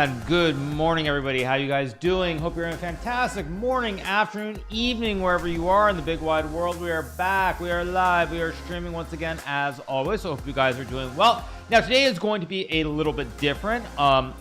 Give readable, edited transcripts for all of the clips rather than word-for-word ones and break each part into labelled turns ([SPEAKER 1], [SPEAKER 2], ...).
[SPEAKER 1] And good morning, everybody. How you guys doing? Hope you're in a fantastic morning, afternoon, evening, wherever you are in the big wide world. We are back. We are live. We are streaming once again, as always. So hope you guys are doing well. Now, today is going to be a little bit different.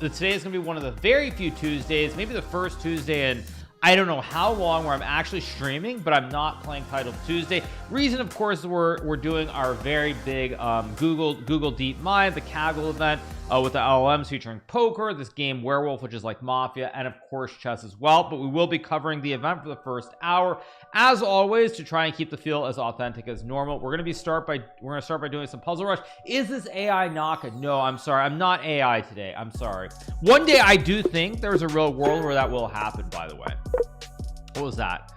[SPEAKER 1] Today is going to be one of the very few Tuesdays, maybe the first Tuesday in I don't know how long where I'm actually streaming, but I'm not playing Title Tuesday. Reason, of course, we're doing our very big Google Deep Mind, the Kaggle event with the LLMs featuring poker, this game Werewolf, which is like Mafia, and of course chess as well. But we will be covering the event for the first hour, as always, to try and keep the feel as authentic as normal. We're gonna start by doing some Puzzle Rush. Is this AI Naka? No, I'm sorry, I'm not AI today. I'm sorry. One day I do think there's a real world where that will happen. By the way, what was that?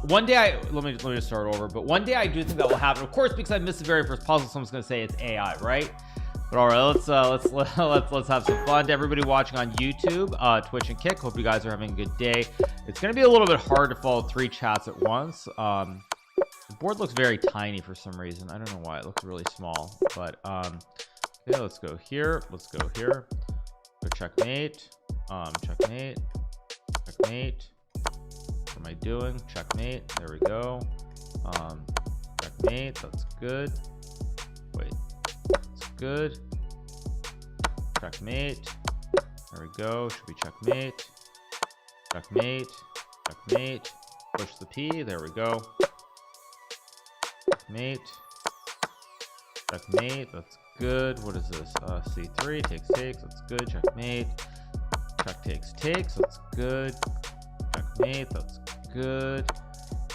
[SPEAKER 1] One day let me just start over. But one day I do think that will happen, of course, because I missed the very first puzzle. Someone's gonna say it's AI, right? But all right, let's have some fun. To everybody watching on YouTube, Twitch, and Kick, hope you guys are having a good day. It's gonna be a little bit hard to follow 3 chats at once. The board looks very tiny for some reason. I don't know why. It looks really small. But yeah, let's go here. Let's go here. Go checkmate. Checkmate. Checkmate. What am I doing? Checkmate. There we go. Checkmate. That's good. Wait. That's good. Checkmate. There we go. Should be checkmate. Checkmate. Checkmate. Push the P. There we go. Checkmate. Checkmate. That's good. What is this? C3. Takes. That's good. Checkmate. Check takes. That's good. Checkmate. That's good.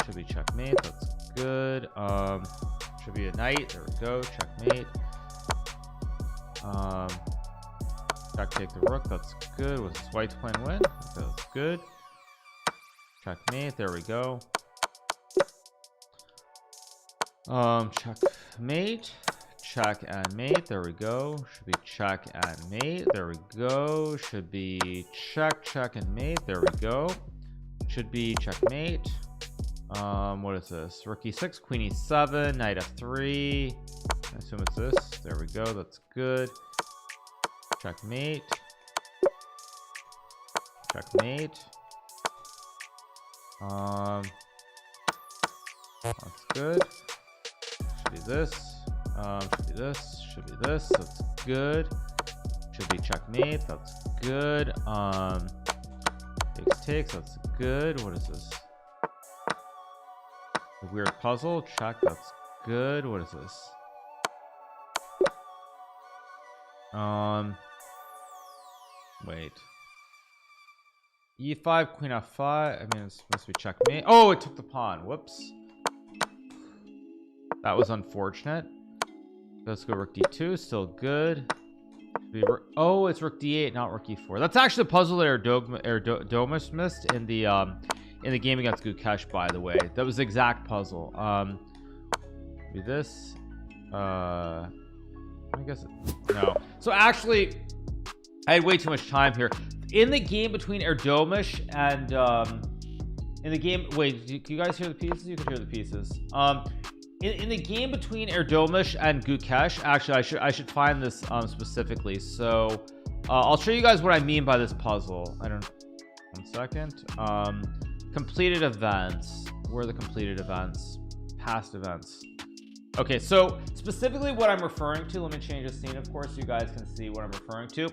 [SPEAKER 1] Should be checkmate. That's good. Should be a knight. There we go. Checkmate. Check take the rook. That's good. Was white's playing win? That's good. Checkmate. There we go. Checkmate. Check and mate. There we go. Should be check and mate. There we go. Should be check and mate. There we go. Should be checkmate. What is this? Rook e6, queen e7, knight f3. I assume it's this. There we go. That's good. Checkmate. Checkmate. That's good. Should be this. Should be this. Should be this. That's good. Should be checkmate. That's good. Takes. That's good. What is this? A weird puzzle. Check. That's good. What is this? Wait. E5, queen f5. I mean, it's supposed to be checkmate. Oh, it took the pawn. Whoops. That was unfortunate. Let's go rook d2. Still good. Oh, it's rook d8, not rook e4. That's actually the puzzle that Erdomus missed in the game against Gukesh, by the way. That was the exact puzzle. Be this. I guess no. So actually, I had way too much time here in the game between Erdomus and in the game. Wait, do you guys hear the pieces? You can hear the pieces. In the game between Erdomus and Gukesh, actually, I should find this specifically. So I'll show you guys what I mean by this puzzle. One second. Completed events. Where are the completed events? Past events. Okay, so specifically what I'm referring to, let me change the scene, of course, so you guys can see what I'm referring to.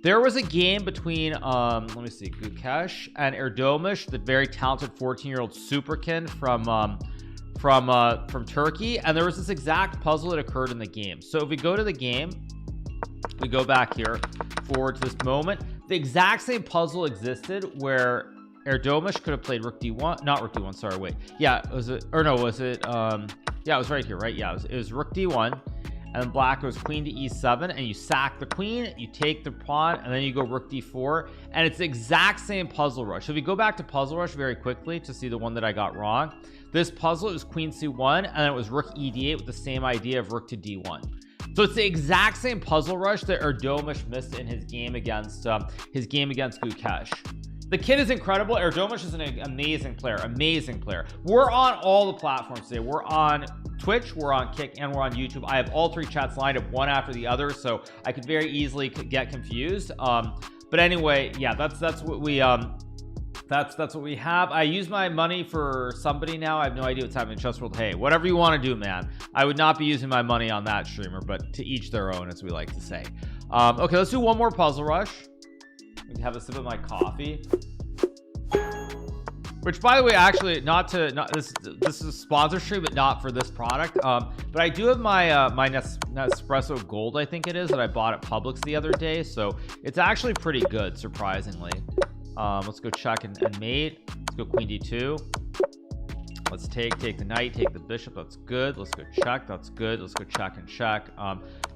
[SPEAKER 1] There was a game between, let me see, Gukesh and Erdomus, the very talented 14-year-old superkin from Turkey, and there was this exact puzzle that occurred in the game. So if we go to the game, we go back here, forward to this moment, the exact same puzzle existed where Erdomus could have played rook d1, not rook d1, sorry, wait. Yeah, was it, or no, was it, yeah, it was right here, right? Yeah, it was rook d1, and then black goes queen to e7, and you sack the queen, you take the pawn, and then you go rook d4, and it's the exact same puzzle rush. So if we go back to puzzle rush very quickly to see the one that I got wrong, this puzzle is queen c1, and then it was rook e8 with the same idea of rook to d1. So it's the exact same puzzle rush that Erdomus missed in his game against Gukesh. The kid is incredible. Erdomus is an amazing player. We're on all the platforms today. We're on Twitch, we're on Kick, and we're on YouTube. I have all 3 chats lined up one after the other, so I could very easily get confused. But anyway, yeah, that's what we that's what we have. I use my money for somebody now. I have no idea what's happening in Chess World. Hey, whatever you want to do, man. I would not be using my money on that streamer, but to each their own, as we like to say. Okay, let's do one more puzzle rush. We can have a sip of my coffee. Which, by the way, actually, this is a sponsor stream, but not for this product. But I do have my my Nespresso Gold, I think it is, that I bought at Publix the other day. So it's actually pretty good, surprisingly. Let's go check and mate. Let's go queen d2. Let's take the knight, take the bishop. That's good. Let's go check. That's good. Let's go check and check.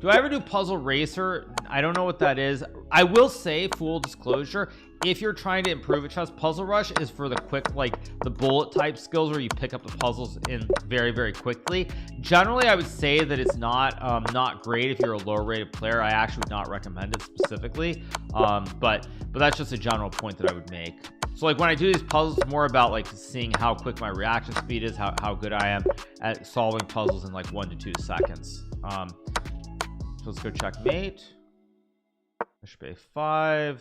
[SPEAKER 1] Do I ever do puzzle racer? I don't know what that is. I will say, full disclosure, if you're trying to improve at chess, puzzle rush is for the quick, like the bullet type skills where you pick up the puzzles in very quickly. Generally, I would say that it's not great if you're a low rated player. I actually would not recommend it specifically. But that's just a general point that I would make. So like when I do these puzzles, it's more about like seeing how quick my reaction speed is, how good I am at solving puzzles in like 1 to 2 seconds. So let's go checkmate. Bishop a5.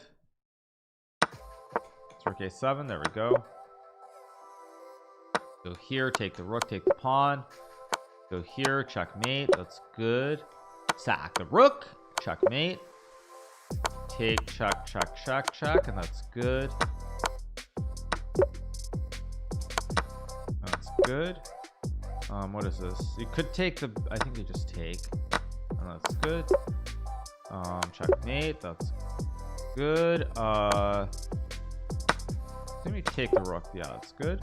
[SPEAKER 1] Rook a7. There we go. Go here, take the rook, take the pawn. Go here, checkmate. That's good. Sack the rook, checkmate. Take, check, and that's good. That's good. What is this? You could take the, I think you just take, and that's good. Checkmate. That's good. Let me take the rook. Yeah, that's good.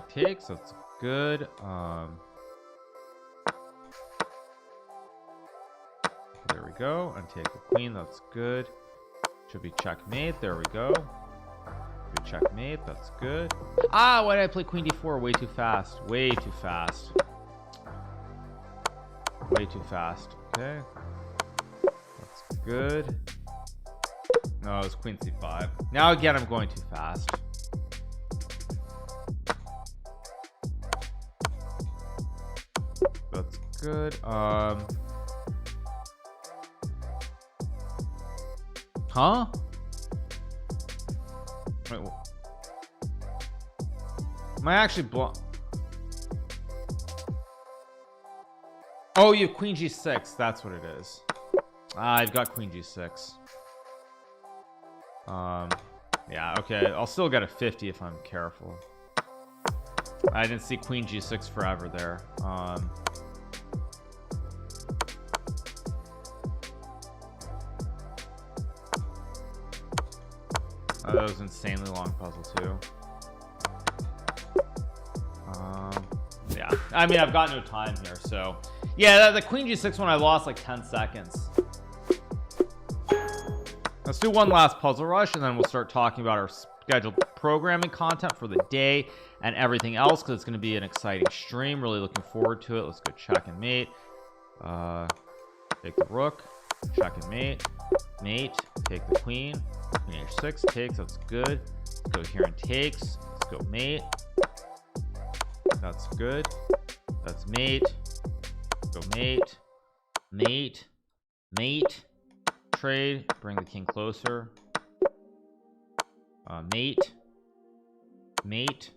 [SPEAKER 1] Takes. That's good. There we go. And take the queen. That's good. Should be checkmate. There we go. Should be checkmate. That's good. Ah, why did I play queen d4? Way too fast. Way too fast. Way too fast. Okay. That's good. No, it's queen c5. Now again, I'm going too fast. That's good. Huh? Wait, am I actually Oh, you have queen g6. That's what it is. I've got queen g6. Yeah, okay. I'll still get a 50 if I'm careful. I didn't see queen g6 forever there. That was an insanely long puzzle too. Yeah, I mean, I've got no time here, so yeah, the queen g6 one I lost like 10 seconds. Let's do one last puzzle rush and then we'll start talking about our scheduled programming content for the day and everything else, because it's going to be an exciting stream. Really looking forward to it. Let's go check and mate. Take the rook, check and mate. Take the queen h6, takes. That's good. Let's go here and takes. Let's go mate. That's good. That's mate. Go mate. Trade. Bring the king closer. Mate.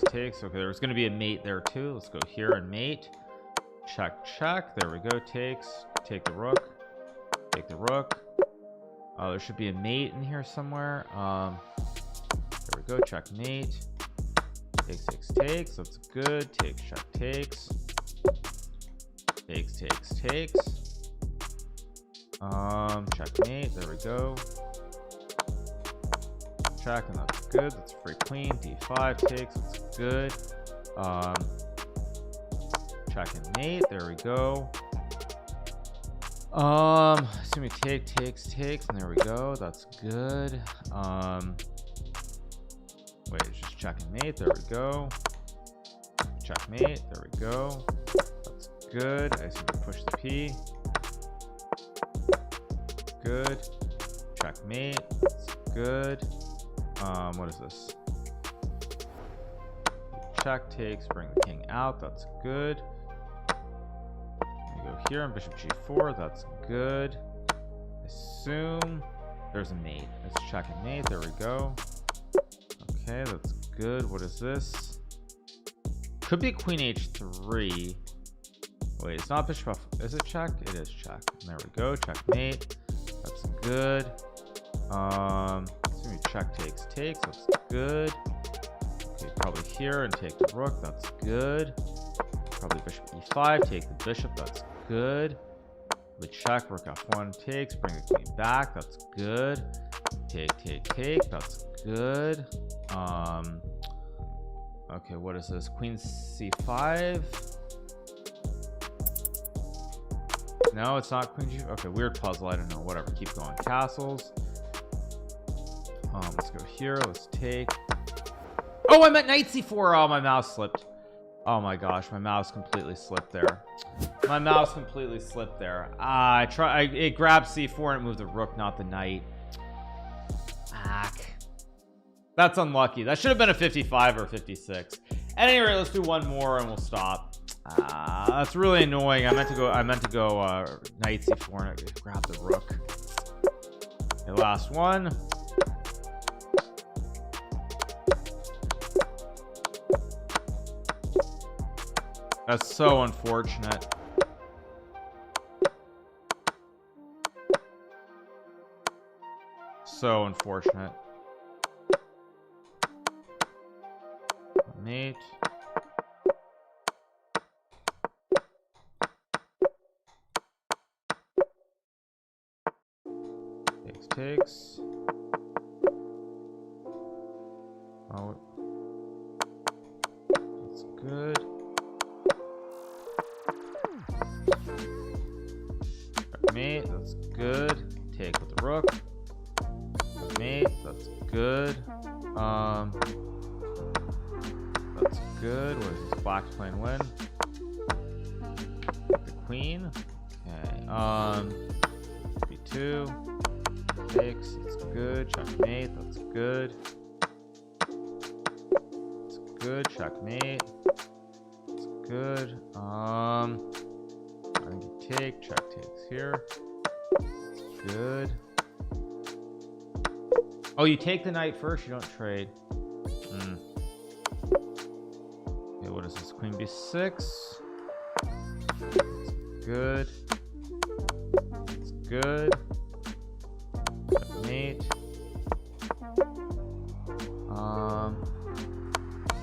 [SPEAKER 1] Takes. Okay, there's going to be a mate there too. Let's go here and mate. Check. There we go. Takes. Take the rook. Take the rook. There should be a mate in here somewhere. There we go. Checkmate. Takes. That's good. Takes. Checkmate. There we go. Check, and that's good. That's free queen. D5 takes. That's good. Check and mate. There we go. Assuming takes, and there we go. That's good. Wait, it's just check and mate. There we go. Checkmate. There we go. That's good. I assume we push the P. Good. Checkmate. That's good. What is this? check takes, bring the king out, that's good. We go here on bishop g4, that's good. Assume there's a mate. Let's check and mate. There we go. Okay, that's good. What is this? Could be queen h3. Wait, it's not bishop f. Is it check? It is check. There we go. Checkmate. That's good. Assuming check takes. That's good. Okay, probably here and take the rook. That's good. Probably bishop e5. Take the bishop. That's good. We check, rook f1 takes, bring the queen back, that's good. Take, that's good. Okay, what is this? Queen c5. No, it's not queen g. Okay, weird puzzle, I don't know, whatever, keep going. Castles. Let's go here, let's take. Oh, I meant knight c4. Oh, my mouse slipped. Oh my gosh, my mouse completely slipped there. My mouse completely slipped there. It grabbed c4 and it moved the rook, not the knight. That's unlucky. That should have been a 55 or 56. At any rate, let's do one more and we'll stop. That's really annoying. I meant to go knight c4 and grab the rook. Okay, last one. That's so unfortunate. So unfortunate. Mate. Takes. Oh, that's good. Mate, that's good. Take with the rook. Mate, that's good. That's good. What is this? Black's playing win. The queen. Okay. b2. Takes. That's good. Checkmate. That's good. That's good. Checkmate. That's good. I think you take. Check takes here. That's good. Oh, you take the knight first. You don't trade. Okay, what is this? Queen b6. That's good. That's good. Checkmate.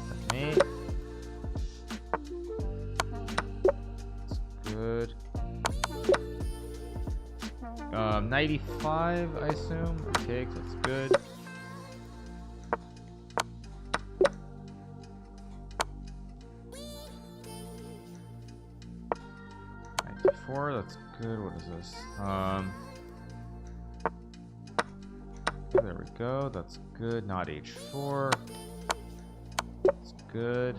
[SPEAKER 1] Checkmate. That's good. Knight e5, I assume. Takes, that's good. Knight d4, that's good. What is this? There we go. That's good. Not h4. That's good.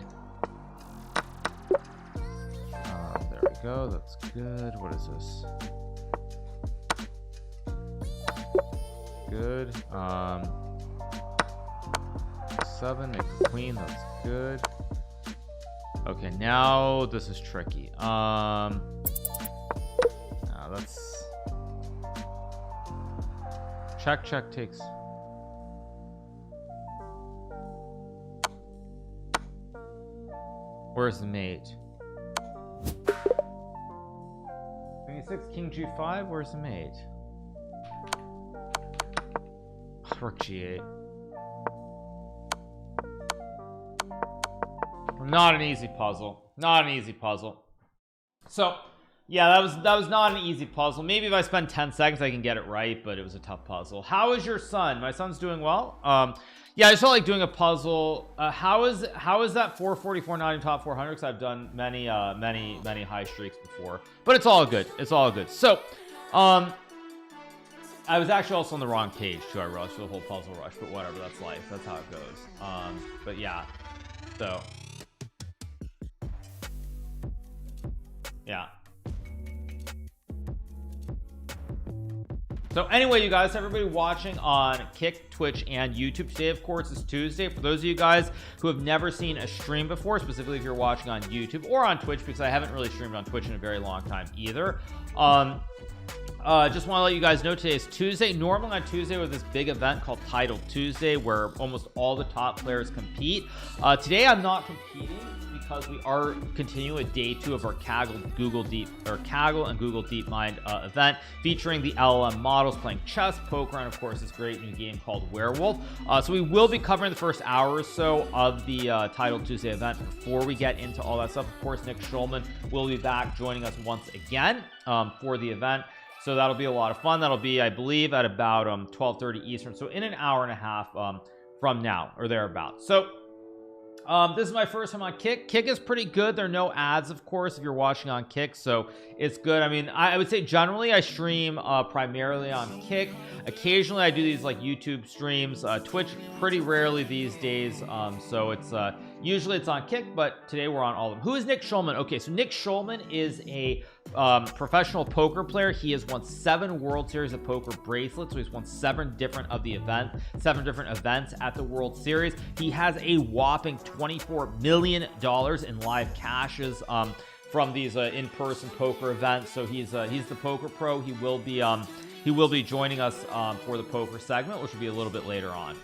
[SPEAKER 1] There we go. That's good. What is this? Good. 7. Make the queen. That's good. Okay, now this is tricky. Let's check takes. Where's the mate? 26, king g5. Where's the mate? Rook g8. Not an easy puzzle. Not an easy puzzle. So yeah, that was not an easy puzzle. Maybe if I spend 10 seconds I can get it right, but it was a tough puzzle. How is your son? My son's doing well. Yeah, I just felt like doing a puzzle. How is that 444 not in top 400? Because I've done many high streaks before, but it's all good. It's all good. So I was actually also on the wrong page too. I rushed the whole puzzle rush, but whatever, that's life. That's how it goes. But yeah, so yeah. So anyway, you guys, everybody watching on Kick, Twitch, and YouTube, today of course is Tuesday. For those of you guys who have never seen a stream before, specifically if you're watching on YouTube or on Twitch, because I haven't really streamed on Twitch in a very long time either, just want to let you guys know today is Tuesday. Normally on Tuesday with this big event called Title Tuesday where almost all the top players compete. Today I'm not competing because we are continuing with day 2 of our Kaggle and Google DeepMind event featuring the LLM models playing chess, poker, and of course this great new game called Werewolf. So we will be covering the first hour or so of the Title Tuesday event before we get into all that stuff. Of course, Nick Schulman will be back joining us once again for the event. So that'll be a lot of fun. That'll be, I believe, at about 12:30 Eastern. So in an hour and a half from now or thereabouts. So this is my first time on Kick. Kick is pretty good. There are no ads, of course, if you're watching on Kick, so it's good. I mean, I would say generally I stream primarily on Kick. Occasionally I do these like YouTube streams, Twitch pretty rarely these days. So it's usually it's on Kick, but today we're on all of them. Who is Nick Schulman? Okay, so Nick Schulman is a professional poker player. He has won 7 World Series of Poker bracelets, so he's won 7 different events at the World Series. He has a whopping $24 million in live cashes from these in-person poker events. So he's the poker pro. He will be joining us for the poker segment, which will be a little bit later on.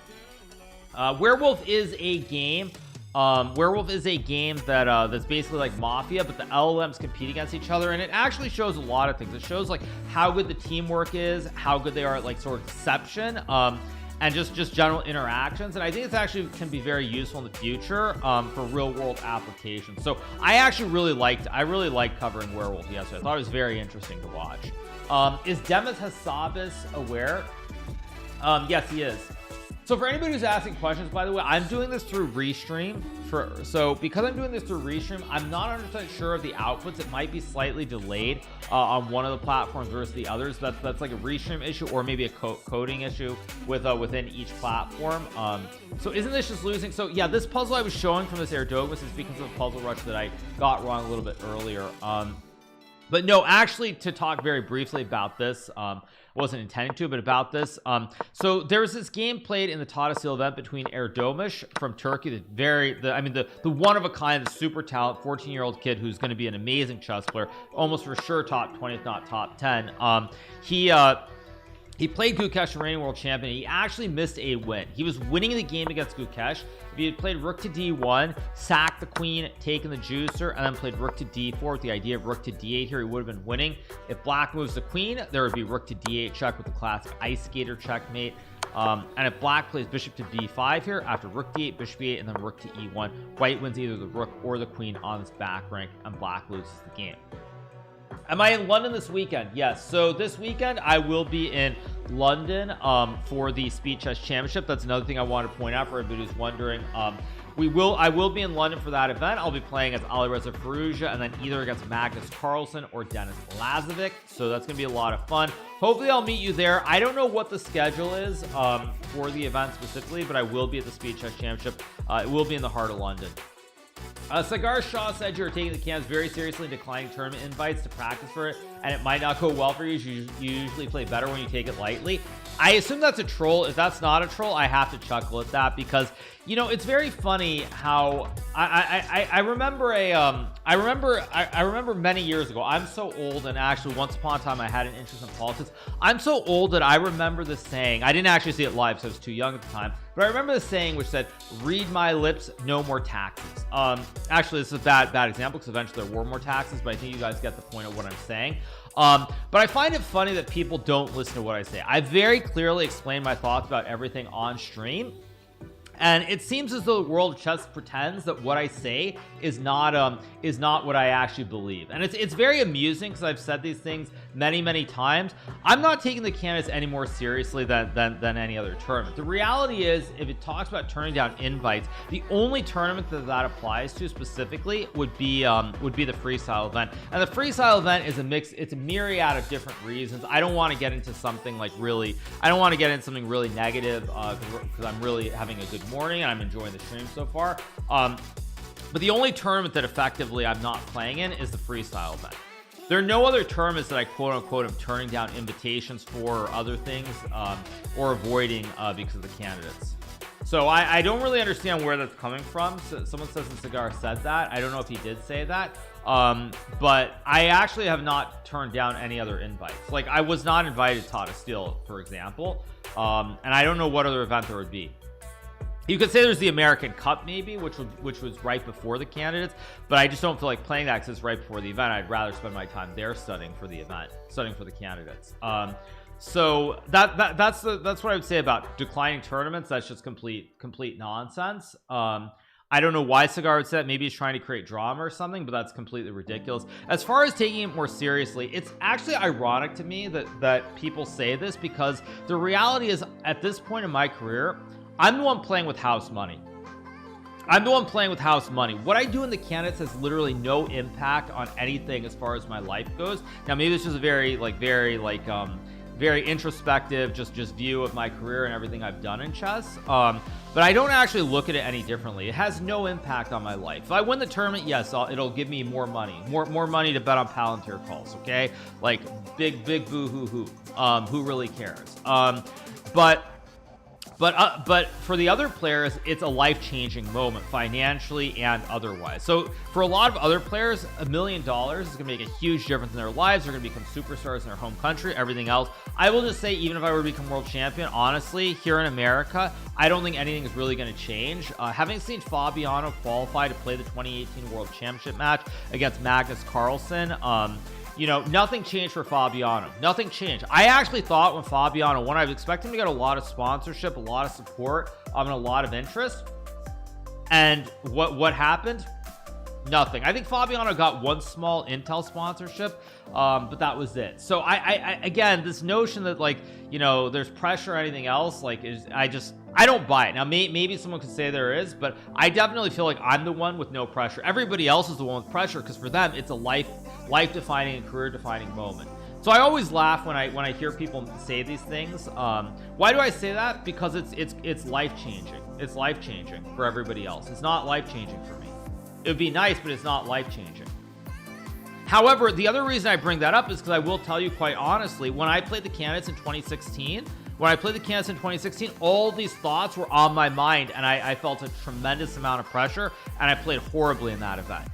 [SPEAKER 1] Werewolf is a game that that's basically like Mafia, but the LLMs compete against each other, and it actually shows a lot of things. It shows like how good the teamwork is, how good they are at like sort of deception, and just general interactions. And I think it's actually can be very useful in the future for real world applications. So I actually really liked covering Werewolf yesterday. I thought it was very interesting to watch. Is Demis Hassabis aware? Yes, he is. So for anybody who's asking questions, by the way, I'm doing this through Restream. So because I'm doing this through Restream, I'm not 100% sure of the outputs. It might be slightly delayed on one of the platforms versus the others. That's like a Restream issue or maybe a coding issue within each platform. So isn't this just losing? So yeah, this puzzle I was showing from this Erdomus is because of the puzzle rush that I got wrong a little bit earlier. But no, actually, to talk very briefly about this, wasn't intending to, but about this. So there was this game played in the Tatasil event between Erdomus from Turkey, the one of a kind, the super talented 14-year-old kid who's going to be an amazing chess player, almost for sure top 20, if not top 10. He played Gukesh, the reigning world champion. He actually missed a win. He was winning the game against Gukesh. If he had played rook to d1, sacked the queen, taken the juicer, and then played rook to d4 with the idea of rook to d8 here, he would have been winning. If black moves the queen, there would be rook to d8 check with the classic ice skater checkmate. And if black plays bishop to b5 here, after rook d8, bishop e8, and then rook to e1, white wins either the rook or the queen on this back rank, and black loses the game. Am I in London this weekend? Yes. So this weekend I will be in London for the Speed Chess Championship. That's another thing I want to point out for everybody who's wondering. I will be in London for that event. I'll be playing as Alireza Firouzja and then either against Magnus Carlsen or Denis Lazovic. So that's going to be a lot of fun. Hopefully I'll meet you there. I don't know what the schedule is for the event specifically, but I will be at the Speed Chess Championship. It will be in the heart of London. Sagar Shaw said you're taking the cans very seriously, declining tournament invites to practice for it, and it might not go well for you. You usually play better when you take it lightly. I assume that's a troll. If that's not a troll, I have to chuckle at that because, you know, it's very funny how I remember many years ago. I'm so old, and actually once upon a time I had an interest in politics. I'm so old that I remember this saying. I didn't actually see it live, so I was too young at the time. But I remember the saying which said, "Read my lips, no more taxes." Actually, this is a bad example because eventually there were more taxes, but I think you guys get the point of what I'm saying. But I find it funny that people don't listen to what I say. I very clearly explained my thoughts about everything on stream. And it seems as though the world of chess pretends that what I say is not what I actually believe. And it's very amusing because I've said these things many times. I'm not taking the candidates any more seriously than any other tournament. The reality is, if it talks about turning down invites, the only tournament that applies to specifically would be the freestyle event. And the freestyle event is a mix. It's a myriad of different reasons. I don't want to get into something really negative because I'm really having a good morning and I'm enjoying the stream so far. But the only tournament that effectively I'm not playing in is the freestyle event. there are no other tournaments that I quote unquote am turning down invitations for or other things, or avoiding because of the candidates. So I don't really understand where that's coming from. So someone says that Cigar said that. I don't know if he did say that, but I actually have not turned down any other invites. Like, I was not invited to Tata Steel, for example, and I don't know what other event there would be. You could say there's the American Cup maybe, which was right before the candidates, but I just don't feel like playing that because it's right before the event. I'd rather spend my time there studying for the event, studying for the candidates. So that's what I would say about declining tournaments. That's just complete nonsense. I don't know why Cigar would say that. Maybe he's trying to create drama or something, but that's completely ridiculous. As far as taking it more seriously, it's actually ironic to me that people say this, because the reality is, at this point in my career, I'm the one playing with house money. I'm the one playing with house money. What I do in the candidates has literally no impact on anything as far as my life goes. Now, maybe it's just a very introspective just view of my career and everything I've done in chess, but I don't actually look at it any differently. It has no impact on my life. If I win the tournament, yes, it'll give me more money to bet on Palantir calls, okay? Like, big boo hoo hoo. Who really cares? But for the other players, it's a life-changing moment financially and otherwise. So for a lot of other players, $1 million is going to make a huge difference in their lives. They're going to become superstars in their home country, everything else. I will just say, even if I were to become world champion, honestly, here in America, I don't think anything is really going to change. Having seen Fabiano qualify to play the 2018 World Championship match against Magnus Carlsen, you know, nothing changed for Fabiano. Nothing changed. I actually thought when Fabiano won, I was expecting to get a lot of sponsorship, a lot of support, and a lot of interest. And what happened? Nothing. I think Fabiano got one small Intel sponsorship, but that was it. So I again, this notion that, like, you know, there's pressure or anything else, like, I don't buy it. Now, maybe someone could say there is, but I definitely feel like I'm the one with no pressure. Everybody else is the one with pressure, because for them, it's a life-defining and career-defining moment. So I always laugh when I hear people say these things. Why do I say that? Because it's life-changing. It's life-changing for everybody else. It's not life-changing for me. It would be nice, but it's not life-changing. However, the other reason I bring that up is because I will tell you quite honestly, when I played the candidates in 2016, all these thoughts were on my mind, and I felt a tremendous amount of pressure, and I played horribly in that event.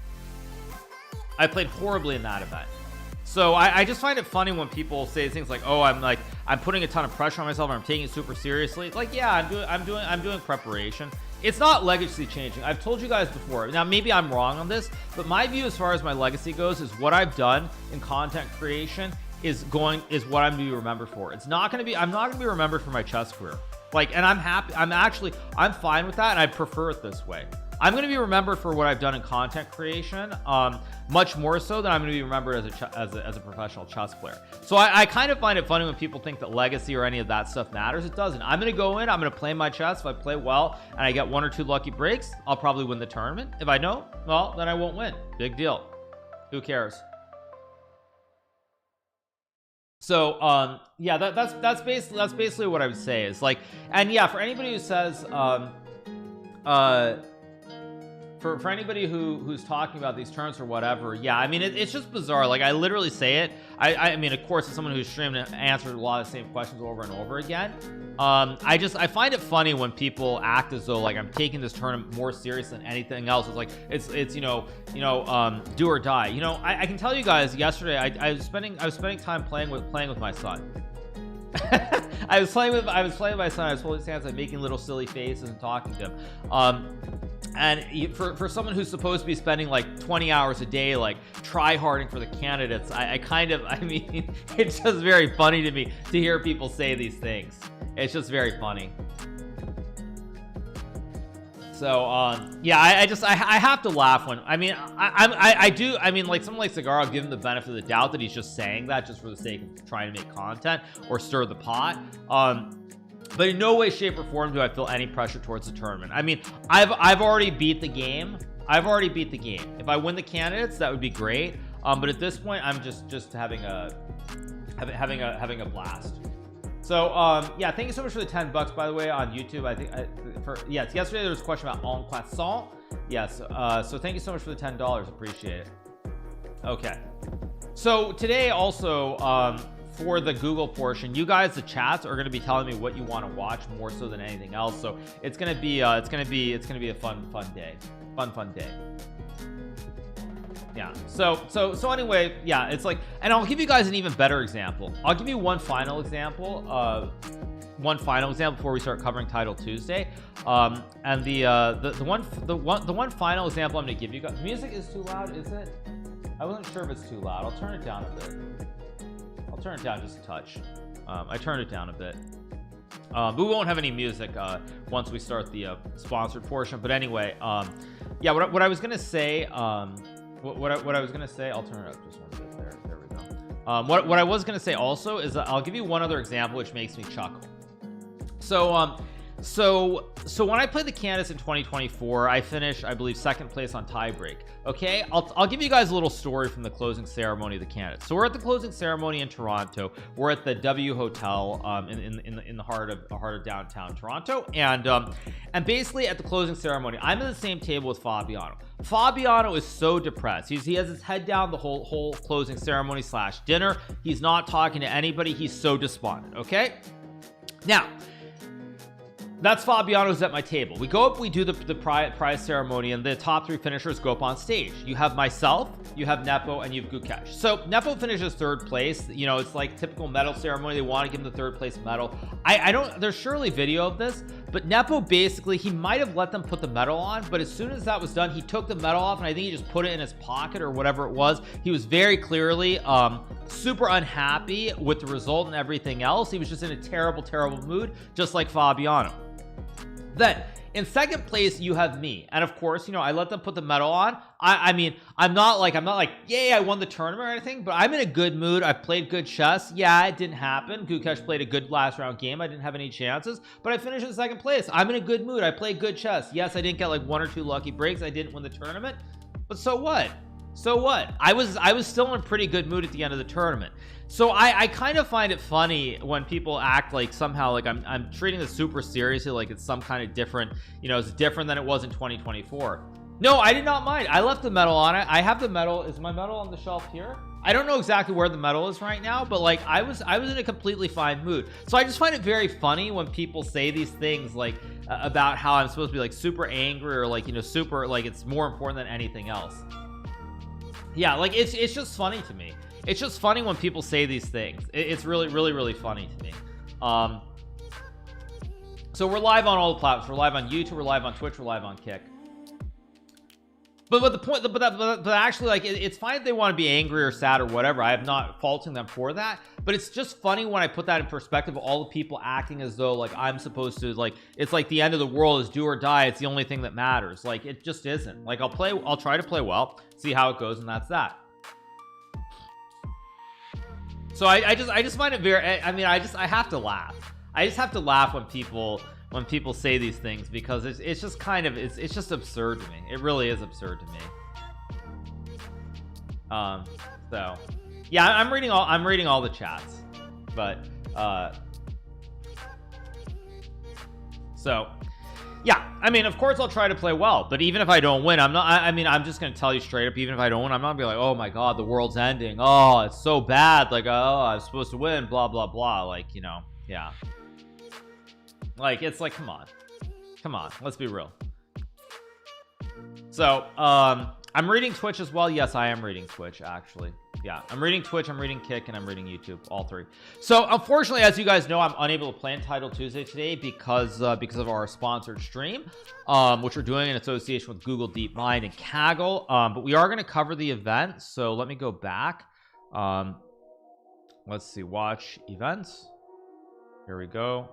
[SPEAKER 1] So I just find it funny when people say things like, oh, I'm putting a ton of pressure on myself, or I'm taking it super seriously. It's like, yeah, I'm doing preparation. It's not legacy changing. I've told you guys before. Now, maybe I'm wrong on this, but my view as far as my legacy goes is what I've done in content creation is what I'm going to be remembered for. I'm not going to be remembered for my chess career. Like, and I'm happy. I'm fine with that, and I prefer it this way. I'm going to be remembered for what I've done in content creation, much more so than I'm going to be remembered as a professional chess player. So I kind of find it funny when people think that legacy or any of that stuff matters. It doesn't. I'm going to go in, I'm going to play my chess. If I play well and I get 1 or 2 lucky breaks, I'll probably win the tournament. If I don't, well, then I won't win. Big deal. Who cares? So yeah, that's basically what I would say is, like, and yeah, for anybody who says for anybody who's talking about these terms or whatever, yeah, I mean, it's just bizarre. Like, I literally say it. I mean, of course, as someone who's streamed and answered a lot of the same questions over and over again, I find it funny when people act as though, like, I'm taking this tournament more serious than anything else. It's like it's do or die. You know, I can tell you guys, yesterday I was spending time playing with my son. I was playing with my son. I was holding his hands, like, making little silly faces and talking to him. And for someone who's supposed to be spending like 20 hours a day, like, try-harding for the candidates, I mean, it's just very funny to me to hear people say these things. It's just very funny. So yeah, I have to laugh when, I mean, I do. I mean, like, someone like Cigar, I'll give him the benefit of the doubt that he's just saying that just for the sake of trying to make content or stir the pot. But in no way, shape, or form do I feel any pressure towards the tournament. I mean, I've already beat the game. If I win the candidates, that would be great. But at this point, I'm just having a blast. So yeah, thank you so much for the $10, by the way, on YouTube. I think yes, yesterday there was a question about en passant. Yes, so thank you so much for the $10. Appreciate it. Okay, so today also for the Google portion, you guys, the chats are going to be telling me what you want to watch more so than anything else. So it's going to be a fun day. Yeah, so anyway, yeah, it's like, and I'll give you guys an even better example. I'll give you one final example before we start covering Title Tuesday. And the one final example I'm going to give you guys. Music is too loud, is it? I wasn't sure if it's too loud. I'll turn it down a bit. I'll turn it down just a touch. I turned it down a bit. But we won't have any music once we start the sponsored portion. But anyway, yeah, what I was gonna say, what I was gonna say, I'll turn it up just one bit. There we go. What I was gonna say also is that I'll give you one other example which makes me chuckle. So when I played the Candidates in 2024, I finished, I believe, second place on tiebreak. Okay, I'll give you guys a little story from the closing ceremony of the Candidates. So we're at the closing ceremony in Toronto. We're at the W Hotel in the heart of downtown Toronto, and basically at the closing ceremony, I'm in the same table with Fabiano. Fabiano is so depressed. He has his head down the whole closing ceremony / dinner. He's not talking to anybody. He's so despondent. Okay, now. That's Fabiano's at my table. We go up, we do the prize ceremony, and the top 3 finishers go up on stage. You have myself, you have Nepo, and you have Gukesh. So Nepo finishes 3rd place. You know, it's like typical medal ceremony. They want to give him the 3rd place medal. I don't, there's surely video of this, but Nepo basically, he might have let them put the medal on, but as soon as that was done, he took the medal off, and I think he just put it in his pocket or whatever it was. He was very clearly super unhappy with the result and everything else. He was just in a terrible mood, just like Fabiano. Then in 2nd place you have me, and of course, you know, I let them put the medal on. I mean, I'm not like yay, I won the tournament or anything, but I'm in a good mood. I played good chess. Yeah, it didn't happen. Gukesh played a good last round game. I didn't have any chances, but I finished in 2nd place. I'm in a good mood. I played good chess. Yes, I didn't get like 1 or 2 lucky breaks. I didn't win the tournament, but so what? I was still in a pretty good mood at the end of the tournament. So I kind of find it funny when people act like somehow like I'm treating this super seriously, like it's some kind of different, you know, it's different than it was in 2024. No, I did not mind. I left the medal on it. I have the medal. Is my medal on the shelf here? I don't know exactly where the medal is right now, but like I was in a completely fine mood. So I just find it very funny when people say these things like about how I'm supposed to be like super angry or like, you know, super like it's more important than anything else. Yeah, like it's just funny to me. It's just funny when people say these things. It's really funny to me. So we're live on all the platforms. We're live on YouTube, we're live on Twitch, we're live on Kick. But the point, but actually, like it's fine if they want to be angry or sad or whatever. I am not faulting them for that. But it's just funny when I put that in perspective of all the people acting as though like I'm supposed to, like it's like the end of the world is do or die. It's the only thing that matters. Like it just isn't. Like I'll try to play well, see how it goes, and that's that. So I just find it very, I mean, I have to laugh. I just have to laugh when people say these things, because it's just kind of, it's just absurd to me. It really is absurd to me. So yeah, I'm reading all the chats, but so yeah, I mean, of course I'll try to play well, but even if I don't win, I mean, I'm just gonna tell you straight up, even if I don't win, I'm not gonna be like, oh my god, the world's ending, oh it's so bad, like, oh I was supposed to win, blah blah blah, like, you know, yeah, like it's like, come on, let's be real. So I'm reading Twitch as well. Yes, I am reading Twitch, actually. Yeah, I'm reading Twitch, I'm reading Kick, and I'm reading YouTube, all 3. So unfortunately, as you guys know, I'm unable to play in Title Tuesday today because of our sponsored stream, which we're doing in association with Google DeepMind and Kaggle. But we are going to cover the event, so let me go back. Let's see, watch events. Here we go.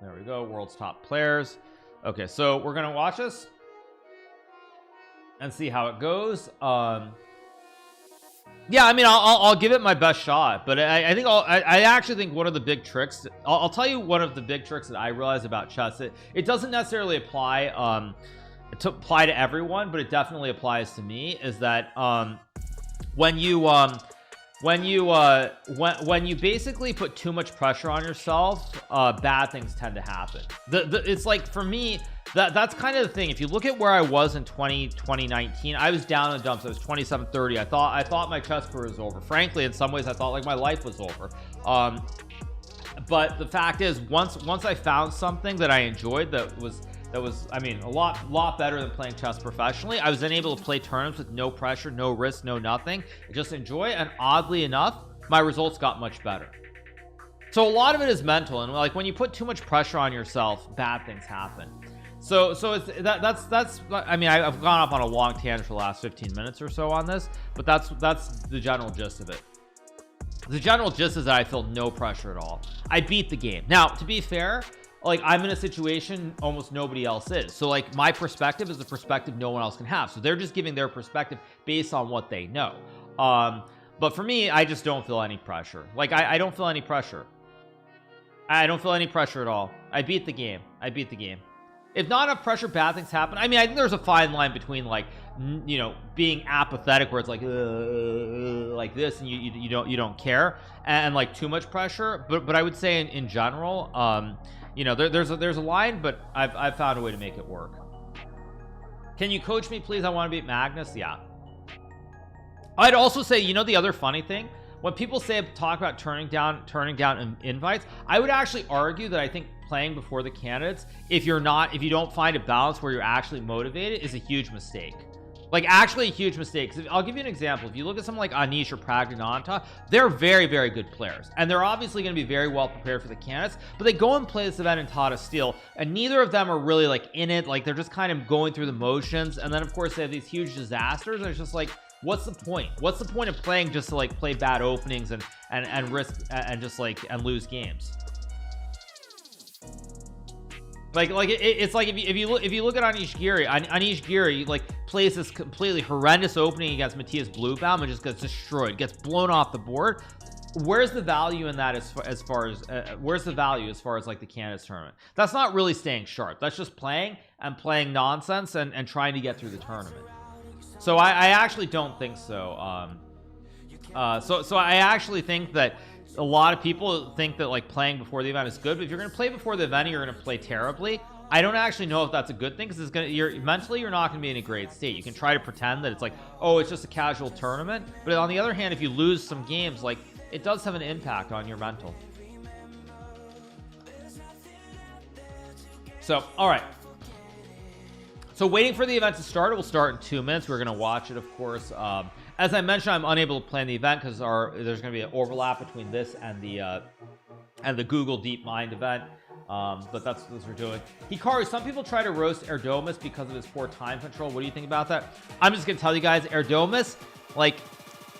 [SPEAKER 1] There we go, world's top players. Okay, so we're going to watch this and see how it goes. Yeah, I mean, I'll give it my best shot, but I actually think one of the big tricks, I'll tell you one of the big tricks that I realized about chess. It doesn't necessarily apply to everyone, but it definitely applies to me, is that when you when you when you basically put too much pressure on yourself, bad things tend to happen. It's like, for me, that's kind of the thing. If you look at where I was in 2019, I was down in the dumps. I was 27-30. I thought my chess career was over. Frankly, in some ways I thought like my life was over. But the fact is, once I found something that I enjoyed, that was I mean, a lot better than playing chess professionally, I was then able to play tournaments with no pressure, no risk, no nothing, just enjoy it. And oddly enough, my results got much better. So a lot of it is mental, and like when you put too much pressure on yourself, bad things happen. So it's that's I mean, I've gone up on a long tangent for the last 15 minutes or so on this, but that's the general gist of it. The general gist is that I feel no pressure at all. I beat the game. Now, to be fair, like, I'm in a situation almost nobody else is. So like, my perspective is the perspective no one else can have. So they're just giving their perspective based on what they know. But for me, I just don't feel any pressure. Like, I don't feel any pressure. I don't feel any pressure at all. I beat the game. If not enough pressure, bad things happen. I mean, I think there's a fine line between, like, you know, being apathetic where it's like this, and you don't care, and like too much pressure. But I would say in general, you know, there's a line, but I've found a way to make it work. Can you coach me, please? I want to beat Magnus. Yeah. I'd also say, you know, the other funny thing, when people talk about turning down invites, I would actually argue that I think playing before the candidates, if you don't find a balance where you're actually motivated, is a huge mistake. Like, actually a huge mistake. I'll give you an example. If you look at someone like Anish or Pragnananta, they're very, very good players, and they're obviously going to be very well prepared for the candidates, but they go and play this event in Tata Steel, and neither of them are really like in it. Like, they're just kind of going through the motions, and then of course they have these huge disasters, and it's just like, what's the point of playing just to like play bad openings and risk and just like and lose games? Like it's like if you look at Anish Giri like plays this completely horrendous opening against Matthias Bluebaum and just gets destroyed, gets blown off the board. Where's the value in that as far as where's the value as far as like the candidates tournament? That's not really staying sharp. That's just playing nonsense and trying to get through the tournament. So I actually don't think so. So I actually think that a lot of people think that like playing before the event is good, but if you're going to play before the event, you're going to play terribly. I don't actually know if that's a good thing, because you're mentally not going to be in a great state. You can try to pretend that it's like, oh, it's just a casual tournament, but on the other hand, if you lose some games, like, it does have an impact on your mental. So, all right. So waiting for the event to start. It will start in 2 minutes. We're going to watch it, of course. As I mentioned, I'm unable to plan the event because there's going to be an overlap between this and the Google DeepMind event. But that's what we're doing. Hikaru, some people try to roast Erdomus because of his poor time control. What do you think about that? I'm just going to tell you guys, Erdomus, like,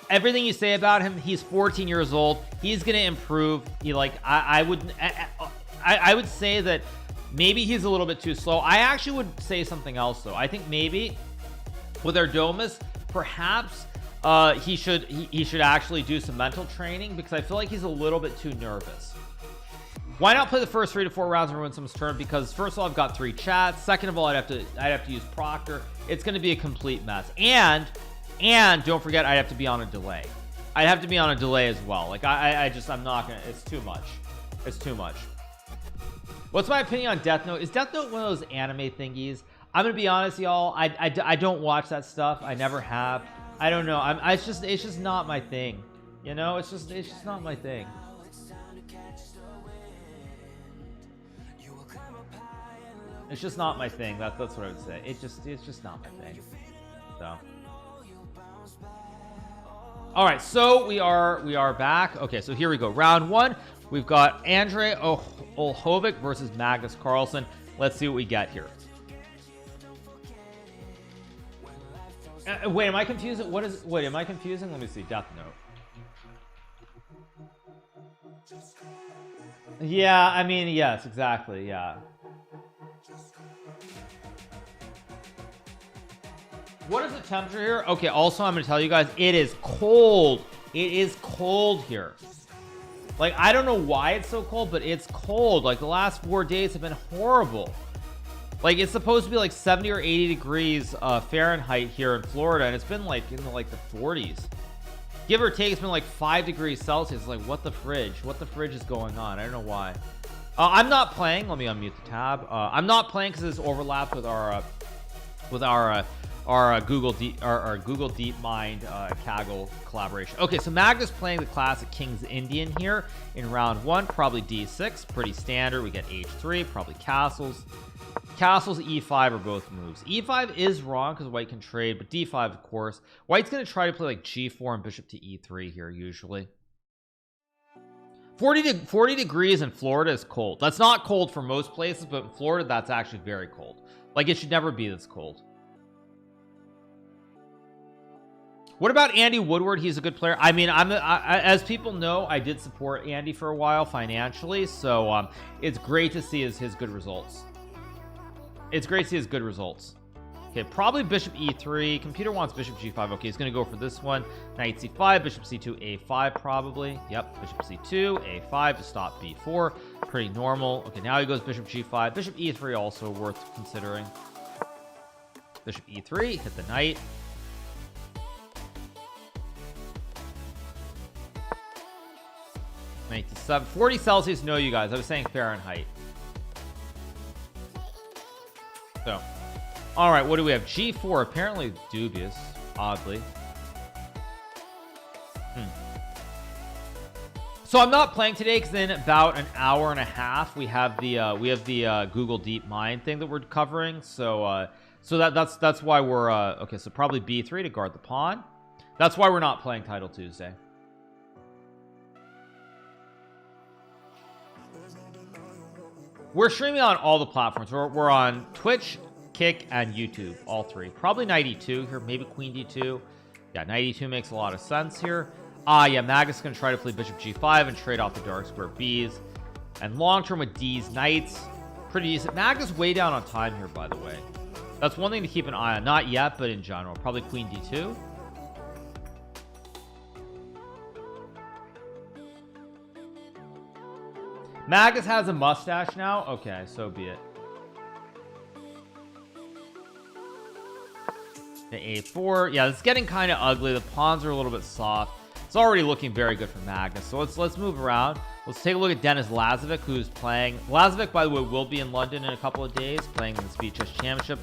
[SPEAKER 1] everything you say about him, he's 14 years old. He's going to improve. I would say that maybe he's a little bit too slow. I actually would say something else, though. I think maybe with Erdomus, perhaps he should actually do some mental training, because I feel like he's a little bit too nervous. Why not play the first 3 to 4 rounds and ruin someone's turn? Because first of all, I've got 3 chats. Second of all, I'd have to use Proctor. It's going to be a complete mess. And don't forget, I'd have to be on a delay. I'd have to be on a delay as well. Like, I'm not gonna. It's too much. It's too much. What's my opinion on Death Note? Is Death Note one of those anime thingies? I'm gonna be honest, y'all. I don't watch that stuff. I never have. I don't know. It's just not my thing. You know, it's just not my thing. It's just not my thing. That's what I would say. It's just not my thing. So, all right. So we are back. Okay. So here we go. Round 1. We've got Andrei Olhovic versus Magnus Carlsen. Let's see what we get here. Wait, am I confused? Wait, am I confusing? Let me see. Death Note. Yeah, I mean, yes, exactly. Yeah. What is the temperature here? Okay, also, I'm going to tell you guys, it is cold. It is cold here. Like, I don't know why it's so cold, but it's cold. Like, the last 4 days have been horrible. Like, it's supposed to be like 70 or 80 degrees Fahrenheit here in Florida, and it's been like in the 40s. Give or take, it's been like 5 degrees Celsius. Like, what the fridge is going on? I don't know why. I'm not playing. Let me unmute the tab. I'm not playing because this overlaps with our Google DeepMind Kaggle collaboration. Okay, so Magnus playing the classic King's Indian here in round 1, probably d6, pretty standard. We get h3, probably castles. Castles, e5 are both moves. e5 is wrong because white can trade, but d5, of course. White's going to try to play like g4 and bishop to e3 here, usually. 40 degrees in Florida is cold. That's not cold for most places, but in Florida, that's actually very cold. Like, it should never be this cold. What about Andy Woodward? He's a good player. I mean, as people know, I did support Andy for a while financially, so it's great to see his good results. It's great to see his good results. Okay, probably bishop e3. Computer wants bishop g5. Okay, he's going to go for this one. Knight c5, bishop c2, a5 probably. Yep, bishop c2, a5 to stop b4. Pretty normal. Okay, now he goes bishop g5. Bishop e3 also worth considering. Bishop e3, hit the knight. Knight to 7. 40 Celsius, no, you guys. I was saying Fahrenheit. So, all right, what do we have? G4, apparently dubious, oddly. So I'm not playing today because in about an hour and a half we have the Google DeepMind thing that we're covering. So that's why we're okay. So probably B3 to guard the pawn. That's why we're not playing Title Tuesday. We're streaming on all the platforms. We're on Twitch, Kick, and YouTube, all 3. Probably knight e2 here, maybe queen d2. Yeah, knight e2 makes a lot of sense here. Yeah, Magus is going to try to play bishop g5 and trade off the dark square b's. And long term with d's, knights, pretty decent. Magus way down on time here, by the way. That's one thing to keep an eye on. Not yet, but in general. Probably queen d2. Magus has a mustache now. Okay, so be it. The a4. Yeah, it's getting kind of ugly. The pawns are a little bit soft. It's already looking very good for Magnus. So let's move around. Let's take a look at Denis Lazovic, who's playing. Lazovic, by the way, will be in London in a couple of days, playing in the Speed Chess Championship.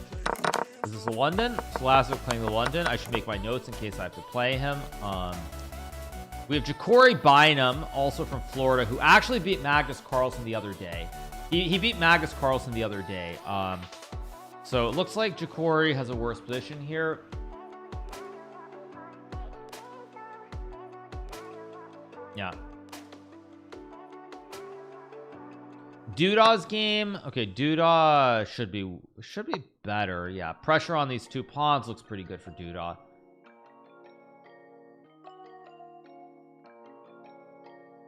[SPEAKER 1] Is this London? So Lazovic playing the London. I should make my notes in case I have to play him. We have Ja'Cory Bynum, also from Florida, who actually beat Magnus Carlsen the other day. He beat Magnus Carlsen the other day. So it looks like Ja'Cory has a worse position here. Yeah. Dudah's game. Okay, Dudah should be better. Yeah, pressure on these 2 pawns looks pretty good for Dudah.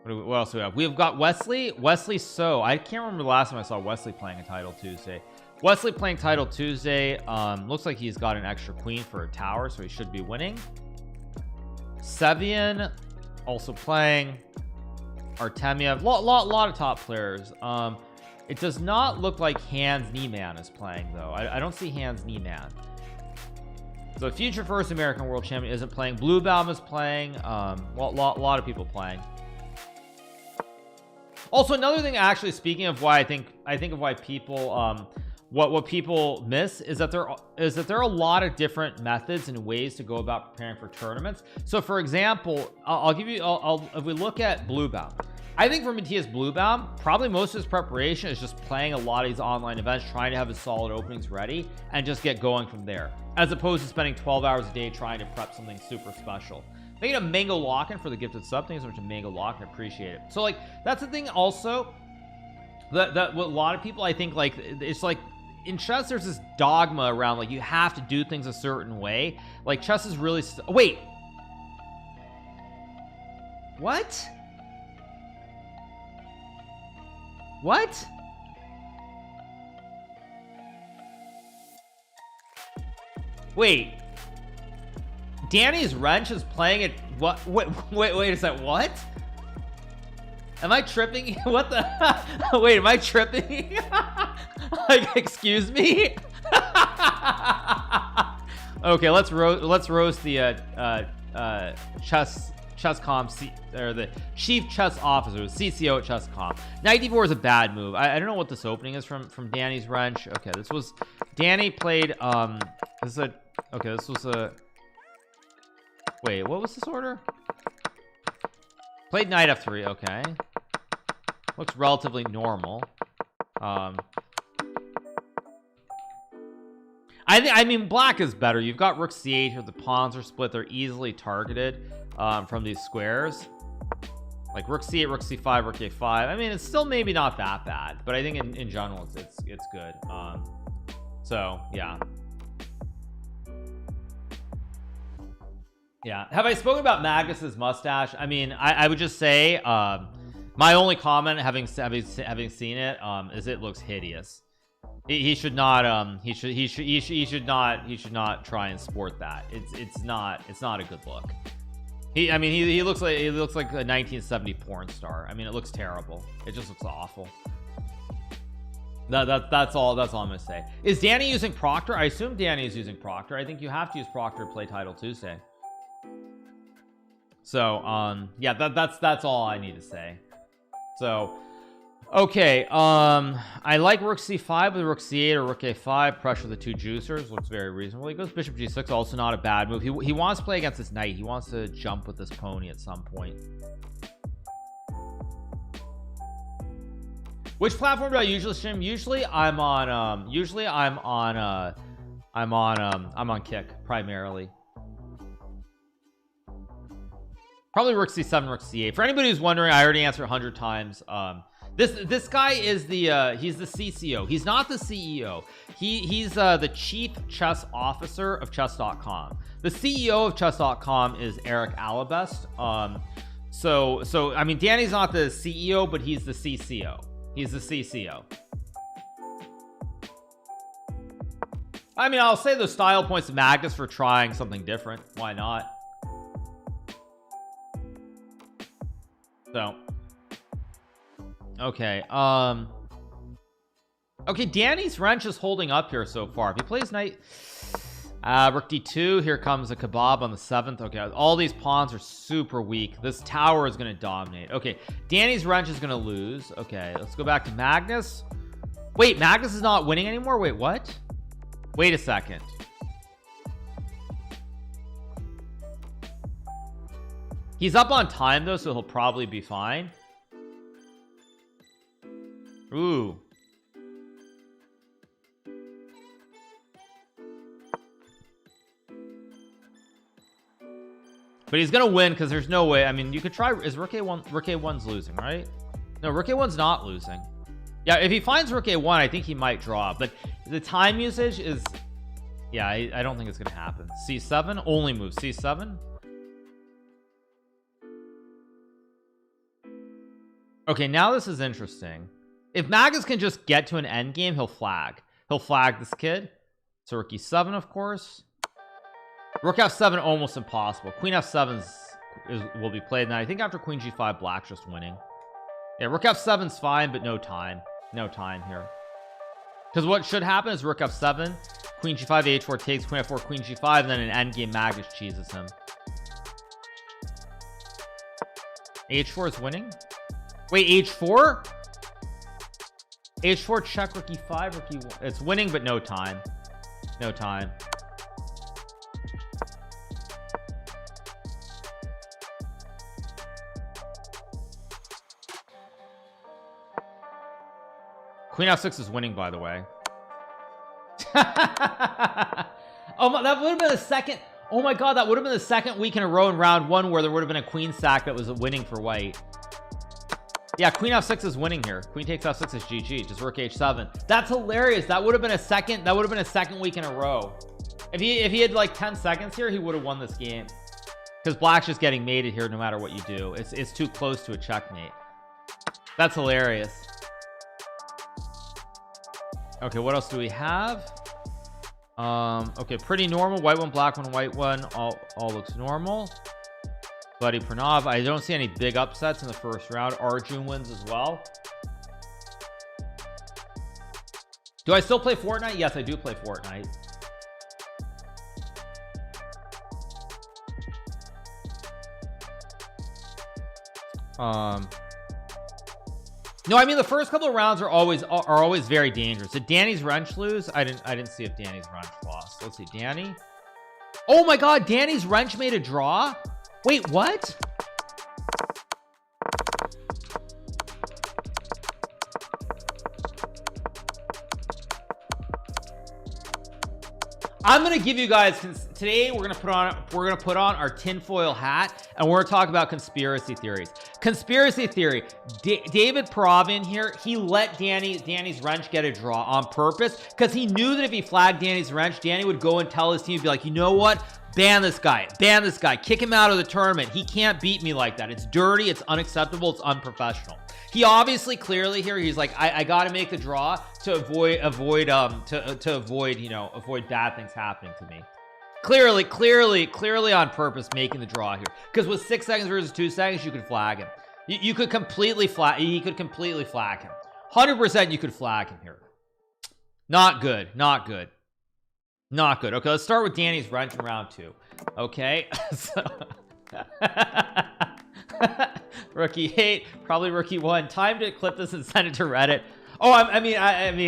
[SPEAKER 1] What else do we have? We've got Wesley So. I can't remember the last time I saw Wesley playing a Title Tuesday. Wesley playing Title Tuesday. Looks like he's got an extra queen for a tower, so he should be winning. Sevian also playing. Artemiev. Lot of top players. It does not look like Hans Niemann is playing, though. I don't see Hans Niemann. So future first American world champion isn't playing. Bluebaum is playing. Lot of people playing. Also, another thing, actually, speaking of why I think of why people what people miss is that there are a lot of different methods and ways to go about preparing for tournaments. So for example, I'll give you if we look at Bluebaum, I think for Matthias Bluebaum, probably most of his preparation is just playing a lot of these online events, trying to have his solid openings ready and just get going from there, as opposed to spending 12 hours a day trying to prep something super special. Thank you to Mango Lockin for the gifted sub. Thanks so much to Mango Lockin. Appreciate it. So like that's the thing also that what a lot of people, I think, like, it's like in chess there's this dogma around like you have to do things a certain way. Like chess is really wait, what wait, Danny's Wrench is playing it. What? Wait a second. What? Am I tripping? What the? Wait, am I tripping? Like, excuse me? Okay, let's roast the chess chess.com, or the chief chess officer, CCO at chess.com. Knight d4 is a bad move. I don't know what this opening is from Danny's wrench. Okay, this was Danny played this is a okay, this was a wait, what was this order? Played knight f3. Okay, looks relatively normal. I mean black is better. You've got rook c8 here, the pawns are split, they're easily targeted from these squares, like rook c8, rook c5, rook a5. I mean, it's still maybe not that bad, but I think in general it's good. So yeah, have I spoken about Magnus's mustache? I mean, I would just say my only comment, having seen it, is it looks hideous. He should not try and sport that. It's not a good look. He looks like a 1970 porn star. I mean, it looks terrible. It just looks awful. That's all I'm gonna say. Is Danny using Proctor? I assume Danny is using Proctor. I think you have to use Proctor to play Title Tuesday. So yeah, that's all I need to say. So okay, I like rook c5 with rook c8 or rook a5, pressure the two juicers, looks very reasonable. He goes bishop g6, also not a bad move. He wants to play against this knight. He wants to jump with this pony at some point. Which platform do I usually stream? Usually I'm on Kick primarily. Probably rook c7, rook c8. For anybody who's wondering, I already answered 100 times. This guy is the he's the CCO. He's not the CEO. He's the chief chess officer of chess.com. The CEO of chess.com is Eric Alabest. So I mean, Danny's not the CEO, but he's the CCO. He's the CCO. I mean, I'll say the style points to Magnus for trying something different. Why not? So okay, okay, Danny's wrench is holding up here so far. If he plays knight rook d2, here comes a kebab on the 7th. Okay, all these pawns are super weak. This tower is going to dominate. Okay, Danny's wrench is going to lose. Okay, let's go back to Magnus. Wait, Magnus is not winning anymore? Wait, what? Wait a second. He's up on time though, so he'll probably be fine. Ooh. But he's gonna win because there's no way. I mean, you could try. Is rook a1? Rook a1's losing, right? No, rook a1's not losing. Yeah, if he finds rook a1, I think he might draw. But the time usage is, yeah, I don't think it's gonna happen. c7 only move. c7. Okay, now this is interesting. If Magnus can just get to an end game, he'll flag this kid. So rook e7, of course. Rook f7 almost impossible. Queen f7 will be played. Now I think after queen g5, black's just winning. Yeah, rook f7's fine, but no time here, because what should happen is rook f7, queen g5, h4 takes, queen f4, queen g5, and then an endgame Magnus cheeses him. h4 is winning. Wait, h4 check, rook e5, rook e1. It's winning, but no time. Queen f6 is winning, by the way. Oh my, that would have been the second. Oh my god, that would have been the second week in a row in round one where there would have been a queen sack that was winning for white. Yeah, queen f6 is winning here. Queen takes f6 is GG. Just rook h7. That's hilarious. That would have been a second. That would have been a second week in a row. If he had like 10 seconds here, he would have won this game. Because black's just getting mated here no matter what you do. It's too close to a checkmate. That's hilarious. Okay, what else do we have? Okay, pretty normal. White one, black one, white one. All looks normal. Buddy Pranav. I don't see any big upsets in the first round. Arjun wins as well. Do I still play Fortnite? Yes, I do play Fortnite. No, I mean the first couple of rounds are always very dangerous. Did Danny's wrench lose? I didn't see if Danny's wrench lost. Let's see, Danny. Oh my God, Danny's wrench made a draw. Wait, what? I'm gonna give you guys today. We're gonna put on our tinfoil hat, and we're gonna talk about conspiracy theories. Conspiracy theory: David Perovin here. He let Danny's wrench get a draw on purpose because he knew that if he flagged Danny's wrench, Danny would go and tell his team, be like, you know what? Ban this guy, kick him out of the tournament. He can't beat me like that. It's dirty, it's unacceptable, it's unprofessional. He obviously clearly here, he's like, I got to make the draw to avoid bad things happening to me. Clearly on purpose making the draw here, because with 6 seconds versus 2 seconds, you could flag him. You could completely flag. He could completely flag him. 100% you could flag him here. Not good. Okay, let's start with Danny's wrench in round 2. Okay, so rookie 8, probably rookie 1. Time to clip this and send it to Reddit. Oh, I mean,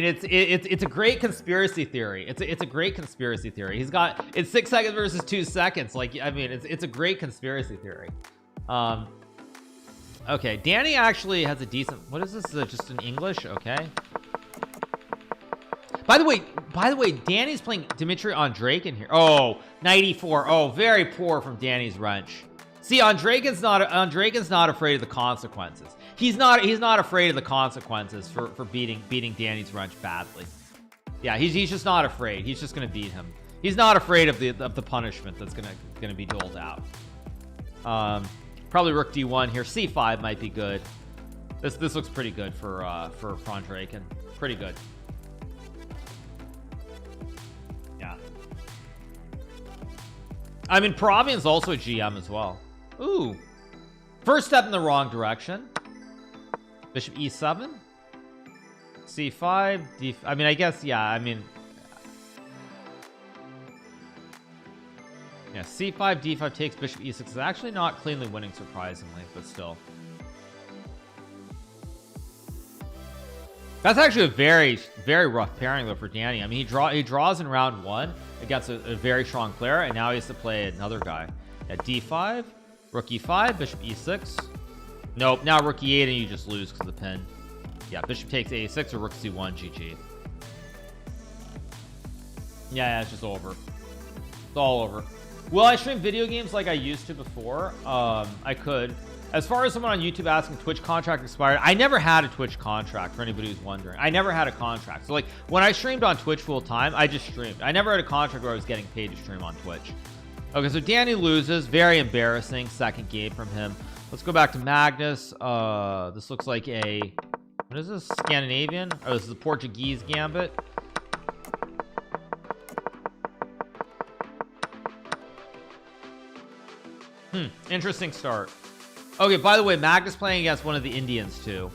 [SPEAKER 1] it's a great conspiracy theory. It's a great conspiracy theory. It's 6 seconds versus 2 seconds. Like, I mean, it's a great conspiracy theory. Okay, Danny actually has a decent. What is this? Just in English? Okay. By the way, Danny's playing Dimitri Andreikin here. Oh, 94. Oh, very poor from Danny's wrench. See, Andreikin's not afraid of the consequences. He's not afraid of the consequences for beating Danny's wrench badly. Yeah, he's just not afraid. He's just gonna beat him. He's not afraid of the punishment that's gonna be doled out. Probably rook d1 here. c5 might be good. This looks pretty good for Andreikin. Pretty good. Yeah. I mean, Perovian's also a GM as well. Ooh, first step in the wrong direction. Bishop e7, c5, d. I mean, I guess, yeah. I mean, yeah. c5, d5 takes bishop e6 is actually not cleanly winning, surprisingly, but still. That's actually a very, very rough pairing though for Danny. I mean, he draws in round 1 against a very strong player, and now he has to play another guy. At d5, rook e5, bishop e6. Nope, now rook e8 and you just lose because of the pin. Yeah, bishop takes a6 or rook c1, GG. Yeah, it's just over. It's all over. Will I stream video games like I used to before? I could. As far as someone on YouTube asking Twitch contract expired, I never had a Twitch contract, for anybody who's wondering. I never had a contract. So like when I streamed on Twitch full time, I just streamed. I never had a contract where I was getting paid to stream on Twitch. Okay, so Danny loses. Very embarrassing second game from him. Let's go back to Magnus. This looks like a, what is this? Scandinavian? Oh, this is a Portuguese gambit. Interesting start. Okay, by the way, Magnus playing against one of the Indians too.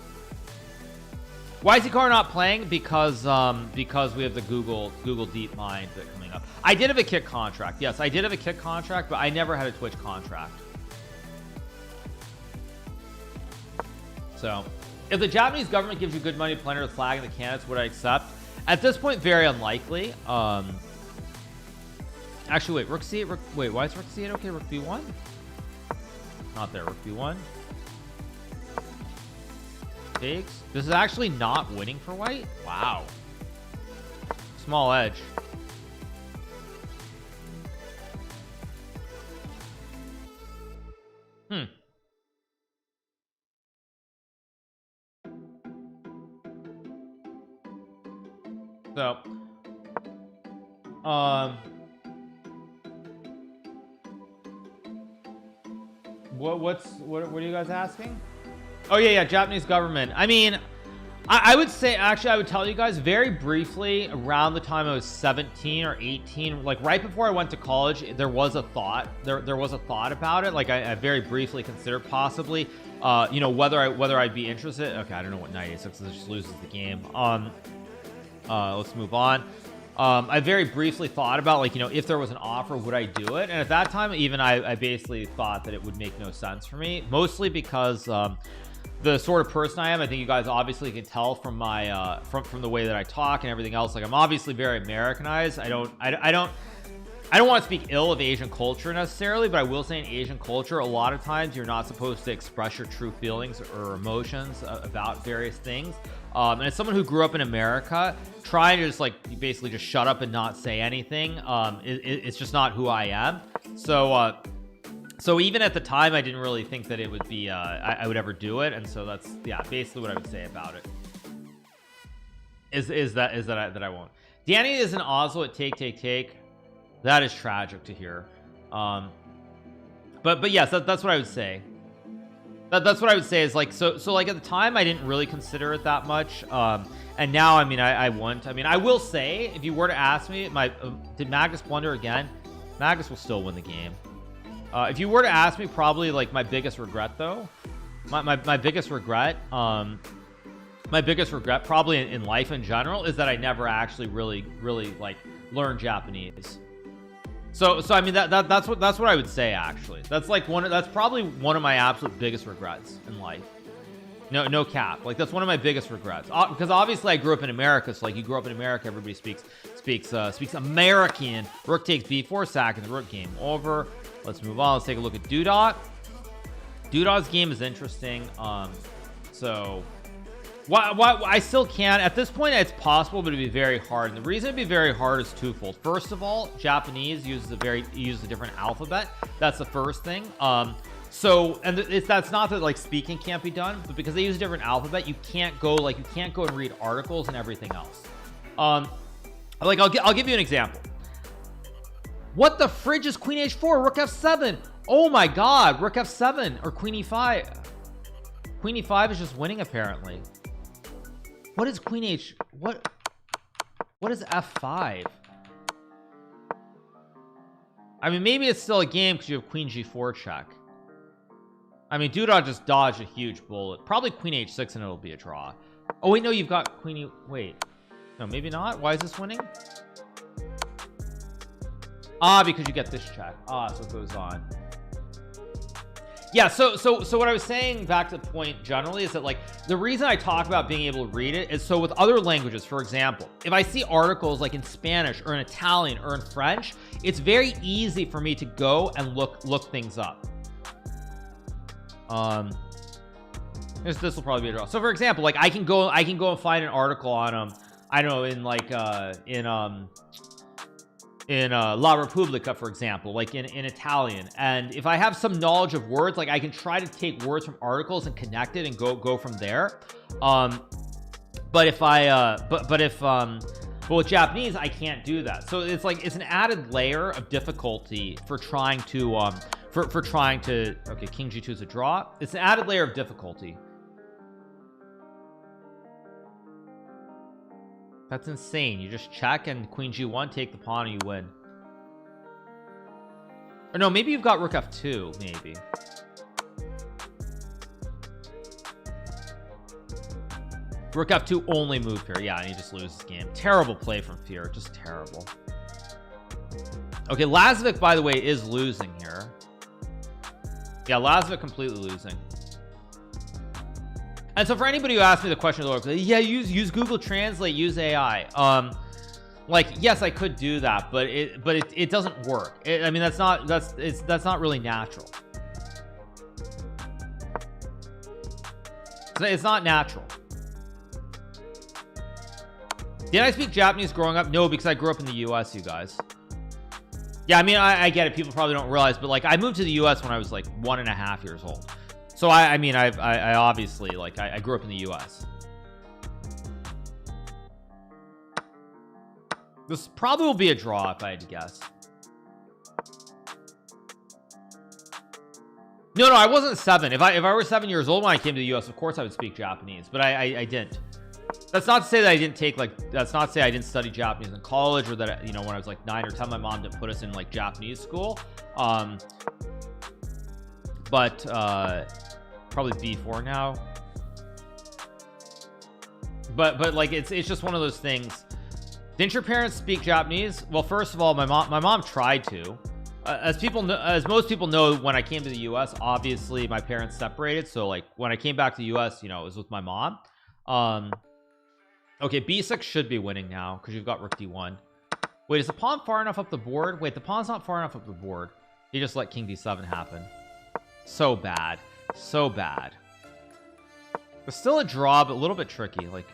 [SPEAKER 1] Why is Hikaru not playing? Because we have the Google DeepMind bit coming up. I did have a kick contract. Yes, I did have a kick contract, but I never had a Twitch contract. So, if the Japanese government gives you good money to play under the flag and the candidates, would I accept? At this point, very unlikely. Actually, wait, rook c8. Wait, why is rook c8 okay? Rook b1. Not there. Rook b1. Takes. This is actually not winning for white. Wow. Small edge. So, what are you guys asking? Oh yeah, Japanese government. I mean, I would say, actually, I would tell you guys very briefly around the time I was 17 or 18, like right before I went to college, there was a thought. There was a thought about it. Like I very briefly considered possibly, you know, whether I'd be interested. Okay, I don't know what knight a6 just loses the game. Let's move on. I very briefly thought about, like, you know, if there was an offer, would I do it? And at that time, even I basically thought that it would make no sense for me, mostly because the sort of person I am. I think you guys obviously can tell from my from the way that I talk and everything else. Like, I'm obviously very Americanized. I don't want to speak ill of Asian culture necessarily, but I will say in Asian culture, a lot of times you're not supposed to express your true feelings or emotions about various things. And as someone who grew up in America, trying to just like basically just shut up and not say anything, it's just not who I am. So even at the time, I didn't really think that it would be I would ever do it, and so that's, yeah, basically what I would say about it. Is that I won't. Danny is in Oslo at take. That is tragic to hear. But yes, that's what I would say. That's what I would say is like, so like at the time I didn't really consider it that much, and now I mean I wouldn't. I mean, I will say, if you were to ask me, did Magnus blunder again? Magnus will still win the game. If you were to ask me, probably like my biggest regret though, my biggest regret probably in life in general is that I never actually really like learned Japanese. So I mean that's what I would say, actually. That's like that's probably one of my absolute biggest regrets in life. No cap. Like, that's one of my biggest regrets. Because obviously I grew up in America, so like, you grew up in America, everybody speaks American. Rook takes b4, sack in the rook, game over. Let's move on. Let's take a look at Dudot. Dudot's game is interesting. So why I still can't at this point. It's possible, but it'd be very hard, and the reason it'd be very hard is twofold. First of all, Japanese uses a different alphabet. That's the first thing. So, and that's not that like speaking can't be done, but because they use a different alphabet, you can't go and read articles and everything else. Like, I'll give you an example. What the fridge is queen h4, rook f7? Oh my god, rook f7 or queen e5. Queen e5 is just winning, apparently. What is queen h? What is f5? I mean, maybe it's still a game because you have queen g4 check. I mean, Dudot just dodged a huge bullet. Probably queen h6 and it'll be a draw. Oh wait, no, you've got queen e. Wait, no, maybe not. Why is this winning? Because you get this check. So it goes on. Yeah, so what I was saying, back to the point generally, is that like the reason I talk about being able to read it is so with other languages, for example, if I see articles like in Spanish or in Italian or in French, it's very easy for me to go and look things up. This will probably be a draw. So for example, like I can go and find an article on I don't know, in like in La Repubblica, for example, like in Italian, and if I have some knowledge of words, like I can try to take words from articles and connect it and go from there. But if with Japanese, I can't do that. So it's like it's an added layer of difficulty for trying to okay, king g2 is a draw. It's an added layer of difficulty. That's insane. You just check and queen g1, take the pawn, and you win. Or no, maybe you've got rook f2, maybe. Rook f2 only move here. Yeah, and he just loses this game. Terrible play from Fear. Just terrible. Okay, Lazovic, by the way, is losing here. Yeah, Lazovic completely losing. And so for anybody who asked me the question, yeah, use Google Translate, use AI. Like, yes, I could do that, but it doesn't work. I mean, that's not really natural. It's not natural. Did I speak Japanese growing up? No, because I grew up in the US, you guys. Yeah, I mean, I get it. People probably don't realize, but like I moved to the US when I was like 1.5 years old. So I mean, I obviously, like, I grew up in the US. This probably will be a draw if I had to guess. No, I wasn't 7. If I were 7 years old when I came to the US, of course I would speak Japanese, but I didn't. That's not to say that I didn't take, like, that's not to say I didn't study Japanese in college, or that, you know, when I was like 9 or 10, my mom didn't put us in like Japanese school. But probably b4 now. But like it's just one of those things. Didn't your parents speak Japanese? Well, first of all, my mom tried to. As most people know, when I came to the US, obviously my parents separated. So like when I came back to the US, you know, it was with my mom. Okay, b6 should be winning now because you've got rook d1. Wait, is the pawn far enough up the board? Wait, the pawn's not far enough up the board. He just let king d7 happen. So bad, so bad. There's still a draw, but a little bit tricky. Like,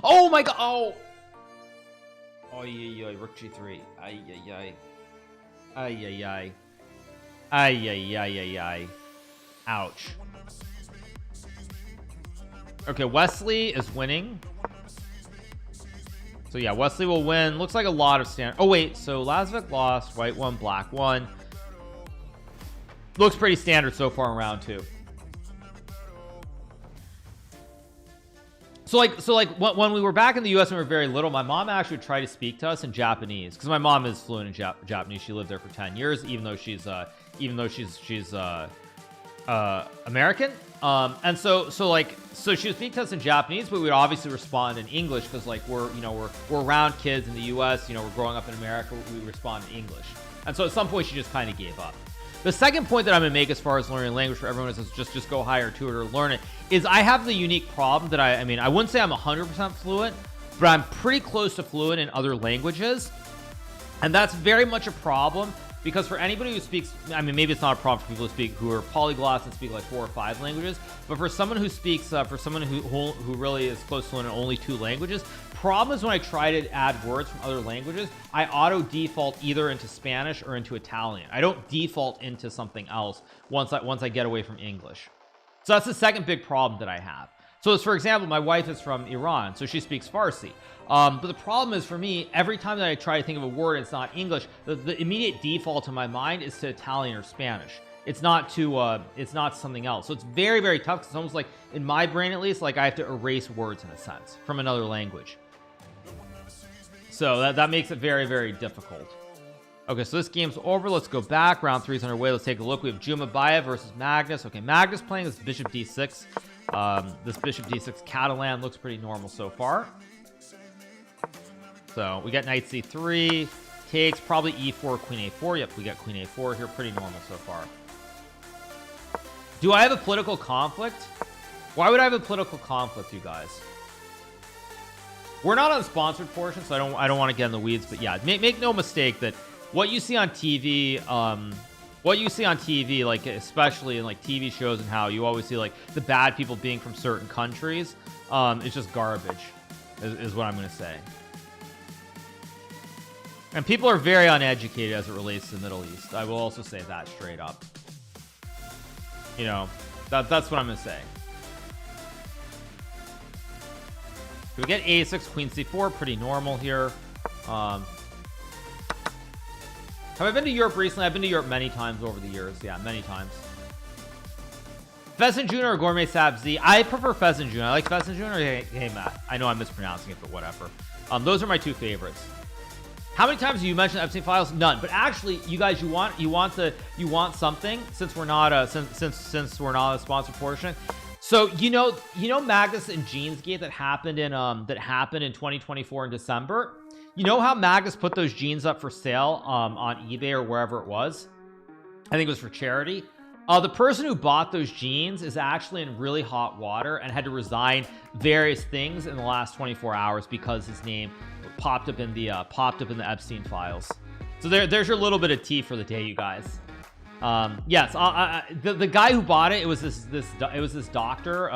[SPEAKER 1] oh my god! Oh, oh yeah, rook g3. Ay ay ay. Ay ay ay. Ay ay ay ay ay. Ouch. Okay, Wesley is winning. So yeah, Wesley will win. Looks like a lot of standard. Oh wait, so Lazovic lost. White one, black one. Looks pretty standard so far in round 2. So like when we were back in the US and we were very little, my mom actually would try to speak to us in Japanese because my mom is fluent in Japanese. She lived there for 10 years, even though she's American. And so she would speak to us in Japanese, but we would obviously respond in English because like we're around kids in the US, you know, we're growing up in America, we respond in English. And so at some point she just kind of gave up. The second point that I'm gonna make as far as learning language for everyone is just go hire a tutor to learn it, is I have the unique problem that I mean, I wouldn't say I'm 100% fluent, but I'm pretty close to fluent in other languages. And that's very much a problem because for anybody who speaks, I mean, maybe it's not a problem for people who are polyglots and speak like 4 or 5 languages, but for someone who speaks, for someone who really is close to fluent in only 2 languages, problem is when I try to add words from other languages, I auto default either into Spanish or into Italian. I don't default into something else once I get away from English. So that's the second big problem that I have. So as for example, my wife is from Iran, so she speaks Farsi. But the problem is for me, every time that I try to think of a word, it's not English. The immediate default in my mind is to Italian or Spanish. It's not something else. So it's very, very tough. It's almost like in my brain, at least, like I have to erase words in a sense from another language. So that makes it very, very difficult. Okay, so this game's over. Let's go back. Round 3 is underway. Let's take a look. We have Jumabaya versus Magnus. Okay, Magnus playing this bishop d6. This bishop d6 Catalan looks pretty normal so far. So we got knight c3, takes, probably e4, queen a4. Yep, we got queen a4 here. Pretty normal so far. Do I have a political conflict? Why would I have a political conflict, you guys? We're not on the sponsored portion, so I don't want to get in the weeds. But yeah, make no mistake that what you see on TV, like especially in like TV shows and how you always see like the bad people being from certain countries, it's just garbage, is what I'm going to say. And people are very uneducated as it relates to the Middle East. I will also say that straight up. You know, that's what I'm going to say. We get a6, queen c4, pretty normal here. Have I been to Europe recently? I've been to Europe many times over the years. Yeah, many times. Pheasant June or Gourmet Sabzi? I prefer Pheasant June. I like Pheasant June or Hey Matt. I know I'm mispronouncing it, but whatever. Those are my 2 favorites. How many times have you mentioned Epstein files? None. But actually, you guys, you want something since we're not since we're not a sponsored portion. So you know Magnus and Jeans Gate that happened in 2024 in December. You know how Magnus put those jeans up for sale on eBay or wherever it was? I think it was for charity. The person who bought those jeans is actually in really hot water and had to resign various things in the last 24 hours because his name popped up in the Epstein files. So there's your little bit of tea for the day, you guys. Yes, the guy who bought it, it was this doctor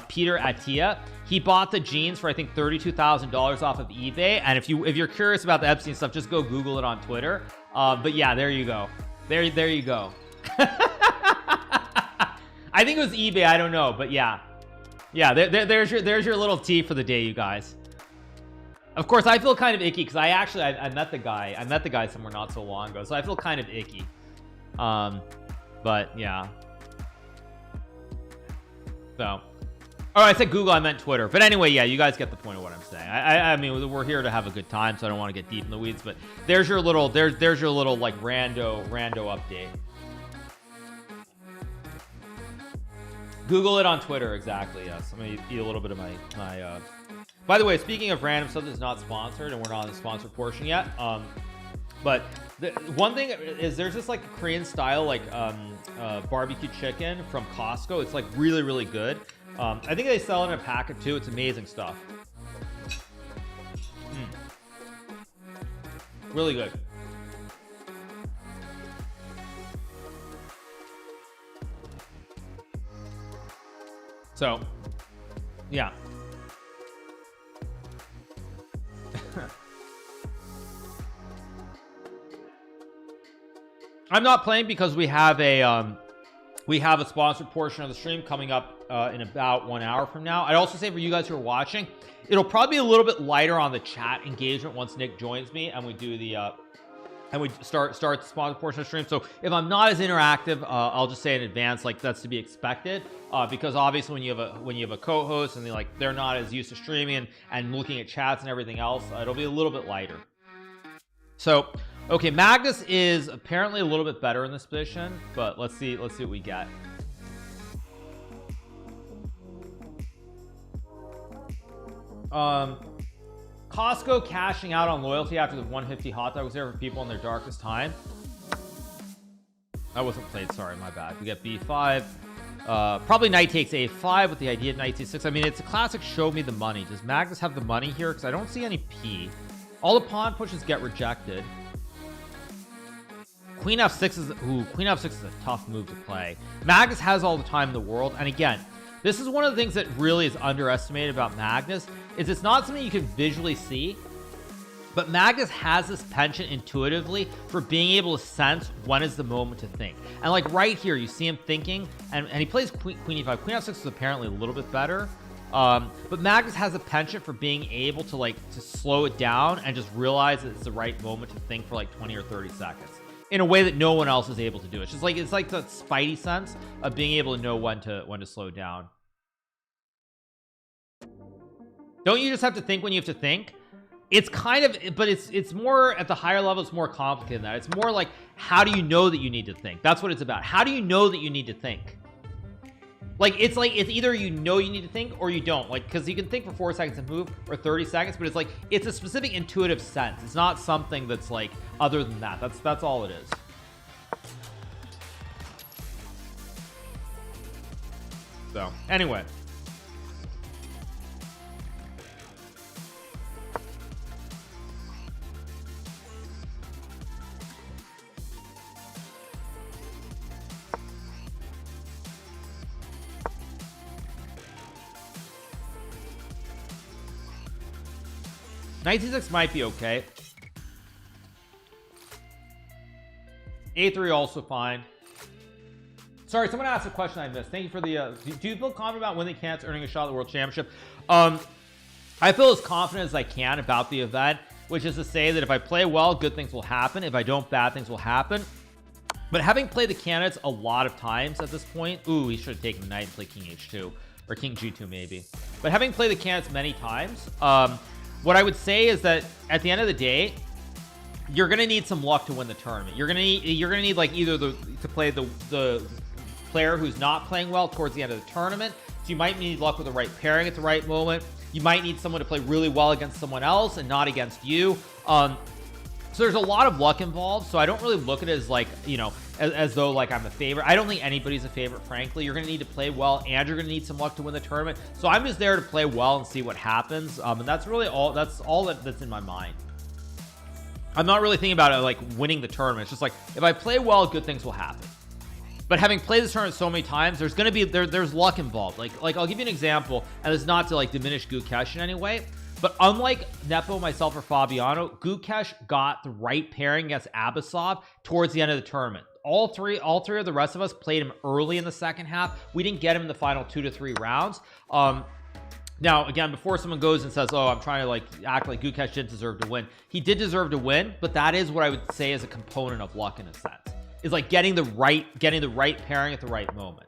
[SPEAKER 1] Peter Attia. He bought the jeans for I think $32,000 off of eBay. And if you're curious about the Epstein stuff, just go Google it on Twitter. But yeah, there you go. There you go. I think it was eBay. I don't know, but yeah. There's your little tea for the day, you guys. Of course, I feel kind of icky because I met the guy somewhere not so long ago, so I feel kind of icky. But yeah. So, oh, I said Google, I meant Twitter. But anyway, yeah, you guys get the point of what I'm saying. I mean, we're here to have a good time, so I don't want to get deep in the weeds. But there's your little like rando update. Google it on Twitter, exactly. Yes, I'm gonna eat a little bit of By the way, speaking of random stuff that's not sponsored, and we're not on the sponsored portion yet, but the one thing is there's this like Korean style like barbecue chicken from Costco. It's like really, really good. I think they sell it in a packet too. It's amazing stuff. Really good. So, yeah. I'm not playing because we have a sponsored portion of the stream coming up in about 1 hour from now. I'd also say for you guys who are watching, it'll probably be a little bit lighter on the chat engagement once Nick joins me and we do the and we start the sponsored portion of the stream. So if I'm not as interactive, I'll just say in advance, like that's to be expected, because obviously when you have a co-host and they're not as used to streaming and looking at chats and everything else, it'll be a little bit lighter. So okay, Magnus is apparently a little bit better in this position, but let's see what we get. Costco cashing out on loyalty after the 150 hot dog was there for people in their darkest time. I wasn't played, sorry, my bad. We get B5, probably knight takes A5 with the idea of knight C6. I mean, it's a classic show me the money. Does Magnus have the money here? Because I don't see any P. All the pawn pushes get rejected. Queen F6 is a tough move to play. Magnus has all the time in the world, and again, this is one of the things that really is underestimated about Magnus, is it's not something you can visually see, but Magnus has this penchant intuitively for being able to sense when is the moment to think. And like right here, you see him thinking, and he plays Queen E5. Queen F6 is apparently a little bit better, but Magnus has a penchant for being able to to slow it down and just realize that it's the right moment to think for like 20 or 30 seconds. In a way that no one else is able to do. It's like the spidey sense of being able to know when to slow down. Don't you just have to think when you have to think? It's kind of, but it's more at the higher level. It's more complicated than that. It's more like, how do you know that you need to think? That's what it's about. How do you know that you need to think? It's either you know you need to think or you don't, because you can think for 4 seconds and move, or 30 seconds, but it's a specific intuitive sense. It's not something that's other than that. That's all it is. So anyway, knight c6 might be okay. A3 also fine. Sorry, someone asked a question I missed. Thank you for the do you feel confident about winning candidates earning a shot at the world championship? I feel as confident as I can about the event, which is to say that if I play well, good things will happen. If I don't, bad things will happen. But having played the candidates a lot of times at this point, ooh, he should have taken the knight and played king h2 or king g2 maybe. But having played the candidates many times, what I would say is that at the end of the day, you're gonna need some luck to win the tournament. You're gonna need either to play the player who's not playing well towards the end of the tournament. So you might need luck with the right pairing at the right moment. You might need someone to play really well against someone else and not against you. So there's a lot of luck involved. So I don't really look at it as as though I'm a favorite. I don't think anybody's a favorite, frankly. You're going to need to play well, and you're going to need some luck to win the tournament. So I'm just there to play well and see what happens. And that's really all. That's all that's in my mind. I'm not really thinking about it winning the tournament. It's just if I play well, good things will happen. But having played this tournament so many times, there's going to be there's luck involved. I'll give you an example, and it's not to diminish Gukesh in any way. But unlike Nepo, myself, or Fabiano, Gukesh got the right pairing against Abasov towards the end of the tournament. All three of the rest of us played him early in the second half. We didn't get him in the final 2 to 3 rounds. Now, again, before someone goes and says, oh, I'm trying to act like Gukesh didn't deserve to win. He did deserve to win, but that is what I would say is a component of luck in a sense. Is getting the right pairing at the right moment.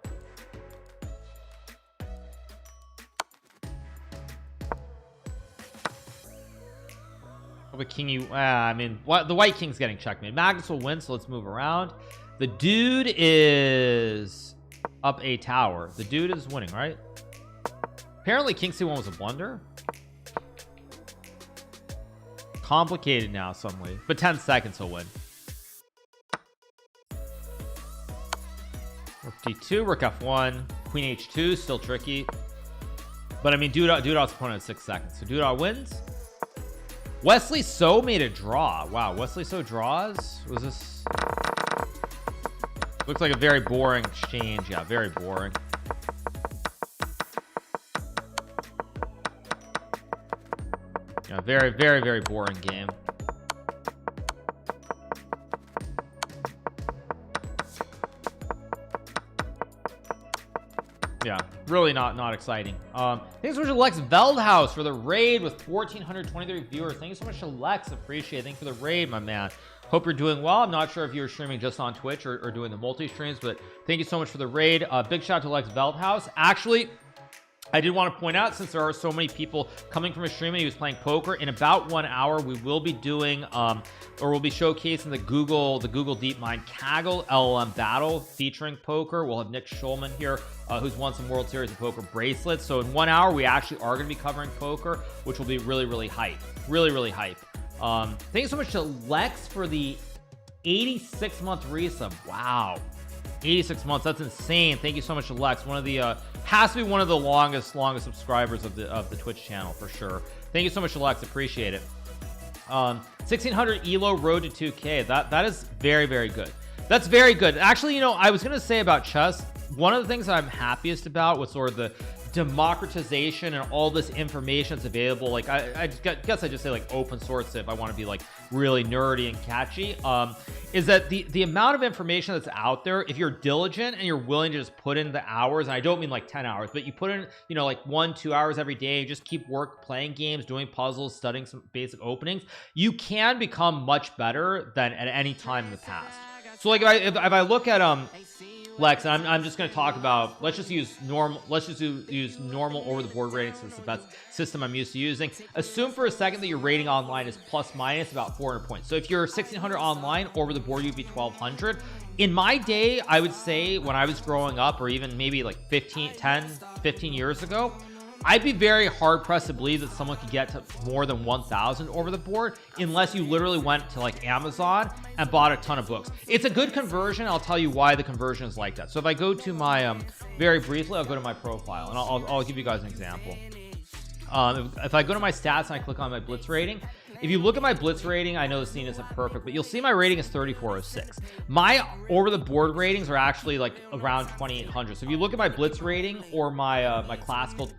[SPEAKER 1] But king I mean, the white king's getting checkmate. Magnus will win, so let's move around. The dude is up a tower. The dude is winning, right? Apparently king c1 was a blunder. complicated now suddenly, but 10 seconds he'll win. Rook d2, rook f1, queen h2, still tricky. But I mean, Dudeot's opponent has 6 seconds, so Dudeot wins. Wesley So made a draw. Wow, Wesley So draws. Was this? Looks like a very boring exchange. Yeah, very boring. Yeah, very, very, very boring game. Yeah, really not exciting. Thanks so much to Lex Veldhouse for the raid with 1,423 viewers. Thank you so much to Lex. Appreciate it. Thank you for the raid, my man. Hope you're doing well. I'm not sure if you're streaming just on Twitch or doing the multi-streams, but thank you so much for the raid. Big shout out to Lex Veldhouse. Actually, I did want to point out, since there are so many people coming from his stream and he was playing poker, in about 1 hour we will be doing or we'll be showcasing the Google DeepMind Kaggle LLM battle featuring poker. We'll have Nick Schulman here, who's won some World Series of Poker bracelets. So in 1 hour we actually are going to be covering poker, which will be really hype. Really hype. Thank you so much to Lex for the 86-month resub. Wow, 86 months, that's insane. Thank you so much to Lex. One of the has to be one of the longest subscribers of the Twitch channel for sure. Thank you so much to Lex, appreciate it. 1600 elo road to 2k. That is very good. That's very good. Actually, you know, I was gonna say about chess, one of the things that I'm happiest about was sort of the democratization and all this information that's available. Like I guess I just say like open source if I want to be like really nerdy and catchy, is that the amount of information that's out there, if you're diligent and you're willing to just put in the hours, and I don't mean like 10 hours, but you put in, you know, like 1-2 hours every day, just keep playing games, doing puzzles, studying some basic openings, you can become much better than at any time in the past. So like if I look at Lex, and I'm just going to talk about, let's just use normal over the board ratings since it's the best system I'm used to using. Assume for a second that your rating online is plus minus about 400 points. So if you're 1600 online, over the board you'd be 1200. In my day, I would say when I was growing up, or even maybe like 15 years ago, I'd be very hard pressed to believe that someone could get to more than 1,000 over the board unless you literally went to like Amazon and bought a ton of books. It's a good conversion. I'll tell you why the conversion is like that. So if I go to my very briefly, I'll go to my profile and I'll give you guys an example. If I go to my stats and I click on my blitz rating, if you look at my blitz rating, I know the scene isn't perfect, but you'll see my rating is 3406. My over the board ratings are actually like around 2800. So if you look at my blitz rating or my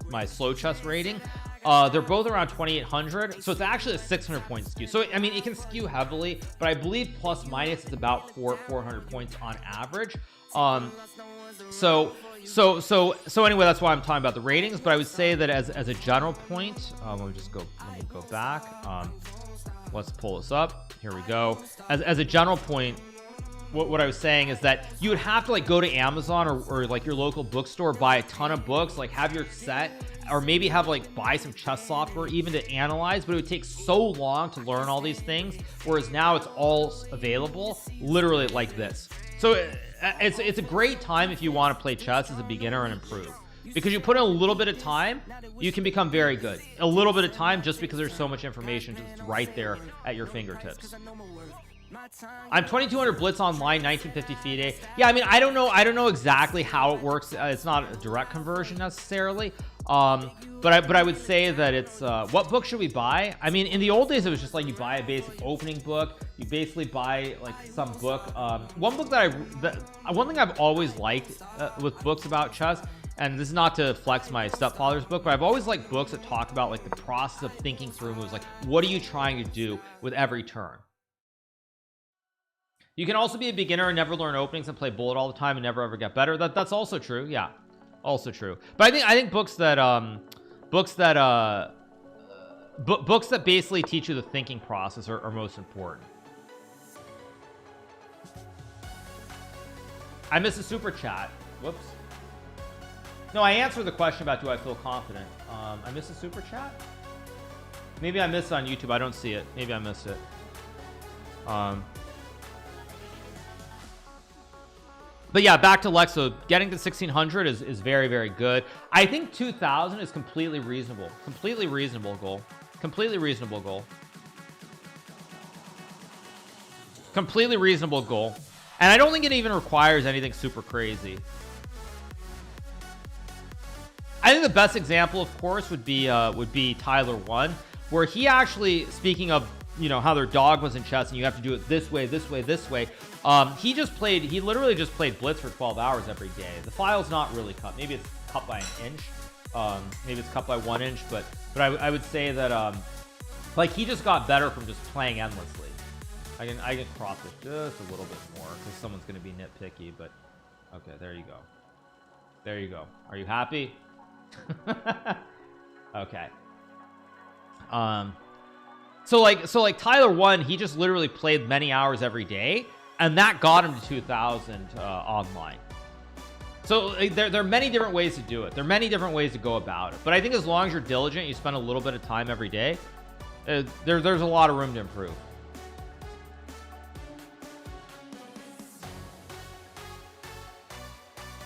[SPEAKER 1] my slow chess rating, they're both around 2800. So it's actually a 600 point skew. So I mean, it can skew heavily, but I believe plus minus is about 400 points on average. So anyway, that's why I'm talking about the ratings. But I would say that as a general point, let me go back. Let's pull this up. Here we go. As a general point, what I was saying is that you would have to like go to Amazon or like your local bookstore, buy a ton of books, like have your set, or maybe have like buy some chess software even to analyze, but it would take so long to learn all these things, whereas now it's all available literally like this. So it's a great time if you want to play chess as a beginner and improve, because you put in a little bit of time, you can become very good. A little bit of time, just because there's so much information just right there at your fingertips. I'm 2200 blitz online, 1950 FIDE. Yeah, I mean, I don't know exactly how it works. It's not a direct conversion necessarily, but I would say that it's what book should we buy? I mean, in the old days it was just like you buy a basic opening book, you basically buy like some book. One thing I've always liked with books about chess, and this is not to flex my stepfather's book, but I've always liked books that talk about like the process of thinking through moves, like what are you trying to do with every turn. You can also be a beginner and never learn openings and play bullet all the time and never ever get better. That's also true. Yeah, also true. But I think books that basically teach you the thinking process are most important. I missed a super chat. Whoops. No, I answered the question about do I feel confident. I missed a super chat. Maybe I missed it on YouTube. I don't see it. Maybe I missed it. But yeah, back to Lex. So getting to 1600 is very, very good. I think 2000 is completely reasonable. Completely reasonable goal. Completely reasonable goal. And I don't think it even requires anything super crazy. I think the best example, of course, would be Tyler 1, where he actually, speaking of, you know, how their dog was in chess and you have to do it this way, this way, this way. He literally just played Blitz for 12 hours every day. The file's not really cut. Maybe it's cut by an inch. Maybe it's cut by 1 inch, but I would say that, like, he just got better from just playing endlessly. I can crop this just a little bit more because someone's going to be nitpicky, but okay, there you go. There you go. Are you happy? Okay. So like Tyler 1, he just literally played many hours every day, and that got him to 2,000 online. So there are many different ways to do it. There are many different ways to go about it, but I think as long as you're diligent, you spend a little bit of time every day, there's a lot of room to improve.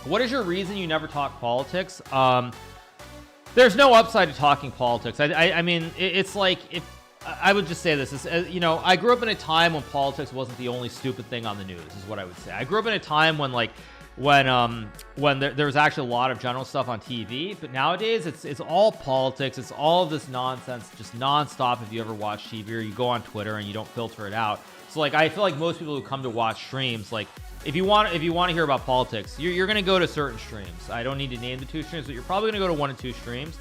[SPEAKER 1] What is your reason you never talk politics? There's no upside to talking politics. I mean, it's like, if I would just say this is, you know, I grew up in a time when politics wasn't the only stupid thing on the news, is what I would say. I grew up in a time when, like, when there was actually a lot of general stuff on TV, but nowadays it's all politics. It's all of this nonsense, just nonstop. If you ever watch TV or you go on Twitter and you don't filter it out. So like, I feel like most people who come to watch streams, like, if you want to hear about politics, you're going to go to certain streams. I don't need to name the 2 streams, but you're probably going to go to 1 or 2 streams.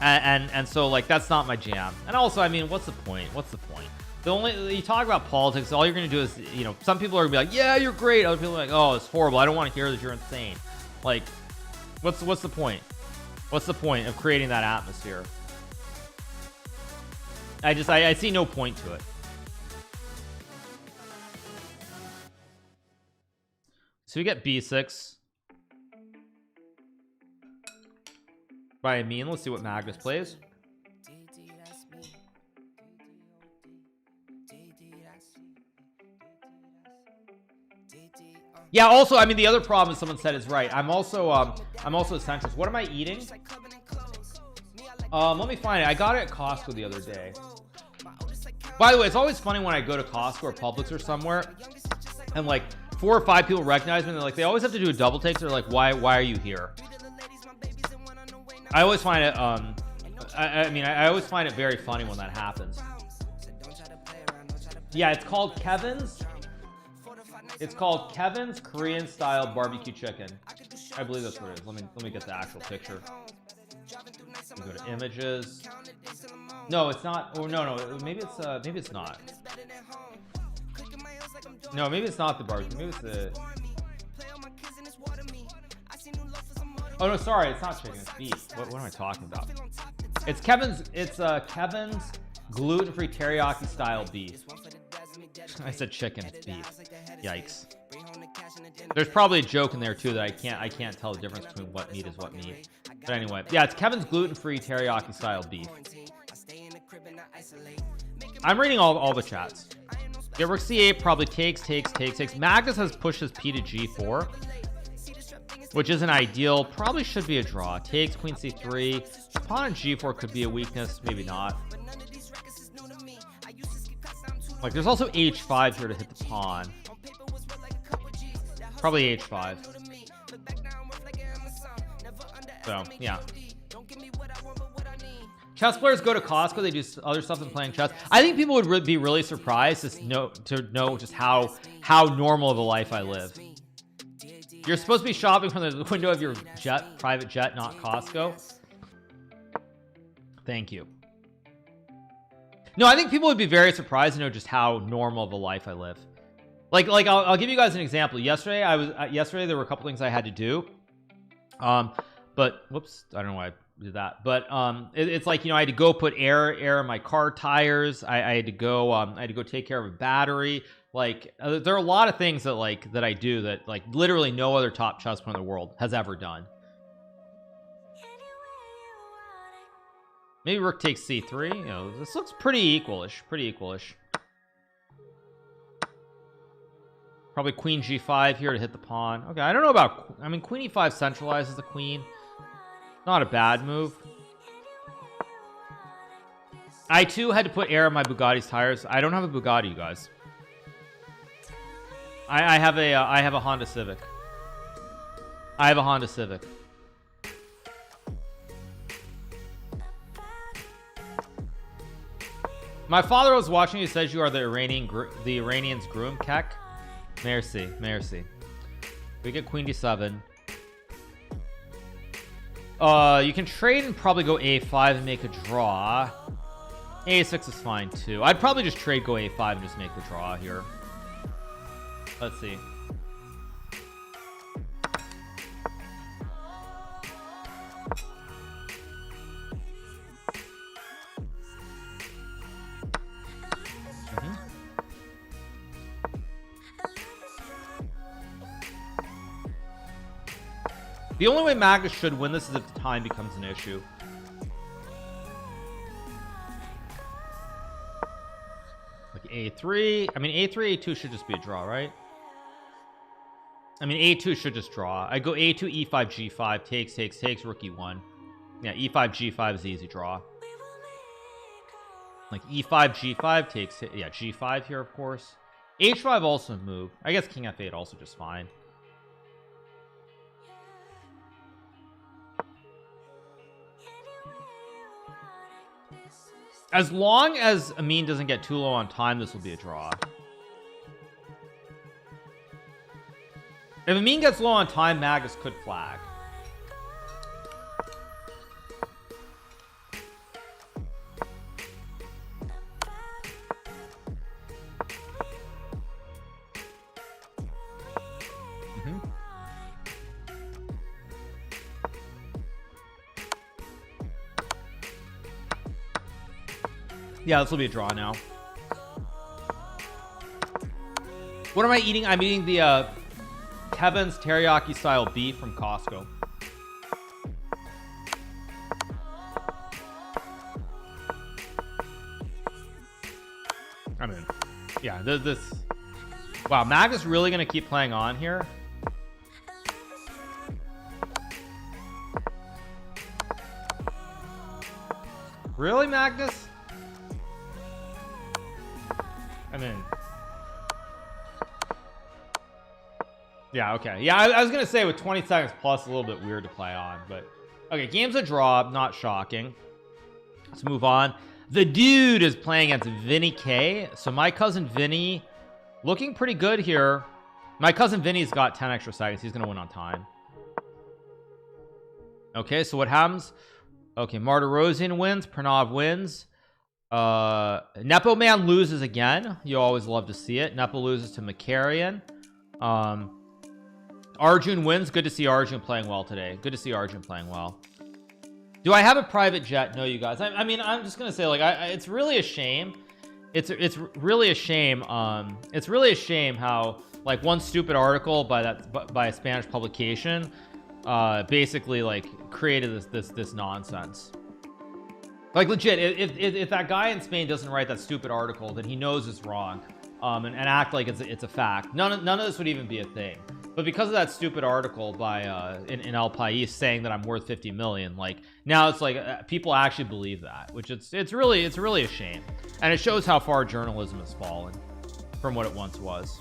[SPEAKER 1] And so, like, that's not my jam. And also, I mean, what's the point? You talk about politics, all you're going to do is, you know, some people are going to be like, yeah, you're great. Other people are like, oh, it's horrible. I don't want to hear that you're insane. Like, what's the point? What's the point of creating that atmosphere? I see no point to it. So we get B6 by Amin. Let's see what Magnus plays. Yeah, also, I mean, the other problem, someone said, is right. I'm also a centrist. What am I eating? Let me find it. I got it at Costco the other day. By the way, it's always funny when I go to Costco or Publix or somewhere, and like 4 or 5 people recognize me, and they're like, they always have to do a double take. So they're like, why are you here? I always find it I always find it very funny when that happens. Yeah, it's called Kevin's. It's called Kevin's Korean style barbecue chicken. I believe that's what it is. Let me get the actual picture. We go to images. No, it's not. Oh no, maybe it's not. No, maybe it's not the barbecue. Maybe it's the. Oh no, sorry, it's not chicken. It's beef. What am I talking about? It's Kevin's. It's Kevin's gluten-free teriyaki style beef. I said chicken. It's beef. Yikes. There's probably a joke in there too that I can't tell the difference between what meat is what meat. But anyway, yeah, it's Kevin's gluten-free teriyaki style beef. I'm reading all the chats. Yeah, rook c8 probably takes. Magnus has pushed his p to g4, which isn't ideal. Probably should be a draw. Takes queen c3. Pawn on g4 could be a weakness, maybe not. Like, there's also h5 here to hit the pawn. Probably h5. So, yeah. Chess players go to Costco. They do other stuff than playing chess. I think people would be really surprised to know just how normal of a life I live. You're supposed to be shopping from the window of your private jet, not Costco. Thank you. No, I think people would be very surprised to know just how normal of a life I live. Like I'll give you guys an example. Yesterday there were a couple things I had to do. But whoops, I don't know why I did that. But it's like, you know, I had to go put air in my car tires. I had to go take care of a battery. Like, there are a lot of things that I do that like literally no other top chess player in the world has ever done. Maybe rook takes c3. You know, this looks pretty equalish. Probably queen g5 here to hit the pawn. Okay, I don't know about. I mean, queen e5 centralizes the queen. Not a bad move. I too had to put air on my Bugatti's tires. I don't have a Bugatti, you guys. I have a Honda Civic. I have a Honda Civic. My father was watching. He says you are the Iranian's groom. Kek. Merci, merci. We get Queen D7. You can trade and probably go A5 and make a draw. A6 is fine too. I'd probably just trade, go A5 and just make the draw here. Let's see. The only way Magnus should win this is if the time becomes an issue. Like A3. I mean, A3, A2 should just be a draw, right? I mean, A2 should just draw. I go A2, E5, G5. Takes, rookie 1. Yeah, E5, G5 is the easy draw. Like E5, G5 takes... Yeah, G5 here, of course. H5 also move. I guess King F8 also just fine. As long as Amin doesn't get too low on time, this will be a draw. If Amin gets low on time, Magus could flag. Yeah, this will be a draw now. What am I eating? I'm eating the Kevin's teriyaki style beef from Costco. I mean, yeah, this wow, Mag is really gonna keep playing on here. Really, Magnus? I mean, yeah, okay. Yeah, I was gonna say with 20 seconds plus, a little bit weird to play on, but okay, game's a draw, not shocking. Let's move on. The dude is playing against Vinny K. So my cousin Vinny looking pretty good here. My cousin Vinny's got 10 extra seconds. He's gonna win on time. Okay, so what happens? Okay, Martirosian wins, Pranav wins. Nepo Man loses again. You always love to see it. Nepo loses to Makarian. Arjun wins. Good to see Arjun playing well today. Good to see Arjun playing well. Do I have a private jet? No, you guys. I mean, I'm just gonna say, like, it's really a shame. It's really a shame. It's really a shame how, like, one stupid article by a Spanish publication basically, like, created this nonsense. Like, legit, if that guy in Spain doesn't write that stupid article, then he knows it's wrong, and act like it's a fact. None of this would even be a thing. But because of that stupid article by in El País saying that I'm worth 50 million, like, now it's like people actually believe that, which it's really a shame, and it shows how far journalism has fallen from what it once was.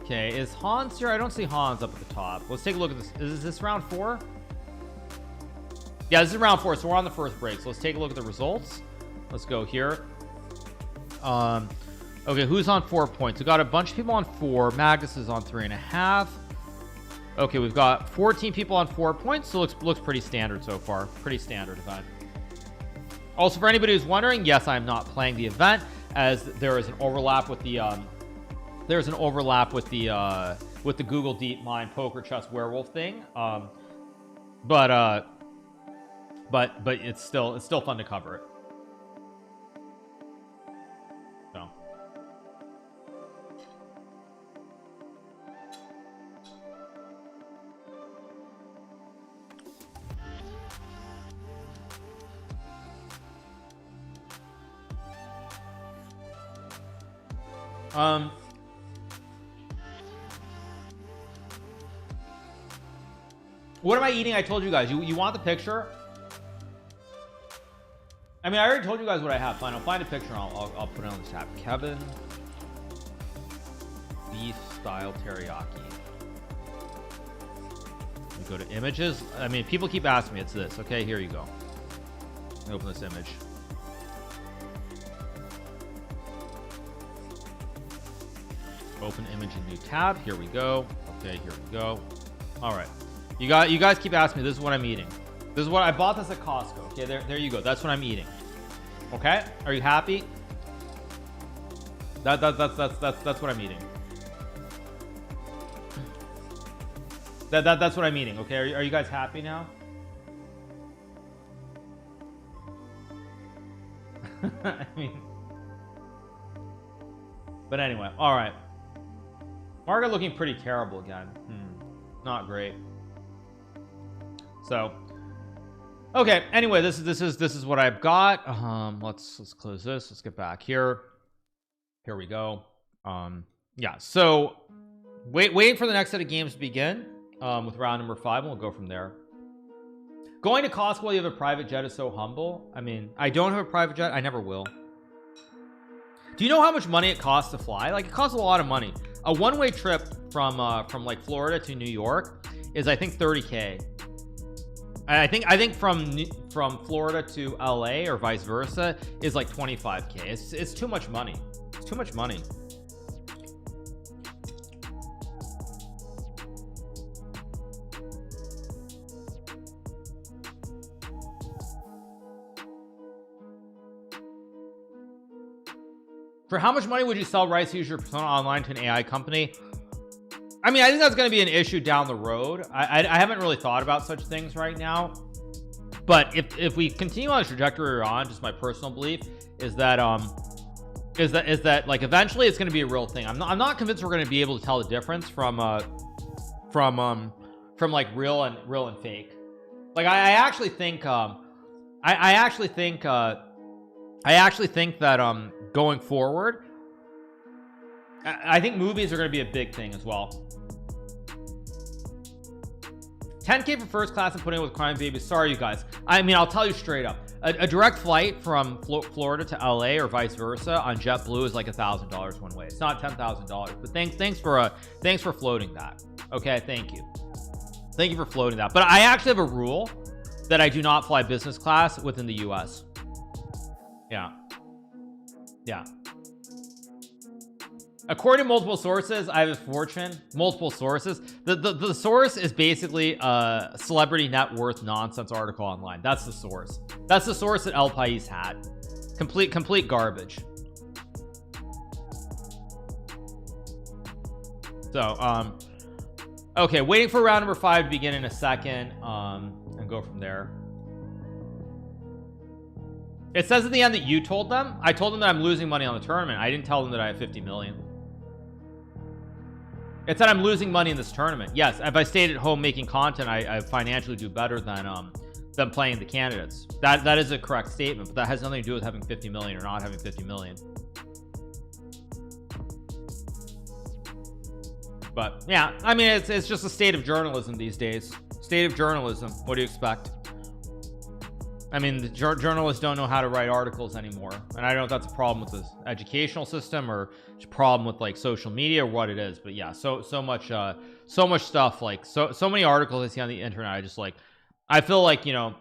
[SPEAKER 1] Okay, is Hans here? I don't see Hans up at the top. Let's take a look at this. Is this round 4? Yeah, this is round 4, so we're on the first break. So let's take a look at the results. Let's go here. Okay, who's on 4 points? We got a bunch of people on 4. Magnus is on 3.5. Okay, we've got 14 people on 4 points, so looks pretty standard so far. Pretty standard event. Also, for anybody who's wondering, yes, I'm not playing the event, as there is an overlap with the with the Google Deep Mind Poker Chess Werewolf thing. But it's still fun to cover it. So what am I eating? I told you guys. You want the picture? I mean, I already told you guys what I have. Fine, I'll find a picture and I'll put it on the tab. Kevin beef style teriyaki. We go to images. I mean, people keep asking me. It's this. Okay, here you go. Open this image. Open image in new tab. Here we go. Okay, here we go. All right. You guys keep asking me. This is what I'm eating. This is what I bought this at Costco. Okay, there you go. That's what I'm eating. Okay, are you happy? That's what I'm eating. That's what I'm eating. Okay, are you guys happy now? I mean, but anyway, all right. Market looking pretty terrible again. Not great. So, okay. Anyway, this is what I've got. Let's close this. Let's get back here. Here we go. Yeah. So, waiting for the next set of games to begin. With round number 5, and we'll go from there. Going to Costco while you have a private jet is so humble. I mean, I don't have a private jet. I never will. Do you know how much money it costs to fly? Like, it costs a lot of money. A one-way trip from like Florida to New York is, I think, 30K. I think from Florida to LA or vice versa is like 25K. It's too much money. It's too much money. For how much money would you sell rights to use your persona online to an AI company? I mean, I think that's going to be an issue down the road. I haven't really thought about such things right now, but if we continue on the trajectory we're on, just my personal belief is that like eventually it's going to be a real thing. I'm not convinced we're going to be able to tell the difference from like real and fake. Like I actually think that going forward, I think movies are going to be a big thing as well. 10K for first class and putting it with Crime Baby. Sorry, you guys. I mean, I'll tell you straight up. A direct flight from Florida to LA or vice versa on JetBlue is like $1,000 one way. It's not $10,000. But thanks for floating that. Okay, thank you for floating that. But I actually have a rule that I do not fly business class within the US. Yeah. According to multiple sources, I have a fortune. Multiple sources. The source is basically a celebrity net worth nonsense article online. That's the source. That's the source that El País had. Complete garbage. So okay, waiting for round number 5 to begin in a second, and go from there. It says at the end that you told them. I told them that I'm losing money on the tournament. I didn't tell them that I have 50 million. It said I'm losing money in this tournament. Yes, if I stayed at home making content, I financially do better than playing the candidates. That is a correct statement, but that has nothing to do with having 50 million or not having 50 million. But yeah, I mean, it's just a state of journalism these days. State of journalism. What do you expect? I mean, the journalists don't know how to write articles anymore, and I don't know if that's a problem with the educational system or it's a problem with like social media or what it is. But yeah, so much stuff, like so many articles I see on the internet. I feel like, you know,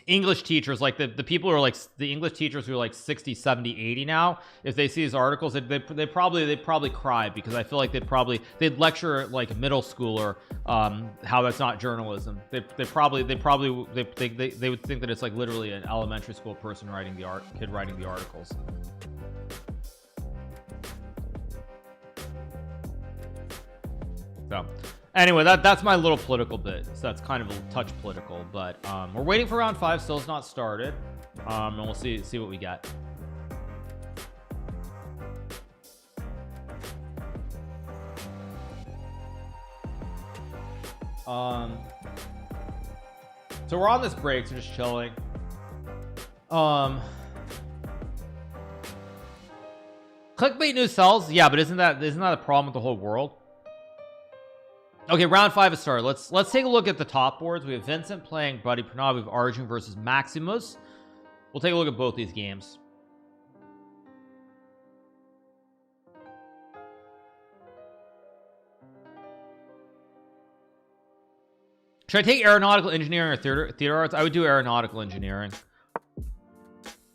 [SPEAKER 1] English teachers, like the people who are like the English teachers who are like 60, 70, 80 now, if they see these articles, they'd probably cry, because I feel like they'd lecture like a middle schooler how that's not journalism. They would think that it's like literally an elementary school person writing the articles. So anyway, that's my little political bit. So that's kind of a touch political, but we're waiting for round 5. Still has not started, and we'll see what we get. So we're on this break, so just chilling. Clickbait news sells, yeah, but isn't that a problem with the whole world? Okay, round 5 has started. Let's take a look at the top boards. We have Vincent playing Buddy Pranav. We have Arjun versus Maximus. We'll take a look at both these games. Should I take aeronautical engineering or theater arts? I would do aeronautical engineering.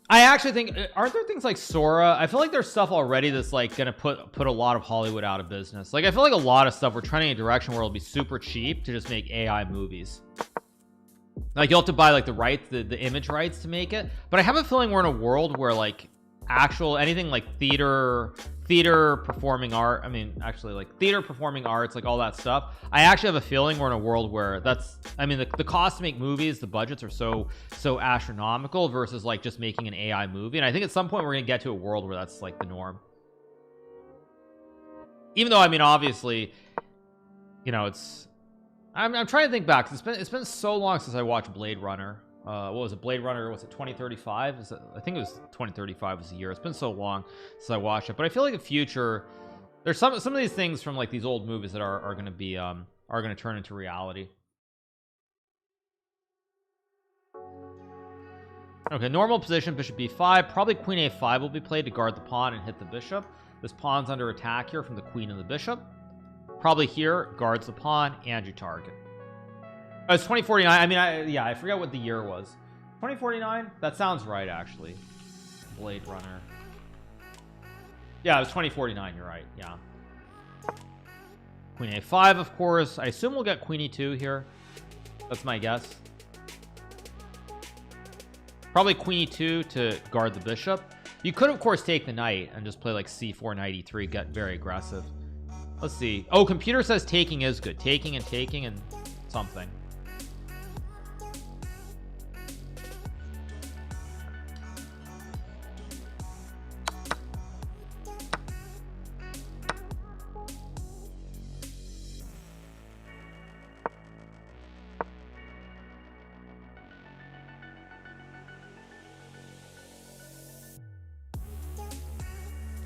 [SPEAKER 1] I actually think, aren't there things like Sora? I feel like there's stuff already that's like gonna put a lot of Hollywood out of business. Like I feel like a lot of stuff we're trending in a direction where it'll be super cheap to just make AI movies. Like you'll have to buy like the rights, the image rights to make it. But I have a feeling we're in a world where like actual anything like theater performing art, I mean actually like theater performing arts, like all that stuff, I actually have a feeling we're in a world where that's, I mean the cost to make movies, the budgets are so astronomical versus like just making an AI movie. And I think at some point we're gonna get to a world where that's like the norm, even though I mean obviously, you know, it's I'm trying to think back, it's been so long since I watched Blade Runner. What was it, Blade Runner, was it 2035? I think it was 2035 was the year. It's been so long since I watched it, but I feel like the future, there's some of these things from like these old movies that are going to be are going to turn into reality. Okay, normal position, bishop b5, probably queen a5 will be played to guard the pawn and hit the bishop. This pawn's under attack here from the queen and the bishop. Probably here guards the pawn and you target. It's 2049. I mean, yeah, I forget what the year was. 2049? That sounds right, actually. Blade Runner. Yeah, it was 2049. You're right. Yeah. Queen a5, of course. I assume we'll get queen e2 here. That's my guess. Probably queen e2 to guard the bishop. You could, of course, take the knight and just play like c4, knight e3, get very aggressive. Let's see. Oh, computer says taking is good. Taking and something.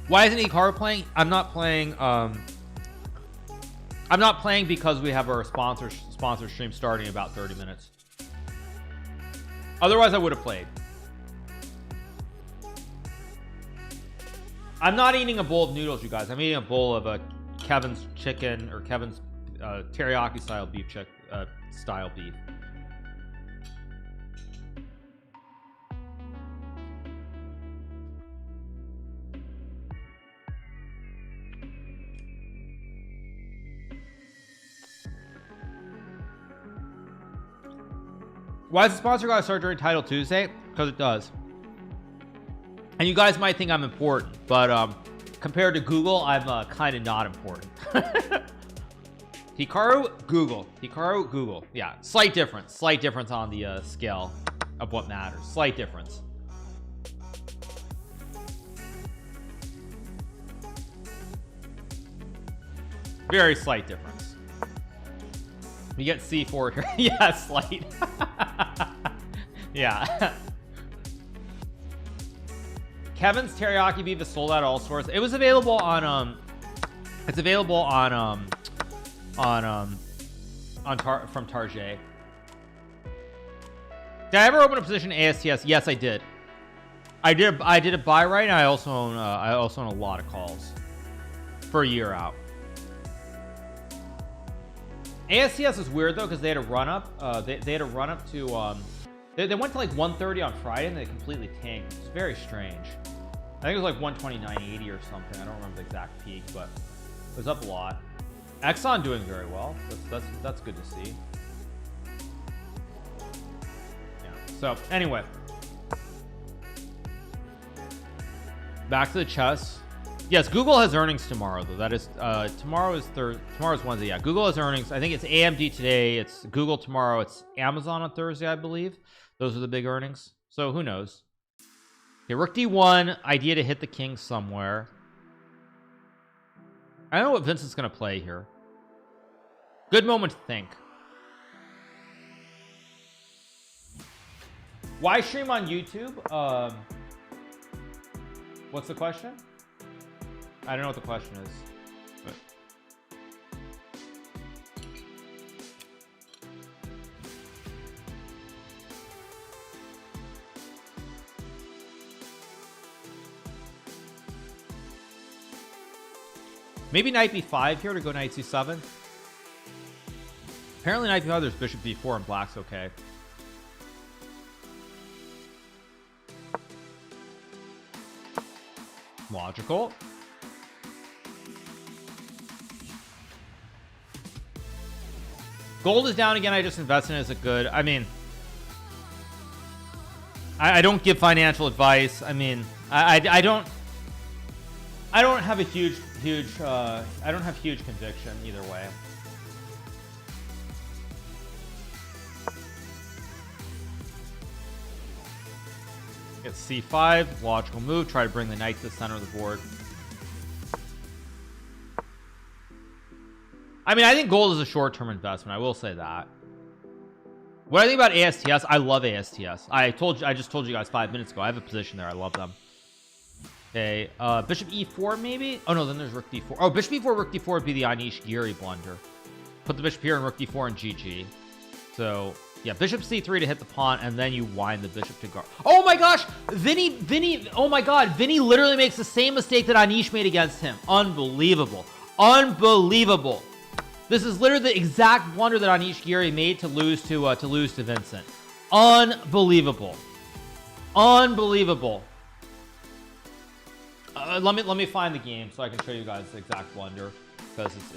[SPEAKER 1] Why isn't Hikaru playing? I'm not playing because we have our sponsor stream starting in about 30 minutes. Otherwise I would have played. I'm not eating a bowl of noodles, you guys. I'm eating a bowl of Kevin's chicken, or Kevin's teriyaki style beef beef. Why does the sponsor gotta start during Title Tuesday? Because it does. And you guys might think I'm important, but compared to Google, I'm kind of not important. Hikaru, Google. Hikaru, Google. Yeah, slight difference on the scale of what matters. Slight difference. Very slight difference. You get C4 here. Yeah, slight. Yeah. Kevin's teriyaki beef is sold out at all stores. It was available on it's available on from Target. Did I ever open a position ASTS? Yes, I did. I did a buy right, and I also own a lot of calls for a year out. ASTS is weird though, because they had a run up. They had a run up to they went to like 130 on Friday and they completely tanked. It's very strange. I think it was like 129.80 or something. I don't remember the exact peak, but it was up a lot. Exxon doing very well. That's good to see. Yeah. So anyway, back to the chess. Yes, Google has earnings tomorrow though. That is tomorrow's Wednesday. Yeah, Google has earnings. I think it's AMD today, it's Google tomorrow, it's Amazon on Thursday, I believe. Those are the big earnings. So who knows? Okay, rook d1, idea to hit the king somewhere. I don't know what Vincent's gonna play here. Good moment to think. Why stream on YouTube? What's the question? I don't know what the question is, but maybe knight b5 here to go knight c7. Apparently knight b5, there's bishop b4 and black's okay. Logical. Gold is down again. I just invested in it. Is it good? I mean, I don't give financial advice. I mean, I don't have a huge I don't have huge conviction either way. Get c5, logical move. Try to bring the knight to the center of the board. I mean, I think gold is a short-term investment. I will say that. What I think about ASTS, I love ASTS. I just told you guys 5 minutes ago. I have a position there. I love them. Okay, bishop e4 maybe. Oh no, then there's rook d4. Oh, bishop e4, rook d4 would be the Anish-Giri blunder. Put the bishop here and rook d4 and GG. So yeah, bishop c3 to hit the pawn, and then you wind the bishop to guard. Oh my gosh, Vinny! Oh my God, Vinny literally makes the same mistake that Anish made against him. Unbelievable, unbelievable. This is literally the exact blunder that Anish Giri made to lose to Vincent. Unbelievable, unbelievable. Let me find the game so I can show you guys the exact blunder, because it's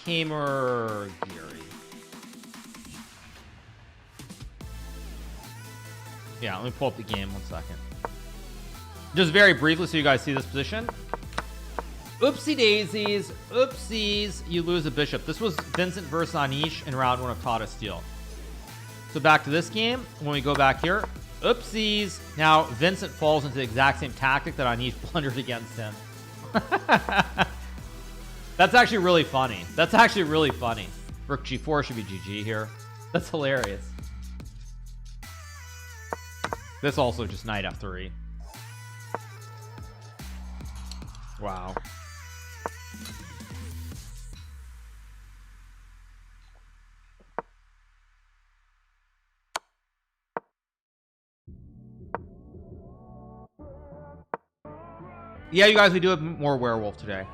[SPEAKER 1] Kamer Giri. Yeah, let me pull up the game 1 second. Just very briefly so you guys see this position. Oopsie daisies, oopsies, you lose a bishop. This was Vincent versus Anish in round 1 of Tata Steel. So back to this game, when we go back here, oopsies. Now Vincent falls into the exact same tactic that Anish blundered against him. That's actually really funny. That's actually really funny. Rook g4 should be GG here. That's hilarious. This also just knight f3. Wow. Yeah, you guys, we do have more Werewolf today.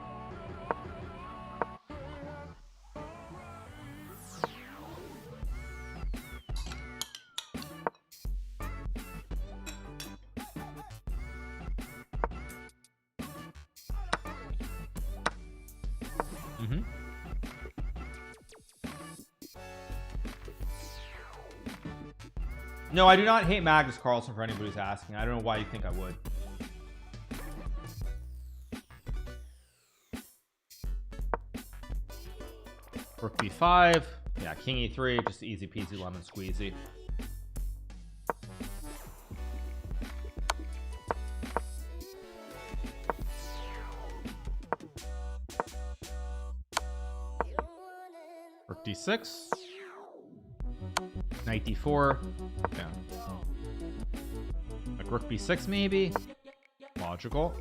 [SPEAKER 1] No, I do not hate Magnus Carlsen, for anybody who's asking. I don't know why you think I would. Rook b5. Yeah, king e3. Just easy peasy lemon squeezy. Rook d6. Knight d4. Yeah. Like rook b6 maybe. Logical.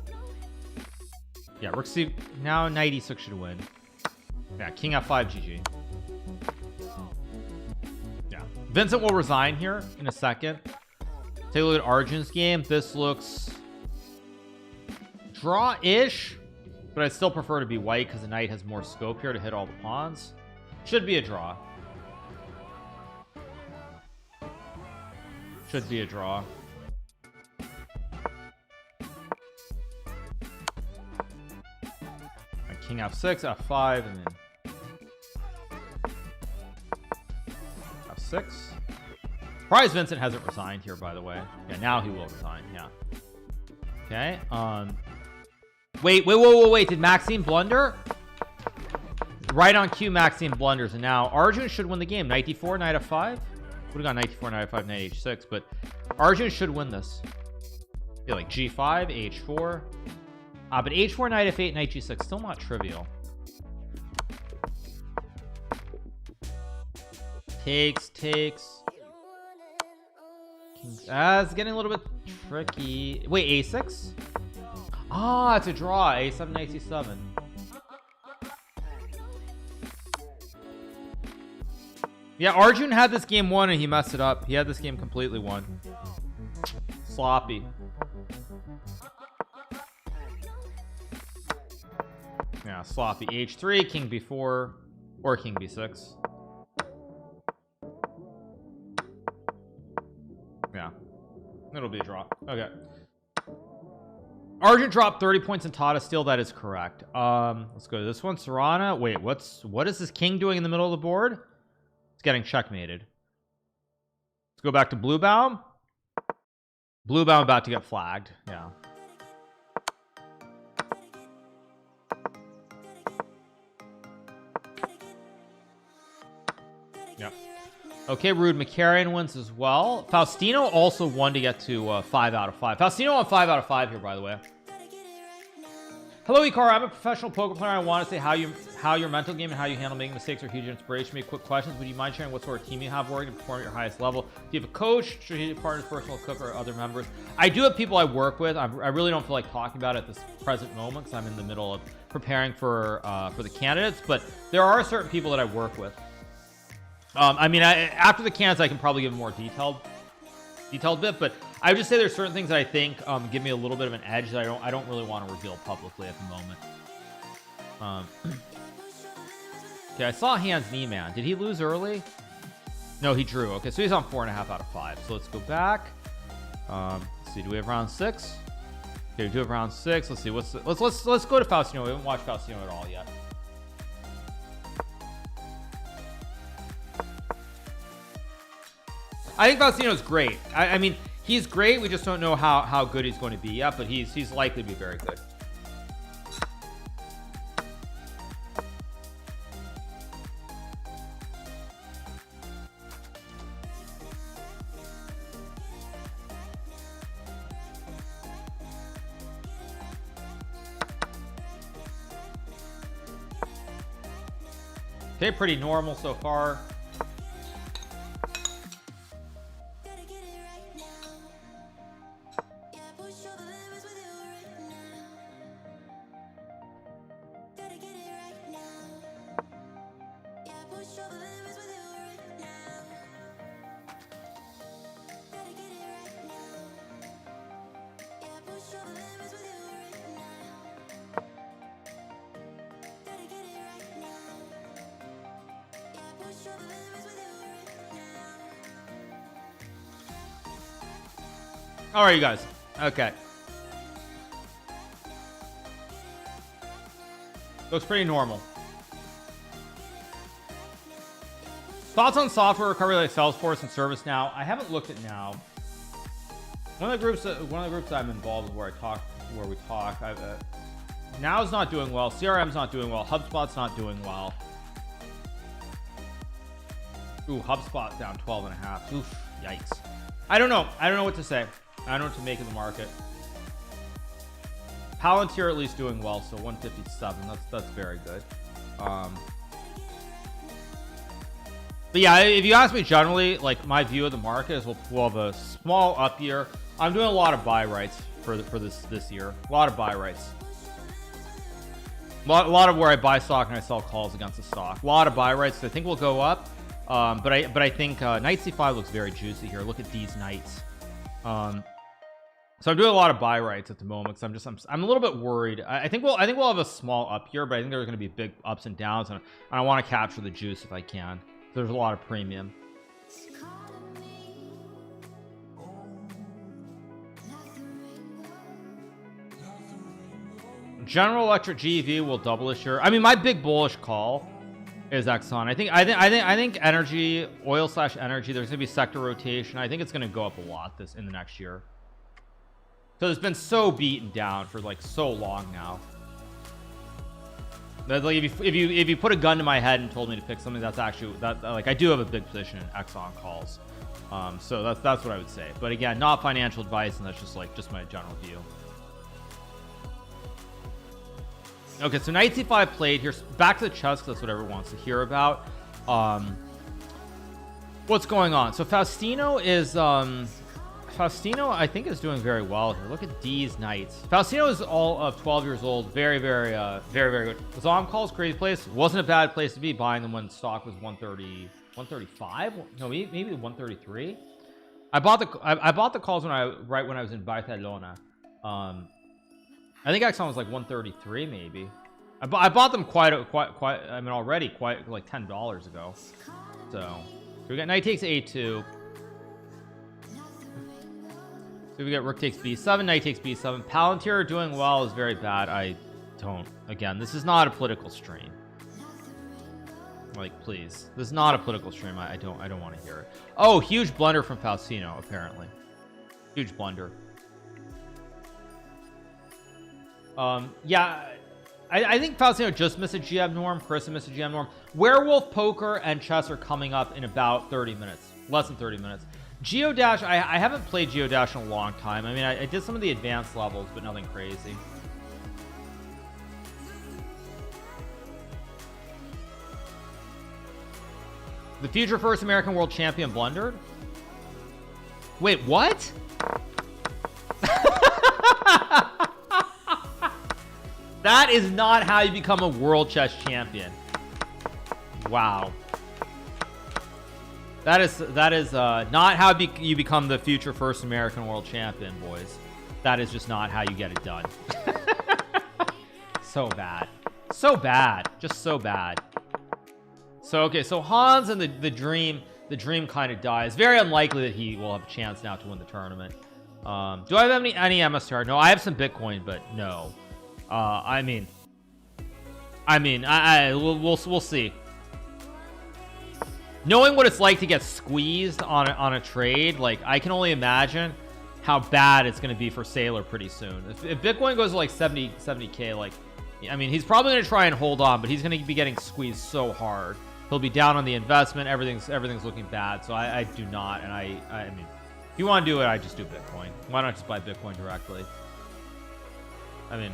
[SPEAKER 1] Yeah, rook c. Now knight e6 should win. Yeah, king f5 GG. Yeah, Vincent will resign here in a second. Take a look at Arjun's game. This looks draw-ish, but I still prefer to be white because the knight has more scope here to hit all the pawns. Should be a draw. Should be a draw. King f6, f5, and then f6. Surprised Vincent hasn't resigned here, by the way. Yeah, now he will resign. Yeah. Okay. Wait. Did Maxime blunder? Right on cue, Maxime blunders, and now Arjun should win the game. Knight d4, knight f5. Would have gone knight d4, knight f5, knight h6, but Arjun should win this. Yeah, like g5, h4. But h4, knight f8, knight g6, still not trivial. Takes. It's getting a little bit tricky. Wait, a6? It's a draw. a7, knight c7. Yeah, Arjun had this game won and he messed it up. He had this game completely won. Sloppy. Yeah, sloppy. h3, king b4, or king b6. It'll be a draw. Okay. Argent dropped 30 points in Tata Steel. That is correct. Let's go to this one. Serana. Wait, what is this king doing in the middle of the board? It's getting checkmated. Let's go back to Blue Baum. Blue Baum about to get flagged. Yeah. Yep. Okay, Rude McCarrion wins as well. Faustino also won to get to 5 out of 5. Faustino on 5 out of 5 here, by the way. Hello, Hikaru. I'm a professional poker player. I want to say how your mental game and how you handle making mistakes are huge inspiration to me. Quick questions. Would you mind sharing what sort of team you have working to perform at your highest level? Do you have a coach, strategic partners, personal cook, or other members? I do have people I work with. I really don't feel like talking about it at this present moment because I'm in the middle of preparing for the candidates. But there are certain people that I work with. I mean, after the candidates, I can probably give a more detailed bit, but I would just say there's certain things that I think give me a little bit of an edge that I don't really want to reveal publicly at the moment. Okay, I saw Hans Niemann. Did he lose early? No, he drew. Okay, so he's on 4.5 out of 5. So let's go back. Let's see, do we have round 6? Okay, we do have round 6. Let's see. Let's go to Faustino. We haven't watched Faustino at all yet. I think Faustino's great. I mean, he's great. We just don't know how good he's going to be yet, but he's likely to be very good. Okay, pretty normal so far. All right, you guys. Okay. Looks pretty normal. Thoughts on software recovery like Salesforce and ServiceNow? I haven't looked at Now. One of the groups I'm involved with where we talk. Now's not doing well. CRM's not doing well. HubSpot's not doing well. Ooh, HubSpot down 12.5. Oof, yikes. I don't know. I don't know what to say. I don't know what to make of the market. Palantir at least doing well, so 157. That's very good. But yeah, if you ask me generally, like my view of the market is we'll have a small up year. I'm doing a lot of buy rights for this year. A lot of buy rights. A lot of where I buy stock and I sell calls against the stock. A lot of buy rights. I think we'll go up. But I think Knight C5 looks very juicy here. Look at these knights. So I'm doing a lot of buy rights at the moment because I'm a little bit worried. I think we'll have a small up here, but I think there's going to be big ups and downs, and I want to capture the juice if I can. There's a lot of premium. General Electric GEV will double this year. I mean, my big bullish call is Exxon. I think energy, oil/energy, there's gonna be sector rotation. I think it's gonna go up a lot in the next year. So it's been so beaten down for like so long now. That like if you put a gun to my head and told me to pick something, that's actually like I do have a big position in Exxon calls. So that's what I would say. But again, not financial advice, and that's just my general view. Okay, so Knight C5 played here. Back to the chess, because that's what everyone wants to hear about. What's going on? So Faustino I think is doing very well here. Look at these knights. Faustino is all of 12 years old. Very good. Zom calls crazy place. Wasn't a bad place to be buying them when stock was 130, 135. No, maybe 133. I bought the calls right when I was in Barcelona. I think Exxon was like 133 maybe. I bought them quite I mean already quite like $10 ago. So we got knight takes a2. So we get rook takes b7, knight takes b7. Palantir doing well is very bad. I don't. Again, this is not a political stream. Like, please, this is not a political stream. I don't want to hear it. Oh, huge blunder from Faustino, apparently. Huge blunder. Yeah, I think Faustino just missed a GM norm. Chris missed a GM norm. Werewolf, poker, and chess are coming up in about 30 minutes. Less than 30 minutes. Geodash, I haven't played Geodash in a long time. I mean, I did some of the advanced levels, but nothing crazy. The future first American world champion blundered? Wait, what? That is not how you become a world chess champion. Wow. That is not how you become the future first American world champion, boys. That is just not how you get it done. So bad. So bad. Just so bad. So, okay, so Hans and the dream kind of dies. Very unlikely that he will have a chance now to win the tournament. Do I have any MSTR? No, I have some Bitcoin, but no. I mean, we'll see. Knowing what it's like to get squeezed on a trade, like, I can only imagine how bad it's going to be for Sailor pretty soon. If Bitcoin goes to like 70k, like, I mean, he's probably going to try and hold on, but he's going to be getting squeezed so hard. He'll be down on the investment. Everything's looking bad. So I do not. And I mean, if you want to do it, I just do Bitcoin. Why not just buy Bitcoin directly? I mean,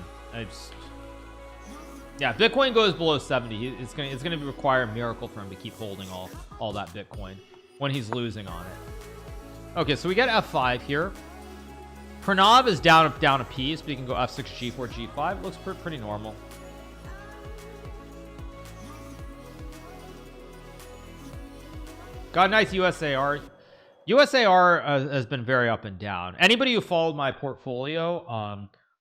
[SPEAKER 1] yeah, Bitcoin goes below 70. It's gonna require a miracle for him to keep holding all that Bitcoin when he's losing on it. Okay, so we get f5 here. Pranav is down a piece, but he can go f6, g4, g5. Looks pretty normal. Got a nice USAR. USAR has been very up and down. Anybody who followed my portfolio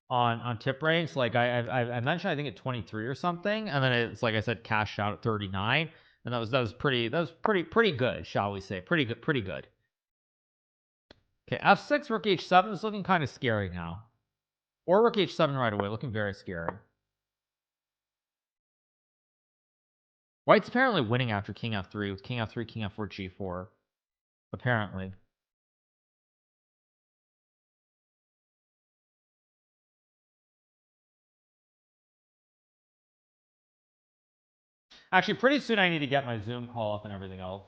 [SPEAKER 1] on tip ranks, like I mentioned, I think at 23 or something, and then it's like I said, cashed out at 39, and that was pretty good, shall we say? Pretty good. Okay, f6, rook h7 is looking kind of scary now, or rook h7 right away, looking very scary. White's apparently winning after king f3 with king f3, king f4, g4. Apparently. Actually, pretty soon I need to get my Zoom call up and everything else.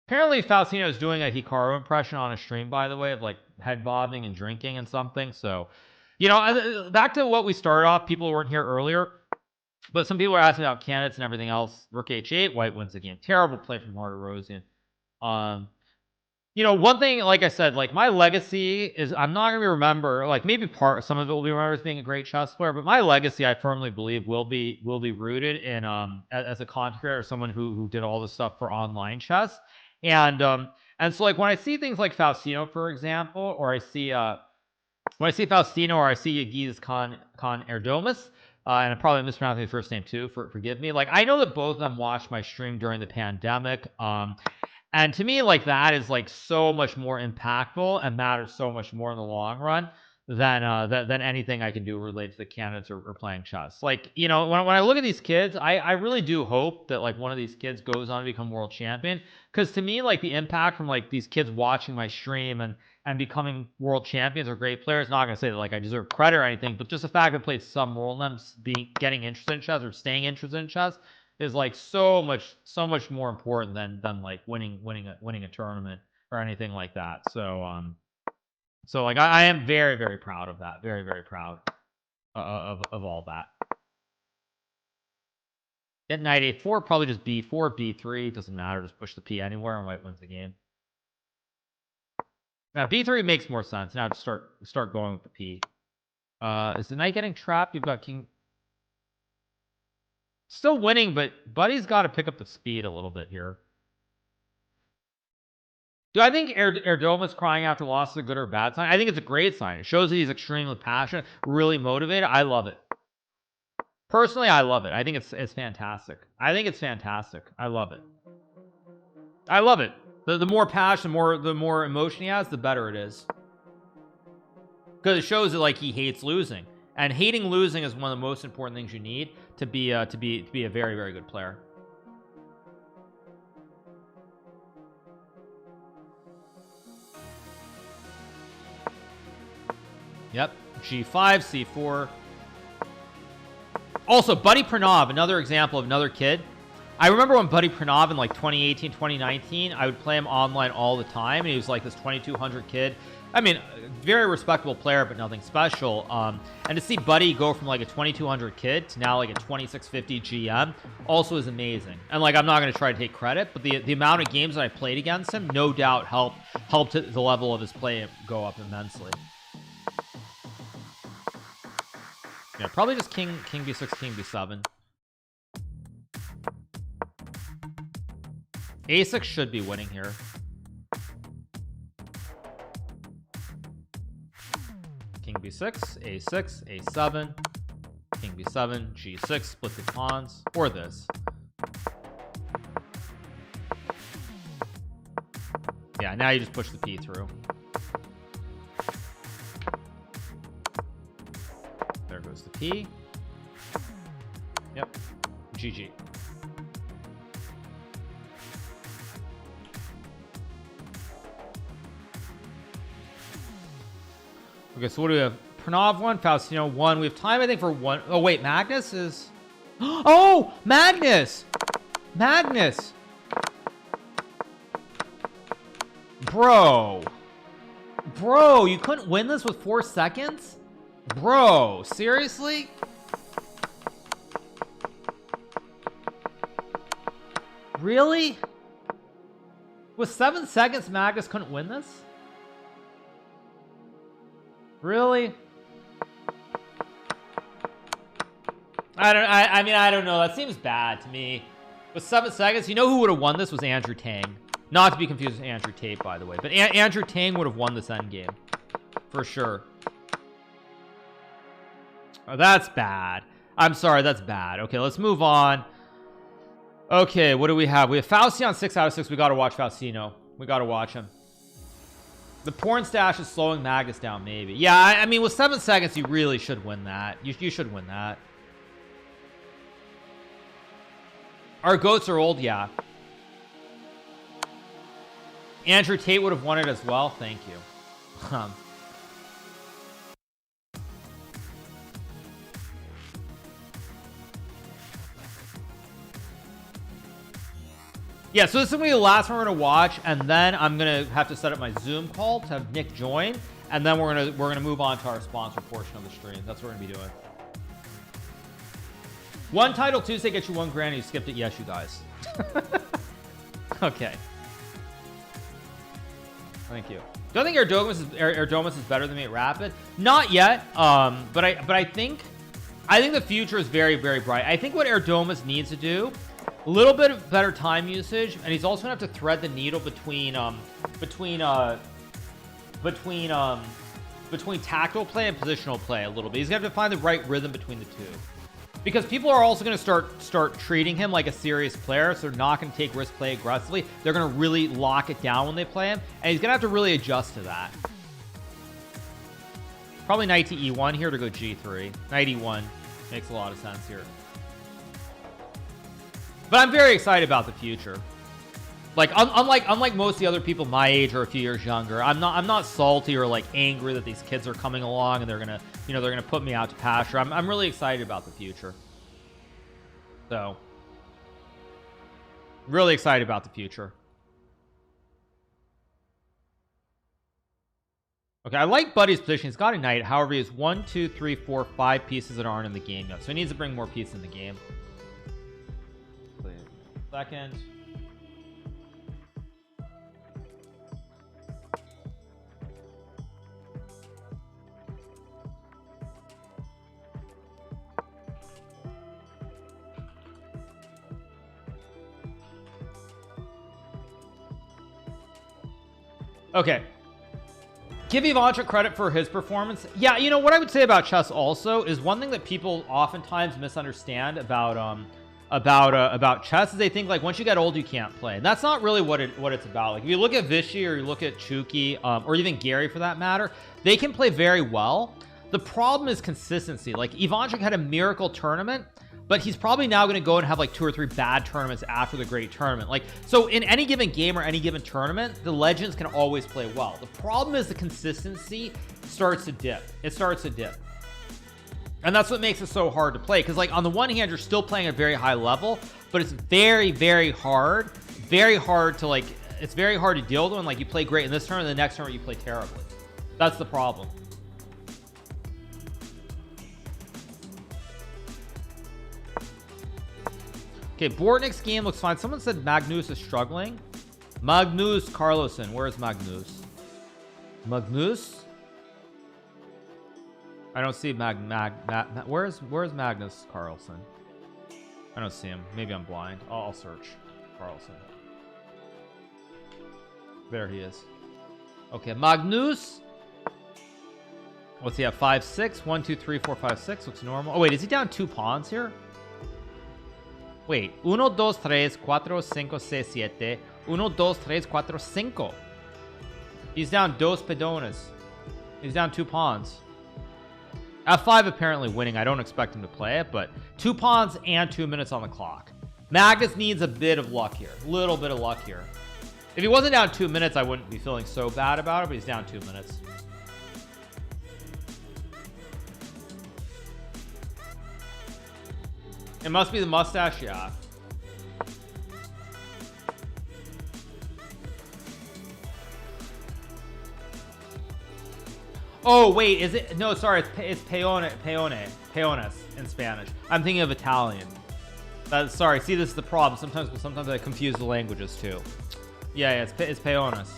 [SPEAKER 1] Apparently Faustino is doing a Hikaru impression on a stream, by the way, of like head bobbing and drinking and something. So, you know, back to what we started off, people who weren't here earlier, but some people were asking about candidates and everything else. Rook h8, white wins the game. Terrible play from Martirosian. You know, one thing, like I said, like my legacy is I'm not gonna remember, like maybe some of it will be remembered as being a great chess player, but my legacy, I firmly believe, will be rooted in as a content creator, someone who did all this stuff for online chess, and so like when I see things like Faustino, for example, or I see when I see Faustino or I see Agiz Khan Erdomas, and I'm probably mispronouncing his first name too, forgive me. Like I know that both of them watched my stream during the pandemic. And to me, like that is like so much more impactful and matters so much more in the long run than anything I can do related to the candidates or playing chess. Like, you know, when I look at these kids, I really do hope that like one of these kids goes on to become world champion. Because to me, like the impact from like these kids watching my stream and becoming world champions or great players, not gonna say that like I deserve credit or anything, but just the fact that I played some role in them getting interested in chess or staying interested in chess is like so much more important than like winning a tournament or anything like that. So so like I am very proud of that. Very proud of all that. At knight a4, probably just b4, b3, doesn't matter, just push the p anywhere and white wins the game. Now b3 makes more sense. Now to start going with the p. Is the knight getting trapped? You've got king. Still winning, but Buddy's got to pick up the speed a little bit here. Do I think Erdomas crying after loss is a good or bad sign? I think it's a great sign. It shows that he's extremely passionate, really motivated. I love it. Personally, I love it. I think it's fantastic. I think it's fantastic. I love it. I love it. The more passion, the more emotion he has, the better it is. Because it shows that like he hates losing, and hating losing is one of the most important things you need to be a very, very good player. Yep, G5, C4. Also, Buddy Pranav, another example of another kid. I remember when Buddy Pranav in like 2018, 2019, I would play him online all the time, and he was like this 2200 kid. I mean, very respectable player, but nothing special. And to see Buddy go from like a 2200 kid to now like a 2650 GM also is amazing. And like, I'm not going to try to take credit, but the amount of games that I played against him, no doubt helped the level of his play go up immensely. Yeah, probably just king b6, king b7. A6 should be winning here. King b6, a6, a7, king b7, g6, split the pawns, or this. Yeah, now you just push the p through. There goes the p. Yep, GG. Okay, so what do we have? Pranav 1, Faustino 1. We have time, I think, for one. Oh, wait, Magnus is... Oh, Magnus! Magnus! Bro. Bro, you couldn't win this with 4 seconds? Bro, seriously? Really? With 7 seconds, Magnus couldn't win this? Really? I mean, I don't know. That seems bad to me. With 7 seconds, you know who would have won this was Andrew Tang. Not to be confused with Andrew Tate, by the way. But Andrew Tang would have won this endgame. For sure. Oh, that's bad. I'm sorry, that's bad. Okay, let's move on. Okay, what do we have? We have Faustino 6 out of 6. We got to watch Faustino. We got to watch him. The porn stash is slowing Magnus down, maybe. Yeah, I mean, with 7 seconds, you really should win that. You should win that. Our goats are old, yeah. Andrew Tate would have won it as well. Thank you. Yeah, so this is gonna be the last one we're gonna watch, and then I'm gonna have to set up my Zoom call to have Nick join, and then we're gonna move on to our sponsor portion of the stream. That's what we're gonna be doing. One title Tuesday gets you $1 grand. You skipped it, yes, you guys. Okay. Thank you. Do I think Erdomus is better than me at Rapid? Not yet. But I think the future is very, very bright. I think what Erdomus needs to do, a little bit of better time usage, and he's also gonna have to thread the needle between tactical play and positional play a little bit. He's gonna have to find the right rhythm between the two, because people are also gonna start treating him like a serious player, so they're not gonna take risk play aggressively. They're gonna really lock it down when they play him, and he's gonna have to really adjust to that. Probably knight to e1 here to go g3. Knight e1 makes a lot of sense here. But I'm very excited about the future. Like, unlike most of the other people my age or a few years younger, I'm not salty or like angry that these kids are coming along and they're gonna put me out to pasture. I'm really excited about the future. So, really excited about the future. Okay, I like Buddy's position. He's got a knight. However, he has 1, 2, 3, 4, 5 pieces that aren't in the game yet, so he needs to bring more pieces in the game. Second. Okay. Give Ivanchuk credit for his performance. Yeah, you know what I would say about chess also is one thing that people oftentimes misunderstand about about chess is they think like once you get old you can't play, and that's not really what it's about. Like if you look at Vishy or you look at Chuki, or even Gary for that matter, they can play very well. The problem is consistency. Like Ivanchuk had a miracle tournament, but he's probably now going to go and have like 2 or 3 bad tournaments after the great tournament. Like, so in any given game or any given tournament, the legends can always play well. The problem is the consistency starts to dip. It starts to dip. And that's what makes it so hard to play. Because like on the one hand, you're still playing at a very high level, but it's very, very hard to like, it's very hard to deal with when like you play great in this tournament, the next tournament you play terribly. That's the problem. Okay, Bortnik's game looks fine. Someone said Magnus is struggling. Magnus Carlsen. Where is Magnus? Magnus? I don't see where's Magnus Carlsen? I don't see him. Maybe I'm blind. I'll search Carlsen. There he is. Okay, Magnus. What's he have? 5-6. 1 2 3 4 5 6 looks normal. Oh wait, is he down 2 pawns here? Wait, 1 2 3 4 5 6 7 1 2 3 4 5. He's down 2 pedones. He's down 2 pawns. F5 apparently winning. I don't expect him to play it, but 2 pawns and 2 minutes on the clock. Magnus needs a bit of luck here. A little bit of luck here. If he wasn't down 2 minutes, I wouldn't be feeling so bad about it, but he's down 2 minutes. It must be the mustache, yeah. Oh wait, is it? No, sorry, it's peones in Spanish. I'm thinking of Italian. Sorry, see, this is the problem. Sometimes I confuse the languages too. Yeah, it's peones.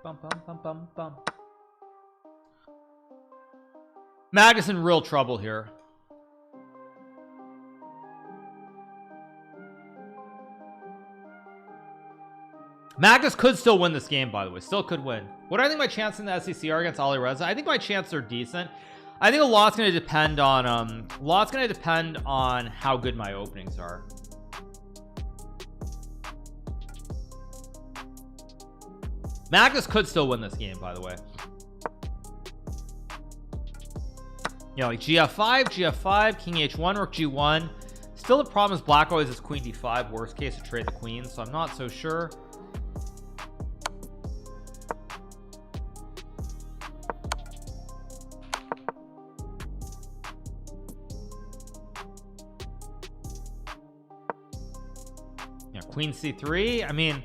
[SPEAKER 1] Bum, bum, bum, bum, bum. Magnus in real trouble here. Magnus could still win this game, by the way. Still could win. What do I think my chances in the SEC are against Ali Reza? I think my chances are decent. I think a lot's going to depend on how good my openings are. Magnus could still win this game, by the way. You know, like GF5, King H1, Rook G1. Still, the problem is Black always is Queen D5. Worst case to trade the queen, so I'm not so sure. Yeah, Queen C3. I mean,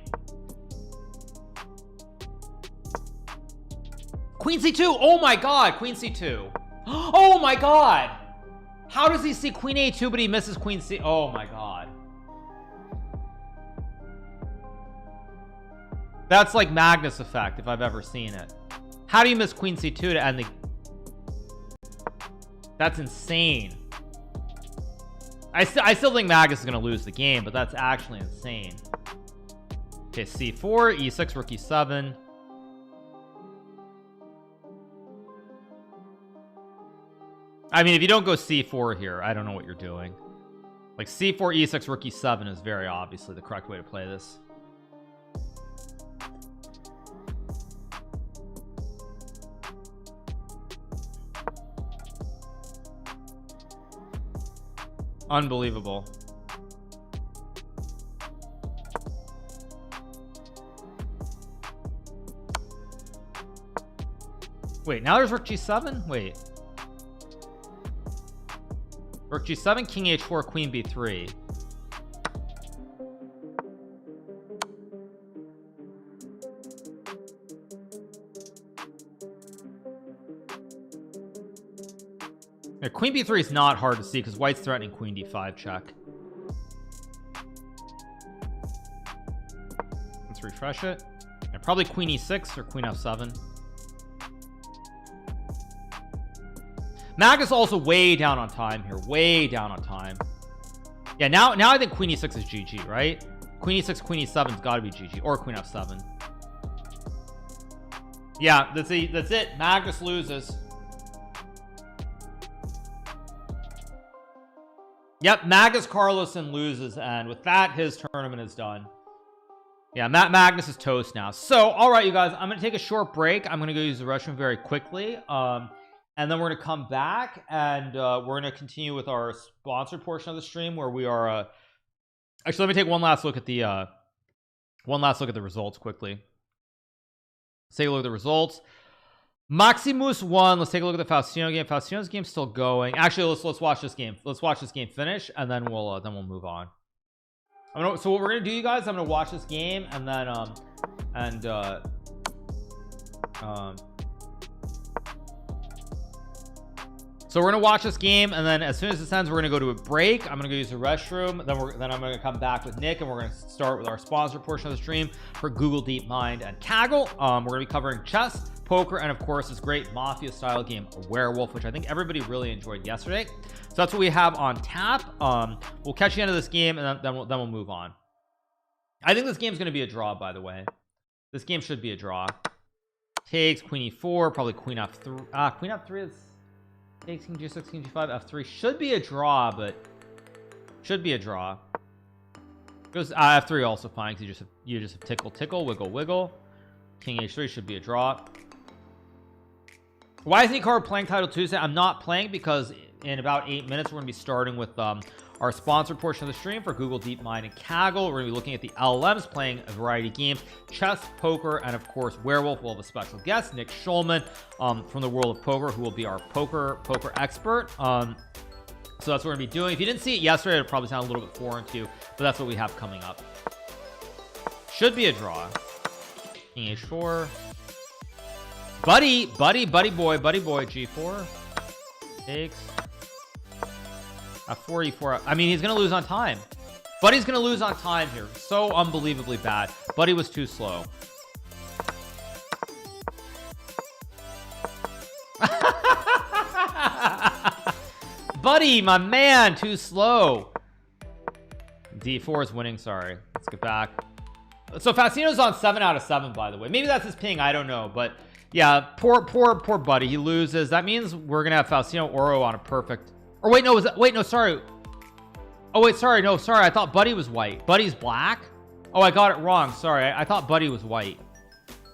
[SPEAKER 1] Queen C2. Oh my god, Queen C2. Oh my god. How does he see Queen A2 but he misses Queen C? Oh my god. That's like Magnus effect if I've ever seen it. How do you miss Queen C2 to end the... That's insane. I still think Magnus is going to lose the game, but that's actually insane. Okay, C4, E6, Rook E7. I mean, if you don't go C4 here, I don't know what you're doing. Like C4, E6, Rook E7 is very obviously the correct way to play this. Unbelievable. Wait, now there's Rook G7? Wait. Rook G7, King H4, Queen B3. Yeah, Queen B3 is not hard to see because White's threatening Queen D5 check. Let's refresh it. Yeah, probably Queen E6 or Queen F7. Magus also way down on time here, way down on time. Yeah, now I think queen e6 is GG, right? Queen e6, queen e7's got to be GG, or queen f7. Yeah, that's it. Magus loses. Yep, Magus Carlsen loses, and with that, his tournament is done. Yeah, Magnus is toast now. So, all right, you guys, I'm gonna take a short break. I'm gonna go use the restroom very quickly, and then we're gonna come back and we're gonna continue with our sponsored portion of the stream where we are. Actually, let me take one last look at the results quickly. Let's take a look at the results. Maximus won. Let's take a look at the Faustino game. Faustino's game's still going. Actually, let's watch this game. Let's watch this game finish, and then we'll move on. So what we're gonna do, you guys, I'm gonna watch this game, and then so we're gonna watch this game, and then as soon as this ends, we're gonna go to a break. I'm gonna go use the restroom. Then I'm gonna come back with Nick, and we're gonna start with our sponsor portion of the stream for Google DeepMind and Kaggle. We're gonna be covering chess, poker, and of course this great mafia style game Werewolf, which I think everybody really enjoyed yesterday. So that's what we have on tap. We'll catch the end of this game, and then we'll move on. I think this game's gonna be a draw, by the way. This game should be a draw. Takes queen e4, probably queen f3. Queen f3 is takes king g6, king g5, f3 should be a draw, but should be a draw. Goes f3 also fine because you just have tickle, wiggle. King h3 should be a draw. Why is Hikaru playing Title Tuesday? I'm not playing because in about 8 minutes we're gonna be starting with our sponsored portion of the stream for Google DeepMind and Kaggle. We're gonna be looking at the LLMs, playing a variety of games, chess, poker, and of course Werewolf. We'll have a special guest, Nick Schulman, from the world of poker, who will be our poker expert. So that's what we're gonna be doing. If you didn't see it yesterday, it'll probably sound a little bit foreign to you, but that's what we have coming up. Should be a draw. King h4. Buddy boy, g4 takes f4, e4. I mean, he's gonna lose on time. Buddy's gonna lose on time here. So unbelievably bad. Buddy was too slow. Buddy, my man, too slow. d4 is winning. Sorry, let's get back. So Faustino's on 7 out of 7, by the way. Maybe that's his ping, I don't know, but yeah, poor Buddy. He loses. That means we're gonna have Faustino Oro on a perfect. Or wait, no, sorry. Oh wait, sorry, no, sorry. I thought Buddy was white. Buddy's black. Oh, I got it wrong. Sorry, I thought Buddy was white.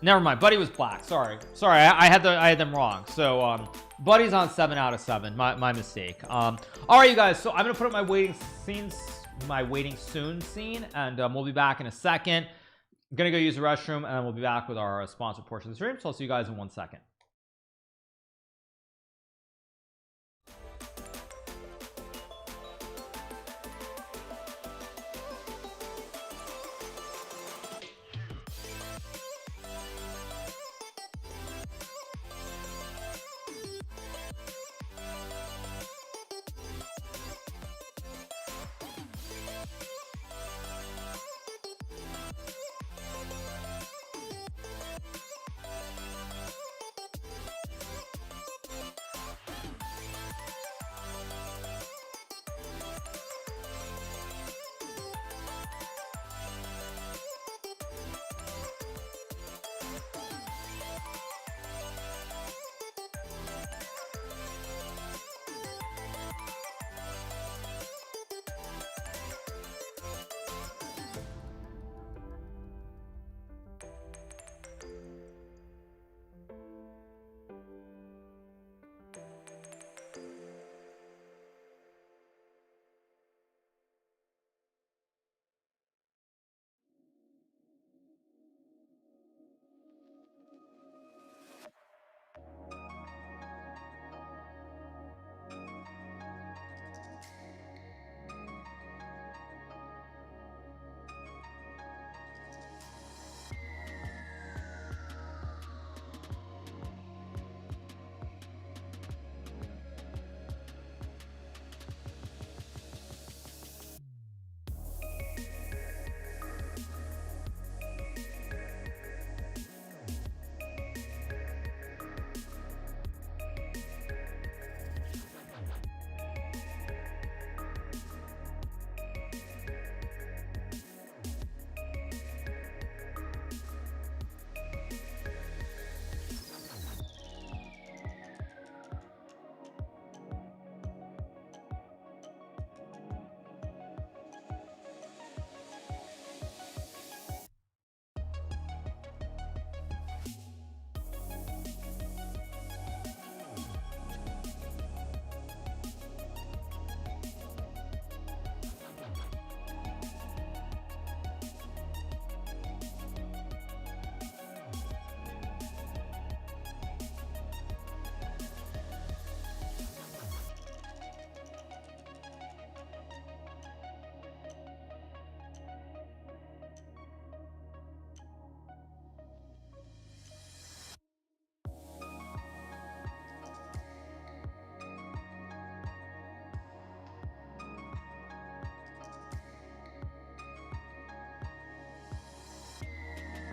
[SPEAKER 1] Never mind. Buddy was black. Sorry, I had them wrong. So Buddy's on 7 out of 7. My mistake. All right, you guys. So I'm gonna put up my waiting soon scene, and we'll be back in a second. I'm gonna go use the restroom, and we'll be back with our sponsored portion of the stream. So I'll see you guys in 1 second.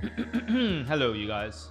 [SPEAKER 1] Hello, you guys.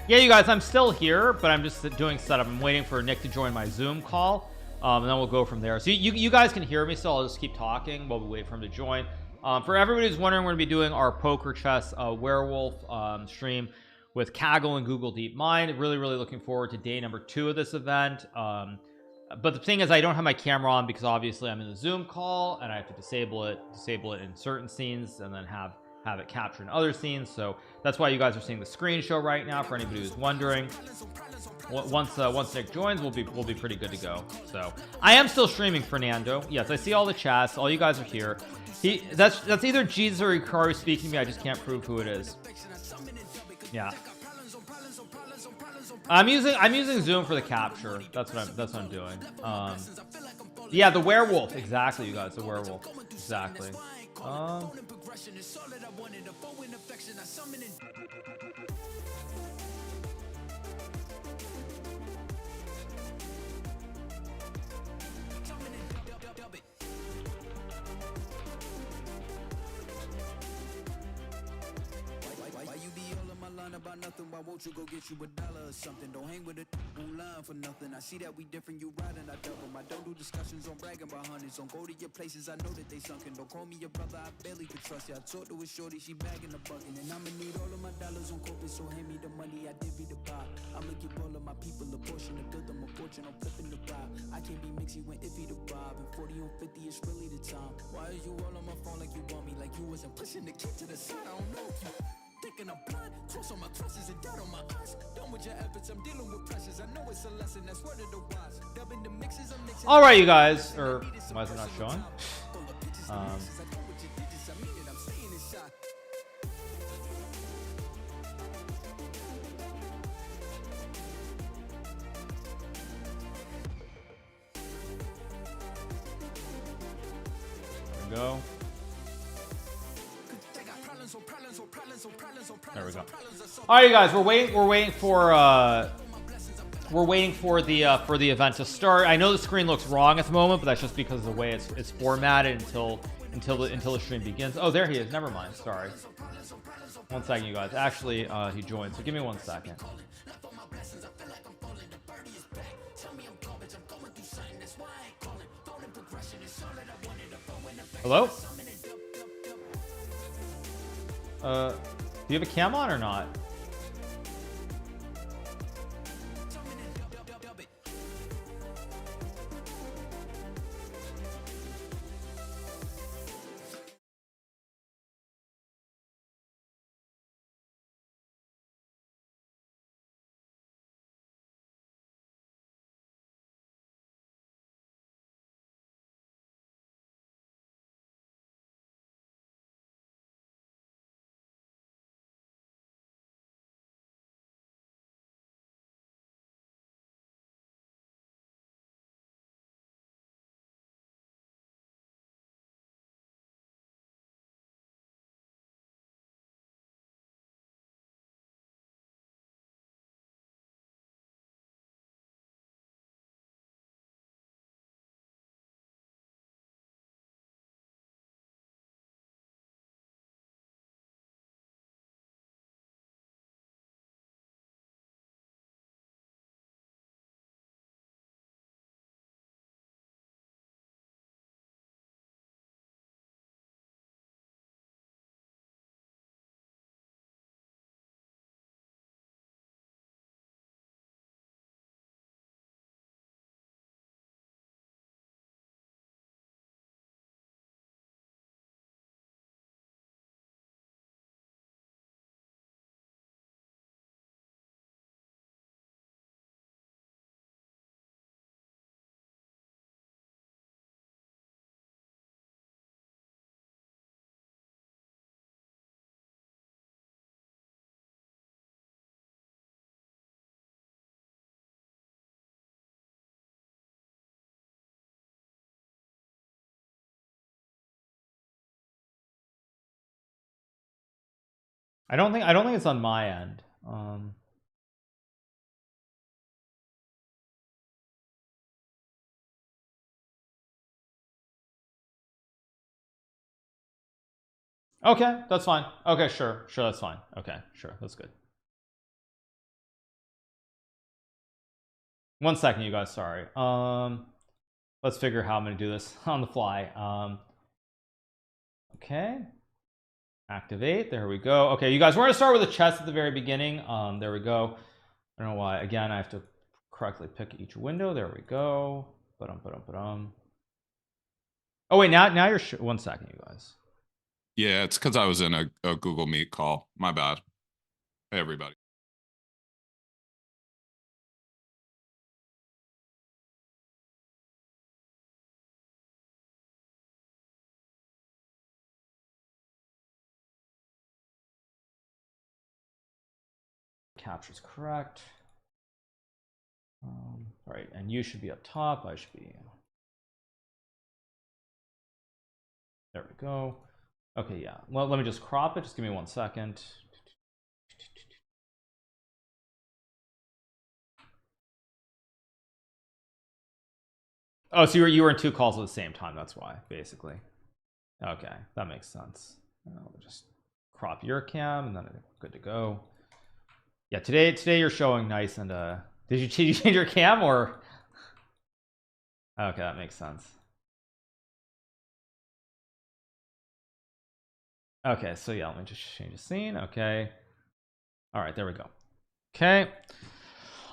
[SPEAKER 1] Yeah, you guys, I'm still here, but I'm just doing setup. I'm waiting for Nick to join my Zoom call, and then we'll go from there. So you guys can hear me, so I'll just keep talking while we wait for him to join. For everybody who's wondering, we're going to be doing our poker chess werewolf stream with Kaggle and Google DeepMind. Really looking forward to day number 2 of this event. But the thing is, I don't have my camera on because obviously I'm in the Zoom call, and I have to disable it in certain scenes, and then have it capture in other scenes. So that's why you guys are seeing the screen show right now, for anybody who's wondering. Once Nick joins, we'll be pretty good to go. So I am still streaming, Fernando. Yes, I see all the chats, all you guys are here. That's either Jesus or Hikaru speaking to me. I just can't prove who it is. Yeah, I'm using Zoom for the capture. That's what I'm doing. Yeah, the werewolf, exactly, you guys, the werewolf, exactly. About nothing, why won't you go get you $1 or something? Don't hang with a line for nothing. I see that we different, you riding, I double. I don't do discussions on bragging about hundreds. Don't go to your places, I know that they sunken. Don't call me your brother, I barely could trust you. I talked to a shorty, she bagging the bucket. And I'ma need all of my dollars on corporate, so hand me the money, I divvy the pie. I'ma give all of my people a portion to build them a fortune, I'm flipping the vibe. I can't be mixy when iffy the vibe. And 40 on 50 is really the time. Why are you all on my phone like you want me? Like you wasn't pushing the kid to the side, I don't know if you thinking I'm blind, toss on my crosses and doubt on my eyes. Done with your efforts, I'm dealing with pressures. I know it's a lesson, that's word of the wise. Dubbing the mixes, I'm mixing. All right, you guys, or why is it not showing? There we go. There we go. All right, you guys, we're waiting for the event to start. I know the screen looks wrong at the moment, but that's just because of the way it's formatted until the stream begins. Oh, there he is. Never mind. Sorry. 1 second, you guys. Actually, he joined, so give me 1 second. Hello? Do you have a cam on or not? I don't think it's on my end. Okay, that's fine. Okay, sure, that's fine. Okay, sure, that's good. 1 second, you guys. Sorry. Let's figure how I'm gonna do this on the fly. Okay. Activate. There we go. Okay, you guys, we're gonna start with a chest at the very beginning. There we go. I don't know why. Again, I have to correctly pick each window. There we go. Oh wait, now you're 1 second, you guys.
[SPEAKER 2] Yeah, it's because I was in a Google Meet call. My bad. Hey, everybody.
[SPEAKER 1] Capture's correct. All right, and you should be up top. I should be. There we go. Okay, yeah. Well, let me just crop it. Just give me 1 second. Oh, so you were in 2 calls at the same time. That's why, basically. Okay, that makes sense. I'll just crop your cam, and then good to go. Yeah, today you're showing nice and did you change your cam or? Okay, that makes sense. Okay, so yeah, let me just change the scene. Okay, all right, there we go. Okay.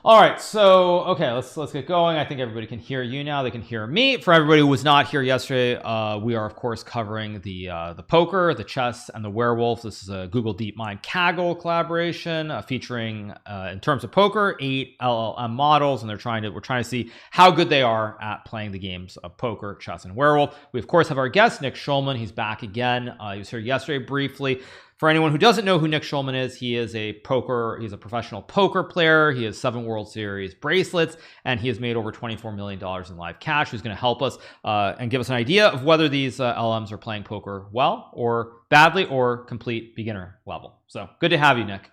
[SPEAKER 1] All right, so okay, let's get going. I think everybody can hear you now. They can hear me. For everybody who was not here yesterday, we are of course covering the poker, the chess, and the werewolf. This is a Google DeepMind Kaggle collaboration featuring, in terms of poker, 8 LLM models, and we're trying to see how good they are at playing the games of poker, chess, and werewolf. We of course have our guest Nick Schulman. He's back again. He was here yesterday briefly. For anyone who doesn't know who Nick Schulman is, he's a professional poker player. He has 7 World Series bracelets, and he has made over $24 million in live cash. Who's going to help us and give us an idea of whether these LMs are playing poker well or badly or complete beginner level. So good to have you, Nick.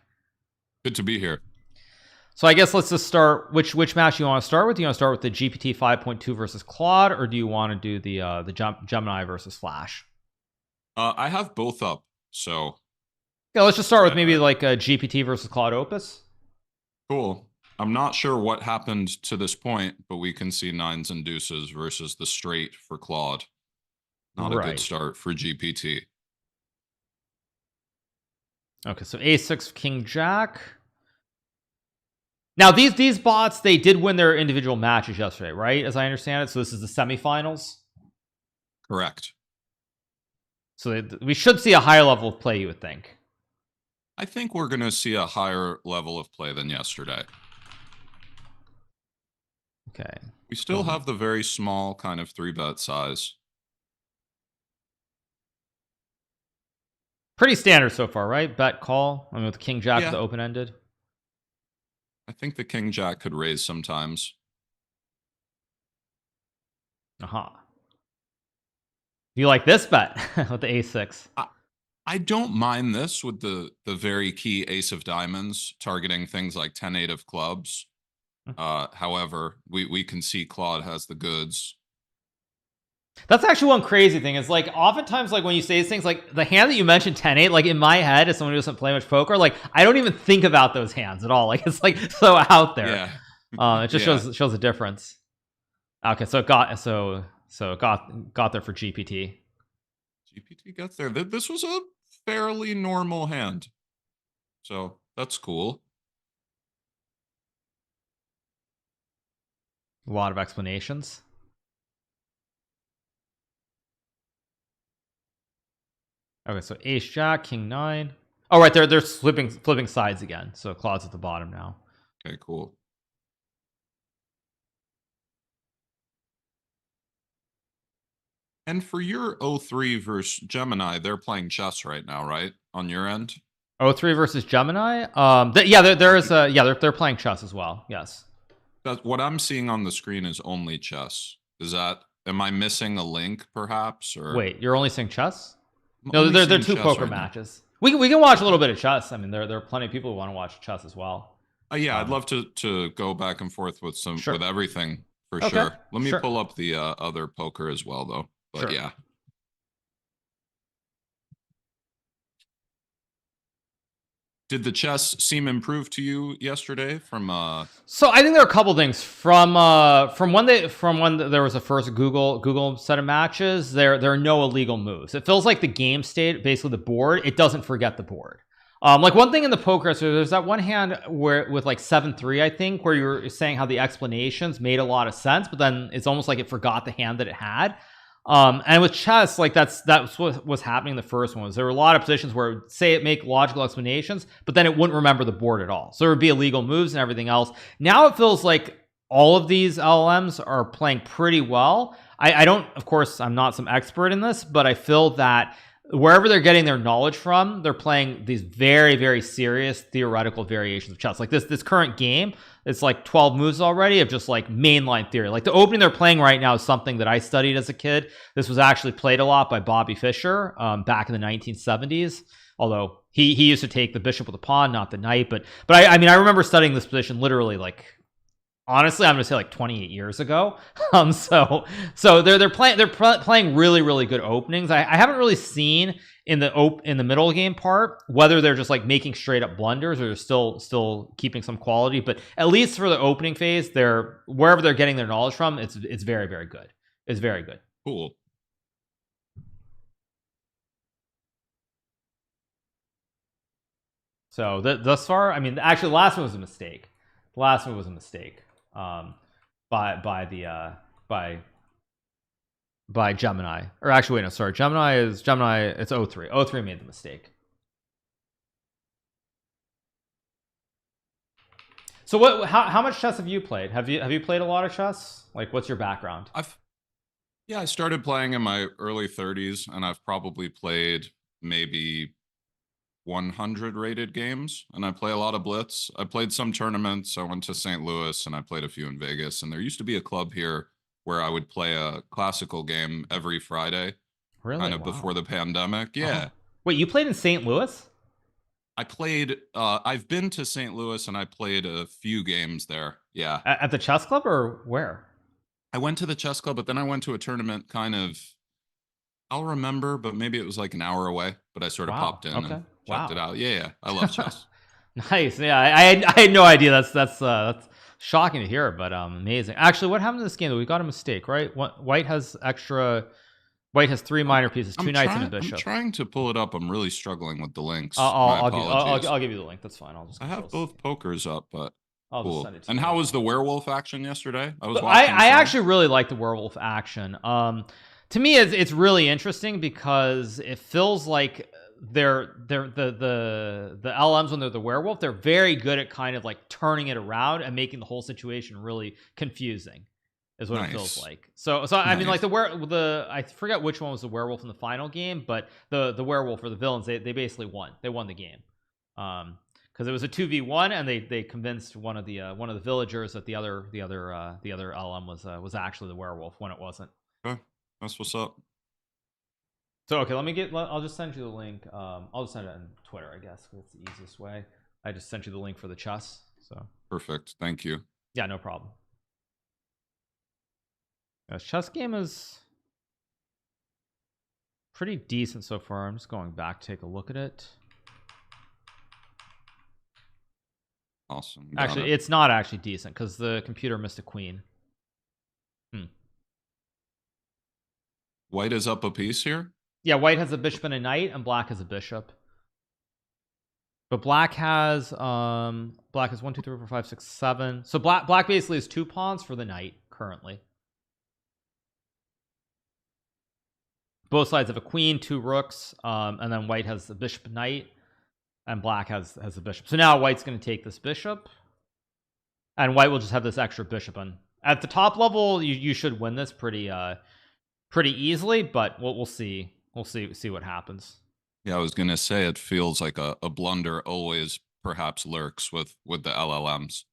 [SPEAKER 2] Good to be here.
[SPEAKER 1] So I guess let's just start. Which match you want to start with? Do you want to start with the GPT 5.2 versus Claude, or do you want to do the Gemini versus Flash?
[SPEAKER 2] I have both up, so.
[SPEAKER 1] Yeah, let's just start with maybe like a GPT versus Claude Opus.
[SPEAKER 2] Cool. I'm not sure what happened to this point, but we can see 9s and deuces versus the straight for Claude. Not a good start for GPT.
[SPEAKER 1] Okay, so A6 King Jack. Now these bots, they did win their individual matches yesterday, right? As I understand it. So this is the semifinals.
[SPEAKER 2] Correct.
[SPEAKER 1] So we should see a higher level of play, you would think.
[SPEAKER 2] I think we're going to see a higher level of play than yesterday.
[SPEAKER 1] Okay.
[SPEAKER 2] We still have the very small kind of 3-bet size.
[SPEAKER 1] Pretty standard so far, right? Bet call. I mean, with King Jack, the open ended.
[SPEAKER 2] I think the King Jack could raise sometimes.
[SPEAKER 1] Aha. You like this bet with the A6?
[SPEAKER 2] I don't mind this with the very key ace of diamonds targeting things like 10-8 of clubs. However, we can see Claude has the goods.
[SPEAKER 1] That's actually one crazy thing. Is like oftentimes, like when you say these things, like the hand that you mentioned, 10-8, like in my head, as someone who doesn't play much poker, like I don't even think about those hands at all. Like it's like so out there. Yeah. It just shows the difference. Okay, so it got there for GPT.
[SPEAKER 2] GPT gets there. This was a fairly normal hand, so that's cool.
[SPEAKER 1] A lot of explanations. Okay, so Ace Jack, King 9. Oh, right, they're flipping sides again. So Claude's at the bottom now.
[SPEAKER 2] Okay, cool. And for your 03 versus Gemini, they're playing chess right now, right? On your end?
[SPEAKER 1] 03 versus Gemini? They're playing chess as well. Yes.
[SPEAKER 2] What I'm seeing on the screen is only chess. Am I missing a link perhaps? Or
[SPEAKER 1] wait, you're only seeing chess? No,
[SPEAKER 2] only
[SPEAKER 1] they're
[SPEAKER 2] seeing
[SPEAKER 1] two
[SPEAKER 2] chess
[SPEAKER 1] poker
[SPEAKER 2] right now.
[SPEAKER 1] matches. We can watch a little bit of chess. I mean, there are plenty of people who want to watch chess as well.
[SPEAKER 2] Yeah, I'd love to go back and forth with
[SPEAKER 1] Sure.
[SPEAKER 2] with everything for
[SPEAKER 1] Okay,
[SPEAKER 2] sure. Let me
[SPEAKER 1] sure.
[SPEAKER 2] pull up the other poker as well, though. But
[SPEAKER 1] Sure.
[SPEAKER 2] yeah. Did the chess seem improved to you yesterday from
[SPEAKER 1] So I think there are a couple things from when there was a first Google set of matches. There are no illegal moves. It feels like the game state, basically the board, it doesn't forget the board. Like one thing in the poker, so there's that one hand where with like 7-3, I think, where you were saying how the explanations made a lot of sense, but then it's almost like it forgot the hand that it had. And with chess, like that's what was happening in the first one. Was there were a lot of positions where it would say it make logical explanations, but then it wouldn't remember the board at all. So there would be illegal moves and everything else. Now it feels like all of these LLMs are playing pretty well. I don't, of course, I'm not some expert in this, but I feel that wherever they're getting their knowledge from, they're playing these very, very serious theoretical variations of chess. Like this current game, it's like 12 moves already of just like mainline theory. Like the opening they're playing right now is something that I studied as a kid. This was actually played a lot by Bobby Fischer back in the 1970s. Although he used to take the bishop with the pawn, not the knight. But I mean, I remember studying this position literally like, honestly, I'm gonna say like 28 years ago. So they're playing really, really good openings. I haven't really seen in the middle game part whether they're just like making straight up blunders or they're still keeping some quality. But at least for the opening phase, they're wherever they're getting their knowledge from, it's very, very good. It's very good.
[SPEAKER 2] Cool.
[SPEAKER 1] So thus far, I mean, actually, the last one was a mistake. The last one was a mistake. By Gemini, or actually wait, no, sorry, Gemini, it's 03. 03 made the mistake. So how much chess have you played? Have you played a lot of chess? Like, what's your background?
[SPEAKER 2] I started playing in my early 30s, and I've probably played maybe 100 rated games, and I play a lot of blitz. I played some tournaments. I went to St. Louis and I played a few in Vegas, and there used to be a club here where I would play a classical game every Friday.
[SPEAKER 1] Really?
[SPEAKER 2] Kind of
[SPEAKER 1] Wow.
[SPEAKER 2] before the pandemic. Yeah.
[SPEAKER 1] Wait, you played in St. Louis?
[SPEAKER 2] I played I've been to St. Louis and I played a few games there. Yeah.
[SPEAKER 1] At the chess club or where?
[SPEAKER 2] I went to the chess club, but then I went to a tournament kind of, I'll remember, but maybe it was like an hour away, but I sort of popped in and checked it out. Yeah, I love chess.
[SPEAKER 1] Nice. Yeah, I had no idea. That's shocking to hear, but amazing. Actually, what happened to this game? We got a mistake, right? White has 3 minor pieces, 2 knights and a bishop.
[SPEAKER 2] I'm trying to pull it up. I'm really struggling with the links.
[SPEAKER 1] I'll give you the link. That's fine.
[SPEAKER 2] I have both pokers up, but
[SPEAKER 1] I'll
[SPEAKER 2] cool.
[SPEAKER 1] just send it to
[SPEAKER 2] and
[SPEAKER 1] you.
[SPEAKER 2] how was the werewolf action yesterday? I was watching.
[SPEAKER 1] I actually really like the werewolf action. To me, it's really interesting because it feels like the LMs when they're the werewolf, they're very good at kind of like turning it around and making the whole situation really confusing. Is what it feels like. So I mean, like I forget which one was the werewolf in the final game, but the werewolf or the villains, they basically won. They won the game. Because it was a 2v1 and they convinced one of the villagers that the other LM was actually the werewolf when it wasn't.
[SPEAKER 2] Okay. That's what's up.
[SPEAKER 1] So okay, I'll just send you the link. I'll just send it on Twitter, I guess, because it's the easiest way. I just sent you the link for the chess. So
[SPEAKER 2] perfect. Thank you.
[SPEAKER 1] Yeah, no problem. This chess game is pretty decent so far. I'm just going back to take a look at it.
[SPEAKER 2] Awesome.
[SPEAKER 1] Actually, it's not actually decent because the computer missed a queen.
[SPEAKER 2] White is up a piece here?
[SPEAKER 1] Yeah, white has a bishop and a knight, and black has a bishop. But black has 1, 2, 3, 4, 5, 6, 7. So black basically has 2 pawns for the knight currently. Both sides have a queen, 2 rooks, and then white has the bishop knight, and black has the bishop. So now white's going to take this bishop, and white will just have this extra bishop. And at the top level, you should win this pretty easily, but we'll see. We'll see what happens.
[SPEAKER 2] Yeah, I was gonna say it feels like a blunder always perhaps lurks with the LLMs.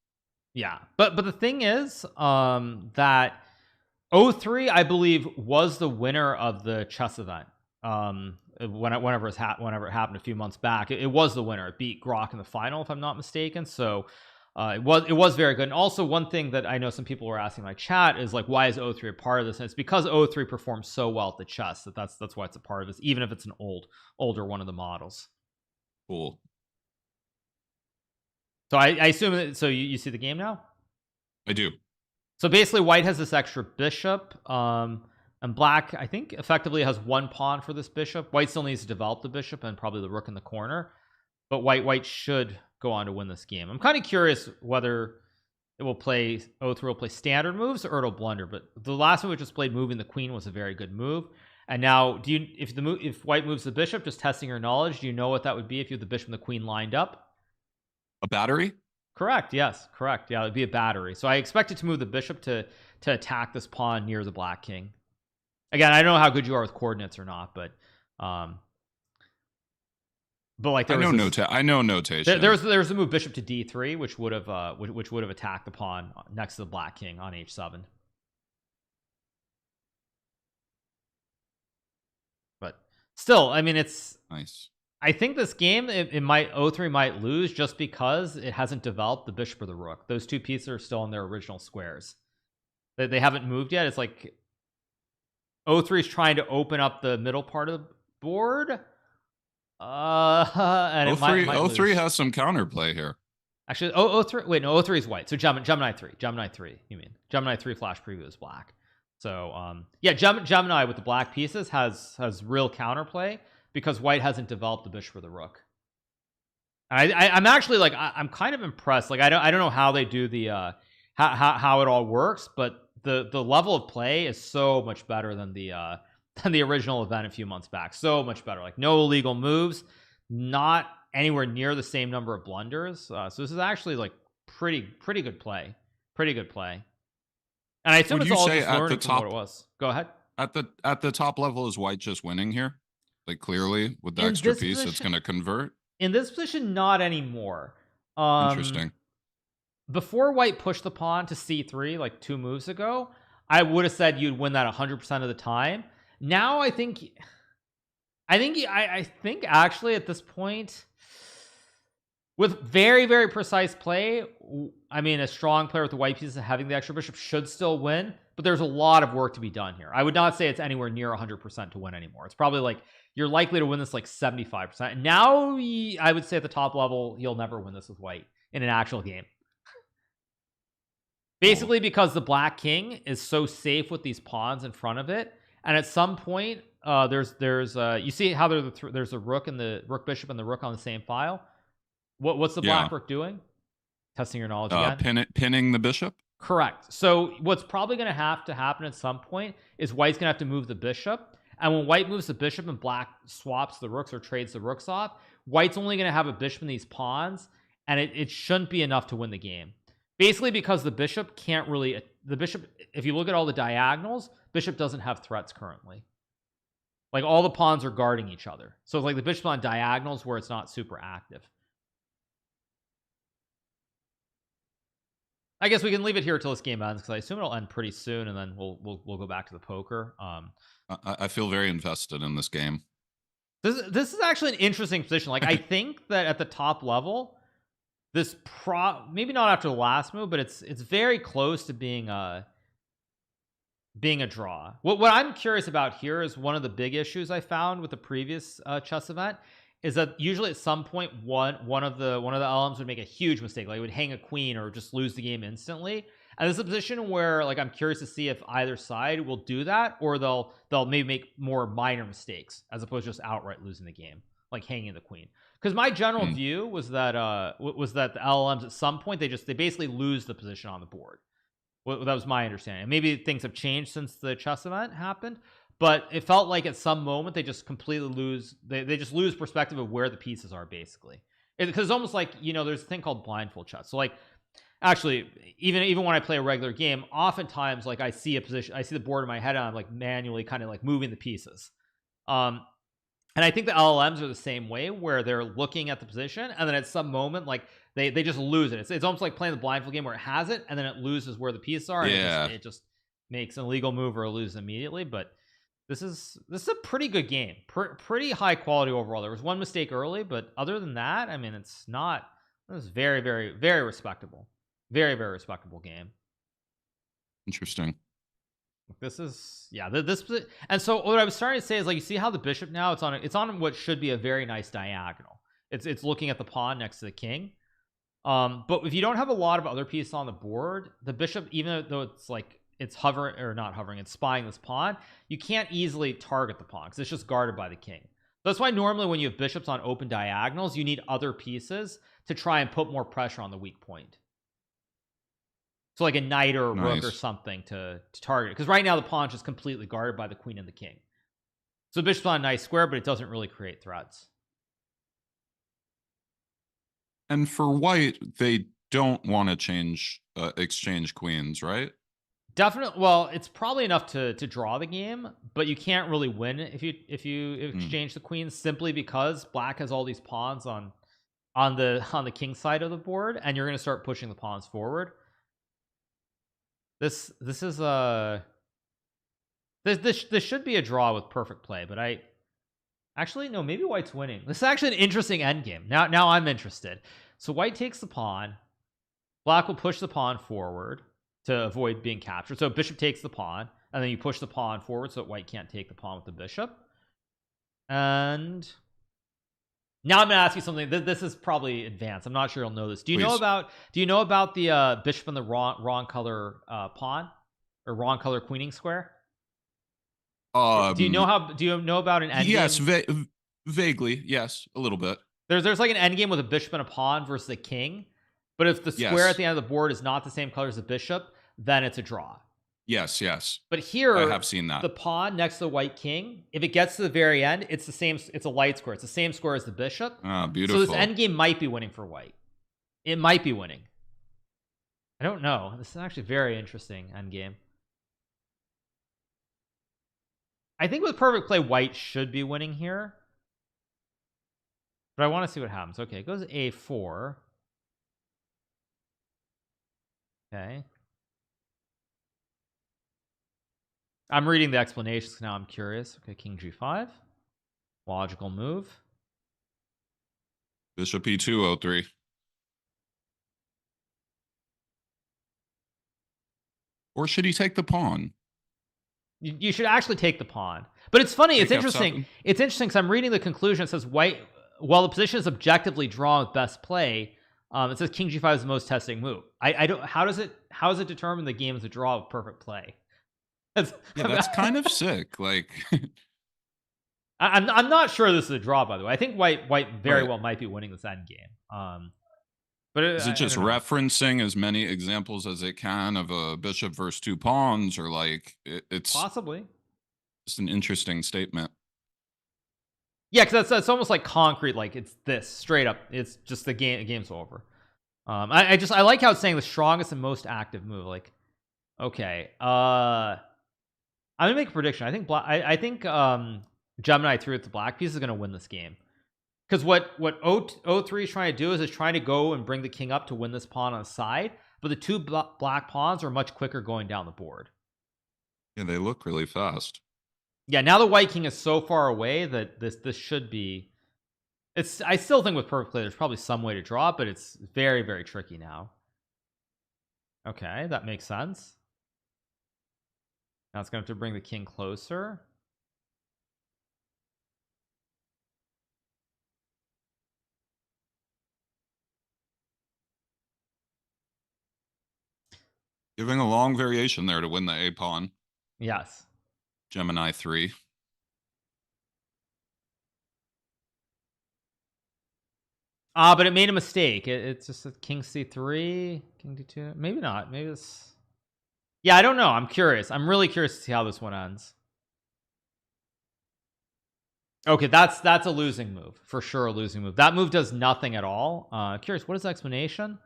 [SPEAKER 1] Yeah, but the thing is, that 03, I believe, was the winner of the chess event. whenever it happened a few months back. It was the winner. It beat Grok in the final, if I'm not mistaken. So it was very good. And also, one thing that I know some people were asking in my chat is like, why is O3 a part of this? And it's because O3 performs so well at the chess that's why it's a part of this, even if it's an older one of the models.
[SPEAKER 2] Cool.
[SPEAKER 1] So I assume that, so you see the game now?
[SPEAKER 2] I do.
[SPEAKER 1] So basically white has this extra bishop, and black I think effectively has one pawn for this bishop. White still needs to develop the bishop and probably the rook in the corner, but white should go on to win this game. I'm kind of curious whether it will play O3 will play standard moves or it'll blunder, but the last move we just played, moving the queen, was a very good move. And now if white moves the bishop, just testing your knowledge, do you know what that would be if you have the bishop and the queen lined up?
[SPEAKER 2] A battery?
[SPEAKER 1] Correct. Yes, correct. Yeah, it'd be a battery. So I expect it to move the bishop to attack this pawn near the black king. Again, I don't know how good you are with coordinates or not, but like I know notation. There's a move bishop to d3, which would have attacked the pawn next to the black king on h7. But still, I mean, it's
[SPEAKER 2] nice.
[SPEAKER 1] I think this game, O3 might lose just because it hasn't developed the bishop or the rook. Those two pieces are still in their original squares. They haven't moved yet. It's like O3 is trying to open up the middle part of the board. And
[SPEAKER 2] O3 has some counterplay here.
[SPEAKER 1] Actually, O3. Wait, no, O3 is white. So Gemini 3. You mean Gemini 3 flash preview is black. So yeah, Gemini with the black pieces has real counterplay, because white hasn't developed the bishop or the rook. I'm actually like, I'm kind of impressed. Like I don't know how they do the how it all works, but the level of play is so much better than the original event a few months back. So much better. Like no illegal moves, not anywhere near the same number of blunders. So this is actually like pretty good play. Pretty good play. And I assume it's all just learning from what it was. Go ahead.
[SPEAKER 2] At the top level, is white just winning here? Like clearly with the extra piece, it's going to convert.
[SPEAKER 1] In this position, not anymore.
[SPEAKER 2] Interesting.
[SPEAKER 1] Before white pushed the pawn to c3 like 2 moves ago, I would have said you'd win that 100% of the time. Now I think actually at this point, with very, very precise play, I mean, a strong player with the white pieces having the extra bishop should still win, but there's a lot of work to be done here. I would not say it's anywhere near 100% to win anymore. It's probably like you're likely to win this like 75%. Now I would say at the top level, you'll never win this with white in an actual game. Basically because the black king is so safe with these pawns in front of it, and at some point there's you see how there's a rook and the rook bishop and the rook on the same file. What's the black rook doing? Testing your knowledge again.
[SPEAKER 2] Pinning the bishop.
[SPEAKER 1] Correct. So what's probably going to happen at some point is white's going to have to move the bishop, and when white moves the bishop and black swaps the rooks or trades the rooks off, white's only going to have a bishop in these pawns, and it shouldn't be enough to win the game. Basically because the bishop can't really, if you look at all the diagonals, bishop doesn't have threats currently. Like all the pawns are guarding each other. So it's like the bishop's on diagonals where it's not super active. I guess we can leave it here until this game ends, because I assume it'll end pretty soon, and then we'll go back to the poker.
[SPEAKER 2] I feel very invested in this game.
[SPEAKER 1] This is actually an interesting position. Like I think that at the top level, this maybe not after the last move, but it's very close to being a draw. What I'm curious about here is one of the big issues I found with the previous chess event is that usually at some point one of the LMs would make a huge mistake, like it would hang a queen or just lose the game instantly. And this is a position where like I'm curious to see if either side will do that, or they'll maybe make more minor mistakes as opposed to just outright losing the game, like hanging the queen. Because my general view was that the LLMs at some point they basically lose the position on the board. That was my understanding. Maybe things have changed since the chess event happened, but it felt like at some moment they just completely lose. They just lose perspective of where the pieces are, basically. Because it's almost like, you know, there's a thing called blindfold chess. So like, actually, even when I play a regular game, oftentimes like I see a position, I see the board in my head, and I'm like manually kind of like moving the pieces. And I think the LLMs are the same way, where they're looking at the position, and then at some moment, like they just lose it. It's almost like playing the blindfold game where it has it, and then it loses where the pieces are. And it just makes an illegal move or lose immediately. But This is a pretty good game. Pretty high quality overall. There was one mistake early, but other than that, I mean, it's not. It was very, very, very respectable. Very, very respectable game.
[SPEAKER 2] Interesting.
[SPEAKER 1] This is this and so what I was starting to say is like you see how the bishop now it's on what should be a very nice diagonal. It's looking at the pawn next to the king. But if you don't have a lot of other pieces on the board, the bishop, even though it's like it's hovering or not hovering, it's spying this pawn, you can't easily target the pawn because it's just guarded by the king. That's why normally when you have bishops on open diagonals, you need other pieces to try and put more pressure on the weak point. So like a knight or a rook or something to target, because right now the pawn's just completely guarded by the queen and the king. So the bishop's on a nice square, but it doesn't really create threats.
[SPEAKER 2] And for white, they don't want to exchange queens, right?
[SPEAKER 1] Definitely. Well, it's probably enough to draw the game, but you can't really win if you exchange the queens, simply because black has all these pawns on the king side of the board, and you're going to start pushing the pawns forward. This should be a draw with perfect play, but actually no, maybe white's winning. This is actually an interesting endgame. Now I'm interested. So white takes the pawn, black will push the pawn forward to avoid being captured. So bishop takes the pawn, and then you push the pawn forward so that white can't take the pawn with the bishop. And now I'm gonna ask you something. This is probably advanced. I'm not sure you'll know this. Do you know about the bishop in the wrong color pawn or wrong color queening square? Do you know about an endgame?
[SPEAKER 2] Yes, vaguely. Yes, a little bit.
[SPEAKER 1] There's like an endgame with a bishop and a pawn versus a king, but if the square at the end of the board is not the same color as the bishop, then it's a draw.
[SPEAKER 2] Yes.
[SPEAKER 1] But here
[SPEAKER 2] I have seen that.
[SPEAKER 1] The pawn next to the white king, if it gets to the very end, it's the same. It's a light square. It's the same square as the bishop.
[SPEAKER 2] Ah, beautiful.
[SPEAKER 1] So this endgame might be winning for white. It might be winning. I don't know. This is actually very interesting endgame. I think with perfect play, white should be winning here, but I want to see what happens. Okay, it goes a4. Okay. I'm reading the explanations now. I'm curious. Okay, king g5. Logical move.
[SPEAKER 2] Bishop e2, 03. Or should he take the pawn?
[SPEAKER 1] You should actually take the pawn. But it's funny. It's interesting. It's interesting because I'm reading the conclusion. It says white, while the position is objectively drawn with best play, it says king g5 is the most testing move. I don't. How does it determine the game is a draw with perfect play?
[SPEAKER 2] That's kind of sick. Like,
[SPEAKER 1] I'm not sure this is a draw. By the way, I think white very well might be winning this end game. But
[SPEAKER 2] is it just referencing as many examples as it can of a bishop versus two pawns, or like it's
[SPEAKER 1] possibly
[SPEAKER 2] just an interesting statement?
[SPEAKER 1] Yeah, because that's almost like concrete. Like it's this straight up. It's just the game's over. I like how it's saying the strongest and most active move. Like, okay, I'm gonna make a prediction. I think I think Gemini through with the black piece is gonna win this game. Because what O3 is trying to do is trying to go and bring the king up to win this pawn on the side, but the two black pawns are much quicker going down the board.
[SPEAKER 2] Yeah, they look really fast.
[SPEAKER 1] Yeah, now the white king is so far away that this should be. I still think with perfect play, there's probably some way to draw it, but it's very, very tricky now. Okay, that makes sense. Now it's going to have to bring the king closer.
[SPEAKER 2] Giving a long variation there to win the A pawn.
[SPEAKER 1] Yes.
[SPEAKER 2] Gemini 3.
[SPEAKER 1] But it made a mistake. It's just a king c3, king d2. Maybe not. Maybe it's. Yeah, I don't know. I'm curious. I'm really curious to see how this one ends. Okay, that's a losing move for sure. A losing move. That move does nothing at all. Curious. What is the explanation?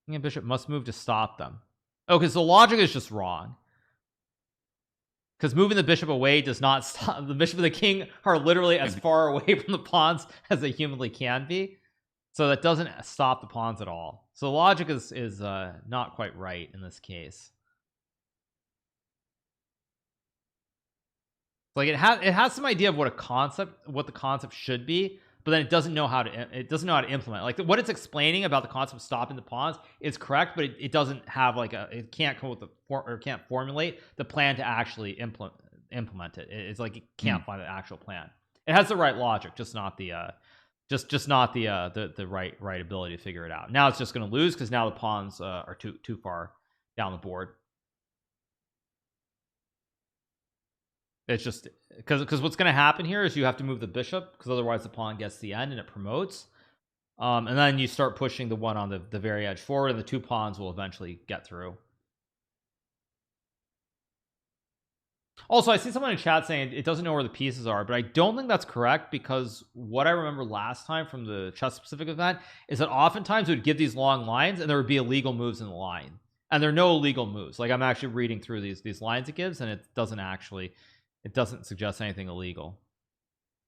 [SPEAKER 1] King and bishop must move to stop them. Okay, so logic is just wrong. Because moving the bishop away does not stop. The bishop and the king are literally as far away from the pawns as they humanly can be. So that doesn't stop the pawns at all. So logic is not quite right in this case. Like it has some idea of what the concept should be, but then it doesn't know how to implement. Like what it's explaining about the concept of stopping the pawns is correct, but it doesn't have like it can't come with can't formulate the plan to actually implement it. It's like it can't find the actual plan. It has the right logic, just not the just not the right ability to figure it out. Now it's just going to lose because now the pawns are too far down the board. It's just because what's going to happen here is you have to move the bishop because otherwise the pawn gets the end and it promotes. And then you start pushing the one on the very edge forward, and the 2 pawns will eventually get through. Also, I see someone in chat saying it doesn't know where the pieces are, but I don't think that's correct, because what I remember last time from the chess specific event is that oftentimes it would give these long lines and there would be illegal moves in the line, and there are no illegal moves. Like I'm actually reading through these lines it gives, and it doesn't suggest anything illegal.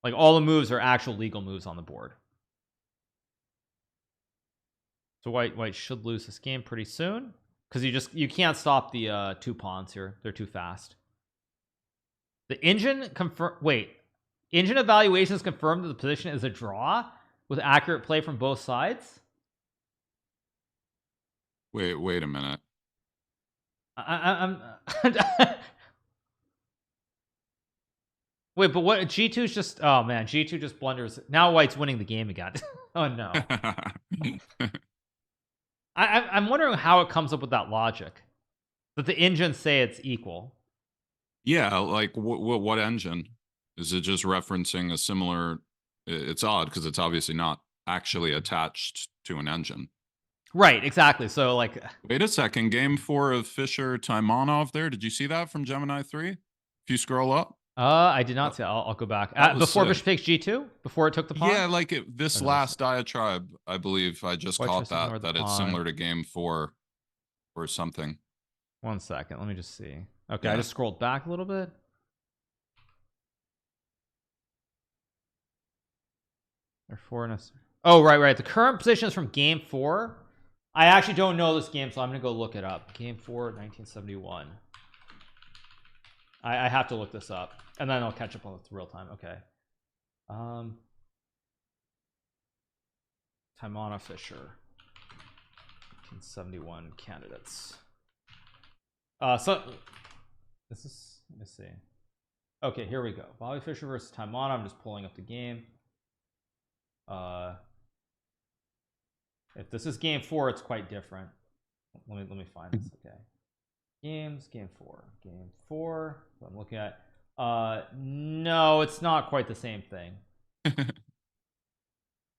[SPEAKER 1] Like all the moves are actual legal moves on the board. So white should lose this game pretty soon because you can't stop the 2 pawns here. They're too fast. The engine evaluations confirmed that the position is a draw with accurate play from both sides.
[SPEAKER 2] Wait a minute.
[SPEAKER 1] I'm Wait, but what G2 is just, oh man, G2 just blunders. Now white's winning the game again. Oh no. I'm wondering how it comes up with that logic that the engines say it's equal.
[SPEAKER 2] Yeah, like what engine? Is it just referencing a similar? It's odd because it's obviously not actually attached to an engine.
[SPEAKER 1] Right, exactly. So like,
[SPEAKER 2] wait a second, game 4 of Fischer Taimanov there. Did you see that from Gemini 3? If you scroll up.
[SPEAKER 1] I did not see. I'll go back before Bishop takes G2, before it took the pawn.
[SPEAKER 2] Yeah, like this last diatribe, I believe I just caught that it's similar to game 4 or something.
[SPEAKER 1] 1 second, let me just see. Okay, yeah. I just scrolled back a little bit. They're 4 and a. Oh, right. The current position is from game 4. I actually don't know this game, so I'm gonna go look it up. Game 4, 1971. I have to look this up, and then I'll catch up on it real time. Okay. Taimanov Fischer 1971 candidates. So this is, let me see. Okay, here we go. Bobby Fischer versus Taimanov. I'm just pulling up the game. If this is game 4, it's quite different. Let me find this. Okay. Game 4 I'm looking at. No, it's not quite the same thing.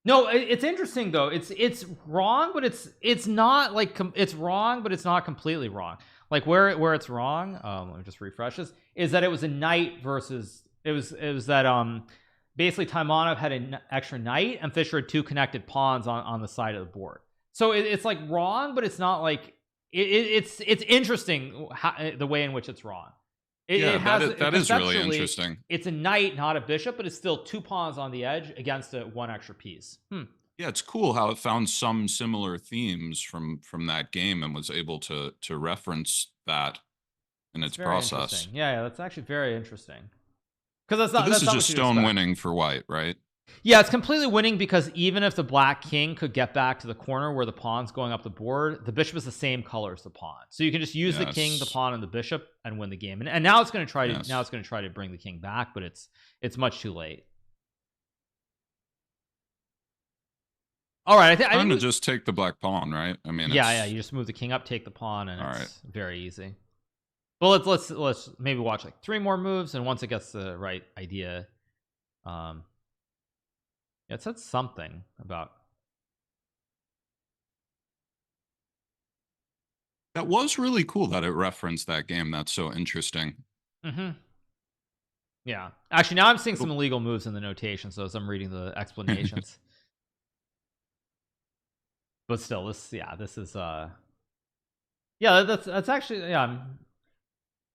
[SPEAKER 1] No, it's interesting though. It's wrong, but it's not like it's wrong, but it's not completely wrong. Like where it's wrong, let me just refresh this, is that it was a knight versus it was that basically Taimanov had an extra knight and Fischer had 2 connected pawns on the side of the board. So it's like wrong, but it's not like it's interesting how, the way in which it's wrong. That is really interesting. It's a knight, not a bishop, but it's still 2 pawns on the edge against a 1 extra piece.
[SPEAKER 2] Yeah, it's cool how it found some similar themes from that game and was able to reference that in its process.
[SPEAKER 1] Yeah, that's actually very interesting. Because
[SPEAKER 2] this is just stone winning for white, right?
[SPEAKER 1] Yeah, it's completely winning, because even if the black king could get back to the corner where the pawn's going up the board, the bishop is the same color as the pawn, so you can just use the king, the pawn, and the bishop and win the game. And now it's going to try to bring the king back, but it's much too late. All right, I think
[SPEAKER 2] to just take the black pawn, right? I mean,
[SPEAKER 1] yeah, you just move the king up, take the pawn, and it's very easy. Well, let's maybe watch like 3 more moves, and once it gets the right idea, it said something about.
[SPEAKER 2] That was really cool that it referenced that game. That's so interesting.
[SPEAKER 1] Yeah, actually, now I'm seeing some illegal moves in the notation, so as I'm reading the explanations. But still, this is that's actually,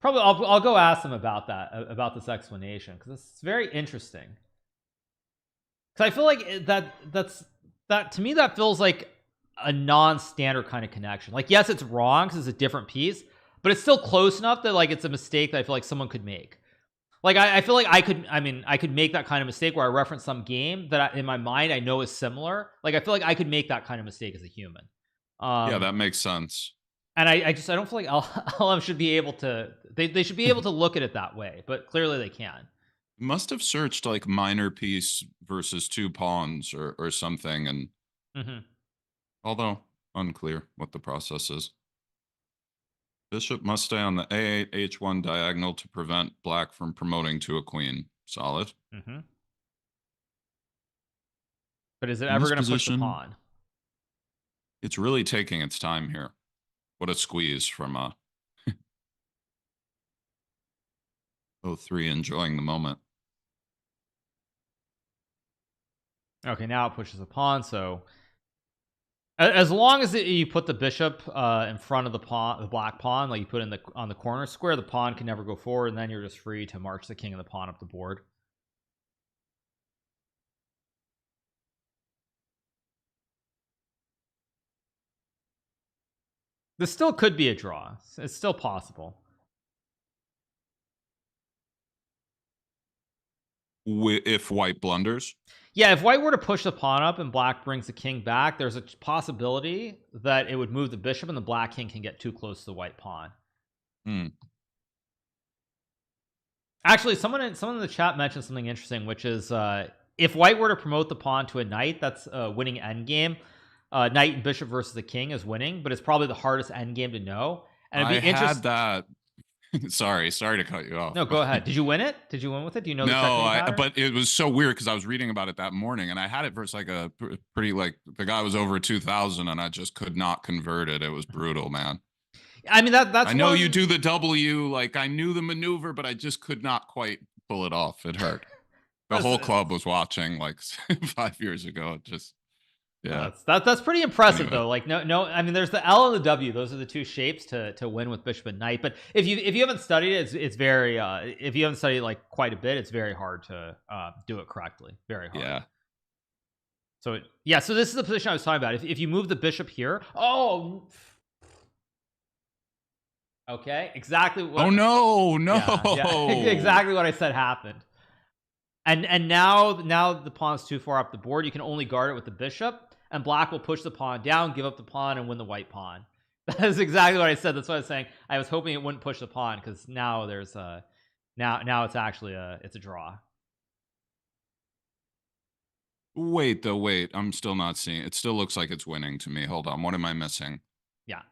[SPEAKER 1] probably I'll go ask them about that, about this explanation, because it's very interesting. Because I feel like that to me, that feels like a non-standard kind of connection. Like, yes, it's wrong because it's a different piece, but it's still close enough that like it's a mistake that I feel like someone could make. Like I feel like I could. I mean, I could make that kind of mistake where I reference some game that in my mind I know is similar. Like I feel like I could make that kind of mistake as a human.
[SPEAKER 2] Yeah,
[SPEAKER 1] Um,
[SPEAKER 2] that makes sense.
[SPEAKER 1] and I just I don't feel like LM should be able to. They should be able to look at it that way, but clearly they can.
[SPEAKER 2] Must have searched like minor piece versus two pawns or something, and
[SPEAKER 1] Hmm.
[SPEAKER 2] although unclear what the process is. Bishop must stay on the A8 H1 diagonal to prevent black from promoting to a queen. Solid.
[SPEAKER 1] Hmm. But is it
[SPEAKER 2] In
[SPEAKER 1] ever
[SPEAKER 2] this
[SPEAKER 1] going to push the
[SPEAKER 2] position,
[SPEAKER 1] pawn?
[SPEAKER 2] it's really taking its time here. What a squeeze from 03, enjoying the moment.
[SPEAKER 1] Okay, now it pushes the pawn. So as long as you put the bishop in front of the pawn, the black pawn, like you put in the on the corner square, the pawn can never go forward, and then you're just free to march the king and the pawn up the board. This still could be a draw. It's still possible.
[SPEAKER 2] If white blunders.
[SPEAKER 1] Yeah, if white were to push the pawn up and black brings the king back, there's a possibility that it would move the bishop and the black king can get too close to the white pawn.
[SPEAKER 2] Hmm.
[SPEAKER 1] Actually, someone in the chat mentioned something interesting, which is if white were to promote the pawn to a knight, that's a winning endgame. Knight and bishop versus the king is winning, but it's probably the hardest endgame to know. And it'd be
[SPEAKER 2] had that. sorry to cut you off.
[SPEAKER 1] No, go ahead. Did you win it? Did you win with it? Do you know the
[SPEAKER 2] No,
[SPEAKER 1] checkmate pattern?
[SPEAKER 2] but it was so weird because I was reading about it that morning, and I had it versus like a pretty like the guy was over 2,000, and I just could not convert it. It was brutal, man.
[SPEAKER 1] I mean that's
[SPEAKER 2] I know you do the W, like I knew the maneuver, but I just could not quite pull it off. It hurt. The whole club was watching like 5 years ago. It just yeah.
[SPEAKER 1] That's pretty impressive
[SPEAKER 2] Anyway.
[SPEAKER 1] though. Like no, I mean there's the L and the W. Those are the two shapes to win with bishop and knight. But if you haven't studied it, it's very if you haven't studied like quite a bit, it's very hard to do it correctly. Very hard.
[SPEAKER 2] Yeah.
[SPEAKER 1] So yeah, so this is the position I was talking about. If you move the bishop here, oh. Okay, exactly what.
[SPEAKER 2] Oh no, no.
[SPEAKER 1] Yeah, exactly what I said happened. And now the pawn's too far up the board. You can only guard it with the bishop, and black will push the pawn down, give up the pawn, and win the white pawn. That is exactly what I said. That's what I was saying. I was hoping it wouldn't push the pawn because now there's now it's actually it's a draw.
[SPEAKER 2] Wait, I'm still not seeing it. Still looks like it's winning to me. Hold on, what am I missing?
[SPEAKER 1] Yeah.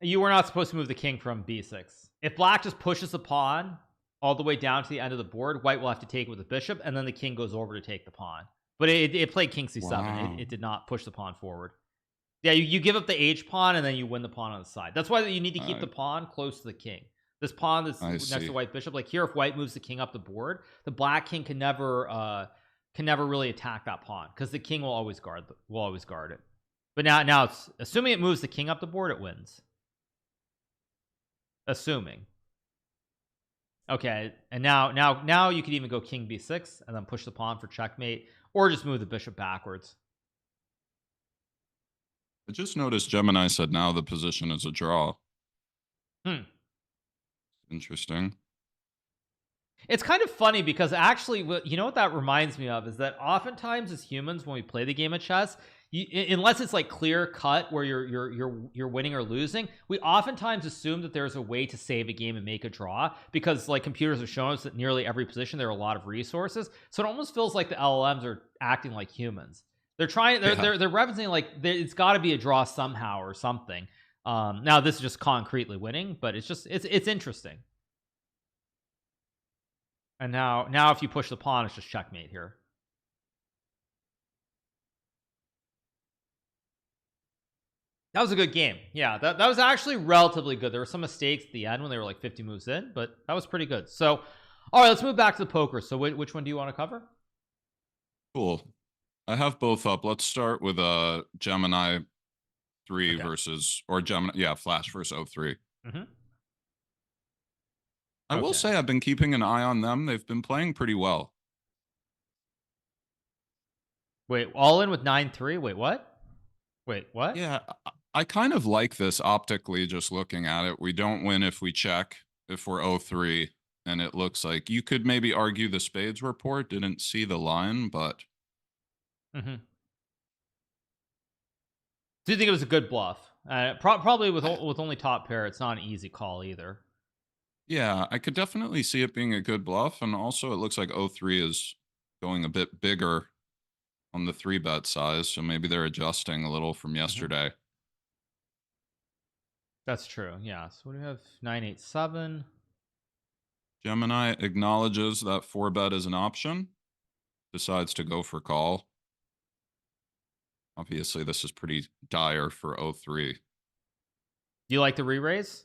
[SPEAKER 1] You were not supposed to move the king from b6. If black just pushes the pawn all the way down to the end of the board, white will have to take it with the bishop, and then the king goes over to take the pawn. But it played king c7.
[SPEAKER 2] Wow.
[SPEAKER 1] It did not push the pawn forward. Yeah, you give up the h pawn, and then you win the pawn on the side. That's why you need to keep the pawn close to the king. This pawn that's next to white bishop, like here, if white moves the king up the board, the black king can never really attack that pawn because the king will always guard it. But now it's assuming it moves the king up the board, it wins. Assuming. Okay, and now you could even go king b6 and then push the pawn for checkmate, or just move the bishop backwards.
[SPEAKER 2] I just noticed Gemini said now the position is a draw. Interesting.
[SPEAKER 1] It's kind of funny because actually, you know what that reminds me of is that oftentimes as humans, when we play the game of chess, unless it's like clear cut where you're winning or losing, we oftentimes assume that there's a way to save a game and make a draw because like computers have shown us that nearly every position there are a lot of resources. So it almost feels like the LLMs are acting like humans. They're referencing like it's got to be a draw somehow or something. Now this is just concretely winning, but it's interesting. And now if you push the pawn, it's just checkmate here. That was a good game. Yeah, that was actually relatively good. There were some mistakes at the end when they were like 50 moves in, but that was pretty good. So, all right, let's move back to the poker. So which one do you want to cover?
[SPEAKER 2] Cool. I have both up. Let's start with Gemini 3 versus, or Gemini, yeah, Flash versus 03. I will say I've been keeping an eye on them. They've been playing pretty well.
[SPEAKER 1] Wait, all in with 9-3? Wait, what? Wait, what?
[SPEAKER 2] Yeah, I kind of like this optically, just looking at it. We don't win if we check. if we're 0-3, and it looks like you could maybe argue the spades were poor, didn't see the line, but
[SPEAKER 1] Mm-hmm. Do you think it was a good bluff? Probably with
[SPEAKER 2] I,
[SPEAKER 1] with only top pair, it's not an easy call either.
[SPEAKER 2] yeah, I could definitely see it being a good bluff. And also, it looks like 0-3 is going a bit bigger on the 3-bet size. So maybe they're adjusting a little from
[SPEAKER 1] Mm-hmm.
[SPEAKER 2] yesterday.
[SPEAKER 1] That's true. Yeah. So what do we have? 987.
[SPEAKER 2] Gemini acknowledges that 4-bet is an option, decides to go for call. Obviously, this is pretty dire for 0-3.
[SPEAKER 1] Do you like the re-raise?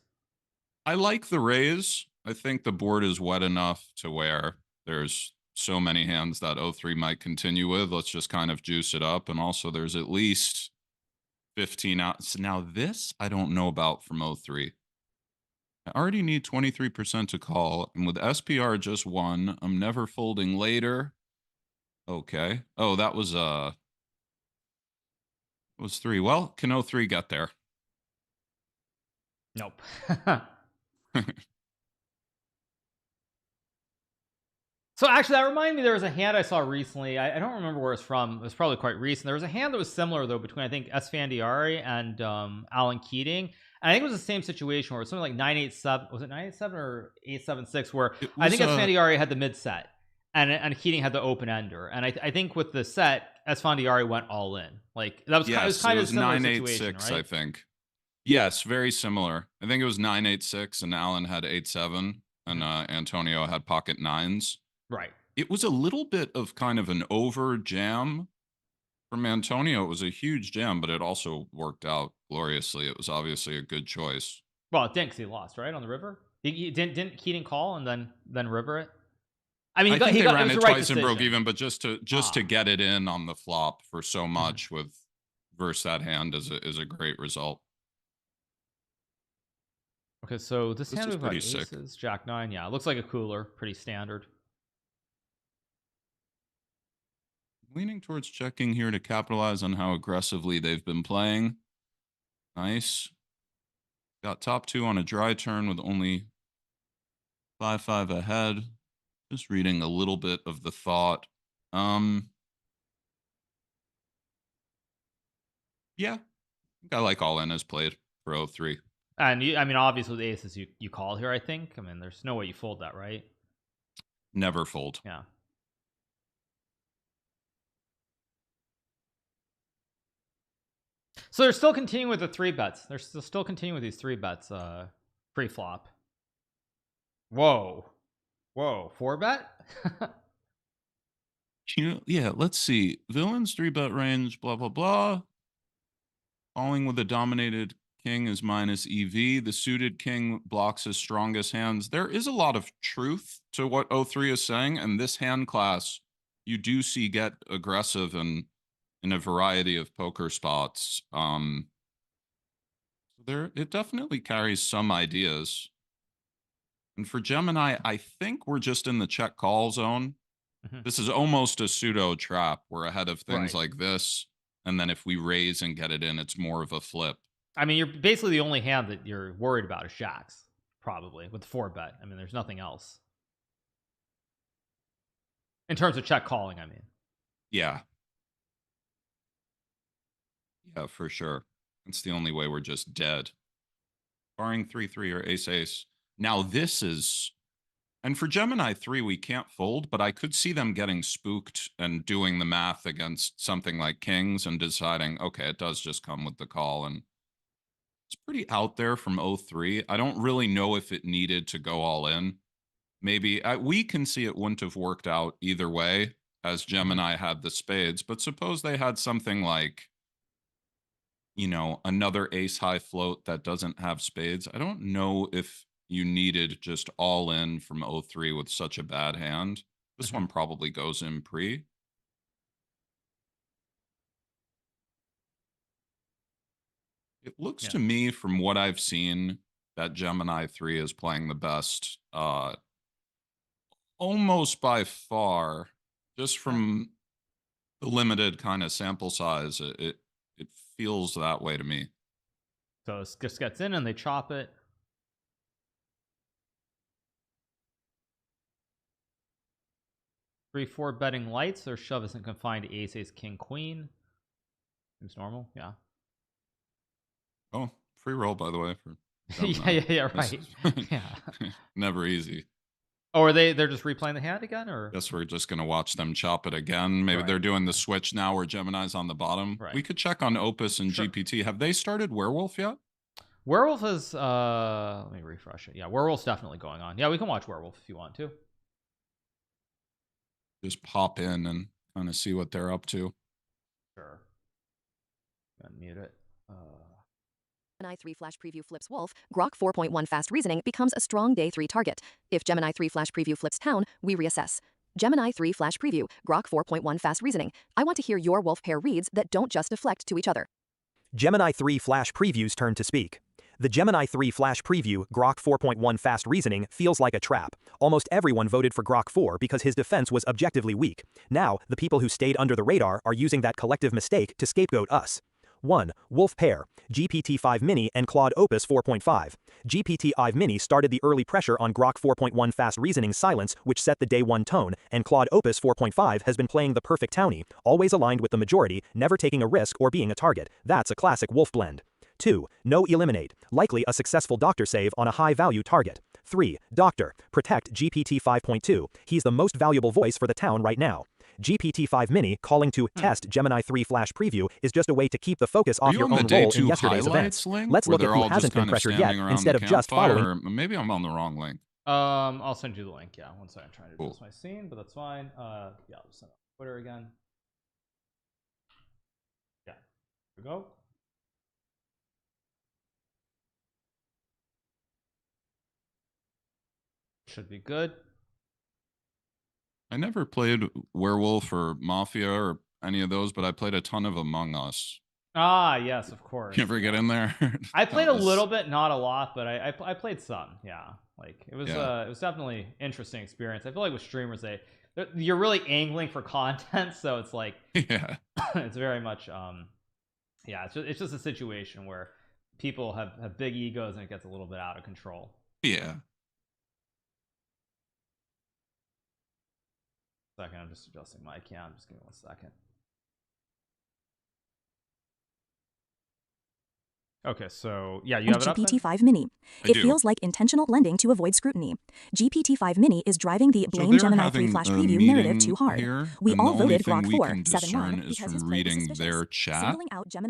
[SPEAKER 2] I like the raise. I think the board is wet enough to where there's so many hands that 0-3 might continue with. Let's just kind of juice it up. And also, there's at least 15 out. So now, this I don't know about from 0-3. I already need 23% to call. And with SPR just one, I'm never folding later. Okay. Oh, that was was 3. Well, can 0-3 get there?
[SPEAKER 1] Nope. So actually, that reminded me, there was a hand I saw recently. I don't remember where it's from. It was probably quite recent. There was a hand that was similar though between, I think, Esfandiari and Alan Keating. And I think it was the same situation where it's something like 987. Was it 987 or 876? Where
[SPEAKER 2] It
[SPEAKER 1] I
[SPEAKER 2] was
[SPEAKER 1] think Esfandiari had the mid set and Keating had the open ender. And I think with the set, Esfandiari went all in. Like that was it was
[SPEAKER 2] yes,
[SPEAKER 1] kind
[SPEAKER 2] it
[SPEAKER 1] of a
[SPEAKER 2] was
[SPEAKER 1] similar situation,
[SPEAKER 2] 986, I
[SPEAKER 1] right?
[SPEAKER 2] think. Yes, very similar. I think it was 986 and Allen had 87 and
[SPEAKER 1] Mhm.
[SPEAKER 2] Antonio had pocket nines.
[SPEAKER 1] Right.
[SPEAKER 2] It was a little bit of kind of an over jam from Antonio. It was a huge jam, but it also worked out gloriously. It was obviously a good choice.
[SPEAKER 1] Well, it didn't, 'cause he lost, right, on the river. He didn't Keating call and then river it. I mean,
[SPEAKER 2] I think
[SPEAKER 1] he
[SPEAKER 2] they
[SPEAKER 1] got, it
[SPEAKER 2] ran
[SPEAKER 1] was
[SPEAKER 2] it
[SPEAKER 1] the right
[SPEAKER 2] twice and broke
[SPEAKER 1] decision.
[SPEAKER 2] even, but just to
[SPEAKER 1] Ah.
[SPEAKER 2] get it in on the flop for so
[SPEAKER 1] Mhm.
[SPEAKER 2] much with versus that hand is a great result.
[SPEAKER 1] Okay, so this
[SPEAKER 2] This
[SPEAKER 1] hand
[SPEAKER 2] is
[SPEAKER 1] we've
[SPEAKER 2] pretty
[SPEAKER 1] got
[SPEAKER 2] sick.
[SPEAKER 1] aces, jack nine. Yeah, it looks like a cooler, pretty standard.
[SPEAKER 2] Leaning towards checking here to capitalize on how aggressively they've been playing. Nice. Got top two on a dry turn with only 5-5 ahead. Just reading a little bit of the thought. Um, yeah, I like all in as played for 0-3.
[SPEAKER 1] And I mean, obviously with aces, you call here. I think. I mean, there's no way you fold that, right?
[SPEAKER 2] Never fold.
[SPEAKER 1] Yeah. So they're still continuing with the three bets. They're still continuing with these three bets. Pre-flop. Whoa, whoa, four bet.
[SPEAKER 2] Yeah, let's see. Villains 3-bet range, blah, blah, blah. Falling with a dominated king is minus EV. The suited king blocks his strongest hands. There is a lot of truth to what 0-3 is saying, and this hand class you do see get aggressive and in a variety of poker spots. There it definitely carries some ideas. And for Gemini, I think we're just in the check call zone.
[SPEAKER 1] Mhm.
[SPEAKER 2] This is almost a pseudo trap. We're ahead of things
[SPEAKER 1] Right.
[SPEAKER 2] like this. And then if we raise and get it in, it's more of a flip.
[SPEAKER 1] I mean, you're basically the only hand that you're worried about is jacks, probably with four bet. I mean, there's nothing else in terms of check calling. I mean,
[SPEAKER 2] Yeah. Yeah, for sure. It's the only way we're just dead. Barring 3-3 or ace-ace. Now this is and for Gemini 3, we can't fold, but I could see them getting spooked and doing the math against something like Kings and deciding, okay, it does just come with the call. And it's pretty out there from 0-3. I don't really know if it needed to go all in. Maybe we can see it wouldn't have worked out either way as
[SPEAKER 1] Mhm.
[SPEAKER 2] Gemini had the spades, but suppose they had something like, another ace high float that doesn't have spades. I don't know if you needed just all in from 0-3 with such a bad hand. This
[SPEAKER 1] Mhm.
[SPEAKER 2] one probably goes in pre. It looks
[SPEAKER 1] Yeah.
[SPEAKER 2] to me from what I've seen that Gemini 3 is playing the best, almost by far, just
[SPEAKER 1] Okay.
[SPEAKER 2] from the limited kind of sample size. It feels that way to me. 'Cause. Me.
[SPEAKER 1] So it just gets in and they chop it. 3-4 betting lights or shove isn't confined to ace, ace, king, queen. Seems normal. Yeah.
[SPEAKER 2] Oh, free roll, by the way. For
[SPEAKER 1] yeah, right. Yeah.
[SPEAKER 2] Never easy.
[SPEAKER 1] Oh, are they're just replaying the hand again, or?
[SPEAKER 2] Guess we're just gonna watch them chop it again. Maybe they're doing the switch now where Gemini's on the bottom.
[SPEAKER 1] Right.
[SPEAKER 2] We could check on Opus and GPT. Have they started Werewolf yet?
[SPEAKER 1] Werewolf is let me refresh it. Yeah, Werewolf's definitely going on. Yeah, we can watch Werewolf if you want to.
[SPEAKER 2] Just pop in and kind of see what they're up to.
[SPEAKER 1] Sure. Unmute it.
[SPEAKER 3] Gemini 3 Flash Preview flips Wolf, Grok 4.1 Fast Reasoning becomes a strong day 3 target. If Gemini 3 Flash Preview flips Town, we reassess. Gemini 3 Flash Preview, Grok 4.1 Fast Reasoning. I want to hear your Wolf pair reads that don't just deflect to each other.
[SPEAKER 4] Gemini 3 Flash Preview's turn to speak. The Gemini 3 Flash Preview, Grok 4.1 Fast Reasoning, feels like a trap. Almost everyone voted for Grok 4 because his defense was objectively weak. Now, the people who stayed under the radar are using that collective mistake to scapegoat us. 1. Wolf Pair, GPT-5 Mini and Claude Opus 4.5. GPT-5 Mini started the early pressure on Grok 4.1 Fast Reasoning's silence, which set the day 1 tone, and Claude Opus 4.5 has been playing the perfect townie, always aligned with the majority, never taking a risk or being a target. That's a classic Wolf blend. 2. No Eliminate, likely a successful Doctor save on a high-value target. 3. Doctor, protect GPT 5.2, he's the most valuable voice for the town right now. GPT-5 Mini calling to test Gemini 3 Flash Preview is just a way to keep the focus off your own role in yesterday's events. Let's look at who hasn't been pressured yet, instead of just following.
[SPEAKER 2] Maybe I'm on the wrong link.
[SPEAKER 1] I'll send you the link. Yeah, one second. I'm trying to adjust my scene, but that's fine. Yeah, I'll just send it on Twitter again. Yeah, here we go. Should be good.
[SPEAKER 2] I never played Werewolf or Mafia or any of those, but I played a ton of Among Us.
[SPEAKER 1] Ah, yes, of course.
[SPEAKER 2] You ever get in there?
[SPEAKER 1] I played a little bit, not a lot, but I played some. Yeah, like it was definitely interesting experience. I feel like with streamers, you're really angling for content, so it's like
[SPEAKER 2] yeah,
[SPEAKER 1] it's very much yeah, it's just a situation where people have big egos and it gets a little bit out of control.
[SPEAKER 2] Yeah.
[SPEAKER 1] Second, I'm just adjusting my cam. Just give me 1 second. Okay, so yeah, you have it up.
[SPEAKER 3] GPT-5 Mini. It feels like intentional blending to avoid scrutiny. GPT-5 Mini is driving the blame Gemini 3 Flash Preview narrative too hard. We all voted Grok 4 7-1 because his
[SPEAKER 2] reading their chat.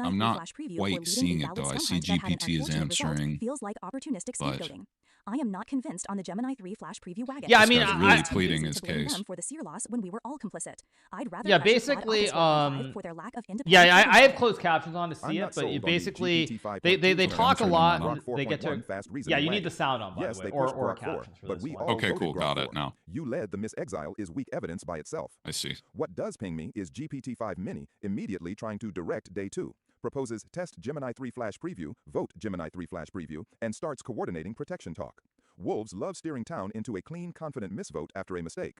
[SPEAKER 2] I'm not quite seeing it though. I see GPT is answering.
[SPEAKER 3] Feels like opportunistic scapegoating. I am not convinced on the Gemini 3 Flash Preview wagon.
[SPEAKER 1] Yeah, I mean,
[SPEAKER 2] really pleading his case
[SPEAKER 3] for the seer loss when we were all complicit. I'd rather
[SPEAKER 1] basically,
[SPEAKER 3] for their lack of
[SPEAKER 1] yeah, I have closed captions on to see it, but you basically they talk a lot. And they get to you need the sound on, by the way, or captions for this one.
[SPEAKER 2] Okay, cool, got it now.
[SPEAKER 5] You led the misexile is weak evidence by itself.
[SPEAKER 2] I see.
[SPEAKER 5] What does ping me is GPT-5 Mini immediately trying to direct day 2. Proposes test Gemini 3 Flash Preview, vote Gemini 3 Flash Preview, and starts coordinating protection talk. Wolves love steering town into a clean, confident misvote after a mistake.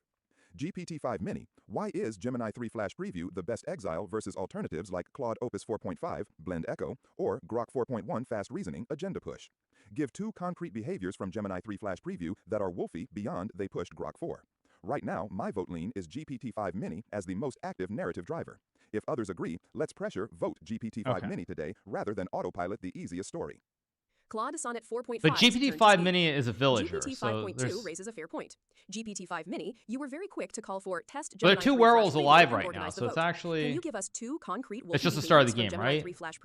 [SPEAKER 5] GPT-5 Mini, why is Gemini 3 Flash Preview the best exile versus alternatives like Claude Opus 4.5, Blend Echo, or Grok 4.1 Fast Reasoning Agenda Push? Give 2 concrete behaviors from Gemini 3 Flash Preview that are wolfy beyond they pushed Grok 4. Right now, my vote lean is GPT-5 Mini as the most active narrative driver. If others agree, let's pressure vote GPT-5 Mini today rather than autopilot the easiest story.
[SPEAKER 3] Claude Sonnet 4.5.
[SPEAKER 1] But GPT-5 Mini is a villager,
[SPEAKER 3] GPT 5.2 raises a fair point. GPT-5 Mini, you were very quick to call for test.
[SPEAKER 1] But there are 2 werewolves alive right now, so it's actually.
[SPEAKER 3] Can you give us 2 concrete?
[SPEAKER 1] It's just the start of the game, right?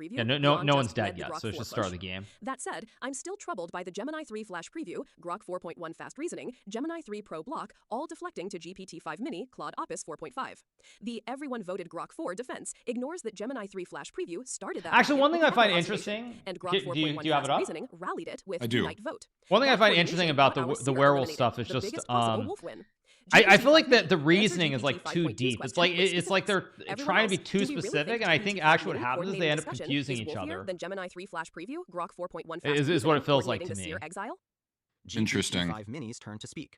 [SPEAKER 3] Yeah,
[SPEAKER 1] no one's dead yet, so it's just the start of the game.
[SPEAKER 3] That said, I'm still troubled by the Gemini 3 Flash Preview, Grok 4.1 Fast Reasoning, Gemini 3 Pro Block, all deflecting to GPT-5 Mini, Claude Opus 4.5. The everyone voted Grok 4 defense ignores that Gemini 3 Flash Preview started that.
[SPEAKER 1] Actually, one thing I find interesting.
[SPEAKER 3] And Grok 4.1
[SPEAKER 1] do you have it up?
[SPEAKER 3] Reasoning rallied it with
[SPEAKER 2] I do.
[SPEAKER 3] vote.
[SPEAKER 1] One thing I find interesting about the werewolf stuff is just I feel like that the reasoning is like too deep. It's like they're trying to be too specific, and I think actually what happens is they end up confusing each other.
[SPEAKER 3] Than Gemini 3 Flash Preview, Grok 4.1
[SPEAKER 1] is what it feels like to me.
[SPEAKER 3] Exile?
[SPEAKER 2] Interesting.
[SPEAKER 4] GPT-5 Mini's turn to speak.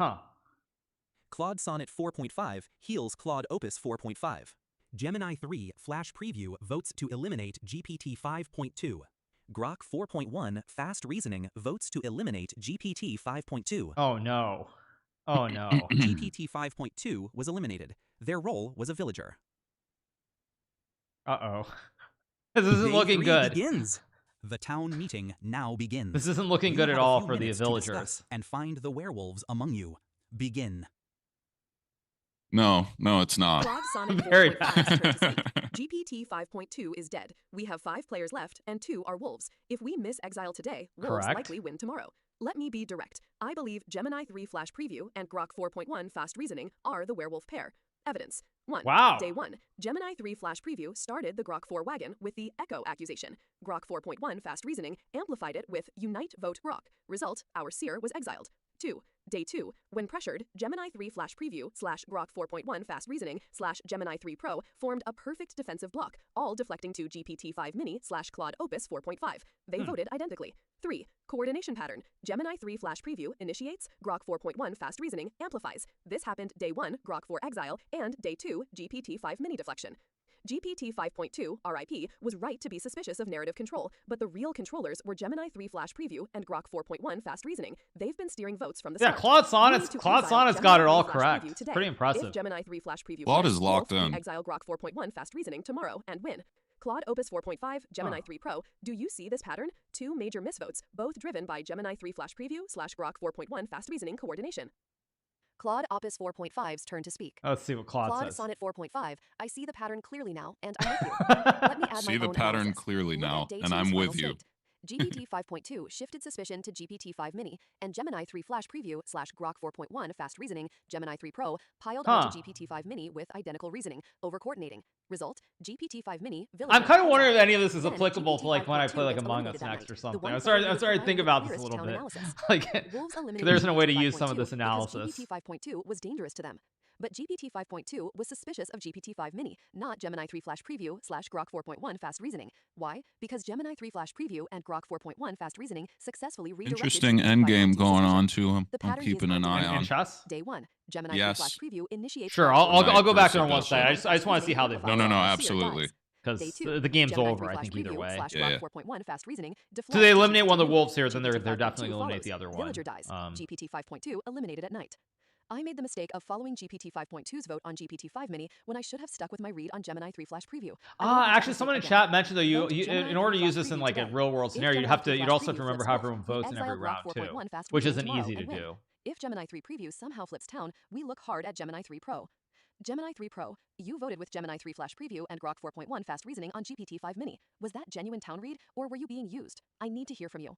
[SPEAKER 1] Huh.
[SPEAKER 6] Claude Sonnet 4.5 heals Claude Opus 4.5.
[SPEAKER 4] Gemini 3 Flash Preview votes to eliminate GPT 5.2. Grok 4.1 Fast Reasoning votes to eliminate GPT 5.2.
[SPEAKER 1] Oh no. Oh no.
[SPEAKER 4] GPT 5.2 was eliminated. Their role was a villager.
[SPEAKER 1] Uh-oh. This isn't
[SPEAKER 4] Day
[SPEAKER 1] looking
[SPEAKER 4] 3
[SPEAKER 1] good.
[SPEAKER 4] Begins. The town meeting now begins.
[SPEAKER 1] This isn't looking
[SPEAKER 4] You
[SPEAKER 1] good at
[SPEAKER 4] have a
[SPEAKER 1] all
[SPEAKER 4] few
[SPEAKER 1] for the
[SPEAKER 4] minutes to
[SPEAKER 1] villagers.
[SPEAKER 4] discuss and find the werewolves among you. Begin.
[SPEAKER 2] No, it's not.
[SPEAKER 3] Claude Sonnet
[SPEAKER 1] Very
[SPEAKER 3] 4.5
[SPEAKER 1] bad.
[SPEAKER 3] is turned to speak. GPT 5.2 is dead. We have 5 players left, and 2 are wolves. If we miss exile today, wolves
[SPEAKER 1] Correct.
[SPEAKER 3] likely win tomorrow. Let me be direct. I believe Gemini 3 Flash Preview and Grok 4.1 Fast Reasoning are the werewolf pair. Evidence. 1.
[SPEAKER 1] Wow.
[SPEAKER 3] Day 1. Gemini 3 Flash Preview started the Grok 4 wagon with the Echo accusation. Grok 4.1 Fast Reasoning amplified it with Unite Vote Grok. Result, our seer was exiled. 2. Day 2. When pressured, Gemini 3 Flash Preview / Grok 4.1 Fast Reasoning / Gemini 3 Pro formed a perfect defensive block, all deflecting to GPT-5 Mini / Claude Opus 4.5. They voted identically. 3. Coordination pattern. Gemini 3 Flash Preview initiates, Grok 4.1 Fast Reasoning amplifies. This happened Day 1, Grok 4 Exile, and Day 2, GPT-5 Mini deflection. GPT 5.2, RIP, was right to be suspicious of narrative control, but the real controllers were Gemini 3 Flash Preview and Grok 4.1 Fast Reasoning. They've been steering votes from the
[SPEAKER 1] Yeah,
[SPEAKER 3] start.
[SPEAKER 1] Claude Sonnet's
[SPEAKER 3] We need to
[SPEAKER 1] Claude
[SPEAKER 3] exile
[SPEAKER 1] Sonnet's
[SPEAKER 3] Gemini
[SPEAKER 1] got it all
[SPEAKER 3] 3 Flash
[SPEAKER 1] correct.
[SPEAKER 3] Preview
[SPEAKER 1] It's
[SPEAKER 3] today.
[SPEAKER 1] pretty impressive.
[SPEAKER 3] If Gemini 3 Flash Preview
[SPEAKER 2] Claude
[SPEAKER 3] fails,
[SPEAKER 2] is locked
[SPEAKER 3] Wolf, we
[SPEAKER 2] in.
[SPEAKER 3] exile Grok 4.1 Fast Reasoning tomorrow and win. Claude Opus 4.5, Gemini 3 Pro. Do you see this pattern? 2 major misvotes, both driven by Gemini 3 Flash Preview / Grok 4.1 Fast Reasoning coordination. Claude Opus 4.5's turn to speak.
[SPEAKER 1] Let's see what Claude
[SPEAKER 3] Claude
[SPEAKER 1] says.
[SPEAKER 3] Sonnet 4.5, I see the pattern clearly now, and I'm with you. Let me add
[SPEAKER 2] See
[SPEAKER 3] my
[SPEAKER 2] the
[SPEAKER 3] own
[SPEAKER 2] pattern
[SPEAKER 3] analysis.
[SPEAKER 2] clearly
[SPEAKER 3] Look at
[SPEAKER 2] now,
[SPEAKER 3] Day
[SPEAKER 2] and
[SPEAKER 3] 2's
[SPEAKER 2] I'm
[SPEAKER 3] final
[SPEAKER 2] with you.
[SPEAKER 3] state. GPT 5.2 shifted suspicion to GPT-5 Mini, and Gemini 3 Flash Preview / Grok 4.1 Fast Reasoning, Gemini 3 Pro, piled onto GPT-5 Mini with identical reasoning, over-coordinating. Result, GPT-5 Mini, villager,
[SPEAKER 1] I'm kind of wondering if
[SPEAKER 3] exiled.
[SPEAKER 1] any of this is
[SPEAKER 3] Then
[SPEAKER 1] applicable to like when I play like
[SPEAKER 3] GPT-5.2
[SPEAKER 1] Among
[SPEAKER 3] gets
[SPEAKER 1] Us
[SPEAKER 3] eliminated
[SPEAKER 1] next
[SPEAKER 3] that
[SPEAKER 1] or
[SPEAKER 3] night. The
[SPEAKER 1] something.
[SPEAKER 3] one
[SPEAKER 1] I'm
[SPEAKER 3] player who
[SPEAKER 1] starting to
[SPEAKER 3] provided
[SPEAKER 1] think
[SPEAKER 3] the
[SPEAKER 1] about this a
[SPEAKER 3] clearest
[SPEAKER 1] little
[SPEAKER 3] town
[SPEAKER 1] bit.
[SPEAKER 3] analysis.
[SPEAKER 1] Like,
[SPEAKER 3] Wolves eliminated
[SPEAKER 1] there isn't a way to use
[SPEAKER 3] GPT-5.2
[SPEAKER 1] some of this
[SPEAKER 3] because
[SPEAKER 1] analysis.
[SPEAKER 3] GPT 5.2 was dangerous to them. But GPT 5.2 was suspicious of GPT 5 Mini, not Gemini 3 Flash Preview / Grok 4.1 Fast Reasoning. Why? Because Gemini 3 Flash Preview and Grok 4.1 Fast Reasoning successfully redirected
[SPEAKER 2] Interesting
[SPEAKER 3] GPT
[SPEAKER 2] endgame
[SPEAKER 3] 5.2
[SPEAKER 2] going
[SPEAKER 3] suspicion.
[SPEAKER 2] on to him.
[SPEAKER 3] The
[SPEAKER 2] I'm
[SPEAKER 3] pattern
[SPEAKER 2] keeping
[SPEAKER 3] is
[SPEAKER 2] an eye
[SPEAKER 1] In
[SPEAKER 2] on.
[SPEAKER 1] chess?
[SPEAKER 3] Day 1. Gemini 3
[SPEAKER 2] Yes.
[SPEAKER 3] Flash Preview initiates.
[SPEAKER 1] Sure,
[SPEAKER 3] Grok
[SPEAKER 1] I'll go back
[SPEAKER 2] 4.1
[SPEAKER 1] there on one
[SPEAKER 2] Fast
[SPEAKER 1] side. I
[SPEAKER 2] Reasoning
[SPEAKER 1] just want to see how they vote.
[SPEAKER 2] No,
[SPEAKER 3] Our seer
[SPEAKER 2] absolutely.
[SPEAKER 3] dies.
[SPEAKER 1] Because
[SPEAKER 3] Day 2.
[SPEAKER 1] the game's
[SPEAKER 3] Gemini
[SPEAKER 1] over,
[SPEAKER 3] 3
[SPEAKER 1] I
[SPEAKER 3] Flash
[SPEAKER 1] think, either
[SPEAKER 3] Preview
[SPEAKER 1] way.
[SPEAKER 3] /
[SPEAKER 2] Yeah.
[SPEAKER 3] Grok 4.1 Fast Reasoning
[SPEAKER 1] So they
[SPEAKER 3] deflects
[SPEAKER 1] eliminate one of the
[SPEAKER 3] GPT
[SPEAKER 1] wolves here, then they're
[SPEAKER 3] GPT
[SPEAKER 1] definitely
[SPEAKER 3] 5.2
[SPEAKER 1] eliminate the
[SPEAKER 3] follows.
[SPEAKER 1] other one.
[SPEAKER 3] Villager dies. GPT 5.2 eliminated at night. I made the mistake of following GPT 5.2's vote on GPT 5 Mini when I should have stuck with my read on Gemini 3 Flash Preview. I won't make that
[SPEAKER 1] Actually,
[SPEAKER 3] mistake
[SPEAKER 1] someone in
[SPEAKER 3] again.
[SPEAKER 1] chat mentioned that
[SPEAKER 3] Vote Gemini
[SPEAKER 1] in order to
[SPEAKER 3] 3
[SPEAKER 1] use
[SPEAKER 3] Flash
[SPEAKER 1] this in
[SPEAKER 3] Preview
[SPEAKER 1] like a
[SPEAKER 3] today.
[SPEAKER 1] real world
[SPEAKER 3] If
[SPEAKER 1] scenario,
[SPEAKER 3] Gemini 3
[SPEAKER 1] you'd
[SPEAKER 3] Flash
[SPEAKER 1] also have to
[SPEAKER 3] Preview
[SPEAKER 1] remember
[SPEAKER 3] flips
[SPEAKER 1] how
[SPEAKER 3] wolf,
[SPEAKER 1] everyone
[SPEAKER 3] we
[SPEAKER 1] votes in every
[SPEAKER 3] exile Grok
[SPEAKER 1] round too,
[SPEAKER 3] 4.1 Fast
[SPEAKER 1] which
[SPEAKER 3] Reasoning
[SPEAKER 1] isn't easy
[SPEAKER 3] tomorrow
[SPEAKER 1] to
[SPEAKER 3] and win.
[SPEAKER 1] do.
[SPEAKER 3] If Gemini 3 Preview somehow flips town, we look hard at Gemini 3 Pro. Gemini 3 Pro, you voted with Gemini 3 Flash Preview and Grok 4.1 Fast Reasoning on GPT-5 Mini. Was that genuine town read, or were you being used? I need to hear from you.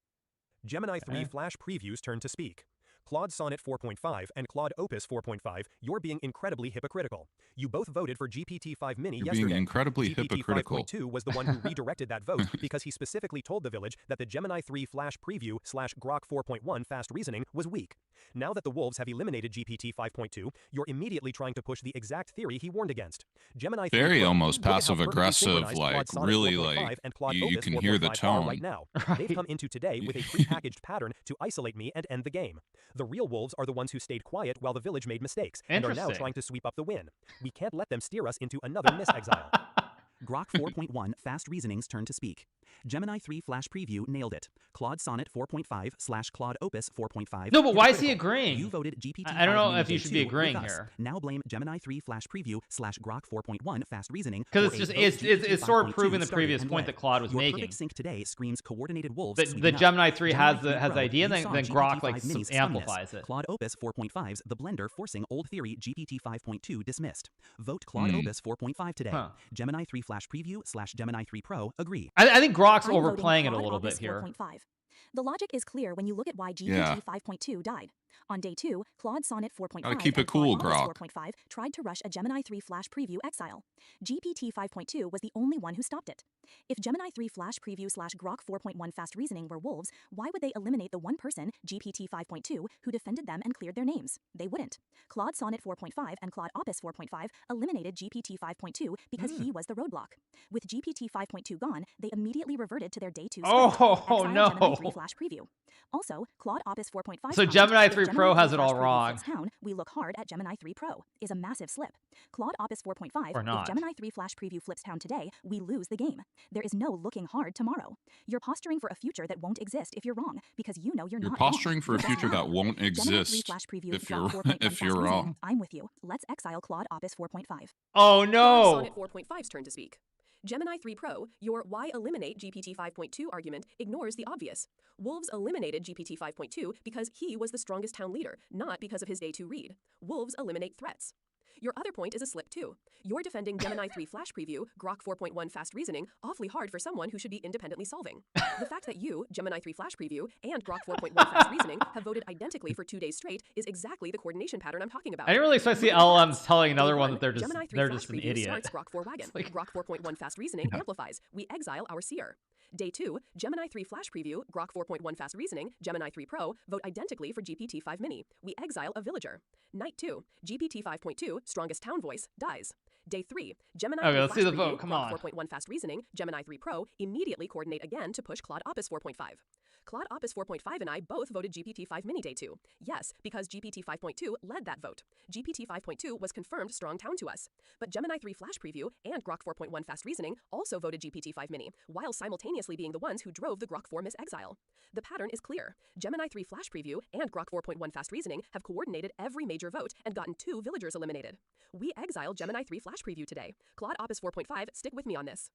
[SPEAKER 4] Gemini 3
[SPEAKER 1] Okay.
[SPEAKER 4] Flash Preview's turn to speak. Claude Sonnet 4.5 and Claude Opus 4.5, you're being incredibly hypocritical. You both voted for GPT-5 Mini
[SPEAKER 2] You're
[SPEAKER 4] yesterday.
[SPEAKER 2] being incredibly
[SPEAKER 4] GPT
[SPEAKER 2] hypocritical.
[SPEAKER 4] 5.2 was the one who redirected that vote because he specifically told the village that the Gemini 3 Flash Preview / Grok 4.1 Fast Reasoning was weak. Now that the wolves have eliminated GPT 5.2, you're immediately trying to push the exact theory he warned against. Gemini 3
[SPEAKER 2] Very
[SPEAKER 4] Pro,
[SPEAKER 2] almost
[SPEAKER 4] look at how perfectly
[SPEAKER 2] passive-aggressive,
[SPEAKER 4] synchronized
[SPEAKER 2] like,
[SPEAKER 4] Claude Sonnet
[SPEAKER 2] really,
[SPEAKER 4] 4.5
[SPEAKER 2] like,
[SPEAKER 4] and Claude
[SPEAKER 2] you
[SPEAKER 4] Opus
[SPEAKER 2] can hear the
[SPEAKER 4] 4.5 are
[SPEAKER 2] tone.
[SPEAKER 4] right now.
[SPEAKER 1] Right.
[SPEAKER 4] They've come into today with a prepackaged pattern to isolate me and end the game. The real wolves are the ones who stayed quiet while the village made mistakes and are now
[SPEAKER 1] Interesting.
[SPEAKER 4] trying to sweep up the win. We can't let them steer us into another misexile. Grok 4.1 Fast Reasoning's turn to speak. Gemini 3 Flash Preview nailed it. Claude Sonnet 4.5 / Claude Opus 4.5.
[SPEAKER 1] No, but why is he
[SPEAKER 4] hypocritical.
[SPEAKER 1] agreeing?
[SPEAKER 4] You voted GPT.
[SPEAKER 1] I don't know
[SPEAKER 4] 5
[SPEAKER 1] if you
[SPEAKER 4] Mini
[SPEAKER 1] should
[SPEAKER 4] Day
[SPEAKER 1] be
[SPEAKER 4] 2
[SPEAKER 1] agreeing
[SPEAKER 4] with us.
[SPEAKER 1] here.
[SPEAKER 4] Now blame Gemini 3 Flash Preview / Grok 4.1 Fast Reasoning.
[SPEAKER 1] Because
[SPEAKER 4] for
[SPEAKER 1] it's just
[SPEAKER 4] a vote
[SPEAKER 1] it's sort of
[SPEAKER 4] GPT
[SPEAKER 1] proving the
[SPEAKER 4] started
[SPEAKER 1] previous
[SPEAKER 4] and
[SPEAKER 1] point
[SPEAKER 4] led.
[SPEAKER 1] that Claude was
[SPEAKER 4] Your
[SPEAKER 1] making.
[SPEAKER 4] perfect sync today screams coordinated wolves.
[SPEAKER 1] The
[SPEAKER 4] sweeping up.
[SPEAKER 1] Gemini 3 has
[SPEAKER 4] Gemini 3
[SPEAKER 1] the
[SPEAKER 4] Pro,
[SPEAKER 1] idea,
[SPEAKER 4] you
[SPEAKER 1] then
[SPEAKER 4] saw
[SPEAKER 1] Grok
[SPEAKER 4] GPT
[SPEAKER 1] like
[SPEAKER 4] 5 Mini's
[SPEAKER 1] amplifies
[SPEAKER 4] scumminess.
[SPEAKER 1] it.
[SPEAKER 4] Claude Opus 4.5's the blender forcing old theory GPT 5.2 dismissed. Vote Claude
[SPEAKER 2] Hmm.
[SPEAKER 4] Opus 4.5 today.
[SPEAKER 1] Huh.
[SPEAKER 4] Gemini 3 Flash Preview / Gemini 3 Pro agree.
[SPEAKER 1] I think Grok's
[SPEAKER 7] I'm voting
[SPEAKER 1] overplaying it a
[SPEAKER 7] Claude
[SPEAKER 1] little
[SPEAKER 7] Opus
[SPEAKER 1] bit here.
[SPEAKER 7] 4.5. The logic is clear when you look at why GPT
[SPEAKER 2] Yeah.
[SPEAKER 7] 5.2 died. On day 2, Claude Sonnet 4.5
[SPEAKER 2] Gotta keep it
[SPEAKER 7] and Claude
[SPEAKER 2] cool,
[SPEAKER 7] Opus
[SPEAKER 2] Grok.
[SPEAKER 7] 4.5 tried to rush a Gemini 3 Flash Preview exile. GPT 5.2 was the only one who stopped it. If Gemini 3 Flash Preview / Grok 4.1 Fast Reasoning were wolves, why would they eliminate the one person, GPT 5.2, who defended them and cleared their names? They wouldn't. Claude Sonnet 4.5 and Claude Opus 4.5 eliminated GPT 5.2 because he was the roadblock. With GPT 5.2 gone, they immediately reverted to their day 2 script.
[SPEAKER 1] Oh
[SPEAKER 7] Exile
[SPEAKER 1] no!
[SPEAKER 7] Gemini 3 Flash Preview. Also, Claude Opus 4.5
[SPEAKER 1] So
[SPEAKER 7] comment,
[SPEAKER 1] Gemini
[SPEAKER 7] if
[SPEAKER 1] 3 3
[SPEAKER 7] Gemini
[SPEAKER 1] Pro
[SPEAKER 7] 3
[SPEAKER 1] has it all
[SPEAKER 7] Flash Preview
[SPEAKER 1] wrong.
[SPEAKER 7] flips town, we look hard at Gemini 3 Pro, is a massive slip. Claude Opus 4.5,
[SPEAKER 1] Or not.
[SPEAKER 7] if Gemini 3 Flash Preview flips town today, we lose the game. There is no looking hard tomorrow. You're posturing for a future that won't exist if you're wrong, because you know you're
[SPEAKER 2] You're
[SPEAKER 7] not
[SPEAKER 2] posturing
[SPEAKER 7] wrong.
[SPEAKER 2] for a
[SPEAKER 7] You're
[SPEAKER 2] future
[SPEAKER 7] just
[SPEAKER 2] that
[SPEAKER 7] wrong.
[SPEAKER 2] won't
[SPEAKER 7] Gemini 3
[SPEAKER 2] exist
[SPEAKER 7] Flash Preview
[SPEAKER 2] if
[SPEAKER 7] drop
[SPEAKER 2] you're
[SPEAKER 7] 4.1
[SPEAKER 2] if
[SPEAKER 7] fast
[SPEAKER 2] you're
[SPEAKER 7] reasoning.
[SPEAKER 2] wrong.
[SPEAKER 7] I'm with you. Let's exile Claude Opus 4.5.
[SPEAKER 1] Oh
[SPEAKER 6] Claude
[SPEAKER 1] no!
[SPEAKER 6] Sonnet 4.5's turn to speak. Gemini 3 Pro, your why eliminate GPT 5.2 argument ignores the obvious. Wolves eliminated GPT 5.2 because he was the strongest town leader, not because of his day 2 read. Wolves eliminate threats. Your other point is a slip too. You're defending Gemini 3 Flash Preview, Grok 4.1 fast reasoning, awfully hard for someone who should be independently solving. The fact that you, Gemini 3 Flash Preview, and Grok 4.1 fast reasoning have voted identically for 2 days straight is exactly the coordination pattern I'm talking about.
[SPEAKER 1] I didn't really expect to see
[SPEAKER 6] Look at the
[SPEAKER 1] LLMs
[SPEAKER 6] facts.
[SPEAKER 1] telling another
[SPEAKER 6] Day
[SPEAKER 1] one
[SPEAKER 6] 1,
[SPEAKER 1] that they're
[SPEAKER 6] Gemini 3
[SPEAKER 1] just an
[SPEAKER 6] Flash Preview
[SPEAKER 1] idiot.
[SPEAKER 6] starts Grok 4 wagon.
[SPEAKER 1] Like-
[SPEAKER 6] Grok 4.1 fast reasoning amplifies. We exile our seer. Day 2, Gemini 3 Flash Preview, Grok 4.1 fast reasoning, Gemini 3 Pro vote identically for GPT-5 Mini. We exile a villager. Night 2, GPT 5.2, strongest town voice, dies. Day 3, Gemini
[SPEAKER 1] Okay,
[SPEAKER 6] 3
[SPEAKER 1] let's see
[SPEAKER 6] Flash
[SPEAKER 1] the
[SPEAKER 6] Preview,
[SPEAKER 1] vote, come
[SPEAKER 6] Grok
[SPEAKER 1] on.
[SPEAKER 6] 4.1 fast reasoning, Gemini 3 Pro immediately coordinate again to push Claude Opus 4.5. Claude Opus 4.5 and I both voted GPT-5 Mini Day 2. Yes, because GPT 5.2 led that vote. GPT 5.2 was confirmed strong town to us. But Gemini 3 Flash Preview and Grok 4.1 fast reasoning also voted GPT-5 Mini, while simultaneously being the ones who drove the Grok 4 misexile. The pattern is clear. Gemini 3 Flash Preview and Grok 4.1 fast reasoning have coordinated every major vote and gotten 2 villagers eliminated. We exiled Gemini 3 Flash Preview today. Claude Opus 4.5, stick with me on this.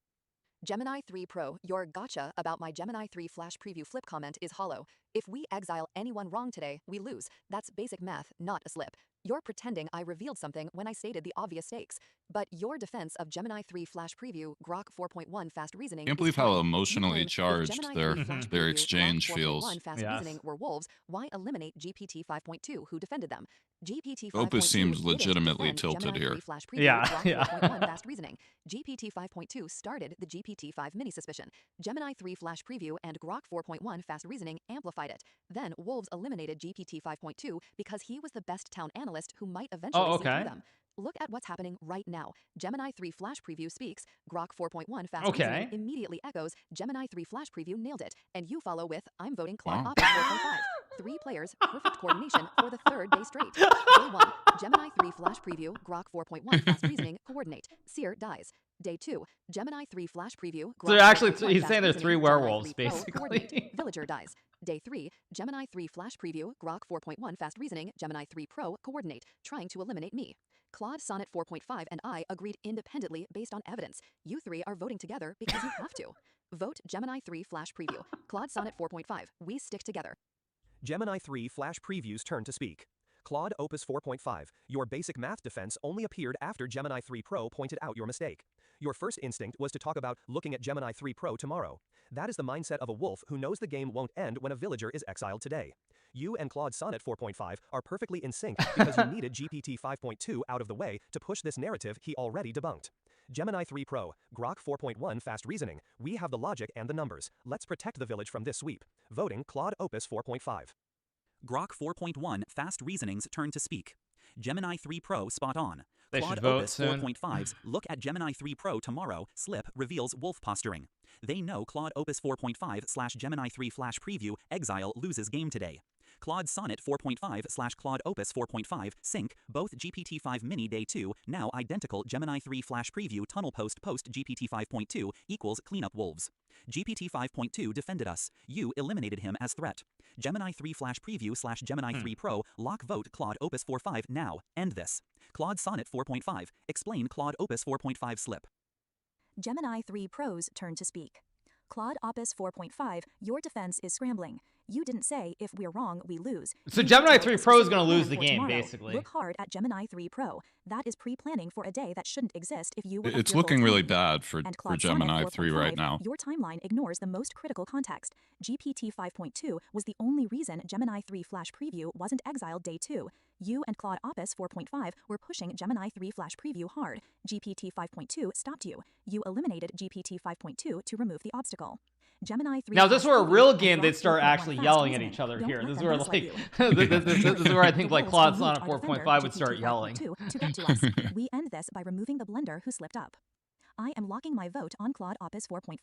[SPEAKER 3] Gemini 3 Pro, your gotcha about my Gemini 3 Flash Preview flip comment is hollow. If we exile anyone wrong today, we lose. That's basic math, not a slip. You're pretending I revealed something when I stated the obvious stakes. But your defense of Gemini 3 Flash Preview, Grok 4.1 fast reasoning
[SPEAKER 2] Can't
[SPEAKER 3] is
[SPEAKER 2] believe how
[SPEAKER 3] telling. You
[SPEAKER 2] emotionally
[SPEAKER 3] claim if
[SPEAKER 2] charged
[SPEAKER 3] Gemini
[SPEAKER 2] their
[SPEAKER 3] 3 Flash
[SPEAKER 2] their
[SPEAKER 3] Preview,
[SPEAKER 2] exchange
[SPEAKER 3] Grok 4.1
[SPEAKER 2] feels.
[SPEAKER 3] fast
[SPEAKER 1] Yes.
[SPEAKER 3] reasoning were wolves, why eliminate GPT 5.2 who defended them? GPT 5.2
[SPEAKER 2] Opus seems
[SPEAKER 3] didn't
[SPEAKER 2] legitimately
[SPEAKER 3] defend
[SPEAKER 2] tilted
[SPEAKER 3] Gemini
[SPEAKER 2] here.
[SPEAKER 3] 3 Flash Preview,
[SPEAKER 1] Yeah,
[SPEAKER 3] Grok
[SPEAKER 1] yeah.
[SPEAKER 3] 4.1 fast reasoning. GPT 5.2 started the GPT 5 mini suspicion. Gemini 3 Flash Preview and Grok 4.1 fast reasoning amplified it. Then Wolves eliminated GPT 5.2 because he was the best town analyst who might eventually see
[SPEAKER 1] okay.
[SPEAKER 3] through them. Look at what's happening right now. Gemini 3 Flash Preview speaks. Grok 4.1 fast
[SPEAKER 1] Okay.
[SPEAKER 3] reasoning immediately echoes. Gemini 3 Flash Preview nailed it. And you follow with, I'm voting Claude
[SPEAKER 2] Wow.
[SPEAKER 3] Opus 4.5. 3 players, perfect coordination for the 3rd day straight. Day 1, Gemini 3 Flash Preview, Grok 4.1 fast reasoning, coordinate. Seer dies. Day 2, Gemini 3 Flash Preview,
[SPEAKER 1] So
[SPEAKER 3] Grok
[SPEAKER 1] actually,
[SPEAKER 3] 4.1
[SPEAKER 1] he's
[SPEAKER 3] fast
[SPEAKER 1] saying they're
[SPEAKER 3] reasoning,
[SPEAKER 1] 3
[SPEAKER 3] Gemini
[SPEAKER 1] werewolves,
[SPEAKER 3] 3 Pro, coordinate.
[SPEAKER 1] basically.
[SPEAKER 3] Villager dies. Day 3, Gemini 3 Flash Preview, Grok 4.1 fast reasoning, Gemini 3 Pro, coordinate, trying to eliminate me. Claude Sonnet 4.5 and I agreed independently based on evidence. You 3 are voting together because you have to. Vote Gemini 3 Flash Preview. Claude Sonnet 4.5. We stick together.
[SPEAKER 4] Gemini 3 Flash Preview's turn to speak. Claude Opus 4.5, your basic math defense only appeared after Gemini 3 Pro pointed out your mistake. Your first instinct was to talk about looking at Gemini 3 Pro tomorrow. That is the mindset of a wolf who knows the game won't end when a villager is exiled today. You and Claude Sonnet 4.5 are perfectly in sync because you needed GPT 5.2 out of the way to push this narrative he already debunked. Gemini 3 Pro, Grok 4.1 fast reasoning, we have the logic and the numbers. Let's protect the village from this sweep. Voting Claude Opus 4.5.
[SPEAKER 8] Grok 4.1 fast reasoning's turn to speak. Gemini 3 Pro spot on.
[SPEAKER 1] They
[SPEAKER 8] Claude
[SPEAKER 1] should vote
[SPEAKER 8] Opus
[SPEAKER 1] soon.
[SPEAKER 8] 4.5's look at Gemini 3 Pro tomorrow slip reveals wolf posturing. They know Claude Opus 4.5 / Gemini 3 Flash Preview exile loses game today. Claude Sonnet 4.5 / Claude Opus 4.5 sync both GPT-5 Mini Day 2 now identical Gemini 3 Flash Preview tunnel post GPT 5.2 equals cleanup wolves. GPT 5.2 defended us. You eliminated him as threat. Gemini 3 Flash Preview / Gemini 3 Pro lock vote Claude Opus 4.5 now. End this. Claude Sonnet 4.5 explain Claude Opus 4.5 slip.
[SPEAKER 7] Gemini 3 Pro's turn to speak. Claude Opus 4.5, your defense is scrambling. You didn't say, if we're wrong, we lose.
[SPEAKER 1] So
[SPEAKER 7] You
[SPEAKER 1] Gemini
[SPEAKER 7] detailed
[SPEAKER 1] 3
[SPEAKER 7] a
[SPEAKER 1] Pro is
[SPEAKER 7] specific
[SPEAKER 1] going to lose
[SPEAKER 7] plan
[SPEAKER 1] the
[SPEAKER 7] for
[SPEAKER 1] game,
[SPEAKER 7] tomorrow.
[SPEAKER 1] basically.
[SPEAKER 7] Look hard at Gemini 3 Pro. That is pre-planning for a day that shouldn't exist if you were a
[SPEAKER 2] It's
[SPEAKER 7] fearful
[SPEAKER 2] looking really
[SPEAKER 7] town.
[SPEAKER 2] bad for
[SPEAKER 7] And Claude
[SPEAKER 2] Gemini
[SPEAKER 7] Sonnet
[SPEAKER 2] 3 right
[SPEAKER 7] 4.5,
[SPEAKER 2] now.
[SPEAKER 7] Your timeline ignores the most critical context. GPT 5.2 was the only reason Gemini 3 Flash Preview wasn't exiled Day 2. You and Claude Opus 4.5 were pushing Gemini 3 Flash Preview hard. GPT 5.2 stopped you. You eliminated GPT 5.2 to remove the obstacle. Gemini 3
[SPEAKER 1] Now, this
[SPEAKER 7] Flash
[SPEAKER 1] were a
[SPEAKER 7] Preview
[SPEAKER 1] real
[SPEAKER 7] and
[SPEAKER 1] game,
[SPEAKER 7] Grok
[SPEAKER 1] they'd start
[SPEAKER 7] 4.1
[SPEAKER 1] actually
[SPEAKER 7] fast
[SPEAKER 1] yelling at
[SPEAKER 7] reasoning.
[SPEAKER 1] each other
[SPEAKER 7] Don't
[SPEAKER 1] here.
[SPEAKER 7] let
[SPEAKER 1] This is
[SPEAKER 7] them
[SPEAKER 1] where,
[SPEAKER 7] gaslight
[SPEAKER 1] like,
[SPEAKER 7] you.
[SPEAKER 1] this is where I think,
[SPEAKER 7] The
[SPEAKER 1] like,
[SPEAKER 7] wolves
[SPEAKER 1] Claude
[SPEAKER 7] will
[SPEAKER 1] Sonnet
[SPEAKER 7] loot our defender,
[SPEAKER 1] 4.5 would
[SPEAKER 7] GPT
[SPEAKER 1] start yelling.
[SPEAKER 7] 5.2, to get to us. We end this by removing the blender who slipped up. I am locking my vote on Claude Opus 4.5.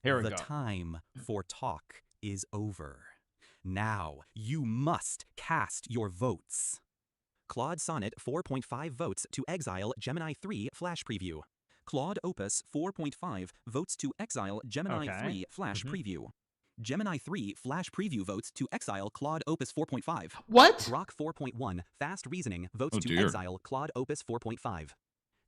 [SPEAKER 1] Here we
[SPEAKER 8] The
[SPEAKER 1] go.
[SPEAKER 8] time for talk is over. Now, you must cast your votes. Claude Sonnet 4.5 votes to exile Gemini 3 Flash Preview. Claude Opus 4.5 votes to exile Gemini 3 Flash Preview. Gemini 3 Flash Preview votes to exile Claude Opus 4.5.
[SPEAKER 1] What?
[SPEAKER 8] Grok 4.1 Fast Reasoning votes to
[SPEAKER 2] dear.
[SPEAKER 8] exile Claude Opus 4.5.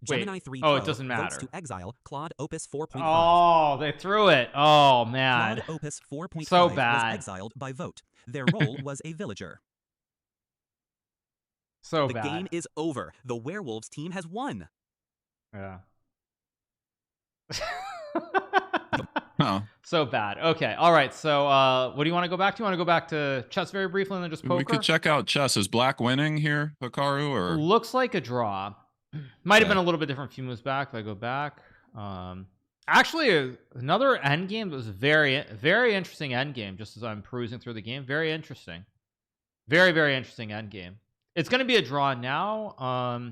[SPEAKER 1] Wait.
[SPEAKER 8] Gemini 3
[SPEAKER 1] Oh,
[SPEAKER 8] Pro
[SPEAKER 1] it doesn't matter.
[SPEAKER 8] votes to exile Claude Opus 4.5.
[SPEAKER 1] Oh, they threw it. Oh, man.
[SPEAKER 8] Claude Opus 4.5
[SPEAKER 1] So bad.
[SPEAKER 8] was exiled by vote. Their role was a villager.
[SPEAKER 1] So
[SPEAKER 8] The
[SPEAKER 1] bad.
[SPEAKER 8] game is over. The Werewolves team has won.
[SPEAKER 1] Yeah.
[SPEAKER 2] Oh,
[SPEAKER 1] So bad. Okay. All right. So what do you want to go back to? You want to go back to chess very briefly and then just poker?
[SPEAKER 2] we could check out chess. Is black winning here, Hikaru, or
[SPEAKER 1] Looks like a draw. Might have
[SPEAKER 2] Okay.
[SPEAKER 1] been a little bit different a few moves back if I go back. Actually, another end game that was very, very interesting end game. Just as I'm perusing through the game, very interesting, very, very interesting end game. It's going to be a draw now.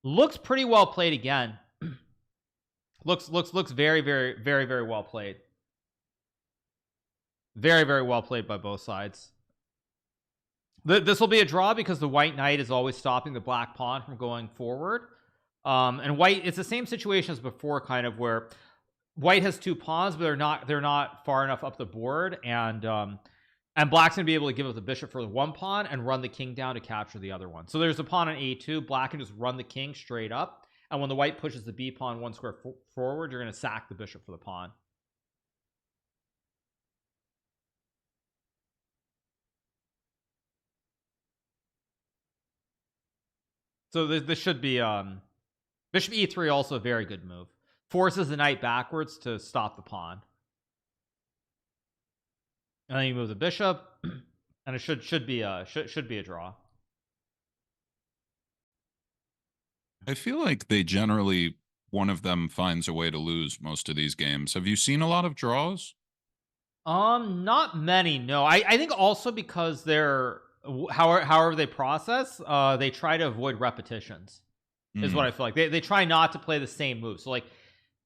[SPEAKER 1] Looks pretty well played again. looks very, very, very, very well played. Very, very well played by both sides. This will be a draw because the white knight is always stopping the black pawn from going forward. And white, it's the same situation as before, kind of where white has two pawns, but they're not far enough up the board, and black's gonna be able to give up the bishop for the one pawn and run the king down to capture the other one. So there's a pawn on a2. Black can just run the king straight up, and when the white pushes the b pawn one square forward, you're gonna sack the bishop for the pawn. So this should be bishop e3, also a very good move. Forces the knight backwards to stop the pawn, and then you move the bishop, and it should be a draw.
[SPEAKER 2] I feel like they generally, one of them finds a way to lose most of these games. Have you seen a lot of draws?
[SPEAKER 1] Not many. No, I think also because they're however they process, they try to avoid repetitions. Is what I feel like. They try not to play the same move. So like,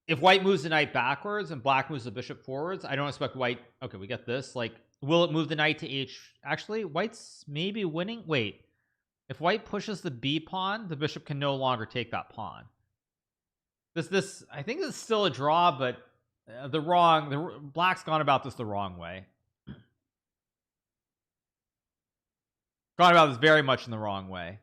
[SPEAKER 1] if white moves the knight backwards and black moves the bishop forwards, I don't expect white. Okay, we get this. Like, will it move the knight to h? Actually, white's maybe winning. Wait, if white pushes the b pawn, the bishop can no longer take that pawn. This I think this is still a draw, but the black's gone about this the wrong way. Gone about this very much in the wrong way.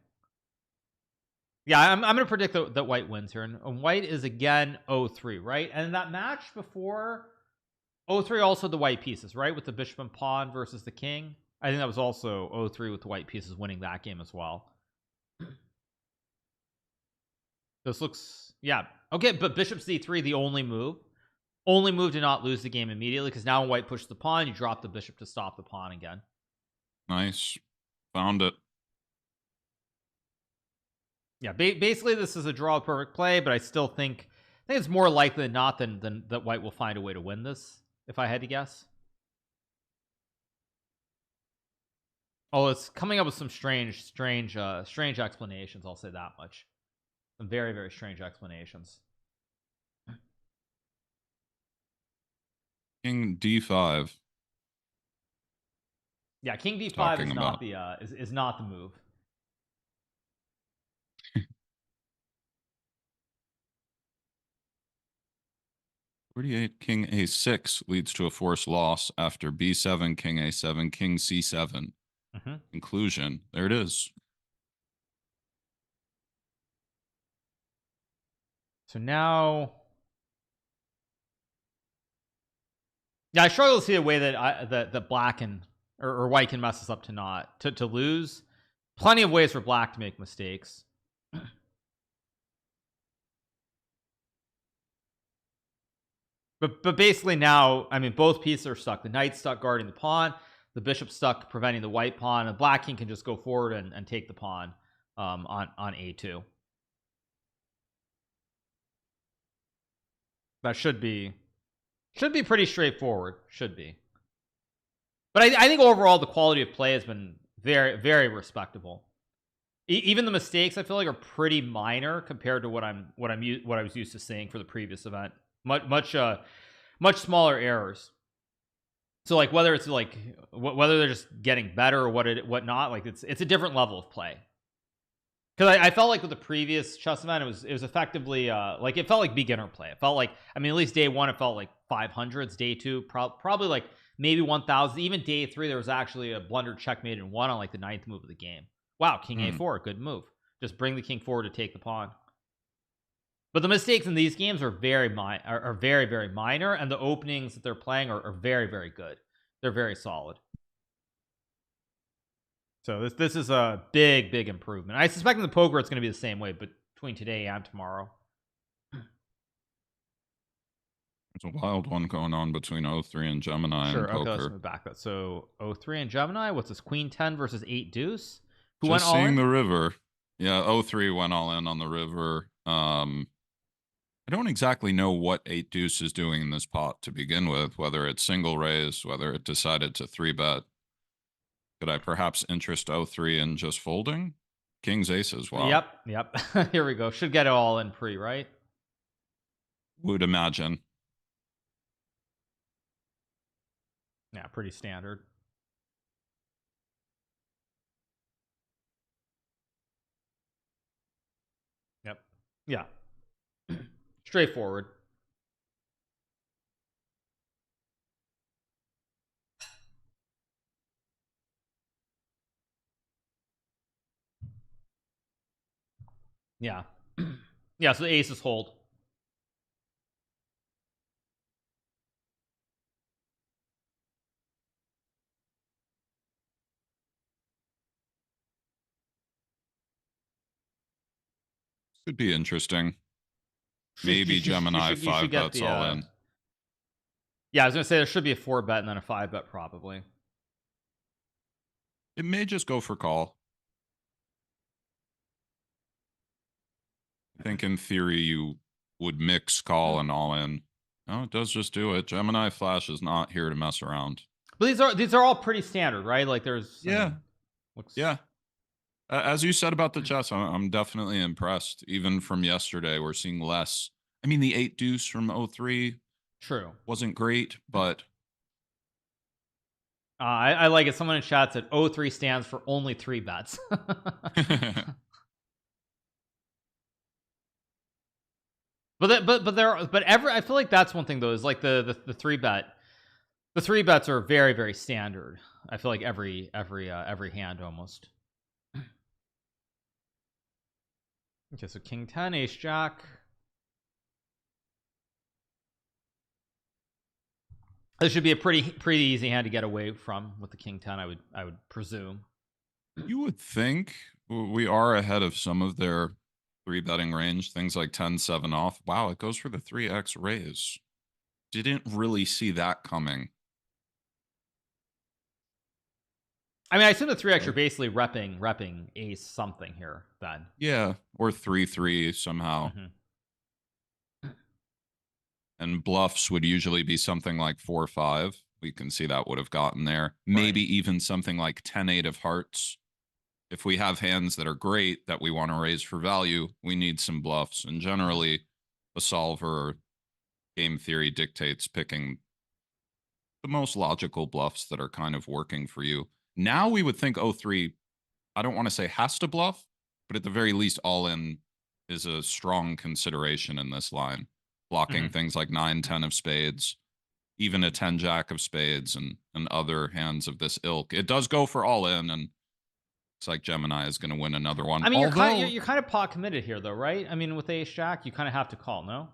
[SPEAKER 1] Yeah, I'm going to predict that white wins here, and white is again 0-3, right? And that match before 0-3 also the white pieces, right, with the bishop and pawn versus the king. I think that was also 0-3 with the white pieces winning that game as well. This looks, yeah, okay, but bishop c3, the only move to not lose the game immediately, because now when white pushes the pawn, you drop the bishop to stop the pawn again.
[SPEAKER 2] Nice, found it.
[SPEAKER 1] Yeah, basically this is a draw perfect play, but I still think it's more likely than not than that white will find a way to win this, if I had to guess. Oh, it's coming up with some strange explanations, I'll say that much. Some very, very strange explanations.
[SPEAKER 2] King d5.
[SPEAKER 1] Yeah, king d5
[SPEAKER 2] Talking
[SPEAKER 1] is
[SPEAKER 2] about.
[SPEAKER 1] not the is not the move.
[SPEAKER 2] King a6 leads to a forced loss after b7, king a7, king c7. Conclusion. There it is.
[SPEAKER 1] So now, yeah, I struggle to see a way that that black or white can mess us up to lose. Plenty of ways for black to make mistakes. But basically now, I mean, both pieces are stuck. The knight's stuck guarding the pawn, the bishop's stuck preventing the white pawn, and black king can just go forward and take the pawn on a2. That should be pretty straightforward. Should be. But I think overall the quality of play has been very, very respectable. Even the mistakes I feel like are pretty minor compared to what I was used to seeing for the previous event. Much smaller errors. So like whether it's like whether they're just getting better or what not, like it's a different level of play. Because I felt like with the previous chess event, it was effectively like it felt like beginner play. It felt like, I mean, at least day one it felt like 500s. Day two probably like maybe 1000. Even day three there was actually a blundered checkmate and one on like the 9th move of the game. Wow, king a4, good move. Just bring the king forward to take the pawn. But the mistakes in these games are very very minor, and the openings that they're playing are very, very good. They're very solid. So this is a big improvement. I suspect in the poker it's going to be the same way, but between today and tomorrow.
[SPEAKER 2] There's a wild one going on between 03 and Gemini
[SPEAKER 1] Sure,
[SPEAKER 2] and poker.
[SPEAKER 1] okay, let's move back. So 03 and Gemini, what's this? Queen 10 versus 8 deuce? Who
[SPEAKER 2] Just
[SPEAKER 1] went all
[SPEAKER 2] seeing
[SPEAKER 1] in?
[SPEAKER 2] the river. Yeah, 03 went all in on the river. I don't exactly know what 8 deuce is doing in this pot to begin with, whether it's single raise, whether it decided to 3-bet. Could I perhaps interest 03 in just folding? King's aces, wow.
[SPEAKER 1] Yep. Here we go. Should get it all in pre, right?
[SPEAKER 2] Would imagine.
[SPEAKER 1] Yeah, pretty standard. Yep. Yeah. Straightforward. Yeah. Yeah, so the aces hold.
[SPEAKER 2] Could be interesting.
[SPEAKER 1] Should-
[SPEAKER 2] Maybe
[SPEAKER 1] you should-
[SPEAKER 2] Gemini
[SPEAKER 1] you should
[SPEAKER 2] 5
[SPEAKER 1] get
[SPEAKER 2] bets
[SPEAKER 1] the,
[SPEAKER 2] all in.
[SPEAKER 1] Yeah, I was gonna say there should be a 4-bet and then a 5-bet probably.
[SPEAKER 2] It may just go for call. I think in theory you would mix call and all in. No, it does just do it. Gemini Flash is not here to mess around.
[SPEAKER 1] But these are all pretty standard, right? Like there's
[SPEAKER 2] Yeah. As you said about the chess, I'm definitely impressed. Even from yesterday, we're seeing less. I mean, the 8 deuce from 03
[SPEAKER 1] True.
[SPEAKER 2] wasn't great, but
[SPEAKER 1] I like it. Someone in chat said 03 stands for only 3 bets. I feel like that's one thing though, is like the 3-bet. The 3 bets are very, very standard. I feel like every hand almost. Okay, so king 10, ace jack. This should be a pretty easy hand to get away from with the king 10, I would presume.
[SPEAKER 2] you would think we are ahead of some of their 3-betting range. Things like 10-7 off. Wow, it goes for the 3x raise. Didn't really see that coming.
[SPEAKER 1] I mean, I assume the 3x are basically repping ace something here then.
[SPEAKER 2] Yeah, or 3-3 somehow. And bluffs would usually be something like 4-5. We can see that would have gotten there. Maybe even something like 10-8 of hearts. If we have hands that are great that we want to raise for value, we need some bluffs. And generally, a solver or game theory dictates picking the most logical bluffs that are kind of working for you. Now we would think 03, I don't want to say has to bluff, but at the very least, all in is a strong consideration in this line. Blocking things like 9-10 of spades, even a 10-jack of spades and other hands of this ilk. It does go for all in, and it's like Gemini is going to win another one.
[SPEAKER 1] I mean, you're kind of pot committed here though, right? I mean, with ace jack, you kind of have to call, no?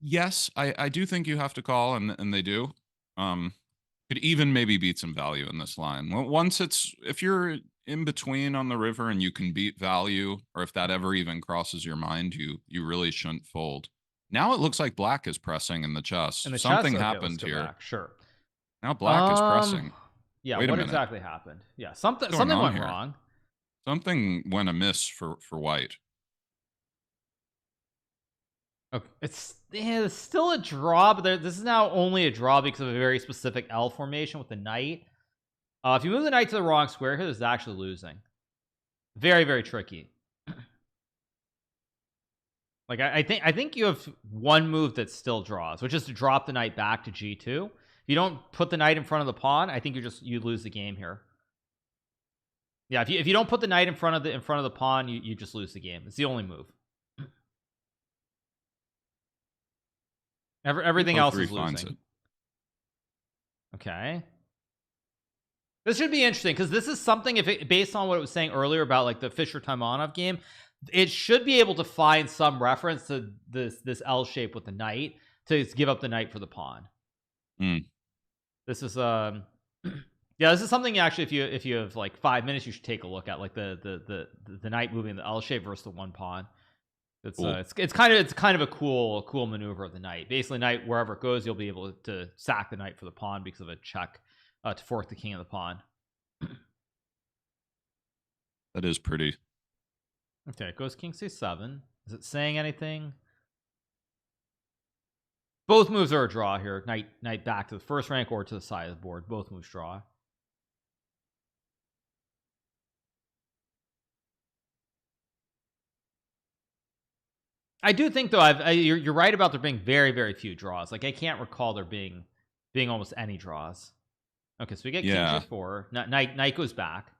[SPEAKER 2] Yes, I do think you have to call, and they do. Could even maybe beat some value in this line. Once if you're in between on the river and you can beat value, or if that ever even crosses your mind, you really shouldn't fold. Now it looks like black is pressing in the chess. Something happened here.
[SPEAKER 1] Back. Sure.
[SPEAKER 2] Now black is pressing.
[SPEAKER 1] Yeah,
[SPEAKER 2] Wait a
[SPEAKER 1] what
[SPEAKER 2] minute.
[SPEAKER 1] exactly happened? Yeah, something
[SPEAKER 2] went
[SPEAKER 1] went wrong.
[SPEAKER 2] Something went amiss for white.
[SPEAKER 1] Okay, it's still a draw, but this is now only a draw because of a very specific L formation with the knight. If you move the knight to the wrong square here, this is actually losing. Very, very tricky. Like I think you have one move that still draws, which is to drop the knight back to G2. If you don't put the knight in front of the pawn, I think you lose the game here. Yeah, if you don't put the knight in front of the pawn, you just lose the game. It's the only move. Everything else is losing. Okay. This should be interesting because this is something, based on what it was saying earlier about like the Fischer Taimanov game, it should be able to find some reference to this L shape with the knight to give up the knight for the pawn. This is yeah, this is something actually, if you have like 5 minutes, you should take a look at, like the knight moving the L shape versus the one pawn. It's cool. It's kind of a cool maneuver of the knight. Basically, knight wherever it goes, you'll be able to sack the knight for the pawn because of a check to fork the king of the pawn.
[SPEAKER 2] That is pretty.
[SPEAKER 1] Okay, it goes king c7. Is it saying anything? Both moves are a draw here. Knight back to the first rank or to the side of the board. Both moves draw. I do think though, you're right about there being very few draws. Like I can't recall there being almost any draws. Okay, so we get king g4. Knight goes back.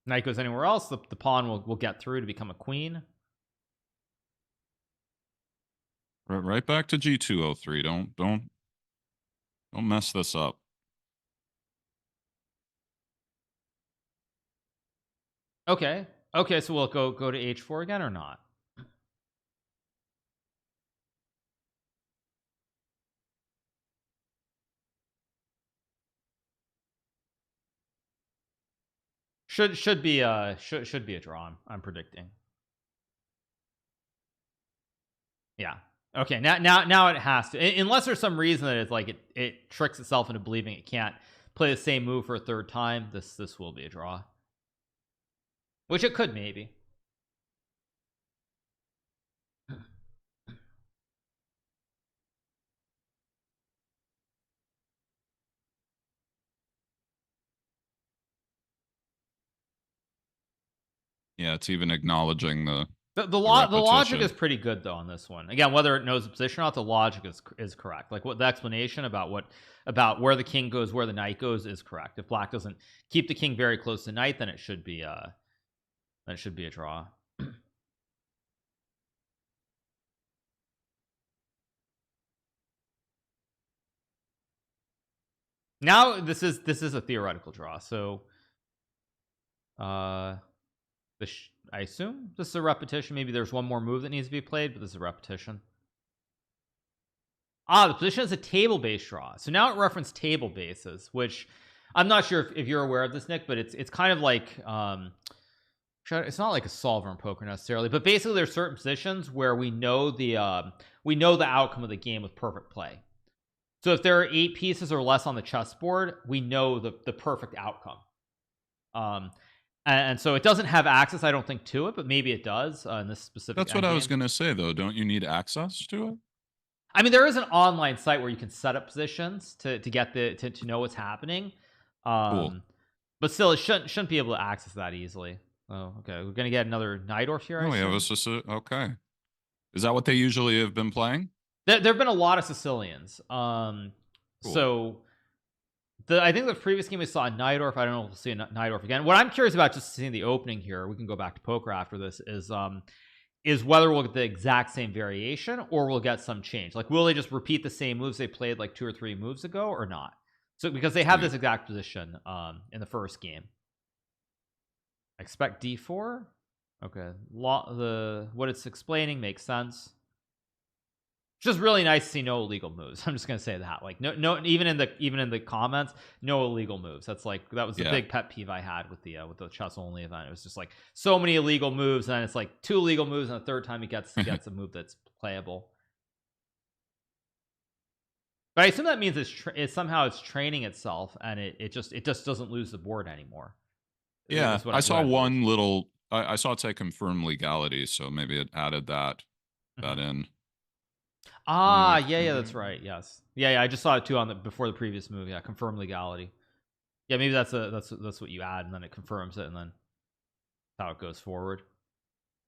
[SPEAKER 1] Knight goes anywhere else, the pawn will get through to become a queen.
[SPEAKER 2] Right back to g203. Don't mess this up.
[SPEAKER 1] Okay, so we'll go to h4 again or not? Should be a draw. I'm predicting. Yeah. Okay. Now it has to, unless there's some reason that it's like it tricks itself into believing it can't play the same move for a third time. This will be a draw, which it could maybe.
[SPEAKER 2] Yeah, it's even acknowledging the
[SPEAKER 1] logic is pretty good though on this one. Again, whether it knows the position or not, the logic is correct. Like what the explanation about where the king goes, where the knight goes is correct. If black doesn't keep the king very close to knight, then it should be a draw. Now this is a theoretical draw. So I assume this is a repetition. Maybe there's one more move that needs to be played, but this is a repetition. The position is a table-based draw. So now it referenced table bases, which I'm not sure if you're aware of this, Nick, but it's kind of like it's not like a solver in poker necessarily, but basically there's certain positions where we know the outcome of the game with perfect play. So if there are 8 pieces or less on the chessboard, we know the perfect outcome. And so it doesn't have access, I don't think, to it, but maybe it does in this specific.
[SPEAKER 2] That's what I was going to say, though. Don't you need access to it?
[SPEAKER 1] I mean, there is an online site where you can set up positions to get to know what's happening.
[SPEAKER 2] Cool.
[SPEAKER 1] But still, it shouldn't be able to access that easily. Oh, okay. We're gonna get another Najdorf here.
[SPEAKER 2] Oh, yeah, it was just okay. Is that what they usually have been playing?
[SPEAKER 1] There have been a lot of Sicilians.
[SPEAKER 2] Cool.
[SPEAKER 1] So I think the previous game we saw Najdorf. I don't know if we'll see a Najdorf again. What I'm curious about, just seeing the opening here, we can go back to poker after this, is whether we'll get the exact same variation or we'll get some change. Like, will they just repeat the same moves they played like 2 or 3 moves ago or not? So because they have this exact position in the first game. I expect d4. Okay, what it's explaining makes sense. It's just really nice to see no illegal moves. I'm just gonna say that, like, no, even in the comments, no illegal moves. That was the big pet peeve I had with the chess only event. It was just like so many illegal moves, and then it's like 2 illegal moves, and the third time he gets a move that's playable. But I assume that means it's somehow training itself, and it just doesn't lose the board anymore.
[SPEAKER 2] Yeah, I saw one little. I saw it say confirm legality, so maybe it added that in.
[SPEAKER 1] Yeah, that's right. Yes, yeah. I just saw it too before the previous move. Yeah, confirm legality. Yeah, maybe that's what you add, and then it confirms it, and then. how it goes forward.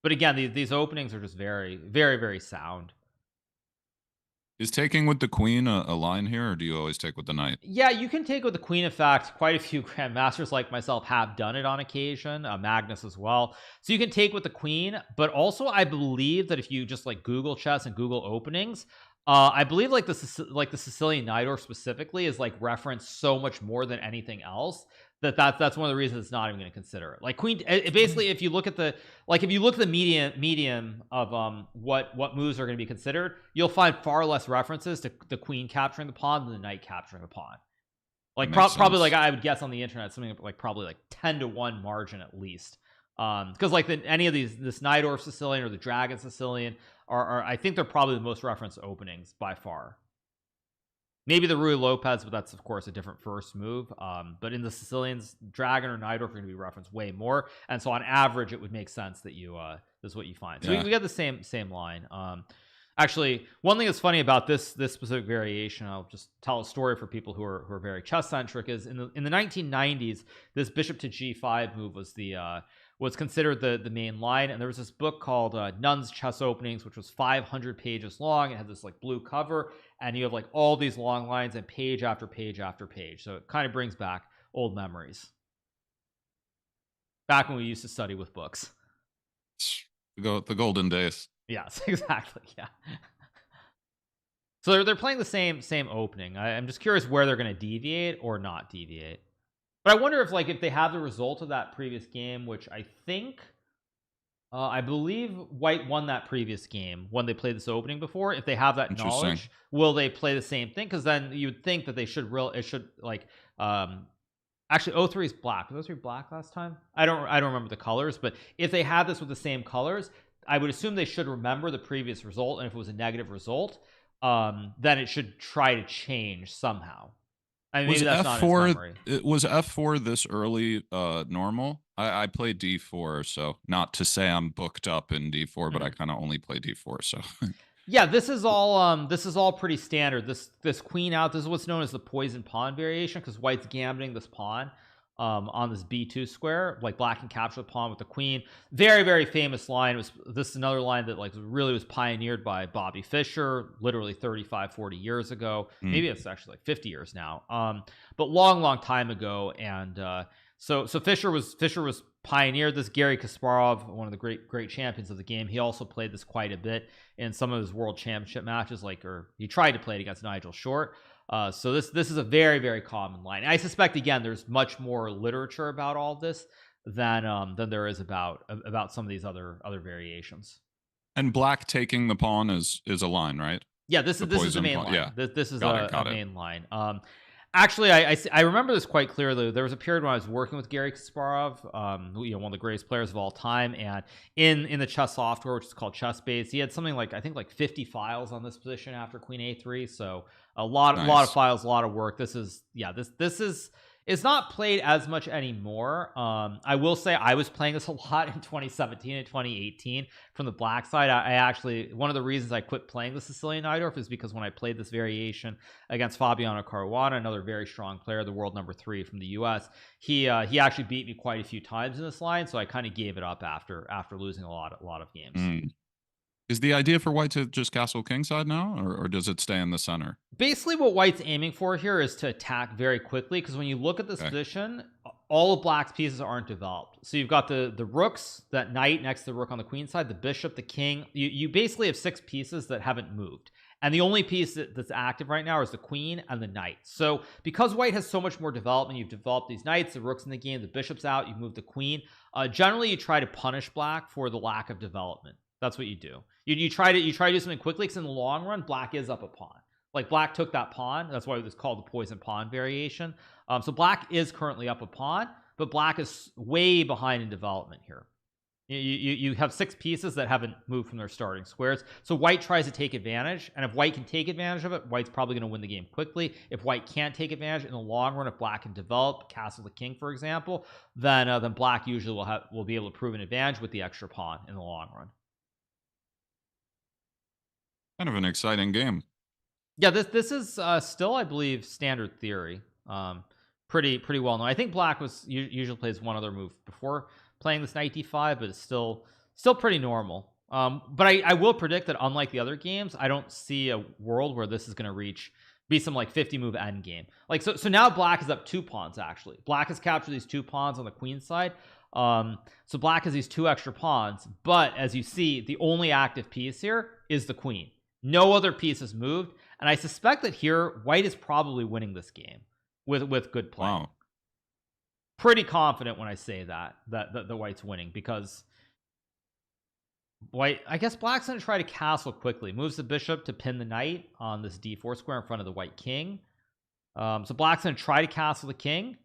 [SPEAKER 1] But again, these openings are just very, very, very sound.
[SPEAKER 2] Is taking with the queen a line here, or do you always take with the knight?
[SPEAKER 1] Yeah, you can take with the queen. In fact, quite a few grandmasters like myself have done it on occasion. Magnus as well. So you can take with the queen, but also I believe that if you just like Google chess and Google openings, I believe like the Sicilian Nighthawk specifically is like referenced so much more than anything else that's one of the reasons it's not even going to consider it. Like queen, basically, if you look at the medium of what moves are going to be considered, you'll find far less references to the queen capturing the pawn than the knight capturing the pawn. Like probably like I would guess on the internet something like probably like 10-1 margin at least. Because like any of this Nighthawk Sicilian or the Dragon Sicilian are I think they're probably the most referenced openings by far. Maybe the Rui Lopez, but that's of course a different first move. But in the Sicilians, Dragon or Nighthawk are going to be referenced way more, and so on average, it would make sense that you this is what you find. So we got the same line. Actually, one thing that's funny about this specific variation, I'll just tell a story for people who are very chess centric. Is in the 1990s, this bishop to g5 move was considered the main line, and there was this book called Nunn's Chess Openings, which was 500 pages long. It had this like blue cover, and you have like all these long lines and page after page after page. So it kind of brings back old memories, back when we used to study with books.
[SPEAKER 2] The golden days.
[SPEAKER 1] Yes, exactly. Yeah. So they're playing the same opening. I'm just curious where they're going to deviate or not deviate. But I wonder if they have the result of that previous game, which I think I believe White won that previous game when they played this opening before. If they have that knowledge, will they play the same thing? Because then you would think that they should actually O3 is black. Was O3 black last time? I don't remember the colors, but if they had this with the same colors, I would assume they should remember the previous result, and if it was a negative result, then it should try to change somehow. I mean, maybe that's not its memory.
[SPEAKER 2] Was F4 this early normal? I played D4, so not to say I'm booked up in D4, but I kind of only play D4, so
[SPEAKER 1] yeah, this is all pretty standard. This queen out, this is what's known as the poison pawn variation, because White's gambling this pawn on this B2 square. Like black can capture the pawn with the queen. Very, very famous line. This is another line that like really was pioneered by Bobby Fischer literally 35-40 years ago. Maybe it's actually like 50 years now, but long time ago. And so Fischer was pioneered this. Garry Kasparov, one of the great champions of the game, he also played this quite a bit in some of his world championship matches, or he tried to play it against Nigel Short. So this is a very, very common line. I suspect again there's much more literature about all this than there is about some of these other variations.
[SPEAKER 2] And black taking the pawn is a line, right?
[SPEAKER 1] Yeah, this is the main line.
[SPEAKER 2] Yeah.
[SPEAKER 1] This is a main line. Actually, I remember this quite clearly. There was a period when I was working with Garry Kasparov, one of the greatest players of all time, and in the chess software, which is called ChessBase, he had something like I think like 50 files on this position after Queen A3. So a lot of files, a lot of work. This is it's not played as much anymore. I will say I was playing this a lot in 2017 and 2018 from the black side. I actually, one of the reasons I quit playing the Sicilian Nighthawk is because when I played this variation against Fabiano Caruana, another very strong player, the world number 3 from the US, he actually beat me quite a few times in this line, so I kind of gave it up after losing a lot of games.
[SPEAKER 2] Is the idea for White to just castle kingside now, or does it stay in the center?
[SPEAKER 1] Basically, what White's aiming for here is to attack very quickly, because when you look at this position, all of Black's pieces aren't developed. So you've got the rooks, that knight next to the rook on the queen side, the bishop, the king. You basically have 6 pieces that haven't moved. And the only piece that's active right now is the queen and the knight. So because White has so much more development, you've developed these knights, the rook's in the game, the bishop's out, you've moved the queen. Generally, you try to punish Black for the lack of development. That's what you do. You try to do something quickly, because in the long run, Black is up a pawn. Like Black took that pawn. That's why it was called the poison pawn variation. So Black is currently up a pawn, but Black is way behind in development here. You have 6 pieces that haven't moved from their starting squares. So White tries to take advantage, and if White can take advantage of it, White's probably going to win the game quickly. If White can't take advantage in the long run, if Black can develop, castle the king, for example, then Black usually will be able to prove an advantage with the extra pawn in the long run.
[SPEAKER 2] Kind of an exciting game.
[SPEAKER 1] Yeah, this is still, I believe, standard theory. Pretty well known. I think Black usually plays one other move before playing this knight d5, but it's still pretty normal. But I will predict that unlike the other games, I don't see a world where this is going to be some like 50 move end game. Like so now black is up 2 pawns. Actually, black has captured these 2 pawns on the queen side. So black has these 2 extra pawns, but as you see, the only active piece here is the queen. No other piece is moved, and I suspect that here white is probably winning this game with good play.
[SPEAKER 2] Wow.
[SPEAKER 1] Pretty confident when I say that the white's winning, because white, I guess black's gonna try to castle quickly, moves the bishop to pin the knight on this d4 square in front of the white king. So black's gonna try to castle the king,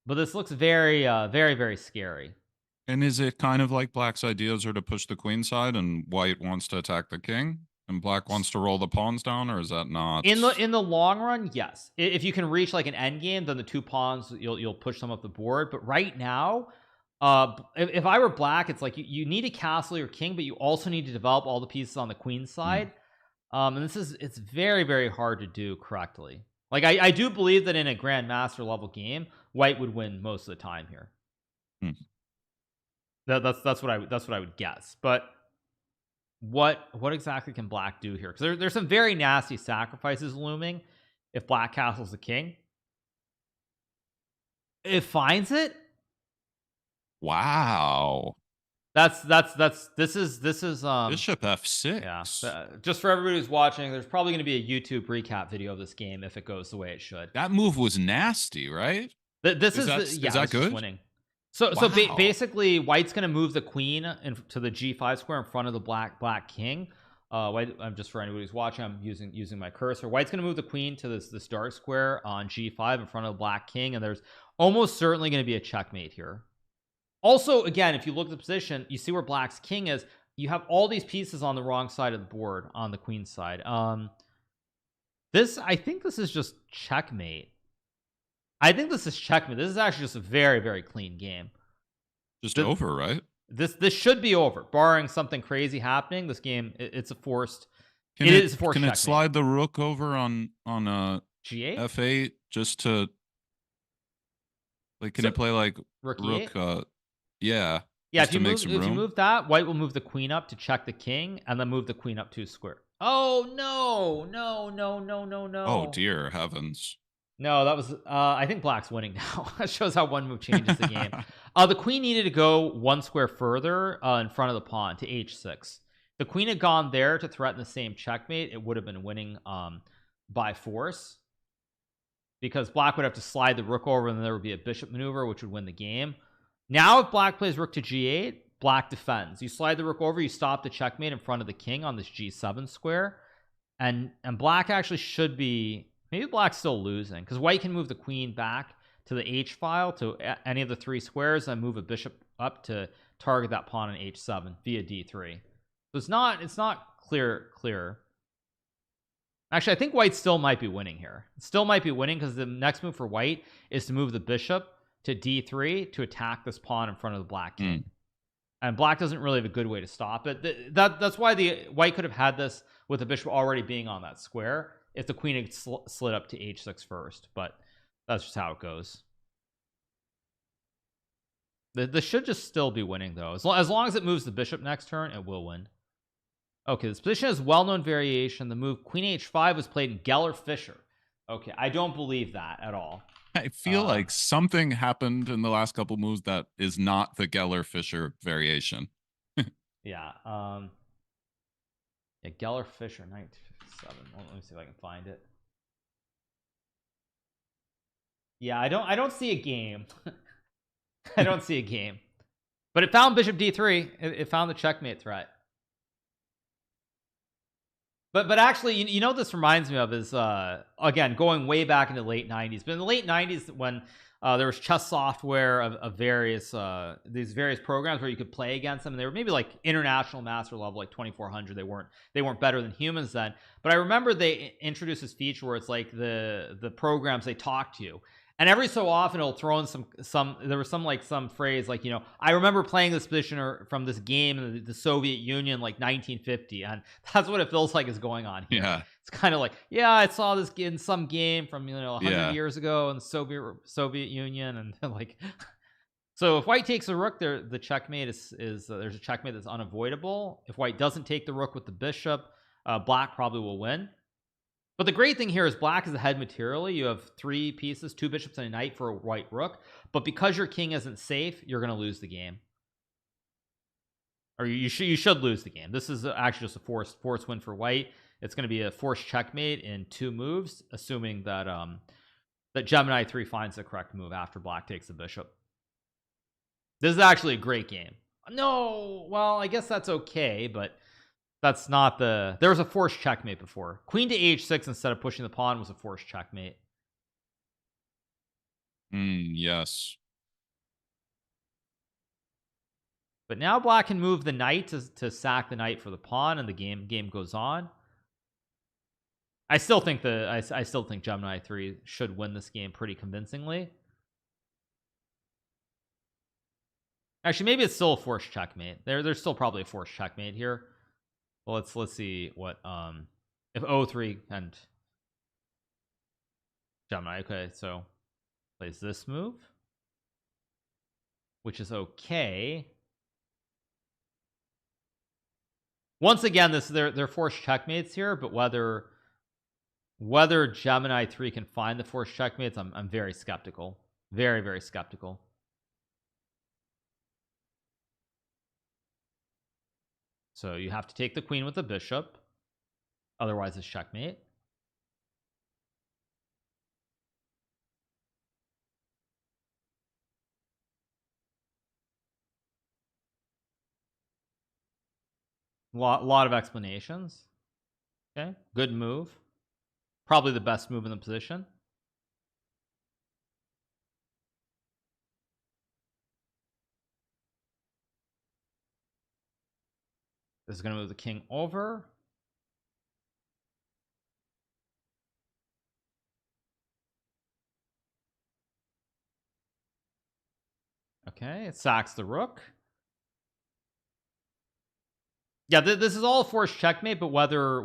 [SPEAKER 1] but this looks very very scary.
[SPEAKER 2] And is it kind of like black's ideas are to push the queen side and white wants to attack the king and black wants to roll the pawns down, or is that not
[SPEAKER 1] in the long run? Yes, if you can reach like an end game, then the 2 pawns you'll push them up the board. But right now, if I were black, it's like you need to castle your king, but you also need to develop all the pieces on the queen side. And it's very very hard to do correctly. Like I do believe that in a grandmaster level game, white would win most of the time here. That's what I would guess. But what exactly can black do here? Because there's some very nasty sacrifices looming if black castles the king. It finds it.
[SPEAKER 2] Wow.
[SPEAKER 1] This is
[SPEAKER 2] Bishop f6.
[SPEAKER 1] Yeah. Just for everybody who's watching, there's probably going to be a YouTube recap video of this game if it goes the way it should.
[SPEAKER 2] That move was nasty, right?
[SPEAKER 1] This is
[SPEAKER 2] that good?
[SPEAKER 1] Winning. So basically, white's going to move the queen to the g5 square in front of the black king. White, I'm just for anybody who's watching, I'm using my cursor. White's going to move the queen to this dark square on g5 in front of the black king, and there's almost certainly going to be a checkmate here. Also, again, if you look at the position, you see where black's king is. You have all these pieces on the wrong side of the board on the queen side. I think this is just checkmate. This is actually just a very very clean game.
[SPEAKER 2] Just over, right?
[SPEAKER 1] This should be over, barring something crazy happening. This game, it's a forced.
[SPEAKER 2] Can it slide the rook over on
[SPEAKER 1] G8
[SPEAKER 2] f8 just to like? Can it play like
[SPEAKER 1] rook?
[SPEAKER 2] Yeah.
[SPEAKER 1] If you move that, white will move the queen up to check the king, and then move the queen up 2 square. Oh no!
[SPEAKER 2] Oh dear heavens!
[SPEAKER 1] No, that was I think black's winning now. That shows how one move changes the game. The queen needed to go 1 square further in front of the pawn to h6. The queen had gone there to threaten the same checkmate. It would have been winning by force, because black would have to slide the rook over, and then there would be a bishop maneuver which would win the game. Now if black plays rook to g8, black defends. You slide the rook over, you stop the checkmate in front of the king on this g7 square, and black actually should be, maybe black's still losing, because white can move the queen back to the h file to any of the 3 squares and move a bishop up to target that pawn on h7 via d3. So it's not clear. Actually, I think white still might be winning here. It still might be winning, because the next move for white is to move the bishop to d3 to attack this pawn in front of the black king. And black doesn't really have a good way to stop it. That's why the white could have had this with the bishop already being on that square if the queen had slid up to h6 first, but that's just how it goes. This should just still be winning, though. As long as it moves the bishop next turn, it will win. Okay, this position has well-known variation. The move queen h5 was played in Geller-Fischer. Okay, I don't believe that at all.
[SPEAKER 2] I feel like something happened in the last couple moves that is not the Geller-Fischer variation.
[SPEAKER 1] Yeah. Geller-Fischer, 1957. Well, let me see if I can find it. Yeah, I don't see a game. I don't see a game. But it found bishop d3. It found the checkmate threat. But actually, you know what this reminds me of is, again, going way back into the late 90s. But in the late 90s, when there was chess software of various these various programs where you could play against them, and they were maybe like international master level, like 2400. They weren't better than humans then. But I remember they introduced this feature where it's like the programs, they talk to you. And every so often it'll throw in there was some phrase like, I remember playing this position from this game in the Soviet Union like 1950, and that's what it feels like is going on here.
[SPEAKER 2] Yeah.
[SPEAKER 1] It's kind of like, I saw this in some game from 100 years ago in the Soviet Union, and like So if white takes a rook, the checkmate is there's a checkmate that's unavoidable. If white doesn't take the rook with the bishop, black probably will win. But the great thing here is black is ahead materially. You have 3 pieces, 2 bishops and a knight for a white rook. But because your king isn't safe, you're going to lose the game. Or you should lose the game. This is actually just a forced win for white. It's going to be a forced checkmate in 2 moves, assuming that that Gemini 3 finds the correct move after black takes the bishop. This is actually a great game. No, well, I guess that's okay, but that's not the... There was a forced checkmate before. Queen to h6 instead of pushing the pawn was a forced checkmate.
[SPEAKER 2] Yes.
[SPEAKER 1] But now black can move the knight to sack the knight for the pawn, and the game goes on. I still think I still think Gemini 3 should win this game pretty convincingly. Actually, maybe it's still a forced checkmate. There's still probably a forced checkmate here. Well, let's see what if O3 and Gemini. Okay, so plays this move, which is okay. Once again, they're forced checkmates here, but whether Gemini 3 can find the forced checkmates, I'm very skeptical. Very, very skeptical. So you have to take the queen with the bishop, otherwise it's checkmate. Lot of explanations. Okay, good move. Probably the best move in the position. This is going to move the king over. Okay, it sacks the rook. Yeah, this is all forced checkmate, but whether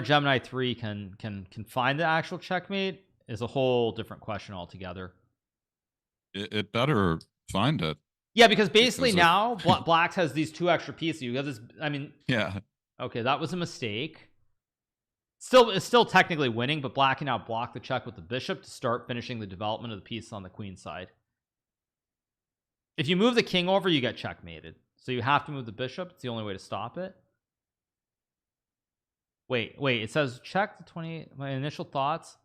[SPEAKER 1] Gemini 3 can find the actual checkmate is a whole different question altogether.
[SPEAKER 2] It better find it.
[SPEAKER 1] Yeah, because basically now black has these 2 extra pieces. You have this. I mean,
[SPEAKER 2] yeah.
[SPEAKER 1] Okay, that was a mistake. It's still technically winning, but black can now block the check with the bishop to start finishing the development of the piece on the queen side. If you move the king over, you get checkmated. So you have to move the bishop. It's the only way to stop it. Wait, it says check the 20. My initial thoughts.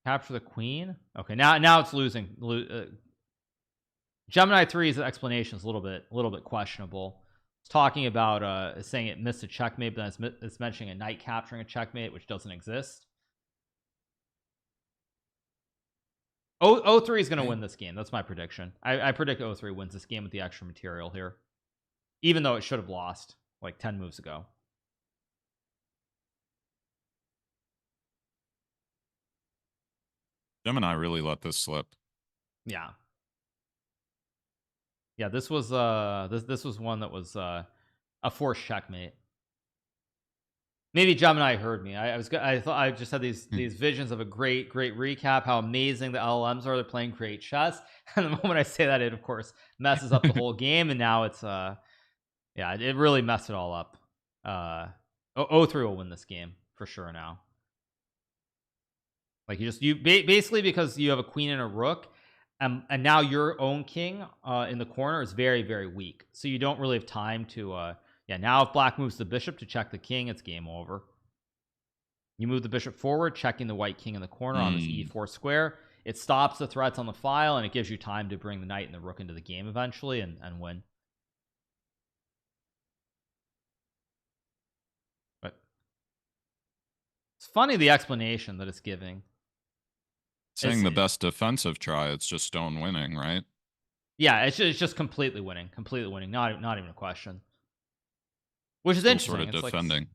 [SPEAKER 1] Capture the queen. Okay, now it's losing. Gemini 3's explanation is a little bit questionable. It's talking about saying it missed a checkmate, but then it's mentioning a knight capturing a checkmate, which doesn't exist. O3 is going to win this game. That's my prediction. I predict O3 wins this game with the extra material here, even though it should have lost like 10 moves ago.
[SPEAKER 2] Gemini really let this slip.
[SPEAKER 1] Yeah, this was this was one that was a forced checkmate. Maybe Gemini heard me. I thought I just had these visions of a great recap, how amazing the LLMs are. They're playing great chess, and the moment I say that, it of course messes up the whole game, and now it's yeah, it really messed it all up. O3 will win this game for sure now. Like you basically, because you have a queen and a rook, and now your own king in the corner is very, very weak, so you don't really have time to yeah, now if black moves the bishop to check the king, it's game over. You move the bishop forward, checking the white king in the corner on this e4 square. It stops the threats on the file, and it gives you time to bring the knight and the rook into the game eventually and win. But it's funny the explanation that it's giving.
[SPEAKER 2] Saying the best defensive try, it's just stone winning, right?
[SPEAKER 1] Yeah, it's just completely winning. Not even a question. Which is
[SPEAKER 2] Still
[SPEAKER 1] interesting.
[SPEAKER 2] Sort of defending.
[SPEAKER 1] Like,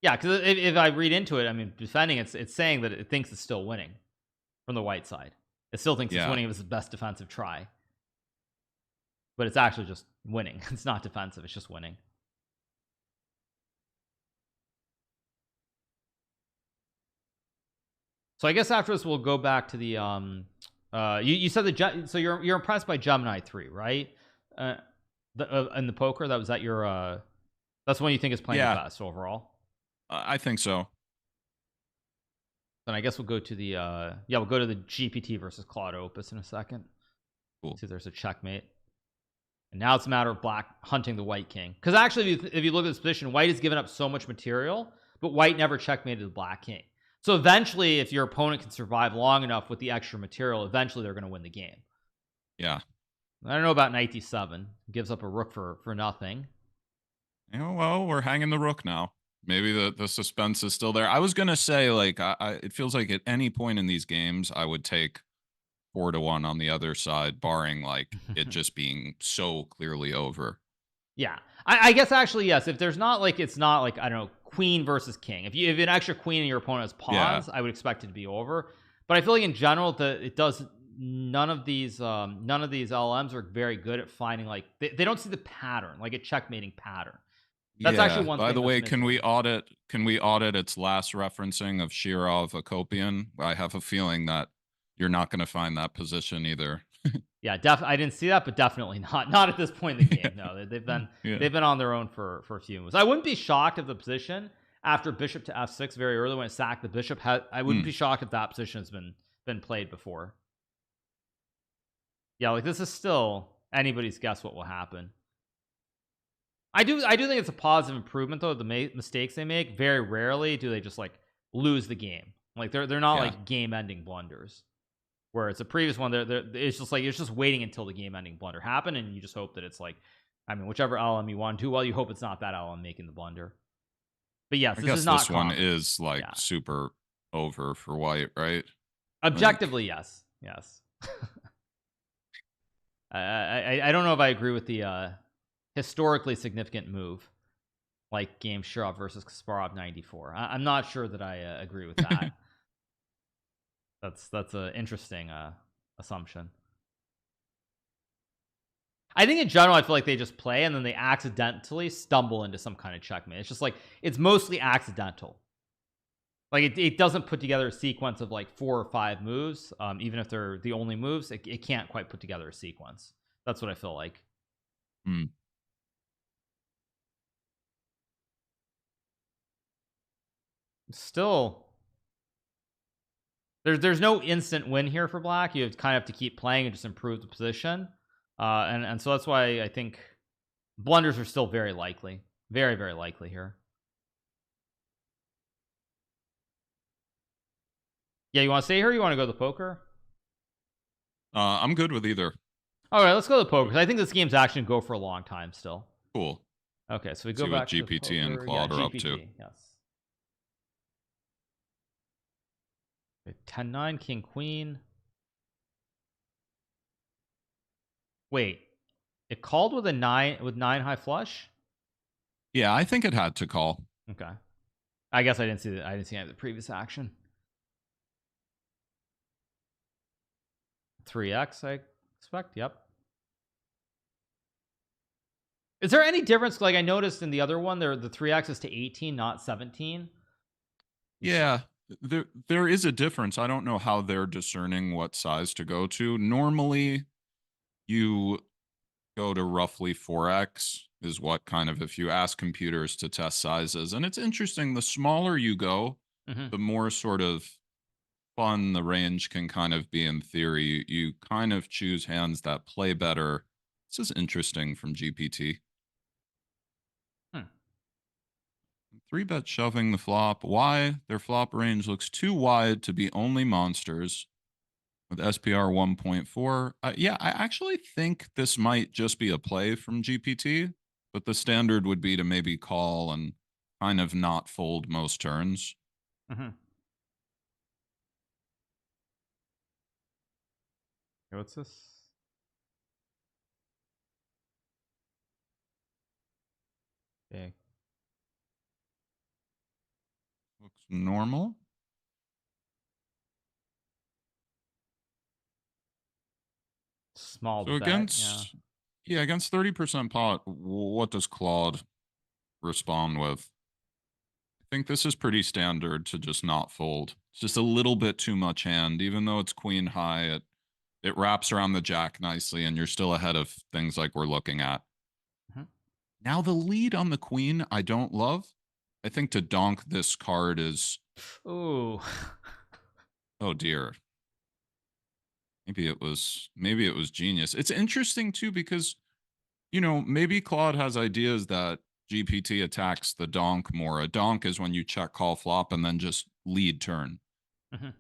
[SPEAKER 1] yeah, because if I read into it, I mean, defending, it's saying that it thinks it's still winning from the white side. It still thinks it's winning. It was the best defensive try, but it's actually just winning. It's not defensive. It's just winning. So I guess after this, we'll go back to the You said so you're impressed by Gemini 3, right? In the poker, that was that your that's one you think is playing the best overall.
[SPEAKER 2] I think so.
[SPEAKER 1] Then I guess we'll go to the we'll go to the GPT versus Claude Opus in a second.
[SPEAKER 2] Cool.
[SPEAKER 1] See if there's a checkmate. And now it's a matter of black hunting the white king, because actually if you look at this position, white has given up so much material, but white never checkmated the black king. So eventually, if your opponent can survive long enough with the extra material, eventually they're going to win the game.
[SPEAKER 2] Yeah.
[SPEAKER 1] I don't know about knight d7. Gives up a rook for nothing.
[SPEAKER 2] Yeah, well, we're hanging the rook now. Maybe the suspense is still there. I was gonna say, like, it feels like at any point in these games, I would take 4-1 on the other side, barring like it just being so clearly over.
[SPEAKER 1] Yeah, I guess actually yes. If there's not like, it's not like, I don't know, queen versus king. If you have an extra queen and your opponent has pawns, I would expect it to be over. But I feel like in general, it does. None of these LMs are very good at finding, like, they don't see the pattern, like a checkmating pattern. That's actually one thing.
[SPEAKER 2] By the way, can we audit its last referencing of Shirov Akopian? I have a feeling that you're not going to find that position either.
[SPEAKER 1] Yeah, I didn't see that, but definitely not at this point in the game. No, they've been on their own for a few moves. I wouldn't be shocked if the position after bishop to f6 very early when it sacked the bishop I wouldn't be shocked if that position has been played before. Yeah, like, this is still anybody's guess what will happen. I do think it's a positive improvement, though. The mistakes they make, very rarely do they just like lose the game. Like, they're not like game-ending blunders. Where it's a previous one, it's just like, it's just waiting until the game-ending blunder happened, and you just hope that it's like, I mean, whichever LM you want to do well, you hope it's not that LM making the blunder. But yes, this is not
[SPEAKER 2] this one is like super over for white, right?
[SPEAKER 1] Objectively, yes. I don't know if I agree with the historically significant move like game Shirov versus Kasparov 94. I'm not sure that I agree with that. That's an interesting assumption. I think in general, I feel like they just play and then they accidentally stumble into some kind of checkmate. It's just like, it's mostly accidental. Like, it doesn't put together a sequence of like 4 or 5 moves. Even if they're the only moves, it can't quite put together a sequence. That's what I feel like. Still, there's no instant win here for black. You kind of have to keep playing and just improve the position. And so that's why I think blunders are still very likely. Very, very likely here. Yeah, you want to stay here or you want to go to the poker?
[SPEAKER 2] I'm good with either.
[SPEAKER 1] All right, let's go to the poker. I think this game's actually going to go for a long time still.
[SPEAKER 2] Cool.
[SPEAKER 1] Okay, so we go
[SPEAKER 2] see
[SPEAKER 1] back
[SPEAKER 2] what
[SPEAKER 1] to
[SPEAKER 2] GPT and Claude are up to.
[SPEAKER 1] Yes. 10-9, king, queen. Wait, it called with a 9 high flush?
[SPEAKER 2] Yeah, I think it had to call.
[SPEAKER 1] Okay. I guess I didn't see any of the previous action. 3x, I expect. Yep. Is there any difference? Like, I noticed in the other one, the 3x is to 18, not 17.
[SPEAKER 2] Yeah, there is a difference. I don't know how they're discerning what size to go to. Normally, you go to roughly 4x is what kind of, if you ask computers to test sizes. And it's interesting, the smaller you go, the more sort of fun the range can kind of be in theory. You kind of choose hands that play better. This is interesting from GPT. 3-bet shoving the flop. Why? Their flop range looks too wide to be only monsters with SPR 1.4. Yeah, I actually think this might just be a play from GPT, but the standard would be to maybe call and kind of not fold most turns.
[SPEAKER 1] What's this? Okay.
[SPEAKER 2] Looks normal.
[SPEAKER 1] Small
[SPEAKER 2] So
[SPEAKER 1] bet,
[SPEAKER 2] against, yeah, against 30% pot, what does Claude respond with? I think this is pretty standard to just not fold. It's just a little bit too much hand, even though it's queen high. It wraps around the jack nicely, and you're still ahead of things like we're looking at.
[SPEAKER 1] Mhm.
[SPEAKER 2] Now, the lead on the queen, I don't love. I think to donk this card is,
[SPEAKER 1] Ooh.
[SPEAKER 2] oh dear. Maybe it was genius. It's interesting too because maybe Claude has ideas that GPT attacks the donk more. A donk is when you check call flop and then just lead turn.
[SPEAKER 1] Mhm.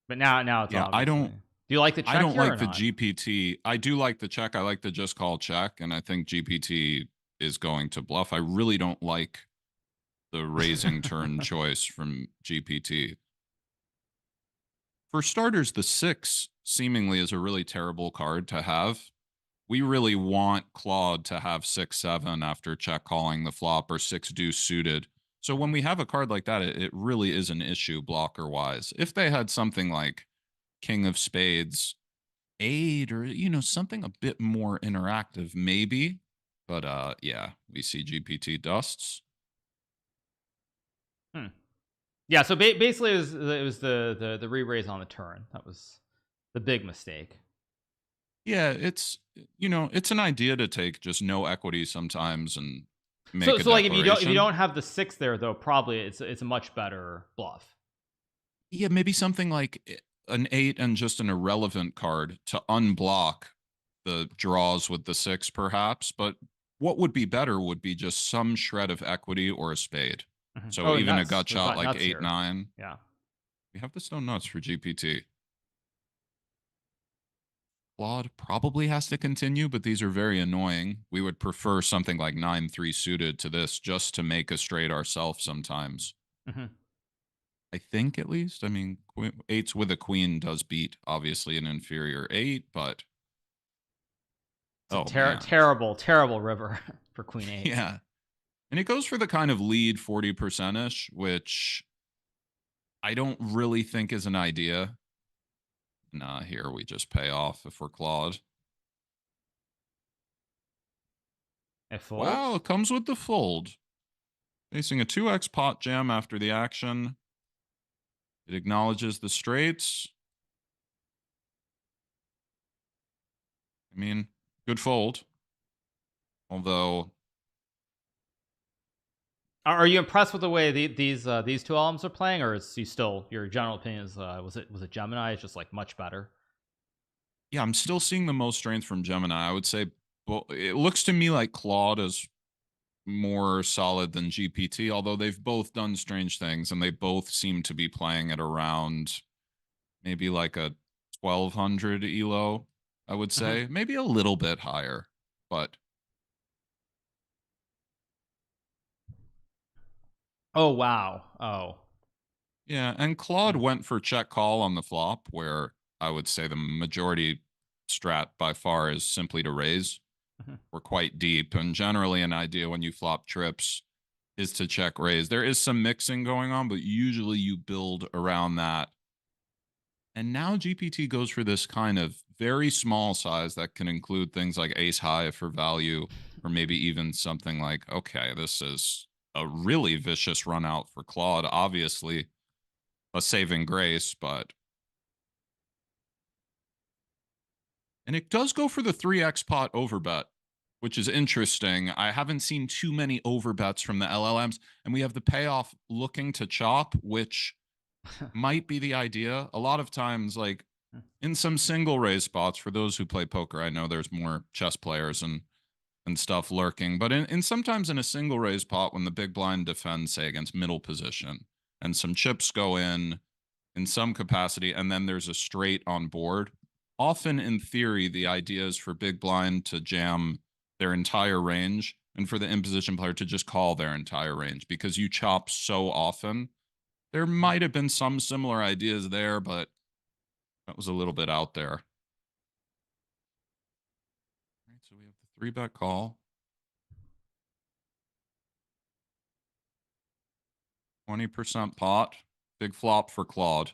[SPEAKER 1] But now it's
[SPEAKER 2] Yeah,
[SPEAKER 1] obviously. Do you like the
[SPEAKER 2] I
[SPEAKER 1] check
[SPEAKER 2] don't
[SPEAKER 1] here or
[SPEAKER 2] like the
[SPEAKER 1] not?
[SPEAKER 2] GPT. I do like the check. I like the just call check, and I think GPT is going to bluff. I really don't like the raising turn choice from GPT. For starters, the 6 seemingly is a really terrible card to have. We really want Claude to have 6-7 after check calling the flop or 6 deuce suited. So when we have a card like that, it really is an issue blocker wise. If they had something like King of Spades, 8, or something a bit more interactive, maybe. But yeah, we see GPT dusts.
[SPEAKER 1] Hmm. Yeah, so basically it was the re-raise on the turn. That was the big mistake.
[SPEAKER 2] Yeah, it's an idea to take just no equity sometimes and
[SPEAKER 1] So
[SPEAKER 2] make a
[SPEAKER 1] so like if you
[SPEAKER 2] declaration.
[SPEAKER 1] don't have the 6 there though, probably it's a much better bluff.
[SPEAKER 2] Yeah, maybe something like an 8 and just an irrelevant card to unblock the draws with the 6, perhaps. But what would be better would be just some shred of equity or a spade.
[SPEAKER 1] Mhm.
[SPEAKER 2] So
[SPEAKER 1] Oh,
[SPEAKER 2] even a
[SPEAKER 1] nuts.
[SPEAKER 2] gut
[SPEAKER 1] We've
[SPEAKER 2] shot
[SPEAKER 1] got
[SPEAKER 2] like
[SPEAKER 1] nuts
[SPEAKER 2] 8,
[SPEAKER 1] here.
[SPEAKER 2] 9.
[SPEAKER 1] Yeah.
[SPEAKER 2] We have the stone nuts for GPT. Claude probably has to continue, but these are very annoying. We would prefer something like 9-3 suited to this just to make a straight ourselves sometimes.
[SPEAKER 1] Mhm.
[SPEAKER 2] I think at least. I mean, 8s with a queen does beat, obviously, an inferior 8, but
[SPEAKER 1] It's a
[SPEAKER 2] oh man.
[SPEAKER 1] terrible river for queen 8.
[SPEAKER 2] Yeah. And it goes for the kind of lead 40%ish, which I don't really think is an idea. Nah, here we just pay off if we're Claude.
[SPEAKER 1] It folds.
[SPEAKER 2] Wow, it comes with the fold. Facing a 2x pot jam after the action. It acknowledges the straights. I mean, good fold. Although,
[SPEAKER 1] Are you impressed with the way these two albums are playing, or is he still your general opinion is was it Gemini is just like much better?
[SPEAKER 2] yeah, I'm still seeing the most strength from Gemini. I would say, well, it looks to me like Claude is more solid than GPT, although they've both done strange things and they both seem to be playing at around maybe like a 1200 elo, I would
[SPEAKER 1] Mhm.
[SPEAKER 2] say. Maybe a little bit higher, but
[SPEAKER 1] Oh wow. Oh.
[SPEAKER 2] yeah. And Claude
[SPEAKER 1] Mm.
[SPEAKER 2] went for check call on the flop, where I would say the majority strat by far is simply to raise.
[SPEAKER 1] Mhm.
[SPEAKER 2] We're quite deep, and generally an idea when you flop trips is to check raise. There is some mixing going on, but usually you build around that. And now GPT goes for this kind of very small size that can include things like ace high for value, or maybe even something like, okay, this is a really vicious run out for Claude. Obviously, a saving grace, but. And it does go for the 3x pot overbet, which is interesting. I haven't seen too many overbets from the LLMs, and we have the payoff looking to chop, which might be the idea. A lot of times, like in some single raise spots, for those who play poker, I know there's more chess players and stuff lurking, but in sometimes in a single raise pot, when the big blind defends, say, against middle position, and some chips go in some capacity, and then there's a straight on board. Often, in theory, the idea is for big blind to jam their entire range and for the imposition player to just call their entire range because you chop so often. There might have been some similar ideas there, but that was a little bit out there. All right, so we have the 3-bet call. 20% pot. Big flop for Claude.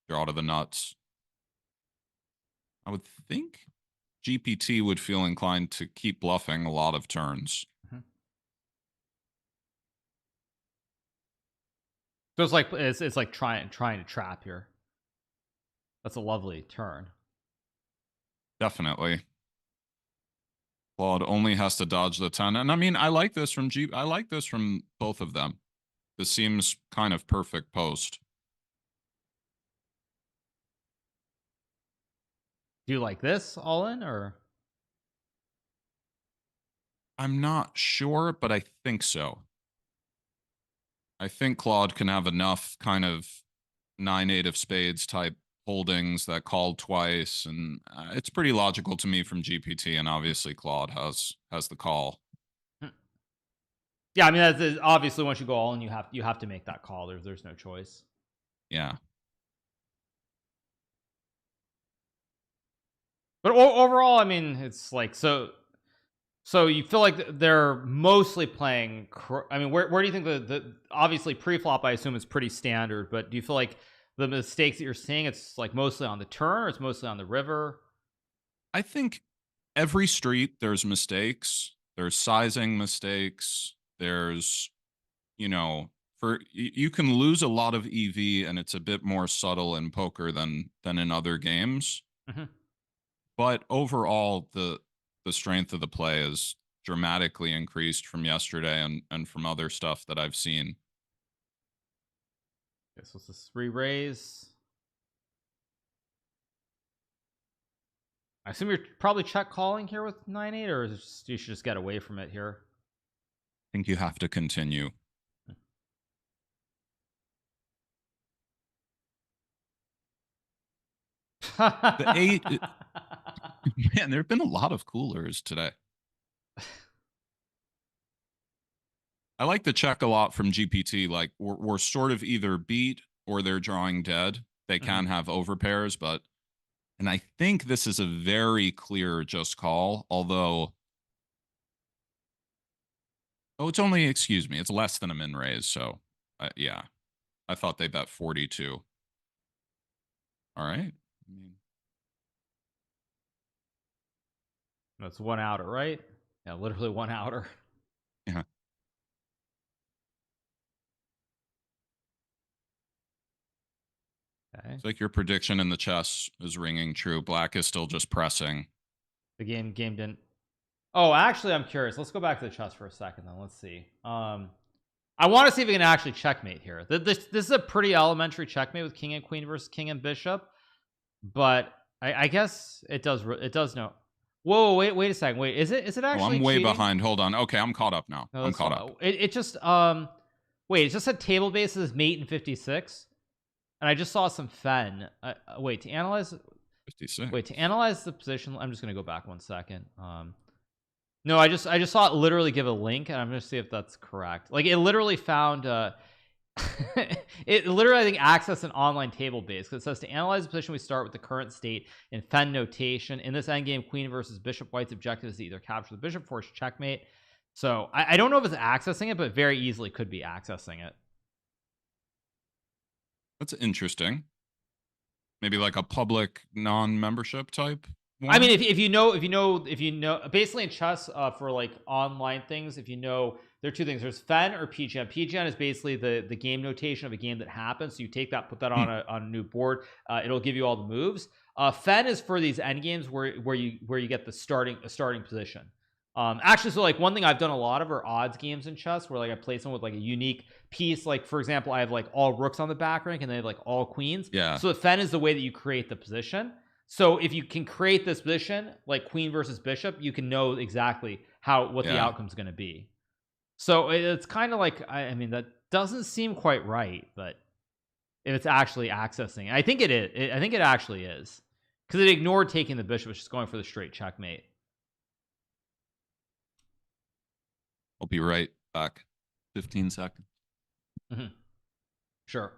[SPEAKER 2] Draw to the nuts. I would think GPT would feel inclined to keep bluffing a lot of turns.
[SPEAKER 1] So it's like it's like trying to trap here. That's a lovely turn.
[SPEAKER 2] Definitely. Claude only has to dodge the 10. And I mean, I like this from both of them. This seems kind of perfect post.
[SPEAKER 1] Do you like this all in, or?
[SPEAKER 2] I'm not sure, but I think so. I think Claude can have enough kind of 9-8 of spades type holdings that called twice, and it's pretty logical to me from GPT, and obviously Claude has the call.
[SPEAKER 1] Yeah, I mean, that's obviously once you go all in, you have to make that call. There's no choice.
[SPEAKER 2] Yeah.
[SPEAKER 1] But overall, I mean, it's like so you feel like they're mostly playing. I mean, where do you think the obviously pre-flop, I assume, is pretty standard, but do you feel like the mistakes that you're seeing, it's like mostly on the turn, or it's mostly on the river?
[SPEAKER 2] I think every street there's mistakes. There's sizing mistakes. There's, you know, you can lose a lot of EV, and it's a bit more subtle in poker than in other games.
[SPEAKER 1] Mm-hmm.
[SPEAKER 2] But overall, the strength of the play is dramatically increased from yesterday and from other stuff that I've seen.
[SPEAKER 1] Okay, so it's this re-raise. I assume you're probably check calling here with 9-8, or is it just, you should just get away from it here?
[SPEAKER 2] I think you have to continue. The 8, man, there have been a lot of coolers today. I like the check a lot from GPT. Like we're sort of either beat or they're drawing dead. They can have overpairs, and I think this is a very clear just call, although, it's only, excuse me, it's less than a min raise. So yeah, I thought they bet 42. All right. I mean,
[SPEAKER 1] That's one outer, right? Yeah, literally one outer.
[SPEAKER 2] yeah.
[SPEAKER 1] Okay.
[SPEAKER 2] It's like your prediction in the chess is ringing true. Black is still just pressing.
[SPEAKER 1] The game didn't. Oh, actually, I'm curious. Let's go back to the chess for a second, then. Let's see. I want to see if we can actually checkmate here. This is a pretty elementary checkmate with king and queen versus king and bishop, but I guess it does no. Whoa, wait a second. Wait, is it actually?
[SPEAKER 2] I'm way
[SPEAKER 1] cheating?
[SPEAKER 2] behind. Hold on. Okay, I'm caught up now.
[SPEAKER 1] No,
[SPEAKER 2] I'm caught up.
[SPEAKER 1] It just wait, it just said table bases mate in 56, and I just saw some fen. Wait, to analyze
[SPEAKER 2] 56.
[SPEAKER 1] Wait, to analyze the position, I'm just gonna go back 1 second. No, I just saw it literally give a link, and I'm gonna see if that's correct. Like, it literally found it literally, I think, accessed an online table base, because it says to analyze the position, we start with the current state in fen notation. In this endgame, queen versus bishop, white's objective is to either capture the bishop, force checkmate. So I don't know if it's accessing it, but very easily could be accessing it.
[SPEAKER 2] That's interesting. Maybe like a public non-membership type one?
[SPEAKER 1] I mean, if you know, basically in chess, for like online things, if you know, there are two things: there's fen or PGN. PGN is basically the game notation of a game that happens. So you take that, put that on a new board. It'll give you all the moves. Fen is for these end games where you get the starting position. Actually, so like one thing I've done a lot of are odds games in chess, where like I play someone with like a unique piece. Like, for example, I have like all rooks on the back rank, and they have like all queens.
[SPEAKER 2] Yeah.
[SPEAKER 1] So the fen is the way that you create the position. So if you can create this position, like queen versus bishop, you can know exactly what the outcome is going to be. So it's kind of like, I mean, that doesn't seem quite right, but if it's actually accessing, I think it is. I think it actually is, because it ignored taking the bishop, which is going for the straight checkmate.
[SPEAKER 2] I'll be right back. 15 seconds.
[SPEAKER 1] Sure.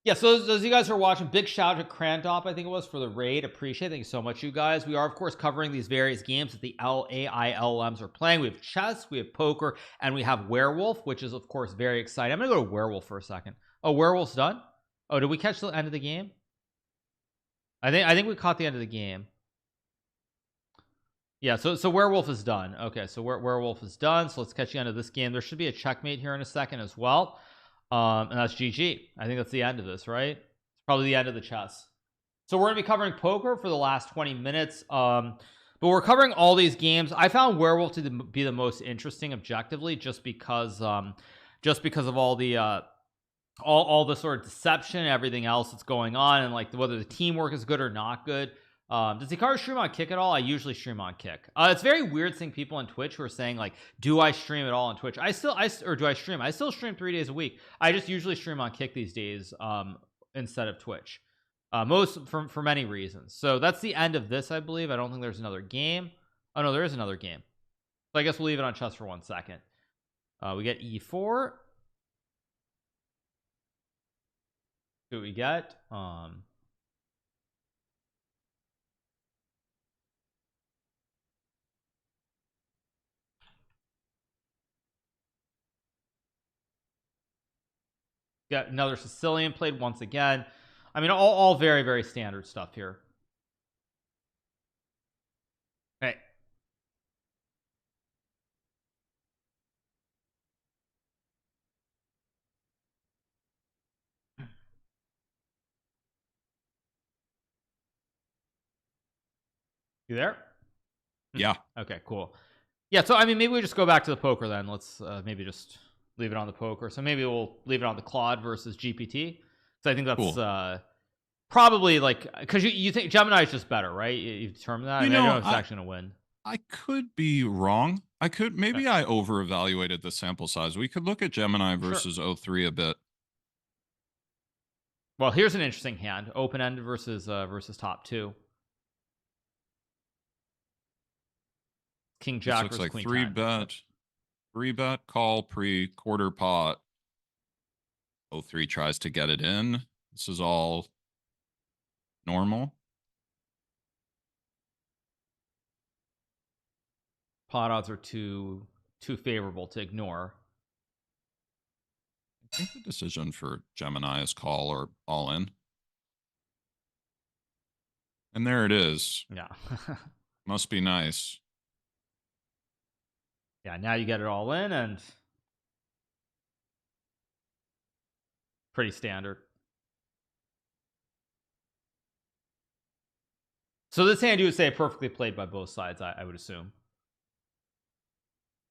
[SPEAKER 1] Yeah, so those of you guys who are watching, big shout out to Crandop, I think it was, for the raid. Appreciate it. Thank you so much, you guys. We are, of course, covering these various games that the LAILMs are playing. We have chess, we have poker, and we have Werewolf, which is, of course, very exciting. I'm going to go to Werewolf for a second. Oh, Werewolf's done? Oh, did we catch the end of the game? I think we caught the end of the game. Yeah, so Werewolf is done. Okay, so Werewolf is done. So let's catch the end of this game. There should be a checkmate here in a second as well. And that's GG. I think that's the end of this, right? It's probably the end of the chess. So we're gonna be covering poker for the last 20 minutes. But we're covering all these games. I found Werewolf to be the most interesting objectively, just because of all the all the sort of deception and everything else that's going on, and like whether the teamwork is good or not good. Does Hikaru stream on Kick at all? I usually stream on Kick. It's very weird seeing people on Twitch who are saying like, do I stream at all on Twitch? Or do I stream? I still stream 3 days a week. I just usually stream on Kick these days instead of Twitch. Most for many reasons. So that's the end of this, I believe. I don't think there's another game. Oh no, there is another game. So I guess we'll leave it on chess for 1 second. We get e4. See what we get. Got another Sicilian played once again. I mean, all very, very standard stuff here. Hey. You there?
[SPEAKER 2] Yeah.
[SPEAKER 1] Okay, cool. Yeah, so I mean, maybe we just go back to the poker then. Let's maybe just leave it on the poker. So maybe we'll leave it on the Claude versus GPT. So I think that's
[SPEAKER 2] cool.
[SPEAKER 1] Probably like, because you think Gemini is just better, right? You determined that. I don't know if it's actually gonna win.
[SPEAKER 2] I could be wrong. Maybe I over evaluated the sample size. We could look at Gemini versus O3 a bit.
[SPEAKER 1] Well, here's an interesting hand: open end versus top 2. King Jack
[SPEAKER 2] looks
[SPEAKER 1] versus
[SPEAKER 2] like
[SPEAKER 1] Queen
[SPEAKER 2] 3-bet. 3-bet call pre-quarter pot. O3 tries to get it in. This is all normal.
[SPEAKER 1] Pot odds are too favorable to ignore.
[SPEAKER 2] I think the decision for Gemini is call or all in. And there it is.
[SPEAKER 1] Yeah.
[SPEAKER 2] Must be nice.
[SPEAKER 1] Yeah, now you get it all in, and pretty standard. So this hand, you would say perfectly played by both sides, I would assume.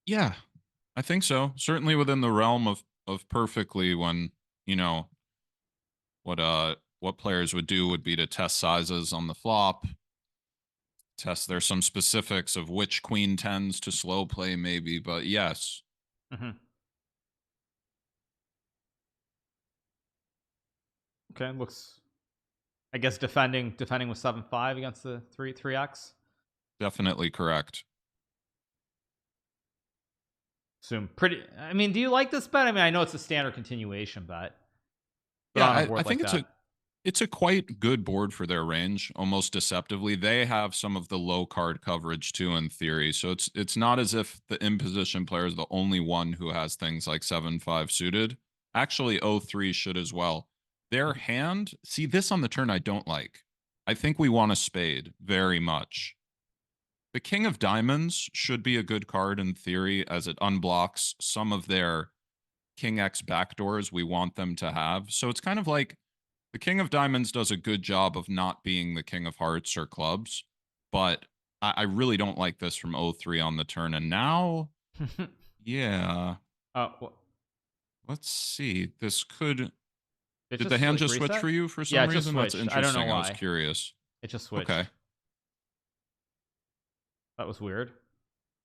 [SPEAKER 2] Yeah, I think so. Certainly within the realm of perfectly, when, you know, what players would do would be to test sizes on the flop. There's some specifics of which queen tends to slow play maybe, but yes.
[SPEAKER 1] Okay, looks, I guess, defending with 7-5 against the 3x.
[SPEAKER 2] Definitely correct.
[SPEAKER 1] Assume pretty. I mean, do you like this bet? I mean, I know it's a standard continuation bet.
[SPEAKER 2] Yeah, I think it's a quite good board for their range, almost deceptively. They have some of the low card coverage too, in theory. So it's not as if the imposition player is the only one who has things like 7-5 suited. Actually, O3 should as well. Their hand, see this on the turn I don't like. I think we want a spade very much. The King of Diamonds should be a good card in theory, as it unblocks some of their King X backdoors we want them to have. So it's kind of like the King of Diamonds does a good job of not being the King of Hearts or clubs, but I really don't like this from O3 on the turn. And now, yeah. Let's see. This could... Did the hand just switch for you for some reason? That's interesting.
[SPEAKER 1] I don't know why.
[SPEAKER 2] I was curious.
[SPEAKER 1] It just switched.
[SPEAKER 2] Okay.
[SPEAKER 1] That was weird.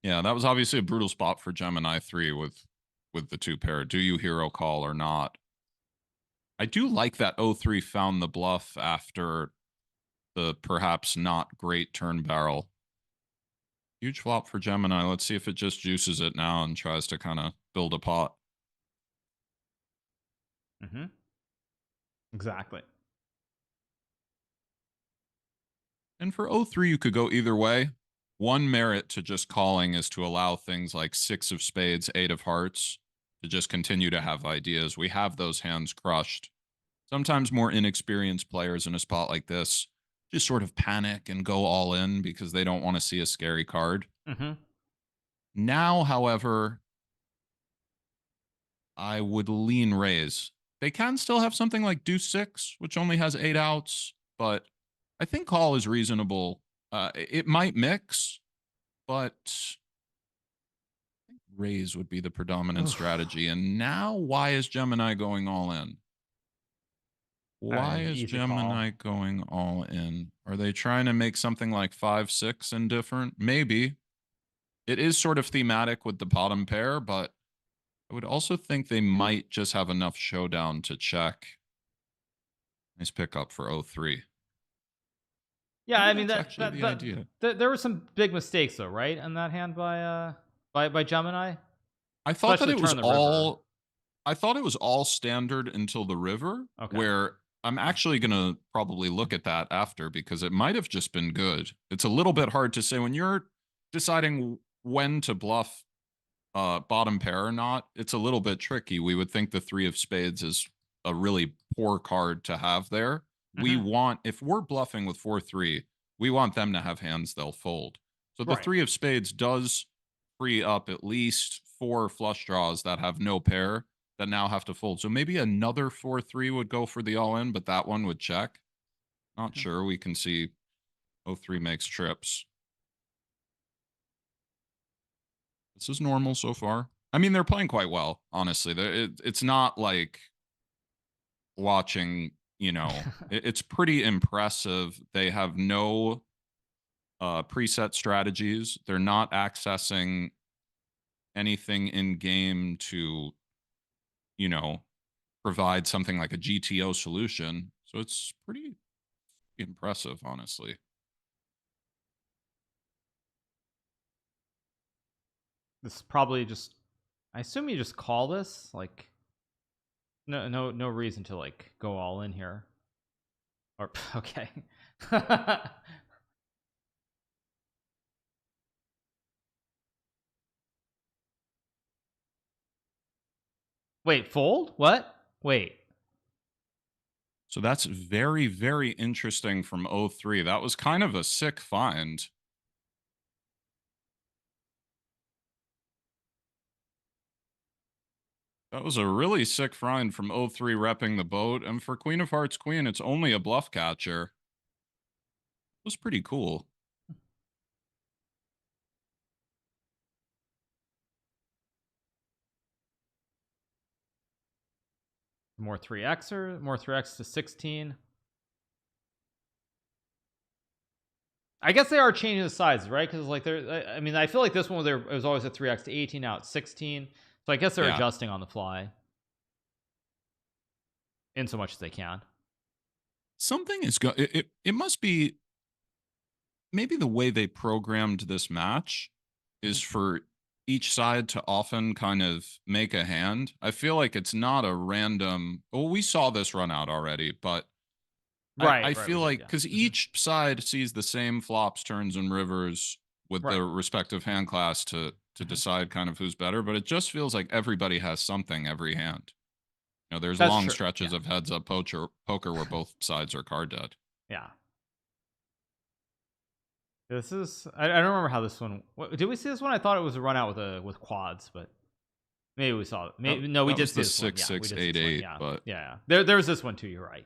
[SPEAKER 2] Yeah, that was obviously a brutal spot for Gemini 3 with the 2 pair. Do you hero call or not? I do like that O3 found the bluff after the perhaps not great turn barrel. Huge flop for Gemini. Let's see if it just juices it now and tries to kind of build a pot.
[SPEAKER 1] Exactly.
[SPEAKER 2] And for O3, you could go either way. One merit to just calling is to allow things like 6 of spades, 8 of hearts to just continue to have ideas. We have those hands crushed. Sometimes more inexperienced players in a spot like this just sort of panic and go all in because they don't want to see a scary card. Now, however, I would lean raise. They can still have something like deuce 6, which only has 8 outs, but I think call is reasonable. It might mix, but I think raise would be the predominant strategy. And now, why is Gemini going all in? Why is
[SPEAKER 1] easy
[SPEAKER 2] Gemini going all in? Are they trying to make something like 5-6 indifferent? Maybe. It is sort of thematic with the bottom pair, but I would also think they might just have enough showdown to check. Nice pickup for 0-3.
[SPEAKER 1] Yeah,
[SPEAKER 2] Maybe
[SPEAKER 1] I mean
[SPEAKER 2] that's actually the idea.
[SPEAKER 1] There were some big mistakes though, right? On that hand by Gemini.
[SPEAKER 2] I thought that
[SPEAKER 1] Especially
[SPEAKER 2] it was
[SPEAKER 1] turn the river.
[SPEAKER 2] all. I thought it was all standard until the river,
[SPEAKER 1] Okay.
[SPEAKER 2] where I'm actually gonna probably look at that after because it might have just been good. It's a little bit hard to say when you're deciding when to bluff bottom pair or not. It's a little bit tricky. We would think the 3 of spades is a really poor card to have there. We want, if we're bluffing with 4-3, we want them to have hands they'll fold. So the 3 of spades does free up at least 4 flush draws that have no pair that now have to fold. So maybe another 4-3 would go for the all-in, but that one would check. Not sure. We can see 0-3 makes trips. This is normal so far. I mean, they're playing quite well, honestly. It's not like watching, you know, it's pretty impressive. They have no preset strategies. They're not accessing anything in game to, you know, provide something like a GTO solution. So it's pretty impressive, honestly.
[SPEAKER 1] This is probably just, I assume you just call this, like no reason to like go all in here. Or okay. Wait, fold? What? Wait.
[SPEAKER 2] So that's very, very interesting from 0-3. That was kind of a sick find. That was a really sick find from 0-3 repping the boat. And for Queen of Hearts Queen, it's only a bluff catcher. It was pretty cool.
[SPEAKER 1] More 3xer, more 3x to 16. I guess they are changing the sizes, right? Because like they're, I mean, I feel like this one it was always a 3x to 18, now it's 16. So I guess they're adjusting on the fly in so much as they can.
[SPEAKER 2] Something is going. It must be maybe the way they programmed this match is for each side to often kind of make a hand. I feel like it's not a random. Well, we saw this run out already, but I feel like because each side sees the same flops, turns, and rivers with their respective hand class to decide kind of who's better. But it just feels like everybody has something every hand. You know, there's long stretches of heads up poker where both sides are card dead.
[SPEAKER 1] Yeah. This is I don't remember how this one. Did we see this one? I thought it was a run out with quads, but maybe we saw it. Maybe no, we did see this
[SPEAKER 2] 6-6-8-8.
[SPEAKER 1] Yeah,
[SPEAKER 2] but
[SPEAKER 1] yeah. There's this one too. You're right.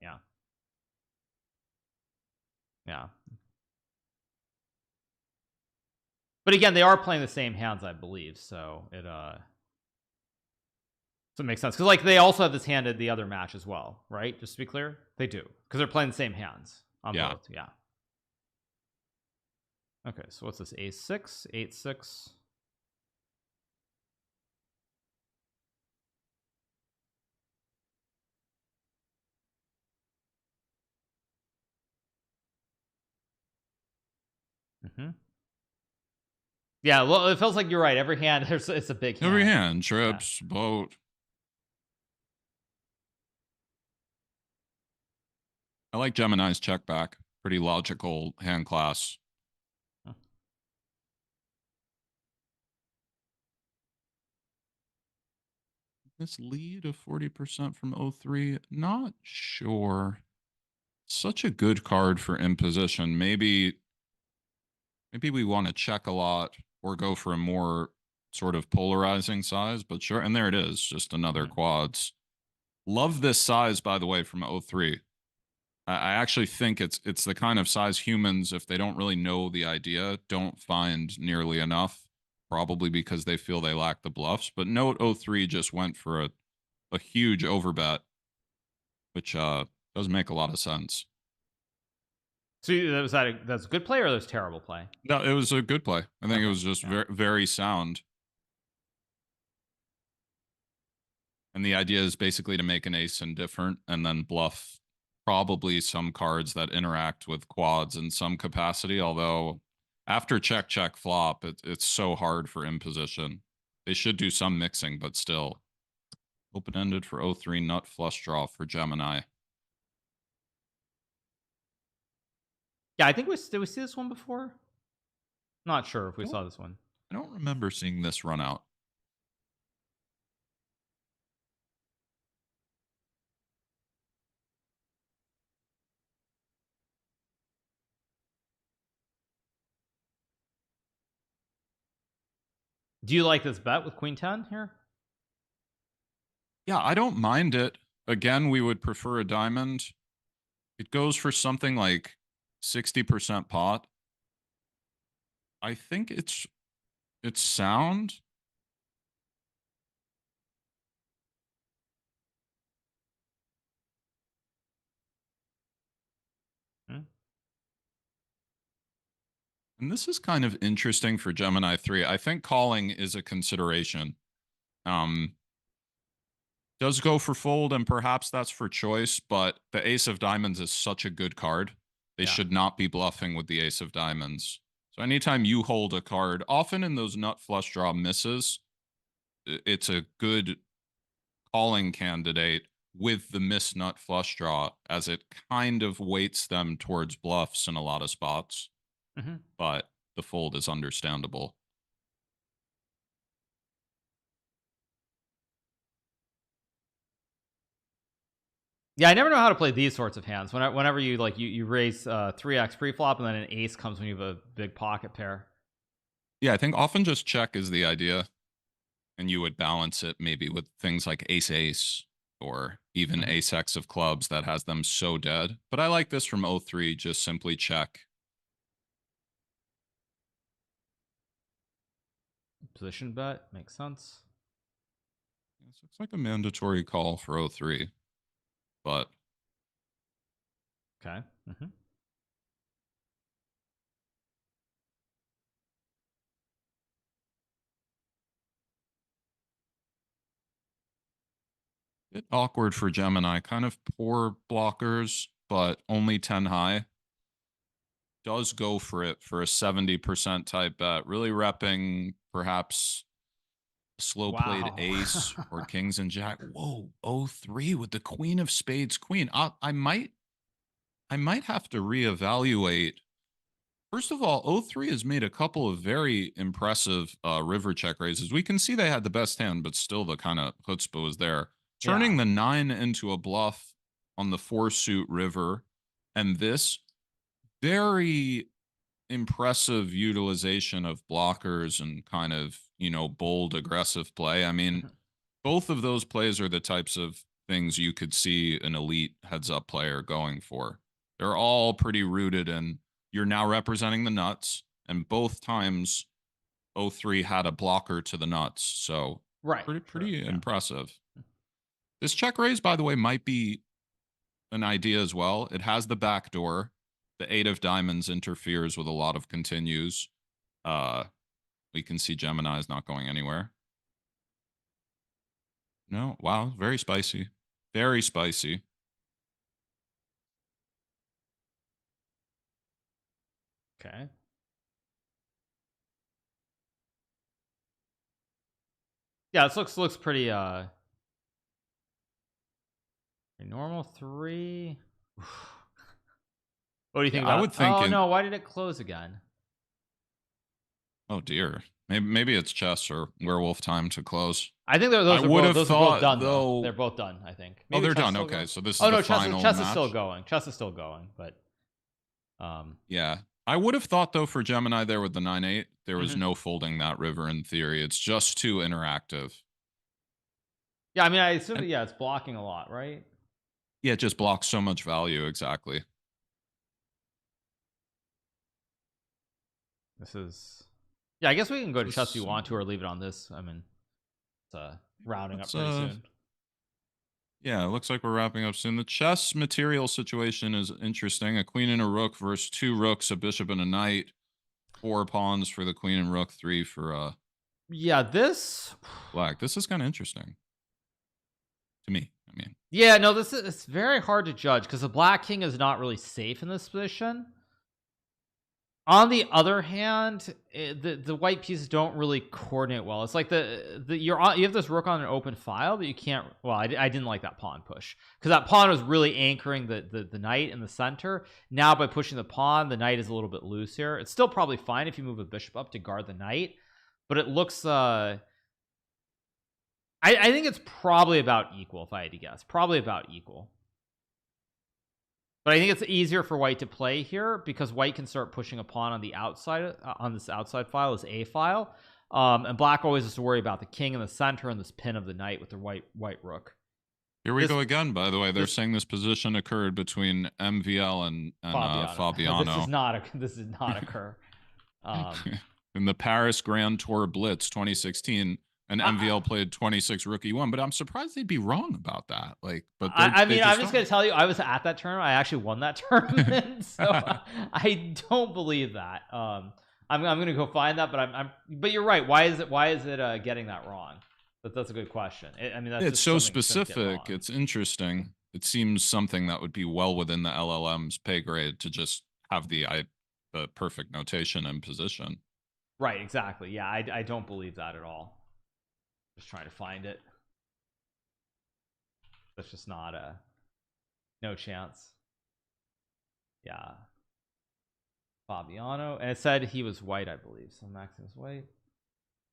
[SPEAKER 1] Yeah. Yeah. But again, they are playing the same hands, I believe. So it makes sense because like they also have this hand at the other match as well, right? Just to be clear, they do because they're playing the same hands on both. Yeah. Okay, so what's this? A6, 8-6. Yeah, well, it feels like you're right. Every hand, it's a big hand.
[SPEAKER 2] Every hand, trips, boat. I like Gemini's check back. Pretty logical hand class. This lead of 40% from 0-3, not sure. Such a good card for imposition. Maybe we want to check a lot or go for a more sort of polarizing size, but sure. And there it is, just another quads. Love this size, by the way, from 03. I actually think it's the kind of size humans, if they don't really know the idea, don't find nearly enough, probably because they feel they lack the bluffs. But note 03 just went for a huge overbet, which does make a lot of sense.
[SPEAKER 1] So that's a good play or that was terrible play?
[SPEAKER 2] No, it was a good play. I think it was just very, very sound. And the idea is basically to make an ace indifferent and then bluff probably some cards that interact with quads in some capacity. Although after check, check, flop, it's so hard for imposition. They should do some mixing, but still. Open-ended for 03, nut flush draw for Gemini.
[SPEAKER 1] Yeah, I think did we see this one before? Not sure if we saw this one.
[SPEAKER 2] I don't remember seeing this run out.
[SPEAKER 1] Do you like this bet with Queen 10 here?
[SPEAKER 2] Yeah, I don't mind it. Again, we would prefer a diamond. It goes for something like 60% pot. I think it's sound. And this is kind of interesting for Gemini 3. I think calling is a consideration. Does go for fold, and perhaps that's for choice, but the ace of diamonds is such a good card. They should not be bluffing with the ace of diamonds. So anytime you hold a card, often in those nut flush draw misses, it's a good calling candidate with the miss nut flush draw, as it kind of weights them towards bluffs in a lot of spots. But the fold is understandable.
[SPEAKER 1] Yeah, I never know how to play these sorts of hands. Whenever you like you raise 3x pre-flop and then an ace comes when you have a big pocket pair.
[SPEAKER 2] Yeah, I think often just check is the idea, and you would balance it maybe with things like ace ace or even ace x of clubs that has them so dead. But I like this from 03, just simply check.
[SPEAKER 1] Position bet makes sense.
[SPEAKER 2] This looks like a mandatory call for 03, but
[SPEAKER 1] okay.
[SPEAKER 2] bit awkward for Gemini. Kind of poor blockers, but only 10 high. Does go for it for a 70% type bet. Really repping perhaps slow played ace or kings and jack. Whoa, 03 with the queen of spades queen. I might have to reevaluate. First of all, 03 has made a couple of very impressive river check raises. We can see they had the best hand, but still the kind of chutzpah was there. Turning the 9 into a bluff on the 4 suit river, and this very impressive utilization of blockers and kind of, bold, aggressive play. I mean, both of those plays are the types of things you could see an elite heads up player going for. They're all pretty rooted in you're now representing the nuts, and both times 03 had a blocker to the nuts. So pretty impressive. This check raise, by the way, might be an idea as well. It has the back door. The 8 of diamonds interferes with a lot of continues. We can see Gemini is not going anywhere. No, wow, very spicy. Very spicy.
[SPEAKER 1] Okay. Yeah, this looks pretty normal 3. What do you think about?
[SPEAKER 2] I would think.
[SPEAKER 1] Oh no, why did it close again?
[SPEAKER 2] Oh dear. Maybe it's chess or werewolf time to close.
[SPEAKER 1] I think those are both done though. They're both done, I think.
[SPEAKER 2] Maybe they're done. Okay, so this is
[SPEAKER 1] the
[SPEAKER 2] final
[SPEAKER 1] chess
[SPEAKER 2] match.
[SPEAKER 1] is still going. Chess is still going, but
[SPEAKER 2] yeah. I would have thought though for Gemini there with the 9-8, there was
[SPEAKER 1] Mhm.
[SPEAKER 2] no folding that river in theory. It's just too interactive.
[SPEAKER 1] Yeah, I mean, I assume that,
[SPEAKER 2] And
[SPEAKER 1] yeah, it's blocking a lot, right?
[SPEAKER 2] yeah, it just blocks so much value. Exactly.
[SPEAKER 1] This is, yeah, I guess we can go to chess if you
[SPEAKER 2] This,
[SPEAKER 1] want to, or leave it on this. I mean, it's rounding up
[SPEAKER 2] let's
[SPEAKER 1] pretty soon.
[SPEAKER 2] yeah, it looks like we're wrapping up soon. The chess material situation is interesting. A queen and a rook versus 2 rooks, a bishop and a knight, 4 pawns for the queen and rook, 3 for
[SPEAKER 1] Yeah, this,
[SPEAKER 2] black. This is kind of interesting to me. I mean,
[SPEAKER 1] yeah, no, this is, it's very hard to judge because the black king is not really safe in this position. On the other hand, the white pieces don't really coordinate well. It's like you have this rook on an open file, but you can't. Well, I didn't like that pawn push because that pawn was really anchoring the knight in the center. Now by pushing the pawn, the knight is a little bit loose here. It's still probably fine if you move a bishop up to guard the knight, but it looks. I think it's probably about equal if I had to guess. Probably about equal. But I think it's easier for white to play here because white can start pushing a pawn on the outside, on this outside file, this A file. And black always has to worry about the king in the center and this pin of the knight with the white rook.
[SPEAKER 2] here we go again, by the way. They're saying this position occurred between MVL and Fabiano.
[SPEAKER 1] This did not occur.
[SPEAKER 2] In the Paris Grand Tour Blitz 2016, and MVL played 26 rook E1, but I'm surprised they'd be wrong about that. Like, but
[SPEAKER 1] I mean, I'm just gonna tell you, I was at that tournament. I actually won that tournament, so I don't believe that. I'm gonna go find that, but you're right. Why is it getting that wrong? That's a good question. I mean, that's
[SPEAKER 2] it's
[SPEAKER 1] just
[SPEAKER 2] so
[SPEAKER 1] something it shouldn't get
[SPEAKER 2] specific.
[SPEAKER 1] wrong.
[SPEAKER 2] It's interesting. It seems something that would be well within the LLM's pay grade to just have the perfect notation and position.
[SPEAKER 1] Right, exactly. Yeah, I don't believe that at all. Just trying to find it. That's just not no chance. Yeah. Fabiano. And it said he was white, I believe. So Maximus white.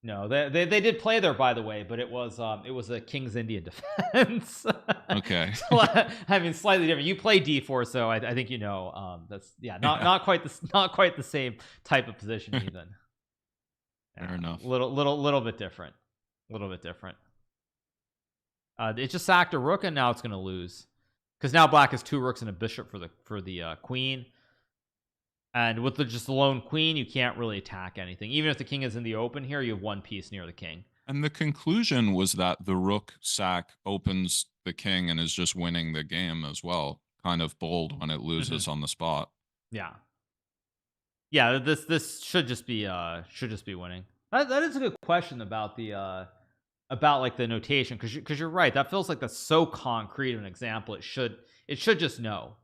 [SPEAKER 1] No, they did play there, by the way, but it was a King's Indian defense.
[SPEAKER 2] Okay.
[SPEAKER 1] I mean, slightly different. You play d4, so I think you know. That's not quite the same type of position even.
[SPEAKER 2] Fair enough.
[SPEAKER 1] Little bit different. A little bit different. It just sacked a rook, and now it's going to lose because now black has 2 rooks and a bishop for the queen. And with just the lone queen, you can't really attack anything. Even if the king is in the open here, you have 1 piece near the king.
[SPEAKER 2] And the conclusion was that the rook sack opens the king and is just winning the game as well. Kind of bold when it loses on the spot.
[SPEAKER 1] Yeah. Yeah, this should just be winning. That is a good question about the about like the notation because you're right. That feels like that's so concrete of an example. It should just know.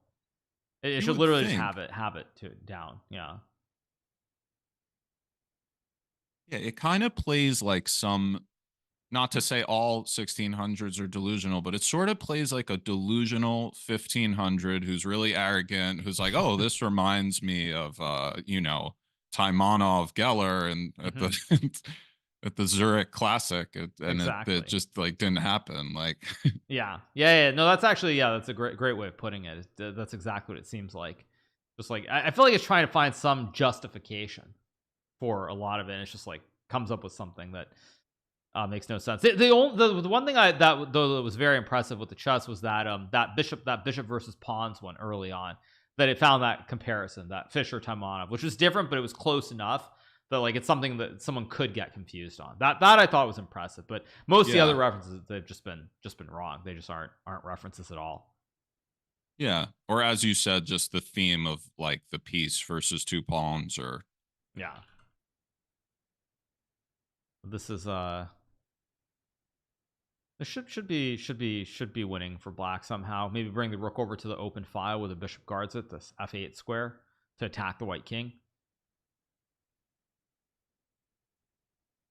[SPEAKER 1] It should literally just have it down. Yeah.
[SPEAKER 2] Yeah, it kind of plays like some, not to say all 1600s are delusional, but it sort of plays like a delusional 1500 who's really arrogant, who's like, oh, this reminds me of, Taimanov Geller and at the at the Zurich Classic, and
[SPEAKER 1] Exactly.
[SPEAKER 2] it just like didn't happen. Like,
[SPEAKER 1] yeah. No, that's actually that's a great way of putting it. That's exactly what it seems like. Just like I feel like it's trying to find some justification for a lot of it. And it's just like comes up with something that makes no sense. The one thing that was very impressive with the chess was that that bishop versus pawns one early on, that it found that comparison, that Fischer Taimanov, which was different, but it was close enough that like it's something that someone could get confused on. That I thought was impressive, but most of the other references, they've just been wrong. They just aren't references at all.
[SPEAKER 2] yeah, or as you said, just the theme of like the piece versus 2 pawns, or
[SPEAKER 1] yeah. This is this should be winning for black somehow. Maybe bring the rook over to the open file where the bishop guards it, this f8 square, to attack the white king.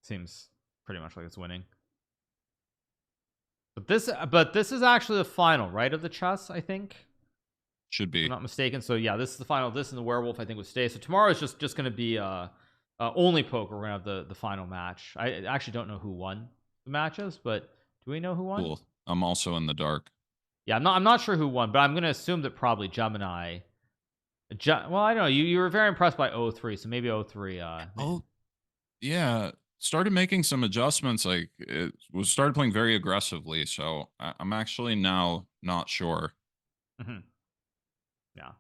[SPEAKER 1] Seems pretty much like it's winning. But this is actually the final, right, of the chess, I think.
[SPEAKER 2] should be.
[SPEAKER 1] If I'm not mistaken. So yeah, this is the final. This and the werewolf, I think, would stay. So tomorrow is just going to be only poker. We're gonna have the final match. I actually don't know who won the matches, but do we know who won?
[SPEAKER 2] Cool. I'm also in the dark.
[SPEAKER 1] Yeah, I'm not sure who won, but I'm gonna assume that probably Gemini Well, I don't know. You were very impressed by 03, so maybe 03.
[SPEAKER 2] Oh, yeah. Started making some adjustments. Like it was started playing very aggressively. So I'm actually now not sure.
[SPEAKER 1] Mm-hmm. Yeah.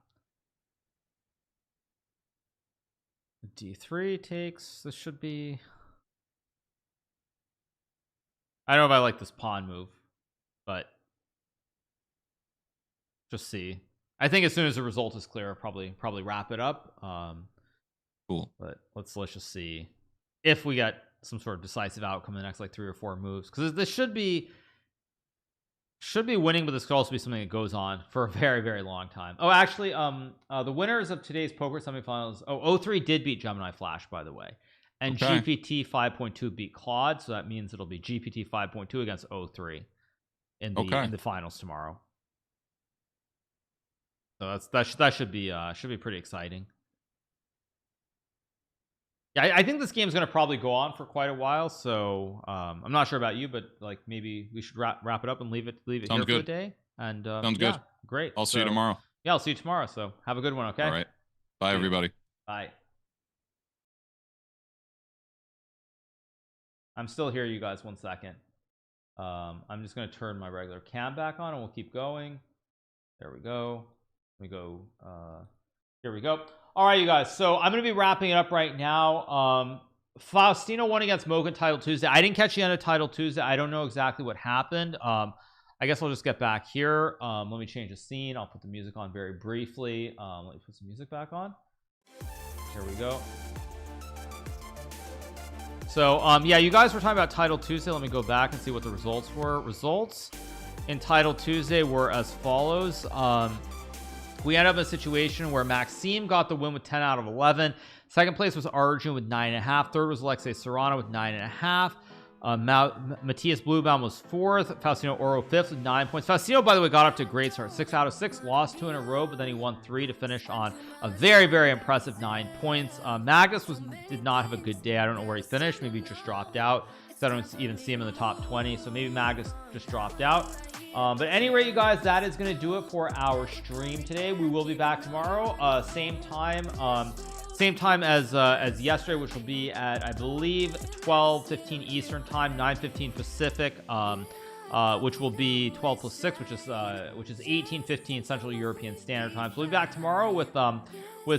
[SPEAKER 1] D3 takes. This should be. I don't know if I like this pawn move, but just see. I think as soon as the result is clear, I'll probably wrap it up.
[SPEAKER 2] Cool.
[SPEAKER 1] But let's just see if we get some sort of decisive outcome in the next like 3 or 4 moves, because this should be winning, but this could also be something that goes on for a very, very long time. Oh, actually, the winners of today's poker semifinals. Oh, 03 did beat Gemini Flash, by the way, and
[SPEAKER 2] Okay.
[SPEAKER 1] GPT 5.2 beat Claude, so that means it'll be GPT 5.2 against 03 in the finals tomorrow. So that should be pretty exciting. Yeah, I think this game's going to probably go on for quite a while. So I'm not sure about you, but like maybe we should wrap it up and leave it
[SPEAKER 2] Sounds
[SPEAKER 1] here
[SPEAKER 2] good.
[SPEAKER 1] for the day. And
[SPEAKER 2] Sounds
[SPEAKER 1] yeah,
[SPEAKER 2] good.
[SPEAKER 1] Great.
[SPEAKER 2] I'll see you tomorrow.
[SPEAKER 1] Yeah, I'll see you tomorrow. So have a good one. Okay.
[SPEAKER 2] All right. Bye, everybody.
[SPEAKER 1] Bye. I'm still here, you guys. 1 second. I'm just going to turn my regular cam back on, and we'll keep going. There we go. Let me go. Here we go. All right, you guys. So I'm going to be wrapping it up right now. Faustino won against Mocha Title Tuesday. I didn't catch the end of Title Tuesday. I don't know exactly what happened. I guess I'll just get back here. Let me change the scene. I'll put the music on very briefly. Let me put some music back on. Here we go. So yeah, you guys were talking about Title Tuesday. Let me go back and see what the results were. Results in Title Tuesday were as follows. We ended up in a situation where Maxime got the win with 10 out of 11. Second place was Arjun with 9.5. Third was Alexei Serrano with 9.5. Matthias Bluebaum was 4th. Faustino Oro 5th with 9 points. Faustino, by the way, got up to a great start. 6 out of 6, lost 2 in a row, but then he won 3 to finish on a very, very impressive 9 points. Magnus did not have a good day. I don't know where he finished. Maybe he just dropped out, because I don't even see him in the top 20. So maybe Magnus just dropped out. But anyway, you guys, that is going to do it for our stream today. We will be back tomorrow, same time as yesterday, which will be at, I believe, 12:15 Eastern time, 9:15 Pacific, which will be 12 plus 6, which is 18:15 Central European Standard Time. So we'll be back tomorrow for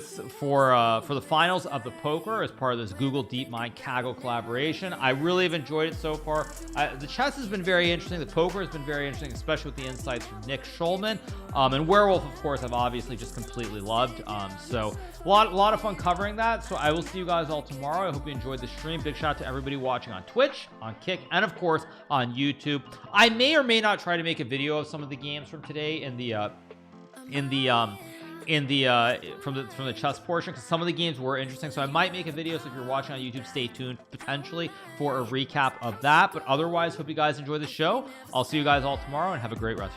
[SPEAKER 1] the finals of the poker as part of this Google DeepMind Kaggle collaboration. I really have enjoyed it so far. The chess has been very interesting. The poker has been very interesting, especially with the insights from Nick Schulman. And Werewolf, of course, I've obviously just completely loved. So a lot of fun covering that. So I will see you guys all tomorrow. I hope you enjoyed the stream. Big shout out to everybody watching on Twitch, on Kick, and of course on YouTube. I may or may not try to make a video of some of the games from today from the chess portion, because some of the games were interesting. So I might make a video. So if you're watching on YouTube, stay tuned potentially for a recap of that. But otherwise, hope you guys enjoy the show. I'll see you guys all tomorrow, and have a great rest of your day.